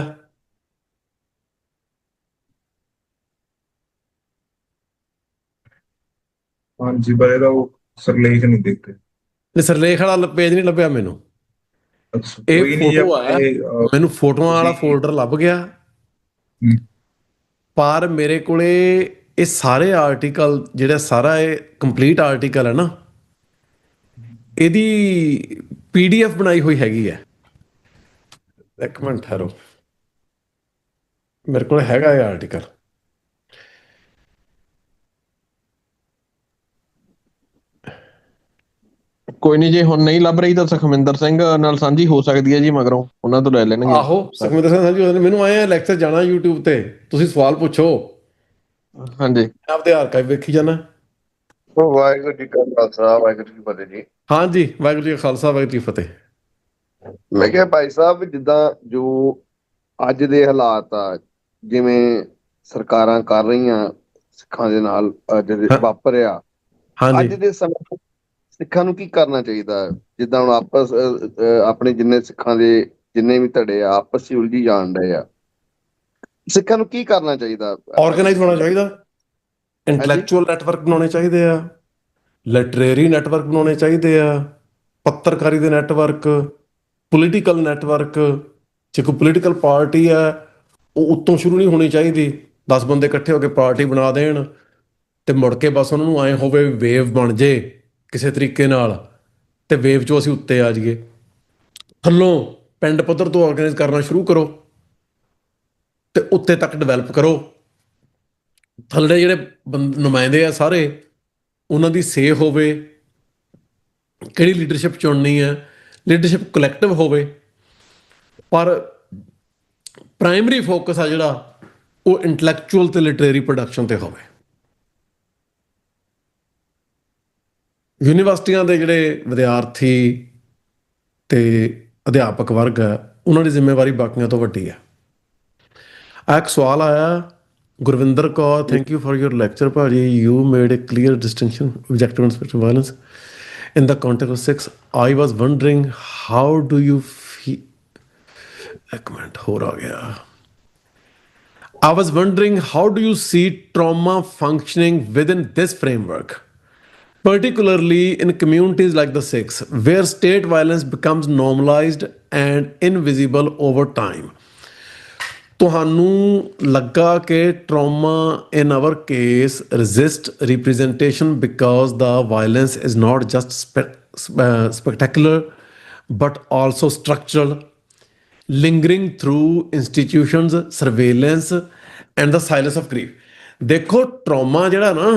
Speaker 1: ਹਾਂਜੀ, ਪਰ ਇਹਦਾ ਉਹ ਸਿਰਲੇਖ ਨਹੀਂ ਦੇਖਦੇ।
Speaker 2: ਨਹੀਂ, ਸਿਰਲੇਖ ਵਾਲਾ ਪੇਜ ਨਹੀਂ ਲੱਭਿਆ ਮੈਨੂੰ।
Speaker 1: ਅੱਛਾ,
Speaker 2: ਇਹ
Speaker 1: ਕੋਈ ਨਹੀਂ ਜੀ,
Speaker 2: ਫੋਟੋ
Speaker 1: ਆਪਾਂ
Speaker 2: ਆ,
Speaker 1: ਇਹ
Speaker 2: ਮੈਨੂੰ ਫੋਟੋਆਂ ਵਾਲਾ
Speaker 1: ਤੁਸੀਂ
Speaker 2: ਫੋਲਡਰ ਲੱਭ ਗਿਆ।
Speaker 1: ਹਮ,
Speaker 2: ਪਰ ਮੇਰੇ ਕੋਲੇ ਇਹ ਸਾਰੇ ਆਰਟੀਕਲ, ਜਿਹੜਾ ਸਾਰਾ ਇਹ ਕੰਪਲੀਟ ਆਰਟੀਕਲ ਹੈ ਨਾ, ਇਹਦੀ PDF ਬਣਾਈ ਹੋਈ ਹੈਗੀ ਹੈ। ਇੱਕ ਮਿੰਟ ਠਹਿਰੋ, ਮੇਰੇ ਕੋਲ ਹੈਗਾ ਇਹ ਆਰਟੀਕਲ।
Speaker 3: ਕੋਈ ਨਹੀਂ, ਜੇ ਹੁਣ ਨਹੀਂ ਲੱਭ ਰਹੀ ਤਾਂ ਸੁਖਮਿੰਦਰ ਸਿੰਘ ਨਾਲ ਸਾਂਝੀ ਹੋ ਸਕਦੀ ਹੈ ਜੀ, ਮਗਰੋਂ ਉਹਨਾਂ ਤੋਂ ਲੈ ਲੈਣਗੇ
Speaker 2: ਆਹੋ,
Speaker 3: ਸਰ।
Speaker 2: ਸੁਖਮਿੰਦਰ ਸਿੰਘ ਸਾਂਝੀ ਮੈਨੂੰ ਆਏ ਆ ਲੈਕਚਰ ਜਾਣਾ YouTube ਤੇ, ਤੁਸੀਂ ਸਵਾਲ ਪੁੱਛੋ,
Speaker 3: ਹਾਂਜੀ।
Speaker 2: ਮੈਂ ਆਪਦੇ ਆਰਕਾਈਵ ਵੇਖੀ ਜਾਣਾ।
Speaker 4: ਵਾਹਿਗੁਰੂ ਜੀ ਕਾ ਖਾਲਸਾ ਵਾਹਿਗੁਰੂ ਜੀ ਕੀ ਫਤਿਹ ਜੀ।
Speaker 2: ਹਾਂਜੀ, ਵਾਹਿਗੁਰੂ ਜੀ ਕਾ ਖਾਲਸਾ, ਵਾਹਿਗੁਰੂ ਜੀ ਕੀ ਫਤਿਹ।
Speaker 4: ਮੈਂ ਕਿਹਾ ਭਾਈ ਸਾਹਿਬ, ਜਿੱਦਾਂ ਜੋ ਅੱਜ ਦੇ ਹਾਲਾਤ ਆ, ਜਿਵੇਂ ਸਰਕਾਰਾਂ ਕਰ ਰਹੀਆਂ ਸਿੱਖਾਂ ਦੇ ਨਾਲ, ਜਿਹੜੇ
Speaker 2: ਹਾਂ,
Speaker 4: ਵਾਪਰਿਆ
Speaker 2: ਹਾਂਜੀ।
Speaker 4: ਅੱਜ ਦੇ ਸਮੇਂ ਸਿੱਖਾਂ ਨੂੰ ਕੀ ਕਰਨਾ ਚਾਹੀਦਾ ਹੈ? ਜਿੱਦਾਂ ਹੁਣ ਆਪਸ ਆਪਣੇ ਜਿੰਨੇ ਸਿੱਖਾਂ ਦੇ ਜਿੰਨੇ ਵੀ ਧੜੇ ਆ, ਆਪਸ 'ਚ ਉਲਝੀ ਜਾਣ ਡਏ ਆ। ਸਿੱਖਾਂ ਨੂੰ ਕੀ ਕਰਨਾ ਚਾਹੀਦਾ?
Speaker 2: ਆਰਗੇਨਾਈਜ਼ ਹੋਣਾ ਚਾਹੀਦਾ, ਇੰਟੈਲੈਕਚੁਅਲ ਨੈਟਵਰਕ ਬਣਾਉਣੇ ਚਾਹੀਦੇ ਆ, ਲਿਟਰੇਰੀ ਨੈਟਵਰਕ ਬਣਾਉਣੇ ਚਾਹੀਦੇ ਆ, ਪੱਤਰਕਾਰੀ ਦੇ ਨੈਟਵਰਕ, ਪੋਲੀਟੀਕਲ ਨੈਟਵਰਕ। ਜੇ ਕੋਈ ਪੋਲੀਟੀਕਲ ਪਾਰਟੀ ਆ ਉਹ ਉੱਤੋਂ ਸ਼ੁਰੂ ਨਹੀਂ ਹੋਣੀ ਚਾਹੀਦੀ, 10 ਬੰਦੇ ਇਕੱਠੇ ਹੋ ਕੇ ਪਾਰਟੀ ਬਣਾ ਦੇਣ ਤੇ ਮੁੜ ਕੇ ਬਸ ਉਹਨਾਂ ਨੂੰ ਐਂ ਹੋਵੇ ਵੇਵ ਬਣ ਜੇ ਕਿਸੇ ਤਰੀਕੇ ਨਾਲ ਤੇ ਵੇਵ 'ਚੋਂ ਅਸੀਂ ਉੱਤੇ ਆ ਜਾਈਏ। ਥੱਲੋਂ ਪਿੰਡ ਪੱਧਰ ਤੋਂ ਆਰਗੇਨਾਈਜ਼ ਕਰਨਾ ਸ਼ੁਰੂ ਕਰੋ ਤੇ ਉੱਤੇ ਤੱਕ ਡਿਵੈਲਪ ਕਰੋ। ਥੱਲੇ ਜਿਹੜੇ ਨੁਮਾਇੰਦੇ ਆ ਸਾਰੇ, ਉਹਨਾਂ ਦੀ ਸੇ ਹੋਵੇ ਕਿਹੜੀ ਲੀਡਰਸ਼ਿਪ ਚੁਣਨੀ ਹੈ, ਲੀਡਰਸ਼ਿਪ ਕਲੈਕਟਿਵ ਹੋਵੇ, ਪਰ ਪ੍ਰਾਇਮਰੀ ਫੋਕਸ ਆ ਜਿਹੜਾ ਉਹ ਇੰਟੈਲੈਕਚੁਅਲ ਤੇ ਲਿਟਰੇਰੀ ਪ੍ਰੋਡਕਸ਼ਨ ਤੇ ਹੋਵੇ। ਯੂਨੀਵਰਸਿਟੀਆਂ ਦੇ ਜਿਹੜੇ ਵਿਦਿਆਰਥੀ ਤੇ ਅਧਿਆਪਕ ਵਰਗ ਹੈ ਉਹਨਾਂ ਦੀ ਜ਼ਿੰਮੇਵਾਰੀ ਬਾਕੀਆਂ ਤੋਂ ਵੱਡੀ ਹੈ। ਆ ਇੱਕ ਸਵਾਲ ਆਇਆ, Gurvinder Kaur, thank you for your lecture ਭਾਜੀ, you made a clear distinction objective and spectral violence in the context of 6. I was wondering how do you feel, ਇੱਕ ਮਿੰਟ ਹੋਰ ਆ ਗਿਆ, I was wondering how do you see trauma functioning within this framework, particularly in communities like the Sikhs, where state violence becomes normalized and invisible over time. ਤੁਹਾਨੂੰ ਲੱਗਾ ਕਿ trauma in our case resist representation because the violence is not just spectacular but also structural, lingering through institutions, surveillance and the silence of grief. ਦੇਖੋ trauma ਜਿਹੜਾ ਨਾ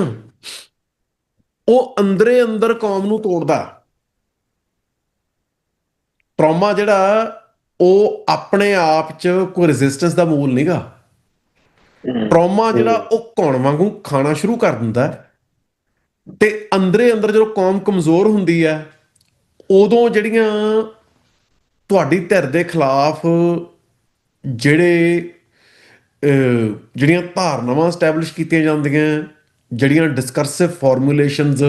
Speaker 2: ਉਹ ਅੰਦਰੇ ਅੰਦਰ ਕੌਮ ਨੂੰ ਤੋੜਦਾ। ਟਰੋਮਾ ਜਿਹੜਾ ਉਹ ਆਪਣੇ ਆਪ 'ਚ ਕੋਈ ਰੈਜ਼ਿਸਟੈਂਸ ਦਾ ਮੂਲ ਨਹੀਂਗਾ। ਟਰੋਮਾ ਜਿਹੜਾ ਉਹ ਘੁਣ ਵਾਂਗੂ ਖਾਣਾ ਸ਼ੁਰੂ ਕਰ ਦਿੰਦਾ ਤੇ ਅੰਦਰੇ ਅੰਦਰ ਜਦੋਂ ਕੌਮ ਕਮਜ਼ੋਰ ਹੁੰਦੀ ਹੈ ਉਦੋਂ ਜਿਹੜੀਆਂ ਤੁਹਾਡੀ ਧਿਰ ਦੇ ਖਿਲਾਫ ਜਿਹੜੀਆਂ ਧਾਰਨਾਵਾਂ ਸਟੈਬਲਿਸ਼ ਕੀਤੀਆਂ ਜਾਂਦੀਆਂ, ਜਿਹੜੀਆਂ ਡਿਸਕਰਸਿਵ ਫਾਰਮੂਲੇਸ਼ਨਸ,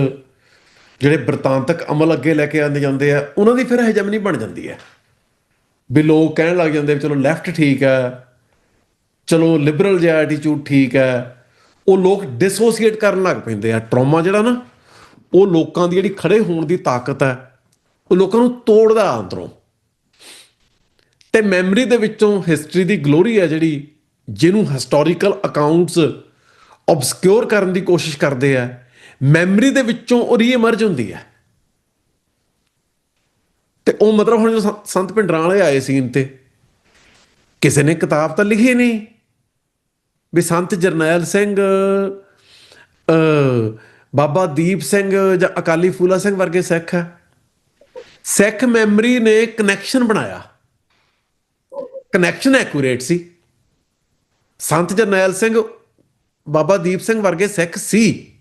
Speaker 2: ਜਿਹੜੇ ਬ੍ਰਿਤਾਂਤਕ ਅਮਲ ਅੱਗੇ ਲੈ ਕੇ ਆਉਂਦੇ ਜਾਂਦੇ ਆ, ਉਹਨਾਂ ਦੀ ਫਿਰ ਹੈਜਮਨੀ ਬਣ ਜਾਂਦੀ ਹੈ। ਵੀ ਲੋਕ ਕਹਿਣ ਲੱਗ ਜਾਂਦੇ ਚਲੋ ਲੈਫਟ ਠੀਕ ਹੈ, ਚਲੋ ਲਿਬਰਲ ਜਿਹਾ ਐਟੀਚਿਊਡ ਠੀਕ ਹੈ। ਉਹ ਲੋਕ ਡਿਸੋਸੀਏਟ ਕਰਨ ਲੱਗ ਪੈਂਦੇ ਆ। ਟਰੋਮਾ ਜਿਹੜਾ ਨਾ ਉਹ ਲੋਕਾਂ ਦੀ ਜਿਹੜੀ ਖੜੇ ਹੋਣ ਦੀ ਤਾਕਤ ਹੈ ਉਹ ਲੋਕਾਂ ਨੂੰ ਤੋੜਦਾ ਅੰਦਰੋਂ। ਤੇ ਮੈਮਰੀ ਦੇ ਵਿੱਚੋਂ ਹਿਸਟਰੀ ਦੀ ਗਲੋਰੀ ਹੈ ਜਿਹੜੀ, ਜਿਹਨੂੰ ਹਿਸਟੋਰੀਕਲ ਅਕਾਊਂਟਸ ਓਬਸਕਿਓਰ ਕਰਨ ਦੀ ਕੋਸ਼ਿਸ਼ ਕਰਦੇ ਆ, ਮੈਮਰੀ ਦੇ ਵਿੱਚੋਂ ਉਹ ਰੀਇਮਰਜ ਹੁੰਦੀ ਹੈ। ਤੇ ਉਹ ਮਤਲਬ ਹੁਣ ਜਦੋਂ ਸੰਤ ਭਿੰਡਰਾਂ ਵਾਲੇ ਆਏ ਸੀਨ ਤੇ ਕਿਸੇ ਨੇ ਕਿਤਾਬ ਤਾਂ ਲਿਖੀ ਨਹੀਂ ਵੀ ਸੰਤ ਜਰਨੈਲ ਸਿੰਘ, ਬਾਬਾ ਦੀਪ ਸਿੰਘ ਜਾਂ ਅਕਾਲੀ ਫੂਲਾ ਸਿੰਘ ਵਰਗੇ ਸਿੱਖ ਹੈ। ਸਿੱਖ ਮੈਮਰੀ ਨੇ ਕਨੈਕਸ਼ਨ ਬਣਾਇਆ, ਕਨੈਕਸ਼ਨ ਐਕੂਰੇਟ ਸੀ। ਸੰਤ ਜਰਨੈਲ ਸਿੰਘ, ਬਾਬਾ ਦੀਪ ਸਿੰਘ ਵਰਗੇ ਸਿੱਖ ਸੀ।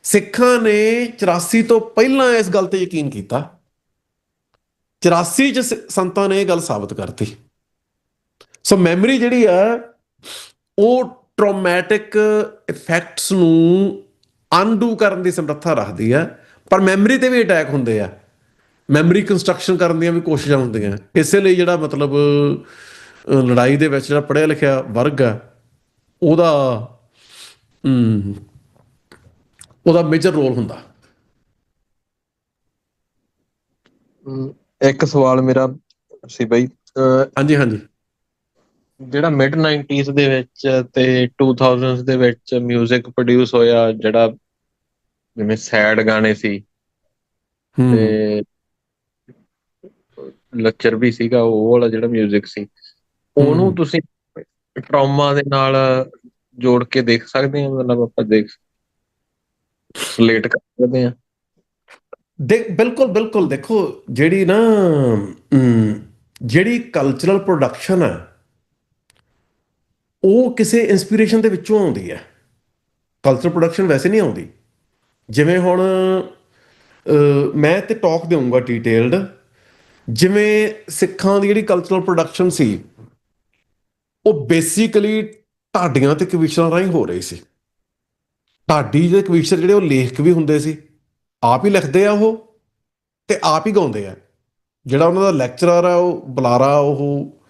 Speaker 2: ਸਿੱਖਾਂ ਨੇ 84 ਤੋਂ ਪਹਿਲਾਂ ਇਸ ਗੱਲ ਤੇ ਯਕੀਨ ਕੀਤਾ। 84 ਚ ਸੰਤਾਂ ਨੇ ਇਹ ਗੱਲ ਸਾਬਤ ਕਰਤੀ। ਸੋ ਮੈਮਰੀ ਜਿਹੜੀ ਆ ਉਹ ਟਰੋਮੈਟਿਕ ਇਫੈਕਟਸ ਨੂੰ ਅਨਡੂ ਕਰਨ ਦੀ ਸਮਰੱਥਾ ਰੱਖਦੀ ਆ, ਪਰ ਮੈਮਰੀ ਤੇ ਵੀ ਅਟੈਕ ਹੁੰਦੇ ਆ, ਮੈਮਰੀ ਕੰਸਟਰਕਸ਼ਨ ਕਰਨ ਦੀਆਂ ਵੀ ਕੋਸ਼ਿਸ਼ਾਂ ਹੁੰਦੀਆਂ। ਇਸੇ ਲਈ ਜਿਹੜਾ ਮਤਲਬ ਲੜਾਈ ਦੇ ਵਿੱਚ ਜਿਹੜਾ ਪੜ੍ਹਿਆ ਲਿਖਿਆ ਵਰਗ ਆ ਉਹਦਾ ਮੇਜਰ ਰੋਲ ਹੁੰਦਾ।
Speaker 3: ਇੱਕ ਸਵਾਲ ਮੇਰਾ ਸੀ ਬਈ,
Speaker 2: ਹਾਂਜੀ ਹਾਂਜੀ,
Speaker 3: ਜਿਹੜਾ ਮਿਡ 90s ਦੇ ਵਿੱਚ ਤੇ 2000s ਦੇ ਵਿੱਚ ਮਿਊਜ਼ਿਕ ਪ੍ਰੋਡਿਊਸ ਹੋਇਆ, ਜਿਹੜਾ ਜਿਵੇਂ ਸੈਡ ਗਾਣੇ ਸੀ ਤੇ ਲੱਚਰ ਵੀ ਸੀਗਾ, ਉਹ ਵਾਲਾ ਜਿਹੜਾ ਮਿਊਜ਼ਿਕ ਸੀ, ਉਹਨੂੰ ਤੁਸੀਂ ਟਰਾਮਾ ਦੇ ਨਾਲ ਜੋੜ ਕੇ ਦੇਖ ਸਕਦੇ ਹਾਂ? ਮਤਲਬ ਆਪਾਂ ਰਿਲੇਟ ਕਰ ਸਕਦੇ ਹਾਂ?
Speaker 2: ਬਿਲਕੁਲ ਬਿਲਕੁਲ। ਦੇਖੋ ਜਿਹੜੀ ਕਲਚਰਲ ਪ੍ਰੋਡਕਸ਼ਨ ਹੈ ਉਹ ਕਿਸੇ ਇੰਸਪੀਰੇਸ਼ਨ ਦੇ ਵਿੱਚੋਂ ਆਉਂਦੀ ਹੈ। ਕਲਚਰਲ ਪ੍ਰੋਡਕਸ਼ਨ ਵੈਸੇ ਨਹੀਂ ਆਉਂਦੀ। ਜਿਵੇਂ ਹੁਣ ਮੈਂ ਤੇ ਟਾਕ ਦੇਵਾਂਗਾ ਡਿਟੇਲਡ, ਜਿਵੇਂ ਸਿੱਖਾਂ ਦੀ ਜਿਹੜੀ ਕਲਚਰਲ ਪ੍ਰੋਡਕਸ਼ਨ ਸੀ ਉਹ ਬੇਸਿਕਲੀ ਢਾਡੀਆਂ ਤੇ ਕਵੀਸ਼ਰਾਂ ਰਾਹੀਂ ਹੋ ਰਹੀ ਸੀ। ਢਾਡੀ ਦੇ ਕਵੀਸ਼ਰ ਜਿਹੜੇ ਉਹ ਲੇਖਕ ਵੀ ਹੁੰਦੇ ਸੀ, ਆਪ ਹੀ ਲਿਖਦੇ ਆ ਉਹ ਤੇ ਆਪ ਹੀ ਗਾਉਂਦੇ ਆ। ਜਿਹੜਾ ਉਹਨਾਂ ਦਾ ਲੈਕਚਰਰ ਆ ਉਹ ਬੁਲਾਰਾ, ਉਹ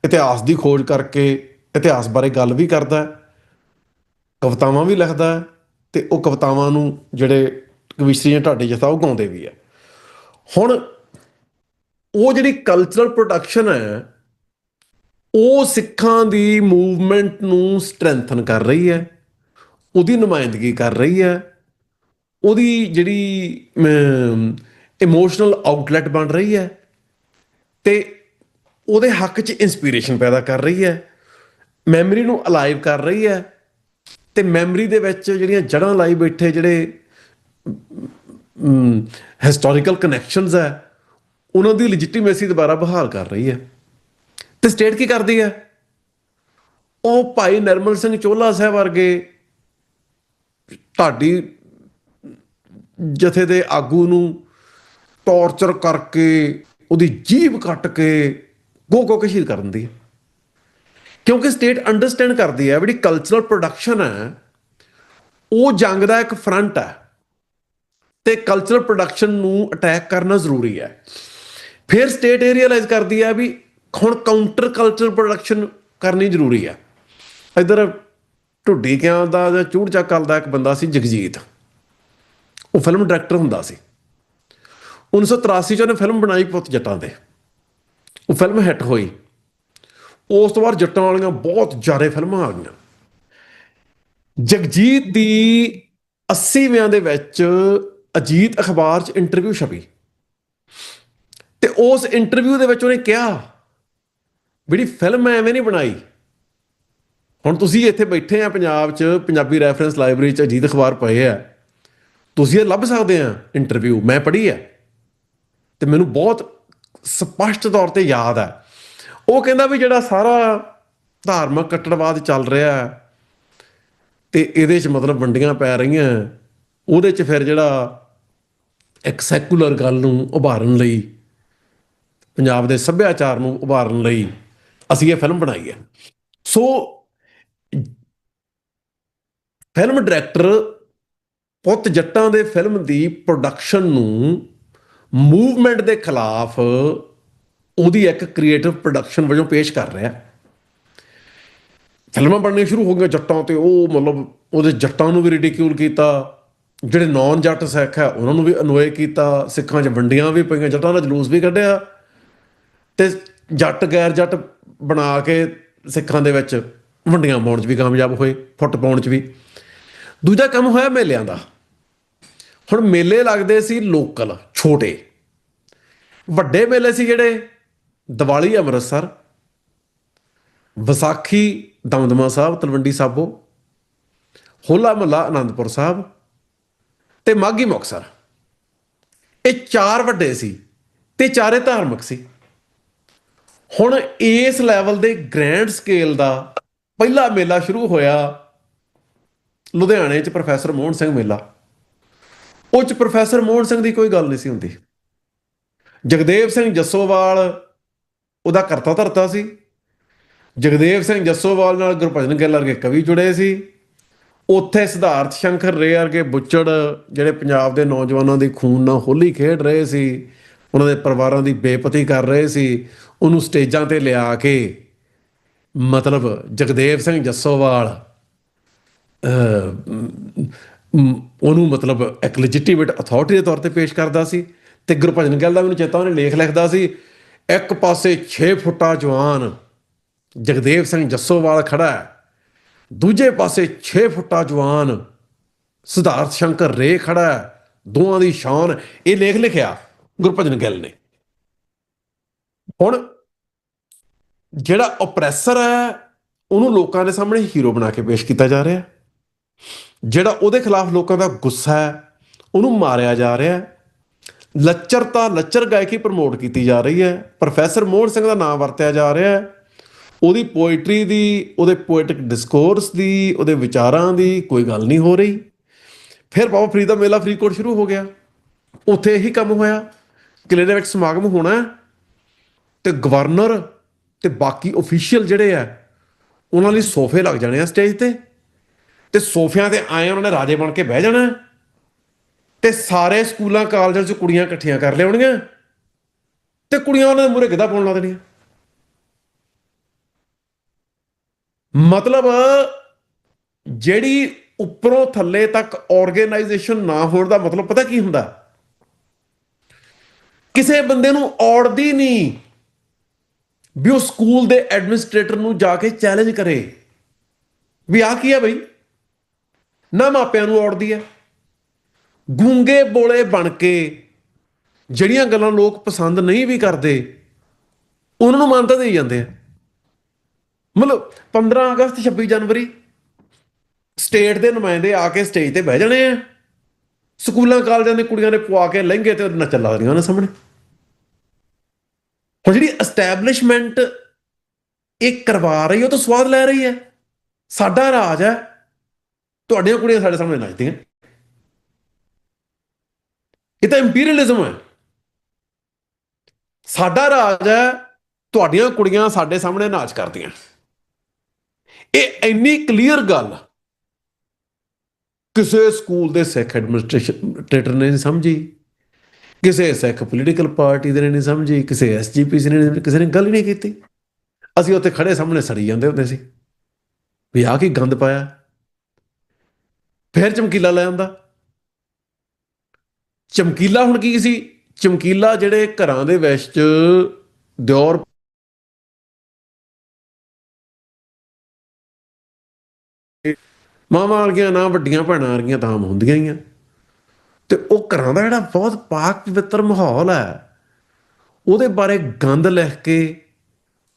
Speaker 2: ਇਤਿਹਾਸ ਦੀ ਖੋਜ ਕਰਕੇ ਇਤਿਹਾਸ ਬਾਰੇ ਗੱਲ ਵੀ ਕਰਦਾ, ਕਵਿਤਾਵਾਂ ਵੀ ਲਿਖਦਾ, ਅਤੇ ਉਹ ਕਵਿਤਾਵਾਂ ਨੂੰ ਜਿਹੜੇ ਕਵਿਸ਼ਰੀ ਢਾਡੀ ਜਥਾ ਉਹ ਗਾਉਂਦੇ ਵੀ ਹੈ। ਹੁਣ ਉਹ ਜਿਹੜੀ ਕਲਚਰਲ ਪ੍ਰੋਡਕਸ਼ਨ ਹੈ ਉਹ ਸਿੱਖਾਂ ਦੀ ਮੂਵਮੈਂਟ ਨੂੰ ਸਟਰੈਂਥਨ ਕਰ ਰਹੀ ਹੈ, ਉਹਦੀ ਨੁਮਾਇੰਦਗੀ ਕਰ ਰਹੀ ਹੈ, ਉਹਦੀ ਜਿਹੜੀ ਇਮੋਸ਼ਨਲ ਆਊਟਲੈਟ ਬਣ ਰਹੀ ਹੈ ਅਤੇ ਉਹਦੇ ਹੱਕ 'ਚ ਇੰਸਪੀਰੇਸ਼ਨ ਪੈਦਾ ਕਰ ਰਹੀ ਹੈ, ਮੈਮਰੀ ਨੂੰ ਅਲਾਈਵ ਕਰ ਰਹੀ ਹੈ ਅਤੇ ਮੈਮਰੀ ਦੇ ਵਿੱਚ ਜਿਹੜੀਆਂ ਜੜ੍ਹਾਂ ਲਾਈ ਬੈਠੇ ਜਿਹੜੇ ਹਿਸਟੋਰੀਕਲ ਕਨੈਕਸ਼ਨਜ਼ ਹੈ ਉਹਨਾਂ ਦੀ ਲੈਜਿਟੀਮੇਸੀ ਦੁਬਾਰਾ ਬਹਾਲ ਕਰ ਰਹੀ ਹੈ। ਅਤੇ ਸਟੇਟ ਕੀ ਕਰਦੀ ਹੈ? ਉਹ ਭਾਈ ਨਿਰਮਲ ਸਿੰਘ ਚੋਹਲਾ ਸਾਹਿਬ ਵਰਗੇ ਢਾਡੀ ਜਥੇ ਦੇ ਆਗੂ ਨੂੰ ਟੌਰਚਰ ਕਰਕੇ ਉਹਦੀ ਜੀਭ ਕੱਟ ਕੇ ਗੋ ਕੇ ਸ਼ਹੀਦ ਕਰ ਦਿੰਦੀ ਹੈ, ਕਿਉਂਕਿ ਸਟੇਟ ਅੰਡਰਸਟੈਂਡ ਕਰਦੀ ਹੈ ਜਿਹੜੀ ਕਲਚਰਲ ਪ੍ਰੋਡਕਸ਼ਨ ਹੈ ਉਹ ਜੰਗ ਦਾ ਇੱਕ ਫਰੰਟ ਹੈ ਅਤੇ ਕਲਚਰਲ ਪ੍ਰੋਡਕਸ਼ਨ ਨੂੰ ਅਟੈਕ ਕਰਨਾ ਜ਼ਰੂਰੀ ਹੈ। ਫਿਰ ਸਟੇਟ ਇਹ ਰਿਅਲਾਈਜ਼ ਕਰਦੀ ਹੈ ਵੀ ਹੁਣ ਕਾਊਂਟਰ ਕਲਚਰਲ ਪ੍ਰੋਡਕਸ਼ਨ ਕਰਨੀ ਜ਼ਰੂਰੀ ਹੈ। ਇੱਧਰ ਢੁੱਡੀ ਕਿਆਂ ਦਾ ਜਾਂ ਚੂੜ ਚੱਕਲ ਦਾ ਇੱਕ ਬੰਦਾ ਸੀ ਜਗਜੀਤ, ਉਹ ਫਿਲਮ ਡਾਇਰੈਕਟਰ ਹੁੰਦਾ ਸੀ। 1983 'ਚ ਉਹਨੇ ਫਿਲਮ ਬਣਾਈ ਪੁੱਤ ਜੱਟਾਂ 'ਤੇ, ਉਹ ਫਿਲਮ ਹਿੱਟ ਹੋਈ। ਉਸ ਤੋਂ ਬਾਅਦ ਜੱਟਾਂ ਵਾਲੀਆਂ ਬਹੁਤ ਜ਼ਿਆਦਾ ਫਿਲਮਾਂ ਆ ਗਈਆਂ। ਜਗਜੀਤ ਦੀ 80ਵਿਆਂ ਦੇ ਵਿੱਚ ਅਜੀਤ ਅਖਬਾਰ 'ਚ ਇੰਟਰਵਿਊ ਛਪੀ ਅਤੇ ਉਸ ਇੰਟਰਵਿਊ ਦੇ ਵਿੱਚ ਉਹਨੇ ਕਿਹਾ ਜਿਹੜੀ ਫਿਲਮ ਮੈਂ ਐਵੇਂ ਨਹੀਂ ਬਣਾਈ। ਹੁਣ ਤੁਸੀਂ ਇੱਥੇ ਬੈਠੇ ਆ ਪੰਜਾਬ 'ਚ, ਪੰਜਾਬੀ ਰੈਫਰੈਂਸ ਲਾਇਬ੍ਰੇਰੀ 'ਚ ਅਜੀਤ ਅਖਬਾਰ ਪਏ ਆ, ਤੁਸੀਂ ਇਹ ਲੱਭ ਸਕਦੇ ਆ ਇੰਟਰਵਿਊ, ਮੈਂ ਪੜ੍ਹੀ ਹੈ ਅਤੇ ਮੈਨੂੰ ਬਹੁਤ ਸਪਸ਼ਟ ਤੌਰ 'ਤੇ ਯਾਦ ਹੈ। ਉਹ ਕਹਿੰਦਾ ਵੀ ਜਿਹੜਾ ਸਾਰਾ ਧਾਰਮਿਕ ਕੱਟੜਵਾਦ ਚੱਲ ਰਿਹਾ ਅਤੇ ਇਹਦੇ 'ਚ ਮਤਲਬ ਵੰਡੀਆਂ ਪੈ ਰਹੀਆਂ, ਉਹਦੇ 'ਚ ਫਿਰ ਜਿਹੜਾ ਇੱਕ ਸੈਕੂਲਰ ਗੱਲ ਨੂੰ ਉਭਾਰਨ ਲਈ, ਪੰਜਾਬ ਦੇ ਸੱਭਿਆਚਾਰ ਨੂੰ ਉਭਾਰਨ ਲਈ ਅਸੀਂ ਇਹ ਫਿਲਮ ਬਣਾਈ ਹੈ। ਸੋ ਫਿਲਮ ਡਾਇਰੈਕਟਰ ਪੁੱਤ ਜੱਟਾਂ ਦੇ ਫਿਲਮ ਦੀ ਪ੍ਰੋਡਕਸ਼ਨ ਨੂੰ ਮੂਵਮੈਂਟ ਦੇ ਖਿਲਾਫ ਉਹਦੀ ਇੱਕ ਕ੍ਰੀਏਟਿਵ ਪ੍ਰੋਡਕਸ਼ਨ ਵਜੋਂ ਪੇਸ਼ ਕਰ ਰਿਹਾ। ਫਿਲਮਾਂ ਬਣਨੀਆਂ ਸ਼ੁਰੂ ਹੋ ਗਈਆਂ ਜੱਟਾਂ 'ਤੇ, ਉਹ ਮਤਲਬ ਉਹਦੇ ਜੱਟਾਂ ਨੂੰ ਵੀ ਰਿਡੀਕਿਊਲ ਕੀਤਾ, ਜਿਹੜੇ ਨੌਨ ਜੱਟ ਸਿੱਖ ਹੈ ਉਹਨਾਂ ਨੂੰ ਵੀ ਅਨੋਏ ਕੀਤਾ, ਸਿੱਖਾਂ 'ਚ ਵੰਡੀਆਂ ਵੀ ਪਈਆਂ, ਜੱਟਾਂ ਦਾ ਜਲੂਸ ਵੀ ਕੱਢਿਆ ਅਤੇ ਜੱਟ ਗੈਰ ਜੱਟ ਬਣਾ ਕੇ ਸਿੱਖਾਂ ਦੇ ਵਿੱਚ ਵੰਡੀਆਂ ਪਾਉਣ 'ਚ ਵੀ ਕਾਮਯਾਬ ਹੋਏ, ਫੁੱਟ ਪਾਉਣ 'ਚ ਵੀ। ਦੂਜਾ ਕੰਮ ਹੋਇਆ ਮੇਲਿਆਂ ਦਾ। ਹੁਣ ਮੇਲੇ ਲੱਗਦੇ ਸੀ ਲੋਕਲ ਛੋਟੇ, ਵੱਡੇ ਮੇਲੇ ਸੀ ਜਿਹੜੇ ਦੀਵਾਲੀ ਅੰਮ੍ਰਿਤਸਰ, ਵਿਸਾਖੀ ਦਮਦਮਾ ਸਾਹਿਬ ਤਲਵੰਡੀ ਸਾਬੋ, ਹੋਲਾ ਮਹੱਲਾ ਅਨੰਦਪੁਰ ਸਾਹਿਬ ਅਤੇ ਮਾਘੀ ਮੁਕਤਸਰ। ਇਹ ਚਾਰ ਵੱਡੇ ਸੀ ਅਤੇ ਚਾਰੇ ਧਾਰਮਿਕ ਸੀ। ਹੁਣ ਇਸ ਲੈਵਲ ਦੇ ਗ੍ਰੈਂਡ ਸਕੇਲ ਦਾ ਪਹਿਲਾ ਮੇਲਾ ਸ਼ੁਰੂ ਹੋਇਆ ਲੁਧਿਆਣੇ 'ਚ, ਪ੍ਰੋਫੈਸਰ ਮੋਹਨ ਸਿੰਘ ਮੇਲਾ। ਉਹ 'ਚ ਪ੍ਰੋਫੈਸਰ ਮੋਹਨ ਸਿੰਘ ਦੀ ਕੋਈ ਗੱਲ ਨਹੀਂ ਸੀ ਹੁੰਦੀ। ਜਗਦੇਵ ਸਿੰਘ ਜੱਸੋਵਾਲ ਉਹਦਾ ਕਰਤਾ ਧਰਤਾ ਸੀ। ਜਗਦੇਵ ਸਿੰਘ ਜੱਸੋਵਾਲ ਨਾਲ ਗੁਰਭਜਨ ਗਿੱਲ ਵਰਗੇ ਕਵੀ ਜੁੜੇ ਸੀ। ਉੱਥੇ ਸਿਧਾਰਥ ਸ਼ੰਕਰ ਰੇ ਵਰਗੇ ਬੁੱਚੜ ਜਿਹੜੇ ਪੰਜਾਬ ਦੇ ਨੌਜਵਾਨਾਂ ਦੀ ਖੂਨ ਨਾਲ ਹੋਲੀ ਖੇਡ ਰਹੇ ਸੀ, ਉਹਨਾਂ ਦੇ ਪਰਿਵਾਰਾਂ ਦੀ ਬੇਪਤੀ ਕਰ ਰਹੇ ਸੀ, ਉਹਨੂੰ ਸਟੇਜਾਂ 'ਤੇ ਲਿਆ ਕੇ ਮਤਲਬ ਜਗਦੇਵ ਸਿੰਘ ਜੱਸੋਵਾਲ ਉਹਨੂੰ ਮਤਲਬ ਇੱਕ ਲੈਜੀਟੀਮੇਟ ਅਥਾਰਟੀ ਦੇ ਤੌਰ 'ਤੇ ਪੇਸ਼ ਕਰਦਾ ਸੀ। ਅਤੇ ਗੁਰਭਜਨ ਗਿੱਲ ਦਾ ਮੈਨੂੰ ਚੇਤਾ, ਉਹਨੇ ਲੇਖ ਲਿਖਦਾ ਸੀ, ਇੱਕ ਪਾਸੇ 6 ਫੁੱਟਾ ਜਵਾਨ ਜਗਦੇਵ ਸਿੰਘ ਜੱਸੋਵਾਲ ਖੜ੍ਹਾ ਹੈ, ਦੂਜੇ ਪਾਸੇ 6 ਫੁੱਟਾ ਜਵਾਨ ਸਿਧਾਰਥ ਸ਼ੰਕਰ ਰੇ ਖੜ੍ਹਾ ਹੈ, ਦੋਵਾਂ ਦੀ ਸ਼ਾਨ। ਇਹ ਲੇਖ ਲਿਖਿਆ ਗੁਰਭਜਨ ਗਿੱਲ ਨੇ। ਹੁਣ ਜਿਹੜਾ ਓਪਰੈਸਰ ਹੈ ਉਹਨੂੰ ਲੋਕਾਂ ਦੇ ਸਾਹਮਣੇ ਹੀਰੋ ਬਣਾ ਕੇ ਪੇਸ਼ ਕੀਤਾ ਜਾ ਰਿਹਾ, ਜਿਹੜਾ ਉਹਦੇ ਖਿਲਾਫ ਲੋਕਾਂ ਦਾ ਗੁੱਸਾ ਹੈ ਉਹਨੂੰ ਮਾਰਿਆ ਜਾ ਰਿਹਾ। ਲੱਚਰਤਾ, ਲੱਚਰ ਗਾਇਕੀ ਪ੍ਰਮੋਟ ਕੀਤੀ ਜਾ ਰਹੀ ਹੈ। ਪ੍ਰੋਫੈਸਰ ਮੋਹਨ ਸਿੰਘ ਦਾ ਨਾਮ ਵਰਤਿਆ ਜਾ ਰਿਹਾ ਹੈ, ਉਹਦੀ ਪੋਇਟਰੀ ਦੀ, ਉਹਦੇ ਪੋਇਟਿਕ ਡਿਸਕੋਰਸ ਦੀ, ਉਹਦੇ ਵਿਚਾਰਾਂ ਦੀ ਕੋਈ ਗੱਲ ਨਹੀਂ ਹੋ ਰਹੀ। ਫਿਰ ਬਾਬਾ ਫਰੀਦ ਦਾ ਮੇਲਾ ਫਰੀਦਕੋਟ ਸ਼ੁਰੂ ਹੋ ਗਿਆ, ਉੱਥੇ ਇਹੀ ਕੰਮ ਹੋਇਆ। ਕਿਲ੍ਹੇ ਦੇ ਵਿੱਚ ਸਮਾਗਮ ਹੋਣਾ ਅਤੇ ਗਵਰਨਰ ਅਤੇ ਬਾਕੀ ਓਫੀਸ਼ੀਅਲ ਜਿਹੜੇ ਆ ਉਹਨਾਂ ਲਈ ਸੋਫੇ ਲੱਗ ਜਾਣੇ ਆ ਸਟੇਜ 'ਤੇ, ਅਤੇ ਸੋਫਿਆਂ 'ਤੇ ਆਏ ਉਹਨਾਂ ਨੇ ਰਾਜੇ ਬਣ ਕੇ ਬਹਿ ਜਾਣਾ ਅਤੇ ਸਾਰੇ ਸਕੂਲਾਂ ਕਾਲਜਾਂ 'ਚ ਕੁੜੀਆਂ ਇਕੱਠੀਆਂ ਕਰ ਲਿਆਉਣੀਆਂ ਅਤੇ ਕੁੜੀਆਂ ਉਹਨਾਂ ਦੇ ਮੂਹਰੇ ਗਿੱਧਾ ਪਾਉਣ ਲਾ ਦੇਣੀਆਂ। ਮਤਲਬ ਜਿਹੜੀ ਉੱਪਰੋਂ ਥੱਲੇ ਤੱਕ ਆਰਗੇਨਾਈਜੇਸ਼ਨ ਨਾ ਹੋਣ ਦਾ ਮਤਲਬ ਪਤਾ ਕੀ ਹੁੰਦਾ? ਕਿਸੇ ਬੰਦੇ ਨੂੰ ਔੜਦੀ ਨਹੀਂ ਵੀ ਉਹ ਸਕੂਲ ਦੇ ਐਡਮਿਨਿਸਟ੍ਰੇਟਰ ਨੂੰ ਜਾ ਕੇ ਚੈਲੰਜ ਕਰੇ ਵੀ ਆਹ ਕੀ ਹੈ ਬਈ। ਨਾ ਮਾਪਿਆਂ ਨੂੰ ਔੜਦੀ ਹੈ। ਗੂੰਗੇ ਬੋਲੇ ਬਣ ਕੇ ਜਿਹੜੀਆਂ ਗੱਲਾਂ ਲੋਕ ਪਸੰਦ ਨਹੀਂ ਵੀ ਕਰਦੇ ਉਹਨਾਂ ਨੂੰ ਮਾਨਤਾ ਦੇਈ ਜਾਂਦੇ ਆ। ਮਤਲਬ 15 ਅਗਸਤ 26 ਜਨਵਰੀ ਸਟੇਟ ਦੇ ਨੁਮਾਇੰਦੇ ਆ ਕੇ ਸਟੇਜ ਤੇ ਬਹਿ ਜਾਣੇ ਆ, ਸਕੂਲਾਂ ਕਾਲਜਾਂ ਦੇ ਕੁੜੀਆਂ ਨੇ ਪਵਾ ਕੇ ਲਹਿੰਗੇ ਤੇ ਨੱਚਣ ਲਾ ਰਹੀਆਂ ਉਹਨਾਂ ਸਾਹਮਣੇ। ਹੁਣ ਜਿਹੜੀ ਐਸਟੈਬਲਿਸ਼ਮੈਂਟ ਇਹ ਕਰਵਾ ਰਹੀ ਉਹ ਤਾਂ ਸਵਾਦ ਲੈ ਰਹੀ ਹੈ। ਸਾਡਾ ਰਾਜ ਹੈ, ਤੁਹਾਡੀਆਂ ਕੁੜੀਆਂ ਸਾਡੇ ਸਾਹਮਣੇ ਨੱਚਦੀਆਂ। ਇਹ ਤਾਂ ਇੰਪੀਰੀਅਲਿਜ਼ਮ ਹੈ। ਸਾਡਾ ਰਾਜ ਹੈ, ਤੁਹਾਡੀਆਂ ਕੁੜੀਆਂ ਸਾਡੇ ਸਾਹਮਣੇ ਨਾਚ ਕਰਦੀਆਂ। ਇਹ ਇੰਨੀ ਕਲੀਅਰ ਗੱਲ ਕਿਸੇ ਸਕੂਲ ਦੇ ਸਿੱਖ ਐਡਮਿਨਿਸਟ੍ਰੇਟਰ ਨੇ ਨਹੀਂ ਸਮਝੀ, ਕਿਸੇ ਸਿੱਖ ਪੋਲੀਟੀਕਲ ਪਾਰਟੀ ਦੇ ਨੇ ਨਹੀਂ ਸਮਝੀ, ਕਿਸੇ ਐਸਜੀਪੀਸੀ ਨੇ, ਕਿਸੇ ਨੇ ਗੱਲ ਹੀ ਨਹੀਂ ਕੀਤੀ। ਅਸੀਂ ਉੱਥੇ ਖੜੇ ਸਾਹਮਣੇ ਸੜੀ ਜਾਂਦੇ ਹੁੰਦੇ ਸੀ ਵੀ ਆਹ ਕੀ ਗੰਦ ਪਾਇਆ। ਫਿਰ ਚਮਕੀਲਾ ਲੈ ਆਉਂਦਾ। ਚਮਕੀਲਾ ਹੁਣ ਕੀ ਸੀ? ਚਮਕੀਲਾ ਜਿਹੜੇ ਘਰਾਂ ਦੇ ਵਿੱਚ ਦਿਓਰ ਮਾਵਾਂ ਵਰਗੀਆਂ ਨਾ ਵੱਡੀਆਂ ਭੈਣਾਂ ਵਰਗੀਆਂ ਤਾਂ ਆਮ ਹੁੰਦੀਆਂ ਹੀ ਆ, ਤੇ ਉਹ ਘਰਾਂ ਦਾ ਜਿਹੜਾ ਬਹੁਤ ਪਾਕ ਪਵਿੱਤਰ ਮਾਹੌਲ ਹੈ ਉਹਦੇ ਬਾਰੇ ਗੰਦ ਲਿਖ ਕੇ,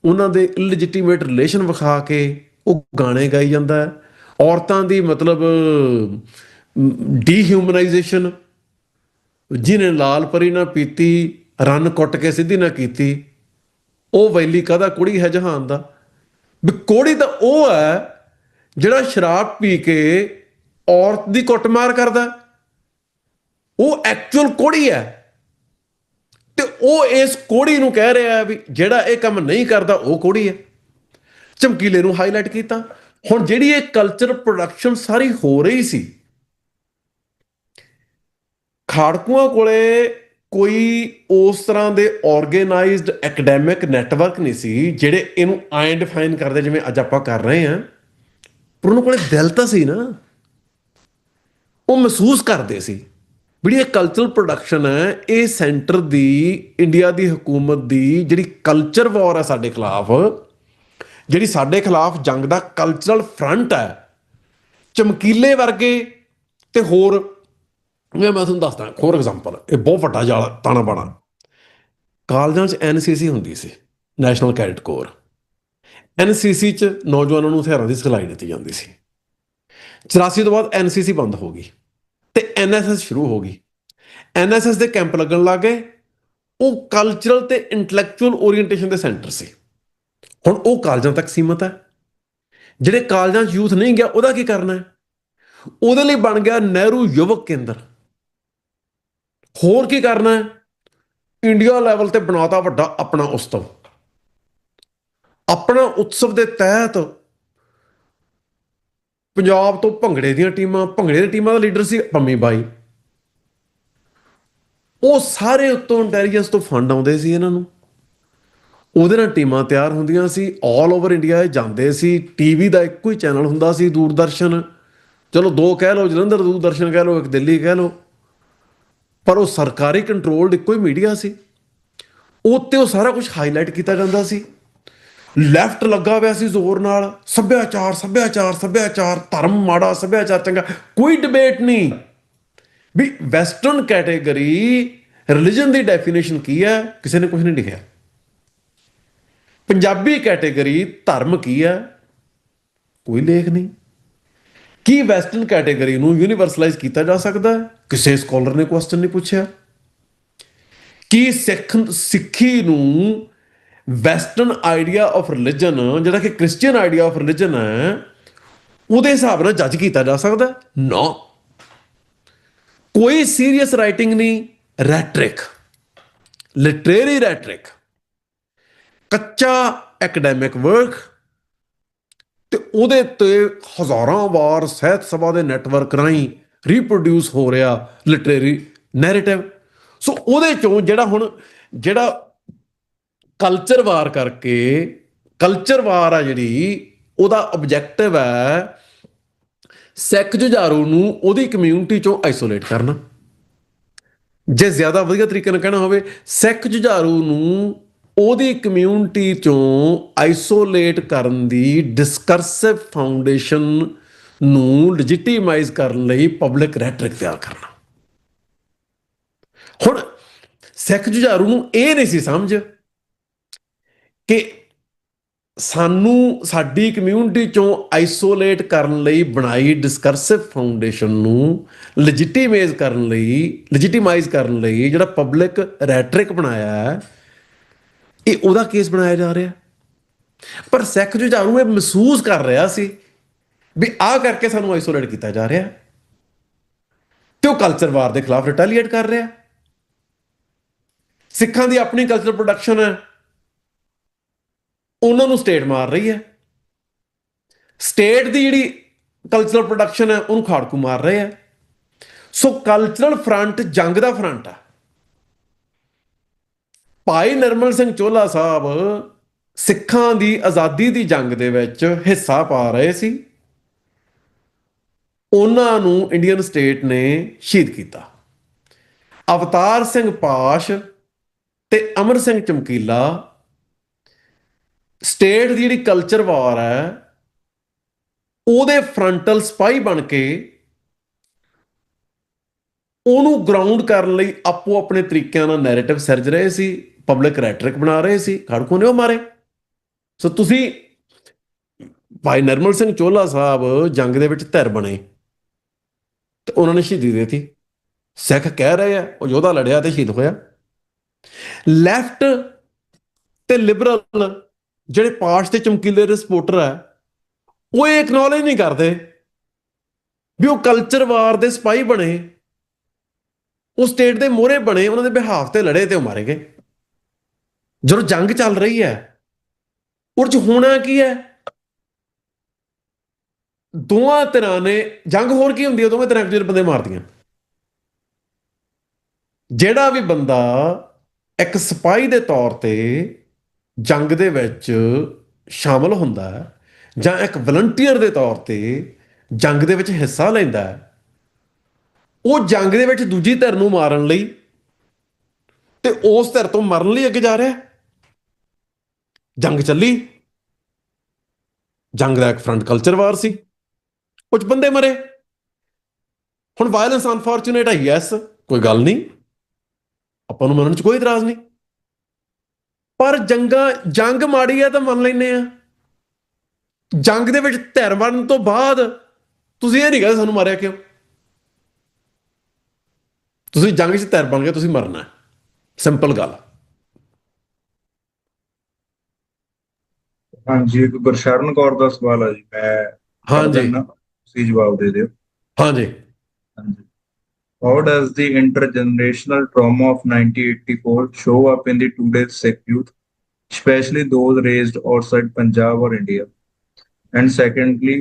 Speaker 2: ਉਹਨਾਂ ਦੇ ਇਲਜਿਟੀਮੇਟ ਰਿਲੇਸ਼ਨ ਵਿਖਾ ਕੇ ਉਹ ਗਾਣੇ ਗਾਈ ਜਾਂਦਾ ਹੈ। ਔਰਤਾਂ ਦੀ ਮਤਲਬ ਡੀਹਿਊਮਨਾਈਜੇਸ਼ਨ, ਜਿਹਨੇ ਲਾਲ ਪਰੀ ਨਾ ਪੀਤੀ ਰੰਨ ਕੁੱਟ ਕੇ ਸਿੱਧੀ ਨਾ ਕੀਤੀ, ਉਹ ਵੈਲੀ ਕਾਹਦਾ ਕੁੜੀ ਹੈ ਜਹਾਨ ਦਾ। ਵੀ ਕੋੜੀ ਤਾਂ ਉਹ ਹੈ ਜਿਹੜਾ ਸ਼ਰਾਬ ਪੀ ਕੇ ਔਰਤ ਦੀ ਕੁੱਟਮਾਰ ਕਰਦਾ, ਉਹ ਐਕਚੁਅਲ ਕੋੜੀ ਹੈ। ਤੇ ਉਹ ਇਸ ਕੋੜੀ ਨੂੰ ਕਹਿ ਰਿਹਾ ਵੀ ਜਿਹੜਾ ਇਹ ਕੰਮ ਨਹੀਂ ਕਰਦਾ ਉਹ ਕੋੜੀ ਹੈ। ਚਮਕੀਲੇ ਨੂੰ ਹਾਈਲਾਈਟ ਕੀਤਾ। ਹੁਣ ਜਿਹੜੀ ਇਹ ਕਲਚਰ ਪ੍ਰੋਡਕਸ਼ਨ ਸਾਰੀ ਹੋ ਰਹੀ ਸੀ, ਖਾੜਕੂਆਂ ਕੋਲੇ ਕੋਈ ਉਸ ਤਰ੍ਹਾਂ ਦੇ ਆਰਗੇਨਾਈਜ਼ਡ ਐਕੈਡੈਮਿਕ ਨੈਟਵਰਕ ਨਹੀਂ ਸੀ ਜਿਹੜੇ ਇਹਨੂੰ ਐਂ ਡਿਫਾਈਨ ਕਰਦੇ ਜਿਵੇਂ ਅੱਜ ਆਪਾਂ ਕਰ ਰਹੇ ਹਾਂ, ਪਰ ਉਹਨਾਂ ਕੋਲੇ ਦਿਲ ਤਾਂ ਸੀ ਨਾ। ਉਹ ਮਹਿਸੂਸ ਕਰਦੇ ਸੀ ਜਿਹੜੀ ਇਹ ਕਲਚਰਲ ਪ੍ਰੋਡਕਸ਼ਨ ਹੈ, ਇਹ ਸੈਂਟਰ ਦੀ, ਇੰਡੀਆ ਦੀ ਹਕੂਮਤ ਦੀ ਜਿਹੜੀ ਕਲਚਰ ਵਾਰ ਹੈ ਸਾਡੇ ਖਿਲਾਫ, ਜਿਹੜੀ ਸਾਡੇ ਖਿਲਾਫ ਜੰਗ ਦਾ ਕਲਚਰਲ ਫਰੰਟ ਹੈ। ਚਮਕੀਲੇ ਵਰਗੇ ਤੇ ਹੋਰ, ਮੈਂ ਤੁਹਾਨੂੰ ਦੱਸਦਾ ਹੋਰ ਐਗਜ਼ਾਮਪਲ, ਇਹ ਬਹੁਤ ਵੱਡਾ ਜਾਲ ਤਾਣਾ ਬਾਣਾ। ਕਾਲਜਾਂ 'ਚ NCC ਹੁੰਦੀ ਸੀ, ਨੈਸ਼ਨਲ ਕੈਡਟ ਕੋਰ। NCC 'ਚ ਨੌਜਵਾਨਾਂ ਨੂੰ ਹਥਿਆਰਾਂ ਦੀ ਸਿਖਲਾਈ ਦਿੱਤੀ ਜਾਂਦੀ ਸੀ। 84 ਤੋਂ ਬਾਅਦ NCC ਬੰਦ ਹੋ ਗਈ ਤੇ NSS ਸ਼ੁਰੂ ਹੋ ਗਈ। NSS ਦੇ ਕੈਂਪ ਲੱਗਣ ਲੱਗ ਗਏ। ਉਹ ਕਲਚਰਲ ਤੇ ਇੰਟੈਲੈਕਚੁਅਲ ਓਰੀਐਂਟੇਸ਼ਨ ਦੇ ਸੈਂਟਰ ਸੀ। ਹੁਣ ਉਹ ਕਾਲਜਾਂ ਤੱਕ ਸੀਮਤ ਹੈ। ਜਿਹੜੇ ਕਾਲਜਾਂ 'ਚ ਯੂਥ ਨਹੀਂ ਗਿਆ ਉਹਦਾ ਕੀ ਕਰਨਾ ਹੈ? ਉਹਦੇ ਲਈ ਬਣ ਗਿਆ ਨਹਿਰੂ ਯੁਵਕ ਕੇਂਦਰ। ਹੋਰ ਕੀ ਕਰਨਾ ਹੈ? ਇੰਡੀਆ ਲੈਵਲ ਤੇ ਬਣਾਤਾ ਵੱਡਾ ਆਪਣਾ ਉਤਸਵ। ਆਪਣਾ ਉਤਸਵ ਦੇ ਤਹਿਤ ਪੰਜਾਬ ਤੋਂ ਭੰਗੜੇ ਦੀਆਂ ਟੀਮਾਂ ਦਾ ਲੀਡਰ ਸੀ ਪੰਮੀ ਬਾਈ। ਉਹ ਸਾਰੇ ਉੱਤੋਂ ਇੰਟੈਲੀਜੈਂਸ ਤੋਂ ਫੰਡ ਆਉਂਦੇ ਸੀ ਇਹਨਾਂ ਨੂੰ, ਉਹਦੇ ਨਾਲ ਟੀਮਾਂ ਤਿਆਰ ਹੁੰਦੀਆਂ ਸੀ। ਆਲ ਓਵਰ ਇੰਡੀਆ ਜਾਂਦੇ ਸੀ। ਟੀਵੀ ਦਾ ਇੱਕੋ ਹੀ ਚੈਨਲ ਹੁੰਦਾ ਸੀ, ਦੂਰਦਰਸ਼ਨ। ਚਲੋ ਦੋ ਕਹਿ ਲਓ, ਜਲੰਧਰ ਦੂਰਦਰਸ਼ਨ ਕਹਿ ਲਓ, ਇੱਕ ਦਿੱਲੀ ਕਹਿ ਲਓ, ਪਰ ਉਹ ਸਰਕਾਰੀ ਕੰਟਰੋਲਡ ਇੱਕੋ ਹੀ ਮੀਡੀਆ ਸੀ। ਉੱਤੇ ਉਹ ਸਾਰਾ ਕੁਝ ਹਾਈਲਾਈਟ ਕੀਤਾ ਜਾਂਦਾ ਸੀ। ਲੈਫਟ ਲੱਗਾ ਹੋਇਆ ਸੀ ਜ਼ੋਰ ਨਾਲ, ਸੱਭਿਆਚਾਰ ਸੱਭਿਆਚਾਰ ਸੱਭਿਆਚਾਰ, ਧਰਮ ਮਾੜਾ ਸੱਭਿਆਚਾਰ ਚੰਗਾ, ਕੋਈ ਡਿਬੇਟ ਨਹੀਂ ਵੀ ਵੈਸਟਰਨ ਕੈਟੇਗਰੀ ਰਿਲੀਜਨ ਦੀ ਡੈਫੀਨੇਸ਼ਨ ਕੀ ਹੈ, ਕਿਸੇ ਨੇ ਕੁਝ ਨਹੀਂ ਲਿਖਿਆ। ਪੰਜਾਬੀ ਕੈਟੇਗਰੀ ਧਰਮ ਕੀ ਹੈ, ਕੋਈ ਲੇਖ ਨਹੀਂ। ਕੀ ਵੈਸਟਰਨ ਕੈਟੇਗਰੀ ਨੂੰ ਯੂਨੀਵਰਸਲਾਈਜ਼ ਕੀਤਾ ਜਾ ਸਕਦਾ ਹੈ? ਕਿਸੇ ਸਕਾਲਰ ਨੇ ਕੁਐਸਚਨ ਨਹੀਂ ਪੁੱਛਿਆ। ਕੀ ਸਿੱਖੀ ਨੂੰ ਵੈਸਟਰਨ ਆਈਡੀਆ ਆਫ ਰਿਲੀਜਨ, ਜਿਹੜਾ ਕਿ ਕ੍ਰਿਸਚੀਅਨ ਆਈਡੀਆ ਆਫ ਰਿਲੀਜਨ ਹੈ, ਉਹਦੇ ਹਿਸਾਬ ਨਾਲ ਜੱਜ ਕੀਤਾ ਜਾ ਸਕਦਾ? ਨਾ। ਕੋਈ ਸੀਰੀਅਸ ਰਾਈਟਿੰਗ ਨਹੀਂ, ਰੈਟਰਿਕ, ਲਿਟਰੇਰੀ ਰੈਟਰਿਕ, ਕੱਚਾ ਐਕੈਡੈਮਿਕ ਵਰਕ, ਤੇ ਉਹਦੇ ਤੇ ਹਜ਼ਾਰਾਂ ਵਾਰ ਸਾਹਿਤ ਸਭਾ ਦੇ ਨੈਟਵਰਕ ਰਾਹੀਂ ਰੀਪਰੋਡਿਊਸ ਹੋ ਰਿਹਾ ਲਿਟਰੇਰੀ ਨੈਰੇਟਿਵ। ਸੋ ਉਹਦੇ ਚੋਂ ਜਿਹੜਾ ਕਲਚਰ ਵਾਰ ਕਰਕੇ, ਕਲਚਰ ਵਾਰ ਆ ਜਿਹੜੀ, ਉਹਦਾ ਆਬਜੈਕਟਿਵ ਹੈ ਸਿੱਖ ਜੁਝਾਰੂ ਨੂੰ ਉਹਦੀ ਕਮਿਊਨਿਟੀ ਚੋਂ ਆਈਸੋਲੇਟ ਕਰਨਾ। ਜੇ ਜ਼ਿਆਦਾ ਵਧੀਆ ਤਰੀਕੇ ਨਾਲ ਕਹਿਣਾ ਹੋਵੇ, ਸਿੱਖ ਜੁਝਾਰੂ ਨੂੰ ਉਹਦੀ ਕਮਿਊਨਿਟੀ ਚੋਂ ਆਈਸੋਲੇਟ ਕਰਨ ਦੀ ਡਿਸਕਰਸਿਵ ਫਾਊਂਡੇਸ਼ਨ ਨੂੰ ਲੈਜੀਟੀਮਾਈਜ਼ ਕਰਨ ਲਈ ਪਬਲਿਕ ਰੈਟਰਿਕ ਤਿਆਰ ਕਰਨਾ। ਹੁਣ ਸਿੱਖ ਜੁਝਾਰੂ ਨੂੰ ਇਹ ਨਹੀਂ ਸੀ ਸਮਝ ਕਿ ਸਾਨੂੰ ਸਾਡੀ ਕਮਿਊਨਿਟੀ ਚੋਂ ਆਈਸੋਲੇਟ ਕਰਨ ਲਈ ਬਣਾਈ ਡਿਸਕਰਸਿਵ ਫਾਊਂਡੇਸ਼ਨ ਨੂੰ ਲੈਜੀਟੀਮਾਈਜ਼ ਕਰਨ ਲਈ ਜਿਹੜਾ ਪਬਲਿਕ ਰੈਟਰਿਕ ਬਣਾਇਆ ਹੈ, ਇਹ ਉਹਦਾ ਕੇਸ ਬਣਾਇਆ ਜਾ ਰਿਹਾ। ਪਰ ਸਿੱਖ ਜੁਝਾਰੂ ਇਹ ਮਹਿਸੂਸ ਕਰ ਰਿਹਾ ਸੀ ਵੀ ਆਹ ਕਰਕੇ ਸਾਨੂੰ ਆਈਸੋਲੇਟ ਕੀਤਾ ਜਾ ਰਿਹਾ, ਤੇ ਉਹ ਕਲਚਰ ਵਾਰ ਦੇ ਖਿਲਾਫ ਰਿਟੈਲੀਏਟ ਕਰ ਰਿਹਾ। ਸਿੱਖਾਂ ਦੀ ਆਪਣੀ ਕਲਚਰ ਪ੍ਰੋਡਕਸ਼ਨ ਹੈ, ਉਹਨਾਂ ਨੂੰ ਸਟੇਟ ਮਾਰ ਰਹੀ ਹੈ। ਸਟੇਟ ਦੀ ਜਿਹੜੀ ਕਲਚਰਲ ਪ੍ਰੋਡਕਸ਼ਨ ਹੈ ਉਹਨੂੰ ਖਾੜਕੂ ਮਾਰ ਰਹੇ ਹੈ। ਸੋ ਕਲਚਰਲ ਫਰੰਟ ਜੰਗ ਦਾ ਫਰੰਟ ਹੈ। ਭਾਈ ਨਿਰਮਲ ਸਿੰਘ ਚੋਹਲਾ ਸਾਹਿਬ ਸਿੱਖਾਂ ਦੀ ਆਜ਼ਾਦੀ ਦੀ ਜੰਗ ਦੇ ਵਿੱਚ ਹਿੱਸਾ ਪਾ ਰਹੇ ਸੀ। ਉਹਨਾਂ ਨੂੰ ਇੰਡੀਅਨ ਸਟੇਟ ਨੇ ਸ਼ਹੀਦ ਕੀਤਾ। ਅਵਤਾਰ ਸਿੰਘ ਪਾਸ਼ ਤੇ ਅਮਰ ਸਿੰਘ ਚਮਕੀਲਾ ਸਟੇਟ ਦੀ ਜਿਹੜੀ ਕਲਚਰ ਵਾਰ ਹੈ ਉਹਦੇ ਫਰੰਟਲ ਸਪਾਈ ਬਣ ਕੇ ਉਹਨੂੰ ਗਰਾਊਂਡ ਕਰਨ ਲਈ ਆਪੋ ਆਪਣੇ ਤਰੀਕਿਆਂ ਨਾਲ ਨੈਰੇਟਿਵ ਸਿਰਜ ਰਹੇ ਸੀ, ਪਬਲਿਕ ਰੈਟਰਿਕ ਬਣਾ ਰਹੇ ਸੀ। ਖਾੜਕੂ ਨੇ ਉਹ ਮਾਰੇ। ਸੋ ਤੁਸੀਂ ਭਾਈ ਨਿਰਮਲ ਸਿੰਘ ਚੋਹਲਾ ਸਾਹਿਬ ਜੰਗ ਦੇ ਵਿੱਚ ਧਿਰ ਬਣੇ ਤੇ ਉਹਨਾਂ ਨੇ ਸ਼ਹੀਦੀ ਦੇ ਦਿੱਤੀ। ਸਿੱਖ ਕਹਿ ਰਹੇ ਆ ਉਹ ਯੋਧਾ ਲੜਿਆ ਤੇ ਸ਼ਹੀਦ ਹੋਇਆ। ਲੈਫਟ ਤੇ ਲਿਬਰਲ ਜਿਹੜੇ ਪਾਸ਼ ਤੇ ਚਮਕੀਲੇ ਦੇ ਸਪੋਰਟਰ ਆ, ਉਹ ਇਹ ਐਕਨੋਲੇਜ ਨਹੀਂ ਕਰਦੇ ਵੀ ਉਹ ਕਲਚਰ ਵਾਰ ਦੇ ਸਪਾਈ ਬਣੇ, ਉਹ ਸਟੇਟ ਦੇ ਮੋਹਰੇ ਬਣੇ, ਉਹਨਾਂ ਦੇ ਬਿਹਾਫ ਤੇ ਲੜੇ ਤੇ ਉਹ ਮਾਰੇ ਗਏ। ਜਦੋਂ ਜੰਗ ਚੱਲ ਰਹੀ ਹੈ ਉਹ 'ਚ ਹੋਣਾ ਕੀ ਹੈ? ਦੋਵਾਂ ਧਿਰਾਂ ਨੇ ਜੰਗ, ਹੋਰ ਕੀ ਹੁੰਦੀ ਹੈ, ਦੋਵੇਂ ਧਿਰਾਂ ਇੱਕ ਦੂਜੇ ਬੰਦੇ ਮਾਰਦੀਆਂ। ਜਿਹੜਾ ਵੀ ਬੰਦਾ ਇੱਕ ਸਿਪਾਹੀ ਦੇ ਤੌਰ ਤੇ ਜੰਗ ਦੇ ਵਿੱਚ ਸ਼ਾਮਲ ਹੁੰਦਾ ਹੈ ਜਾਂ ਇੱਕ ਵਲੰਟੀਅਰ ਦੇ ਤੌਰ ਤੇ ਜੰਗ ਦੇ ਵਿੱਚ ਹਿੱਸਾ ਲੈਂਦਾ ਹੈ, ਉਹ ਜੰਗ ਦੇ ਵਿੱਚ ਦੂਜੀ ਧਿਰ ਨੂੰ ਮਾਰਨ ਲਈ ਤੇ ਉਸ ਧਿਰ ਤੋਂ ਮਰਨ ਲਈ ਅੱਗੇ ਜਾ ਰਿਹਾ। ਜੰਗ ਚੱਲੀ, ਜੰਗ ਦਾ ਇੱਕ ਫਰੰਟ ਕਲਚਰ ਵਾਰ ਸੀ, ਕੁਝ ਬੰਦੇ ਮਰੇ। ਹੁਣ ਵਾਇਲੈਂਸ ਅਨਫੋਰਚੂਨੇਟ ਹੈ, ਯੈਸ, ਕੋਈ ਗੱਲ ਨਹੀਂ, ਆਪਾਂ ਨੂੰ ਮੰਨਣ 'ਚ ਕੋਈ ਇਤਰਾਜ਼ ਨਹੀਂ। ਪਰ ਜੰਗ ਮਾੜੀ ਹੈ ਤਾਂ ਮੰਨ ਲੈਂਦੇ ਆ। ਜੰਗ ਦੇ ਵਿੱਚ ਧਿਰ ਬਣਨ ਤੋਂ ਬਾਅਦ ਤੁਸੀਂ ਇਹ ਨਹੀਂ ਕਹਿੰਦੇ ਸਾਨੂੰ ਮਾਰਿਆ ਕਿਉਂ। ਤੁਸੀਂ ਜੰਗ 'ਚ ਧਿਰ ਬਣ ਕੇ ਤੁਸੀਂ ਮਰਨਾ, ਸਿੰਪਲ ਗੱਲ।
Speaker 1: ਹਾਂਜੀ, ਇੱਕ ਗੁਰਸ਼ਰਨ ਕੌਰ ਦਾ ਸਵਾਲ ਹੈ ਜੀ, ਮੈਂ
Speaker 2: ਹਾਂਜੀ
Speaker 1: ਤੁਸੀਂ ਜਵਾਬ ਦੇ ਦਿਓ।
Speaker 2: ਹਾਂਜੀ।
Speaker 1: ਹਾਂਜੀ। How does the intergenerational trauma of 1984 show up in the today's Sikh youth, especially those raised outside Punjab or India? And secondly,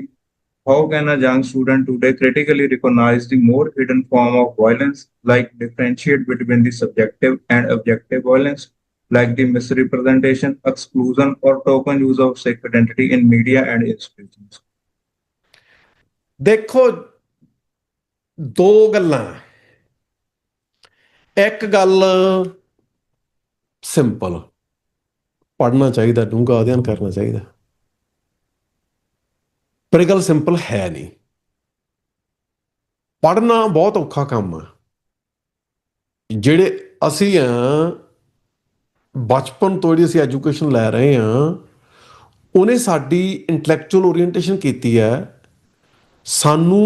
Speaker 1: how can a young student today critically recognize the more hidden form of violence, like differentiate between the subjective and objective violence, like the misrepresentation, exclusion, or token use of Sikh identity in media and institutions?
Speaker 2: ਦੇਖੋ, ਦੋ ਗੱਲਾਂ। ਇੱਕ ਗੱਲ simple, ਪੜ੍ਹਨਾ ਚਾਹੀਦਾ, ਡੂੰਘਾ ਅਧਿਐਨ ਕਰਨਾ ਚਾਹੀਦਾ, ਪਰ ਇਹ ਗੱਲ ਸਿੰਪਲ ਹੈ ਨਹੀਂ। ਪੜ੍ਹਨਾ ਬਹੁਤ ਔਖਾ ਕੰਮ ਆ। ਜਿਹੜੇ ਅਸੀਂ ਆ, ਬਚਪਨ ਤੋਂ ਜਿਹੜੀ ਅਸੀਂ ਐਜੂਕੇਸ਼ਨ ਲੈ ਰਹੇ ਹਾਂ, ਉਹਨੇ ਸਾਡੀ ਇੰਟਲੈਕਚੁਅਲ ਓਰੀਐਂਟੇਸ਼ਨ ਕੀਤੀ ਹੈ, ਸਾਨੂੰ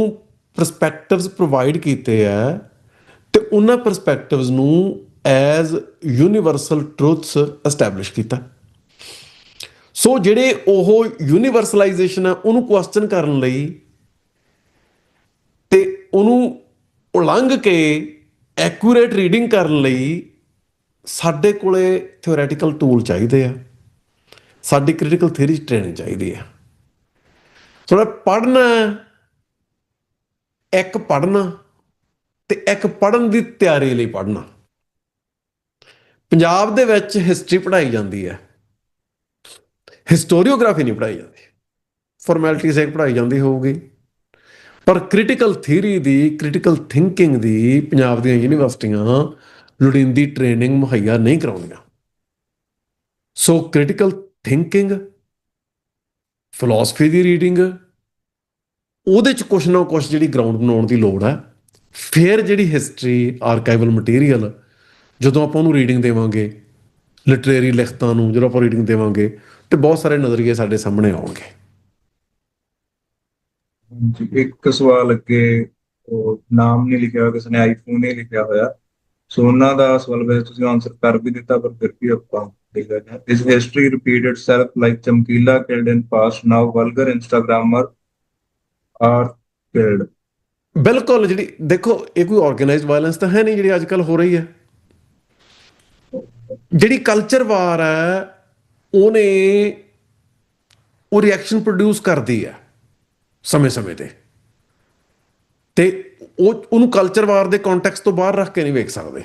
Speaker 2: ਪਰਸਪੈਕਟਿਵਸ ਪ੍ਰੋਵਾਈਡ ਕੀਤੇ ਹੈ, ਤੇ ਉਹਨਾਂ ਪਰਸਪੈਕਟਿਵਸ ਨੂੰ ਐਜ਼ ਯੂਨੀਵਰਸਲ ਟਰੂਥਸ ਐਸਟੈਬਲਿਸ਼ ਕੀਤਾ। ਸੋ ਜਿਹੜੇ ਉਹ ਯੂਨੀਵਰਸਲਾਈਜੇਸ਼ਨ ਹੈ ਉਹਨੂੰ ਕੁਐਸਚਨ ਕਰਨ ਲਈ ਤੇ ਉਹਨੂੰ ਉਲੰਘ ਕੇ ਐਕੂਰੇਟ ਰੀਡਿੰਗ ਕਰਨ ਲਈ ਸਾਡੇ ਕੋਲੇ ਥਿਓਰੈਟੀਕਲ ਟੂਲ ਚਾਹੀਦੇ ਆ, ਸਾਡੀ ਕ੍ਰਿਟੀਕਲ ਥਿਊਰੀ ਟ੍ਰੇਨਿੰਗ ਚਾਹੀਦੀ ਹੈ। ਥੋੜਾ ਪੜ੍ਹਨਾ, ਇੱਕ ਪੜ੍ਹਨਾ ਤੇ ਇੱਕ ਪੜ੍ਹਨ ਦੀ ਤਿਆਰੀ ਲਈ ਪੜ੍ਹਨਾ। ਪੰਜਾਬ ਦੇ ਵਿੱਚ ਹਿਸਟਰੀ ਪੜ੍ਹਾਈ ਜਾਂਦੀ ਹੈ, ਹਿਸਟੋਰੀਓਗ੍ਰਾਫੀ ਨਹੀਂ ਪੜ੍ਹਾਈ ਜਾਂਦੀ। ਫਾਰਮੈਲਿਟੀ ਸੇਕ ਪੜ੍ਹਾਈ ਜਾਂਦੀ ਹੋਊਗੀ, ਪਰ ਕ੍ਰਿਟੀਕਲ ਥਿਊਰੀ ਦੀ, ਕ੍ਰਿਟੀਕਲ ਥਿੰਕਿੰਗ ਦੀ ਪੰਜਾਬ ਦੀਆਂ ਯੂਨੀਵਰਸਿਟੀਆਂ ਲੋੜੀਂਦੀ ਟ੍ਰੇਨਿੰਗ ਮੁਹੱਈਆ ਨਹੀਂ ਕਰਾਉਂਦੀਆਂ। ਸੋ ਕ੍ਰਿਟੀਕਲ ਥਿੰਕਿੰਗ, ਫਿਲਾਸਫੀ ਦੀ ਰੀਡਿੰਗ, ਉਹਦੇ 'ਚ ਕੁਛ ਨਾ ਕੁਛ ਜਿਹੜੀ ਗਰਾਊਂਡ ਬਣਾਉਣ ਦੀ ਲੋੜ ਹੈ। ਫਿਰ ਜਿਹੜੀ ਹਿਸਟਰੀ, ਆਰਕਾਈਵਲ ਮਟੀਰੀਅਲ ਜਦੋਂ ਆਪਾਂ ਉਹਨੂੰ ਰੀਡਿੰਗ ਦੇਵਾਂਗੇ, ਲਿਟਰੇਰੀ ਲਿਖਤਾਂ ਨੂੰ ਜਦੋਂ ਆਪਾਂ ਰੀਡਿੰਗ ਦੇਵਾਂਗੇ, ਤੇ ਬਹੁਤ ਸਾਰੇ ਨਜ਼ਰੀਏ ਸਾਡੇ ਸਾਹਮਣੇ ਆਉਣਗੇ।
Speaker 1: ਜੀ ਇੱਕ ਸਵਾਲ ਅੱਗੇ, ਉਹ ਨਾਮ ਨਹੀਂ ਲਿਖਿਆ ਹੋਇਆ, ਕਿਸੇ ਨੇ ਆਈਫੋਨ ਨਹੀਂ ਲਿਖਿਆ ਹੋਇਆ, ਸੋ ਉਹਨਾਂ ਦਾ ਸਵਾਲ ਵੈਸੇ ਤੁਸੀਂ ਆਨਸਰ ਕਰ ਵੀ ਦਿੱਤਾ, ਪਰ ਫਿਰ ਵੀ ਆਪਾਂ ਦੇਖ ਲੈਂਦੇ ਹਾਂ। ਇਸ ਹਿਸਟਰੀ ਰਿਪੀਟ ਇਟਸੈਲਫ ਲਾਈਕ ਚਮਕੀਲਾ ਕਿਲਡ ਇਨ ਪਾਸਟ, ਨਾਓ ਵਲਗਰ ਇੰਸਟਾਗ੍ਰਾਮਰ ਆਰ ਕਿਲਡ।
Speaker 2: ਬਿਲਕੁਲ, ਜਿਹੜੀ ਦੇਖੋ ਇਹ ਕੋਈ ਆਰਗੇਨਾਈਜ਼ਡ ਵਾਇਲੈਂਸ ਤਾਂ ਹੈ ਨਹੀਂ ਜਿਹੜੀ ਅੱਜ ਕੱਲ੍ਹ ਹੋ ਰਹੀ ਹੈ। ਜਿਹੜੀ ਕਲਚਰ ਵਾਰ ਹੈ ਉਹ ਰਿਐਕਸ਼ਨ ਪ੍ਰੋਡਿਊਸ ਕਰਦੀ ਹੈ ਸਮੇਂ-ਸਮੇਂ ਤੇ ਉਹਨੂੰ ਕਲਚਰ ਵਾਰ ਦੇ ਕੰਟੈਕਸਟ ਤੋਂ ਬਾਹਰ ਰੱਖ ਕੇ ਨਹੀਂ ਵੇਖ ਸਕਦੇ।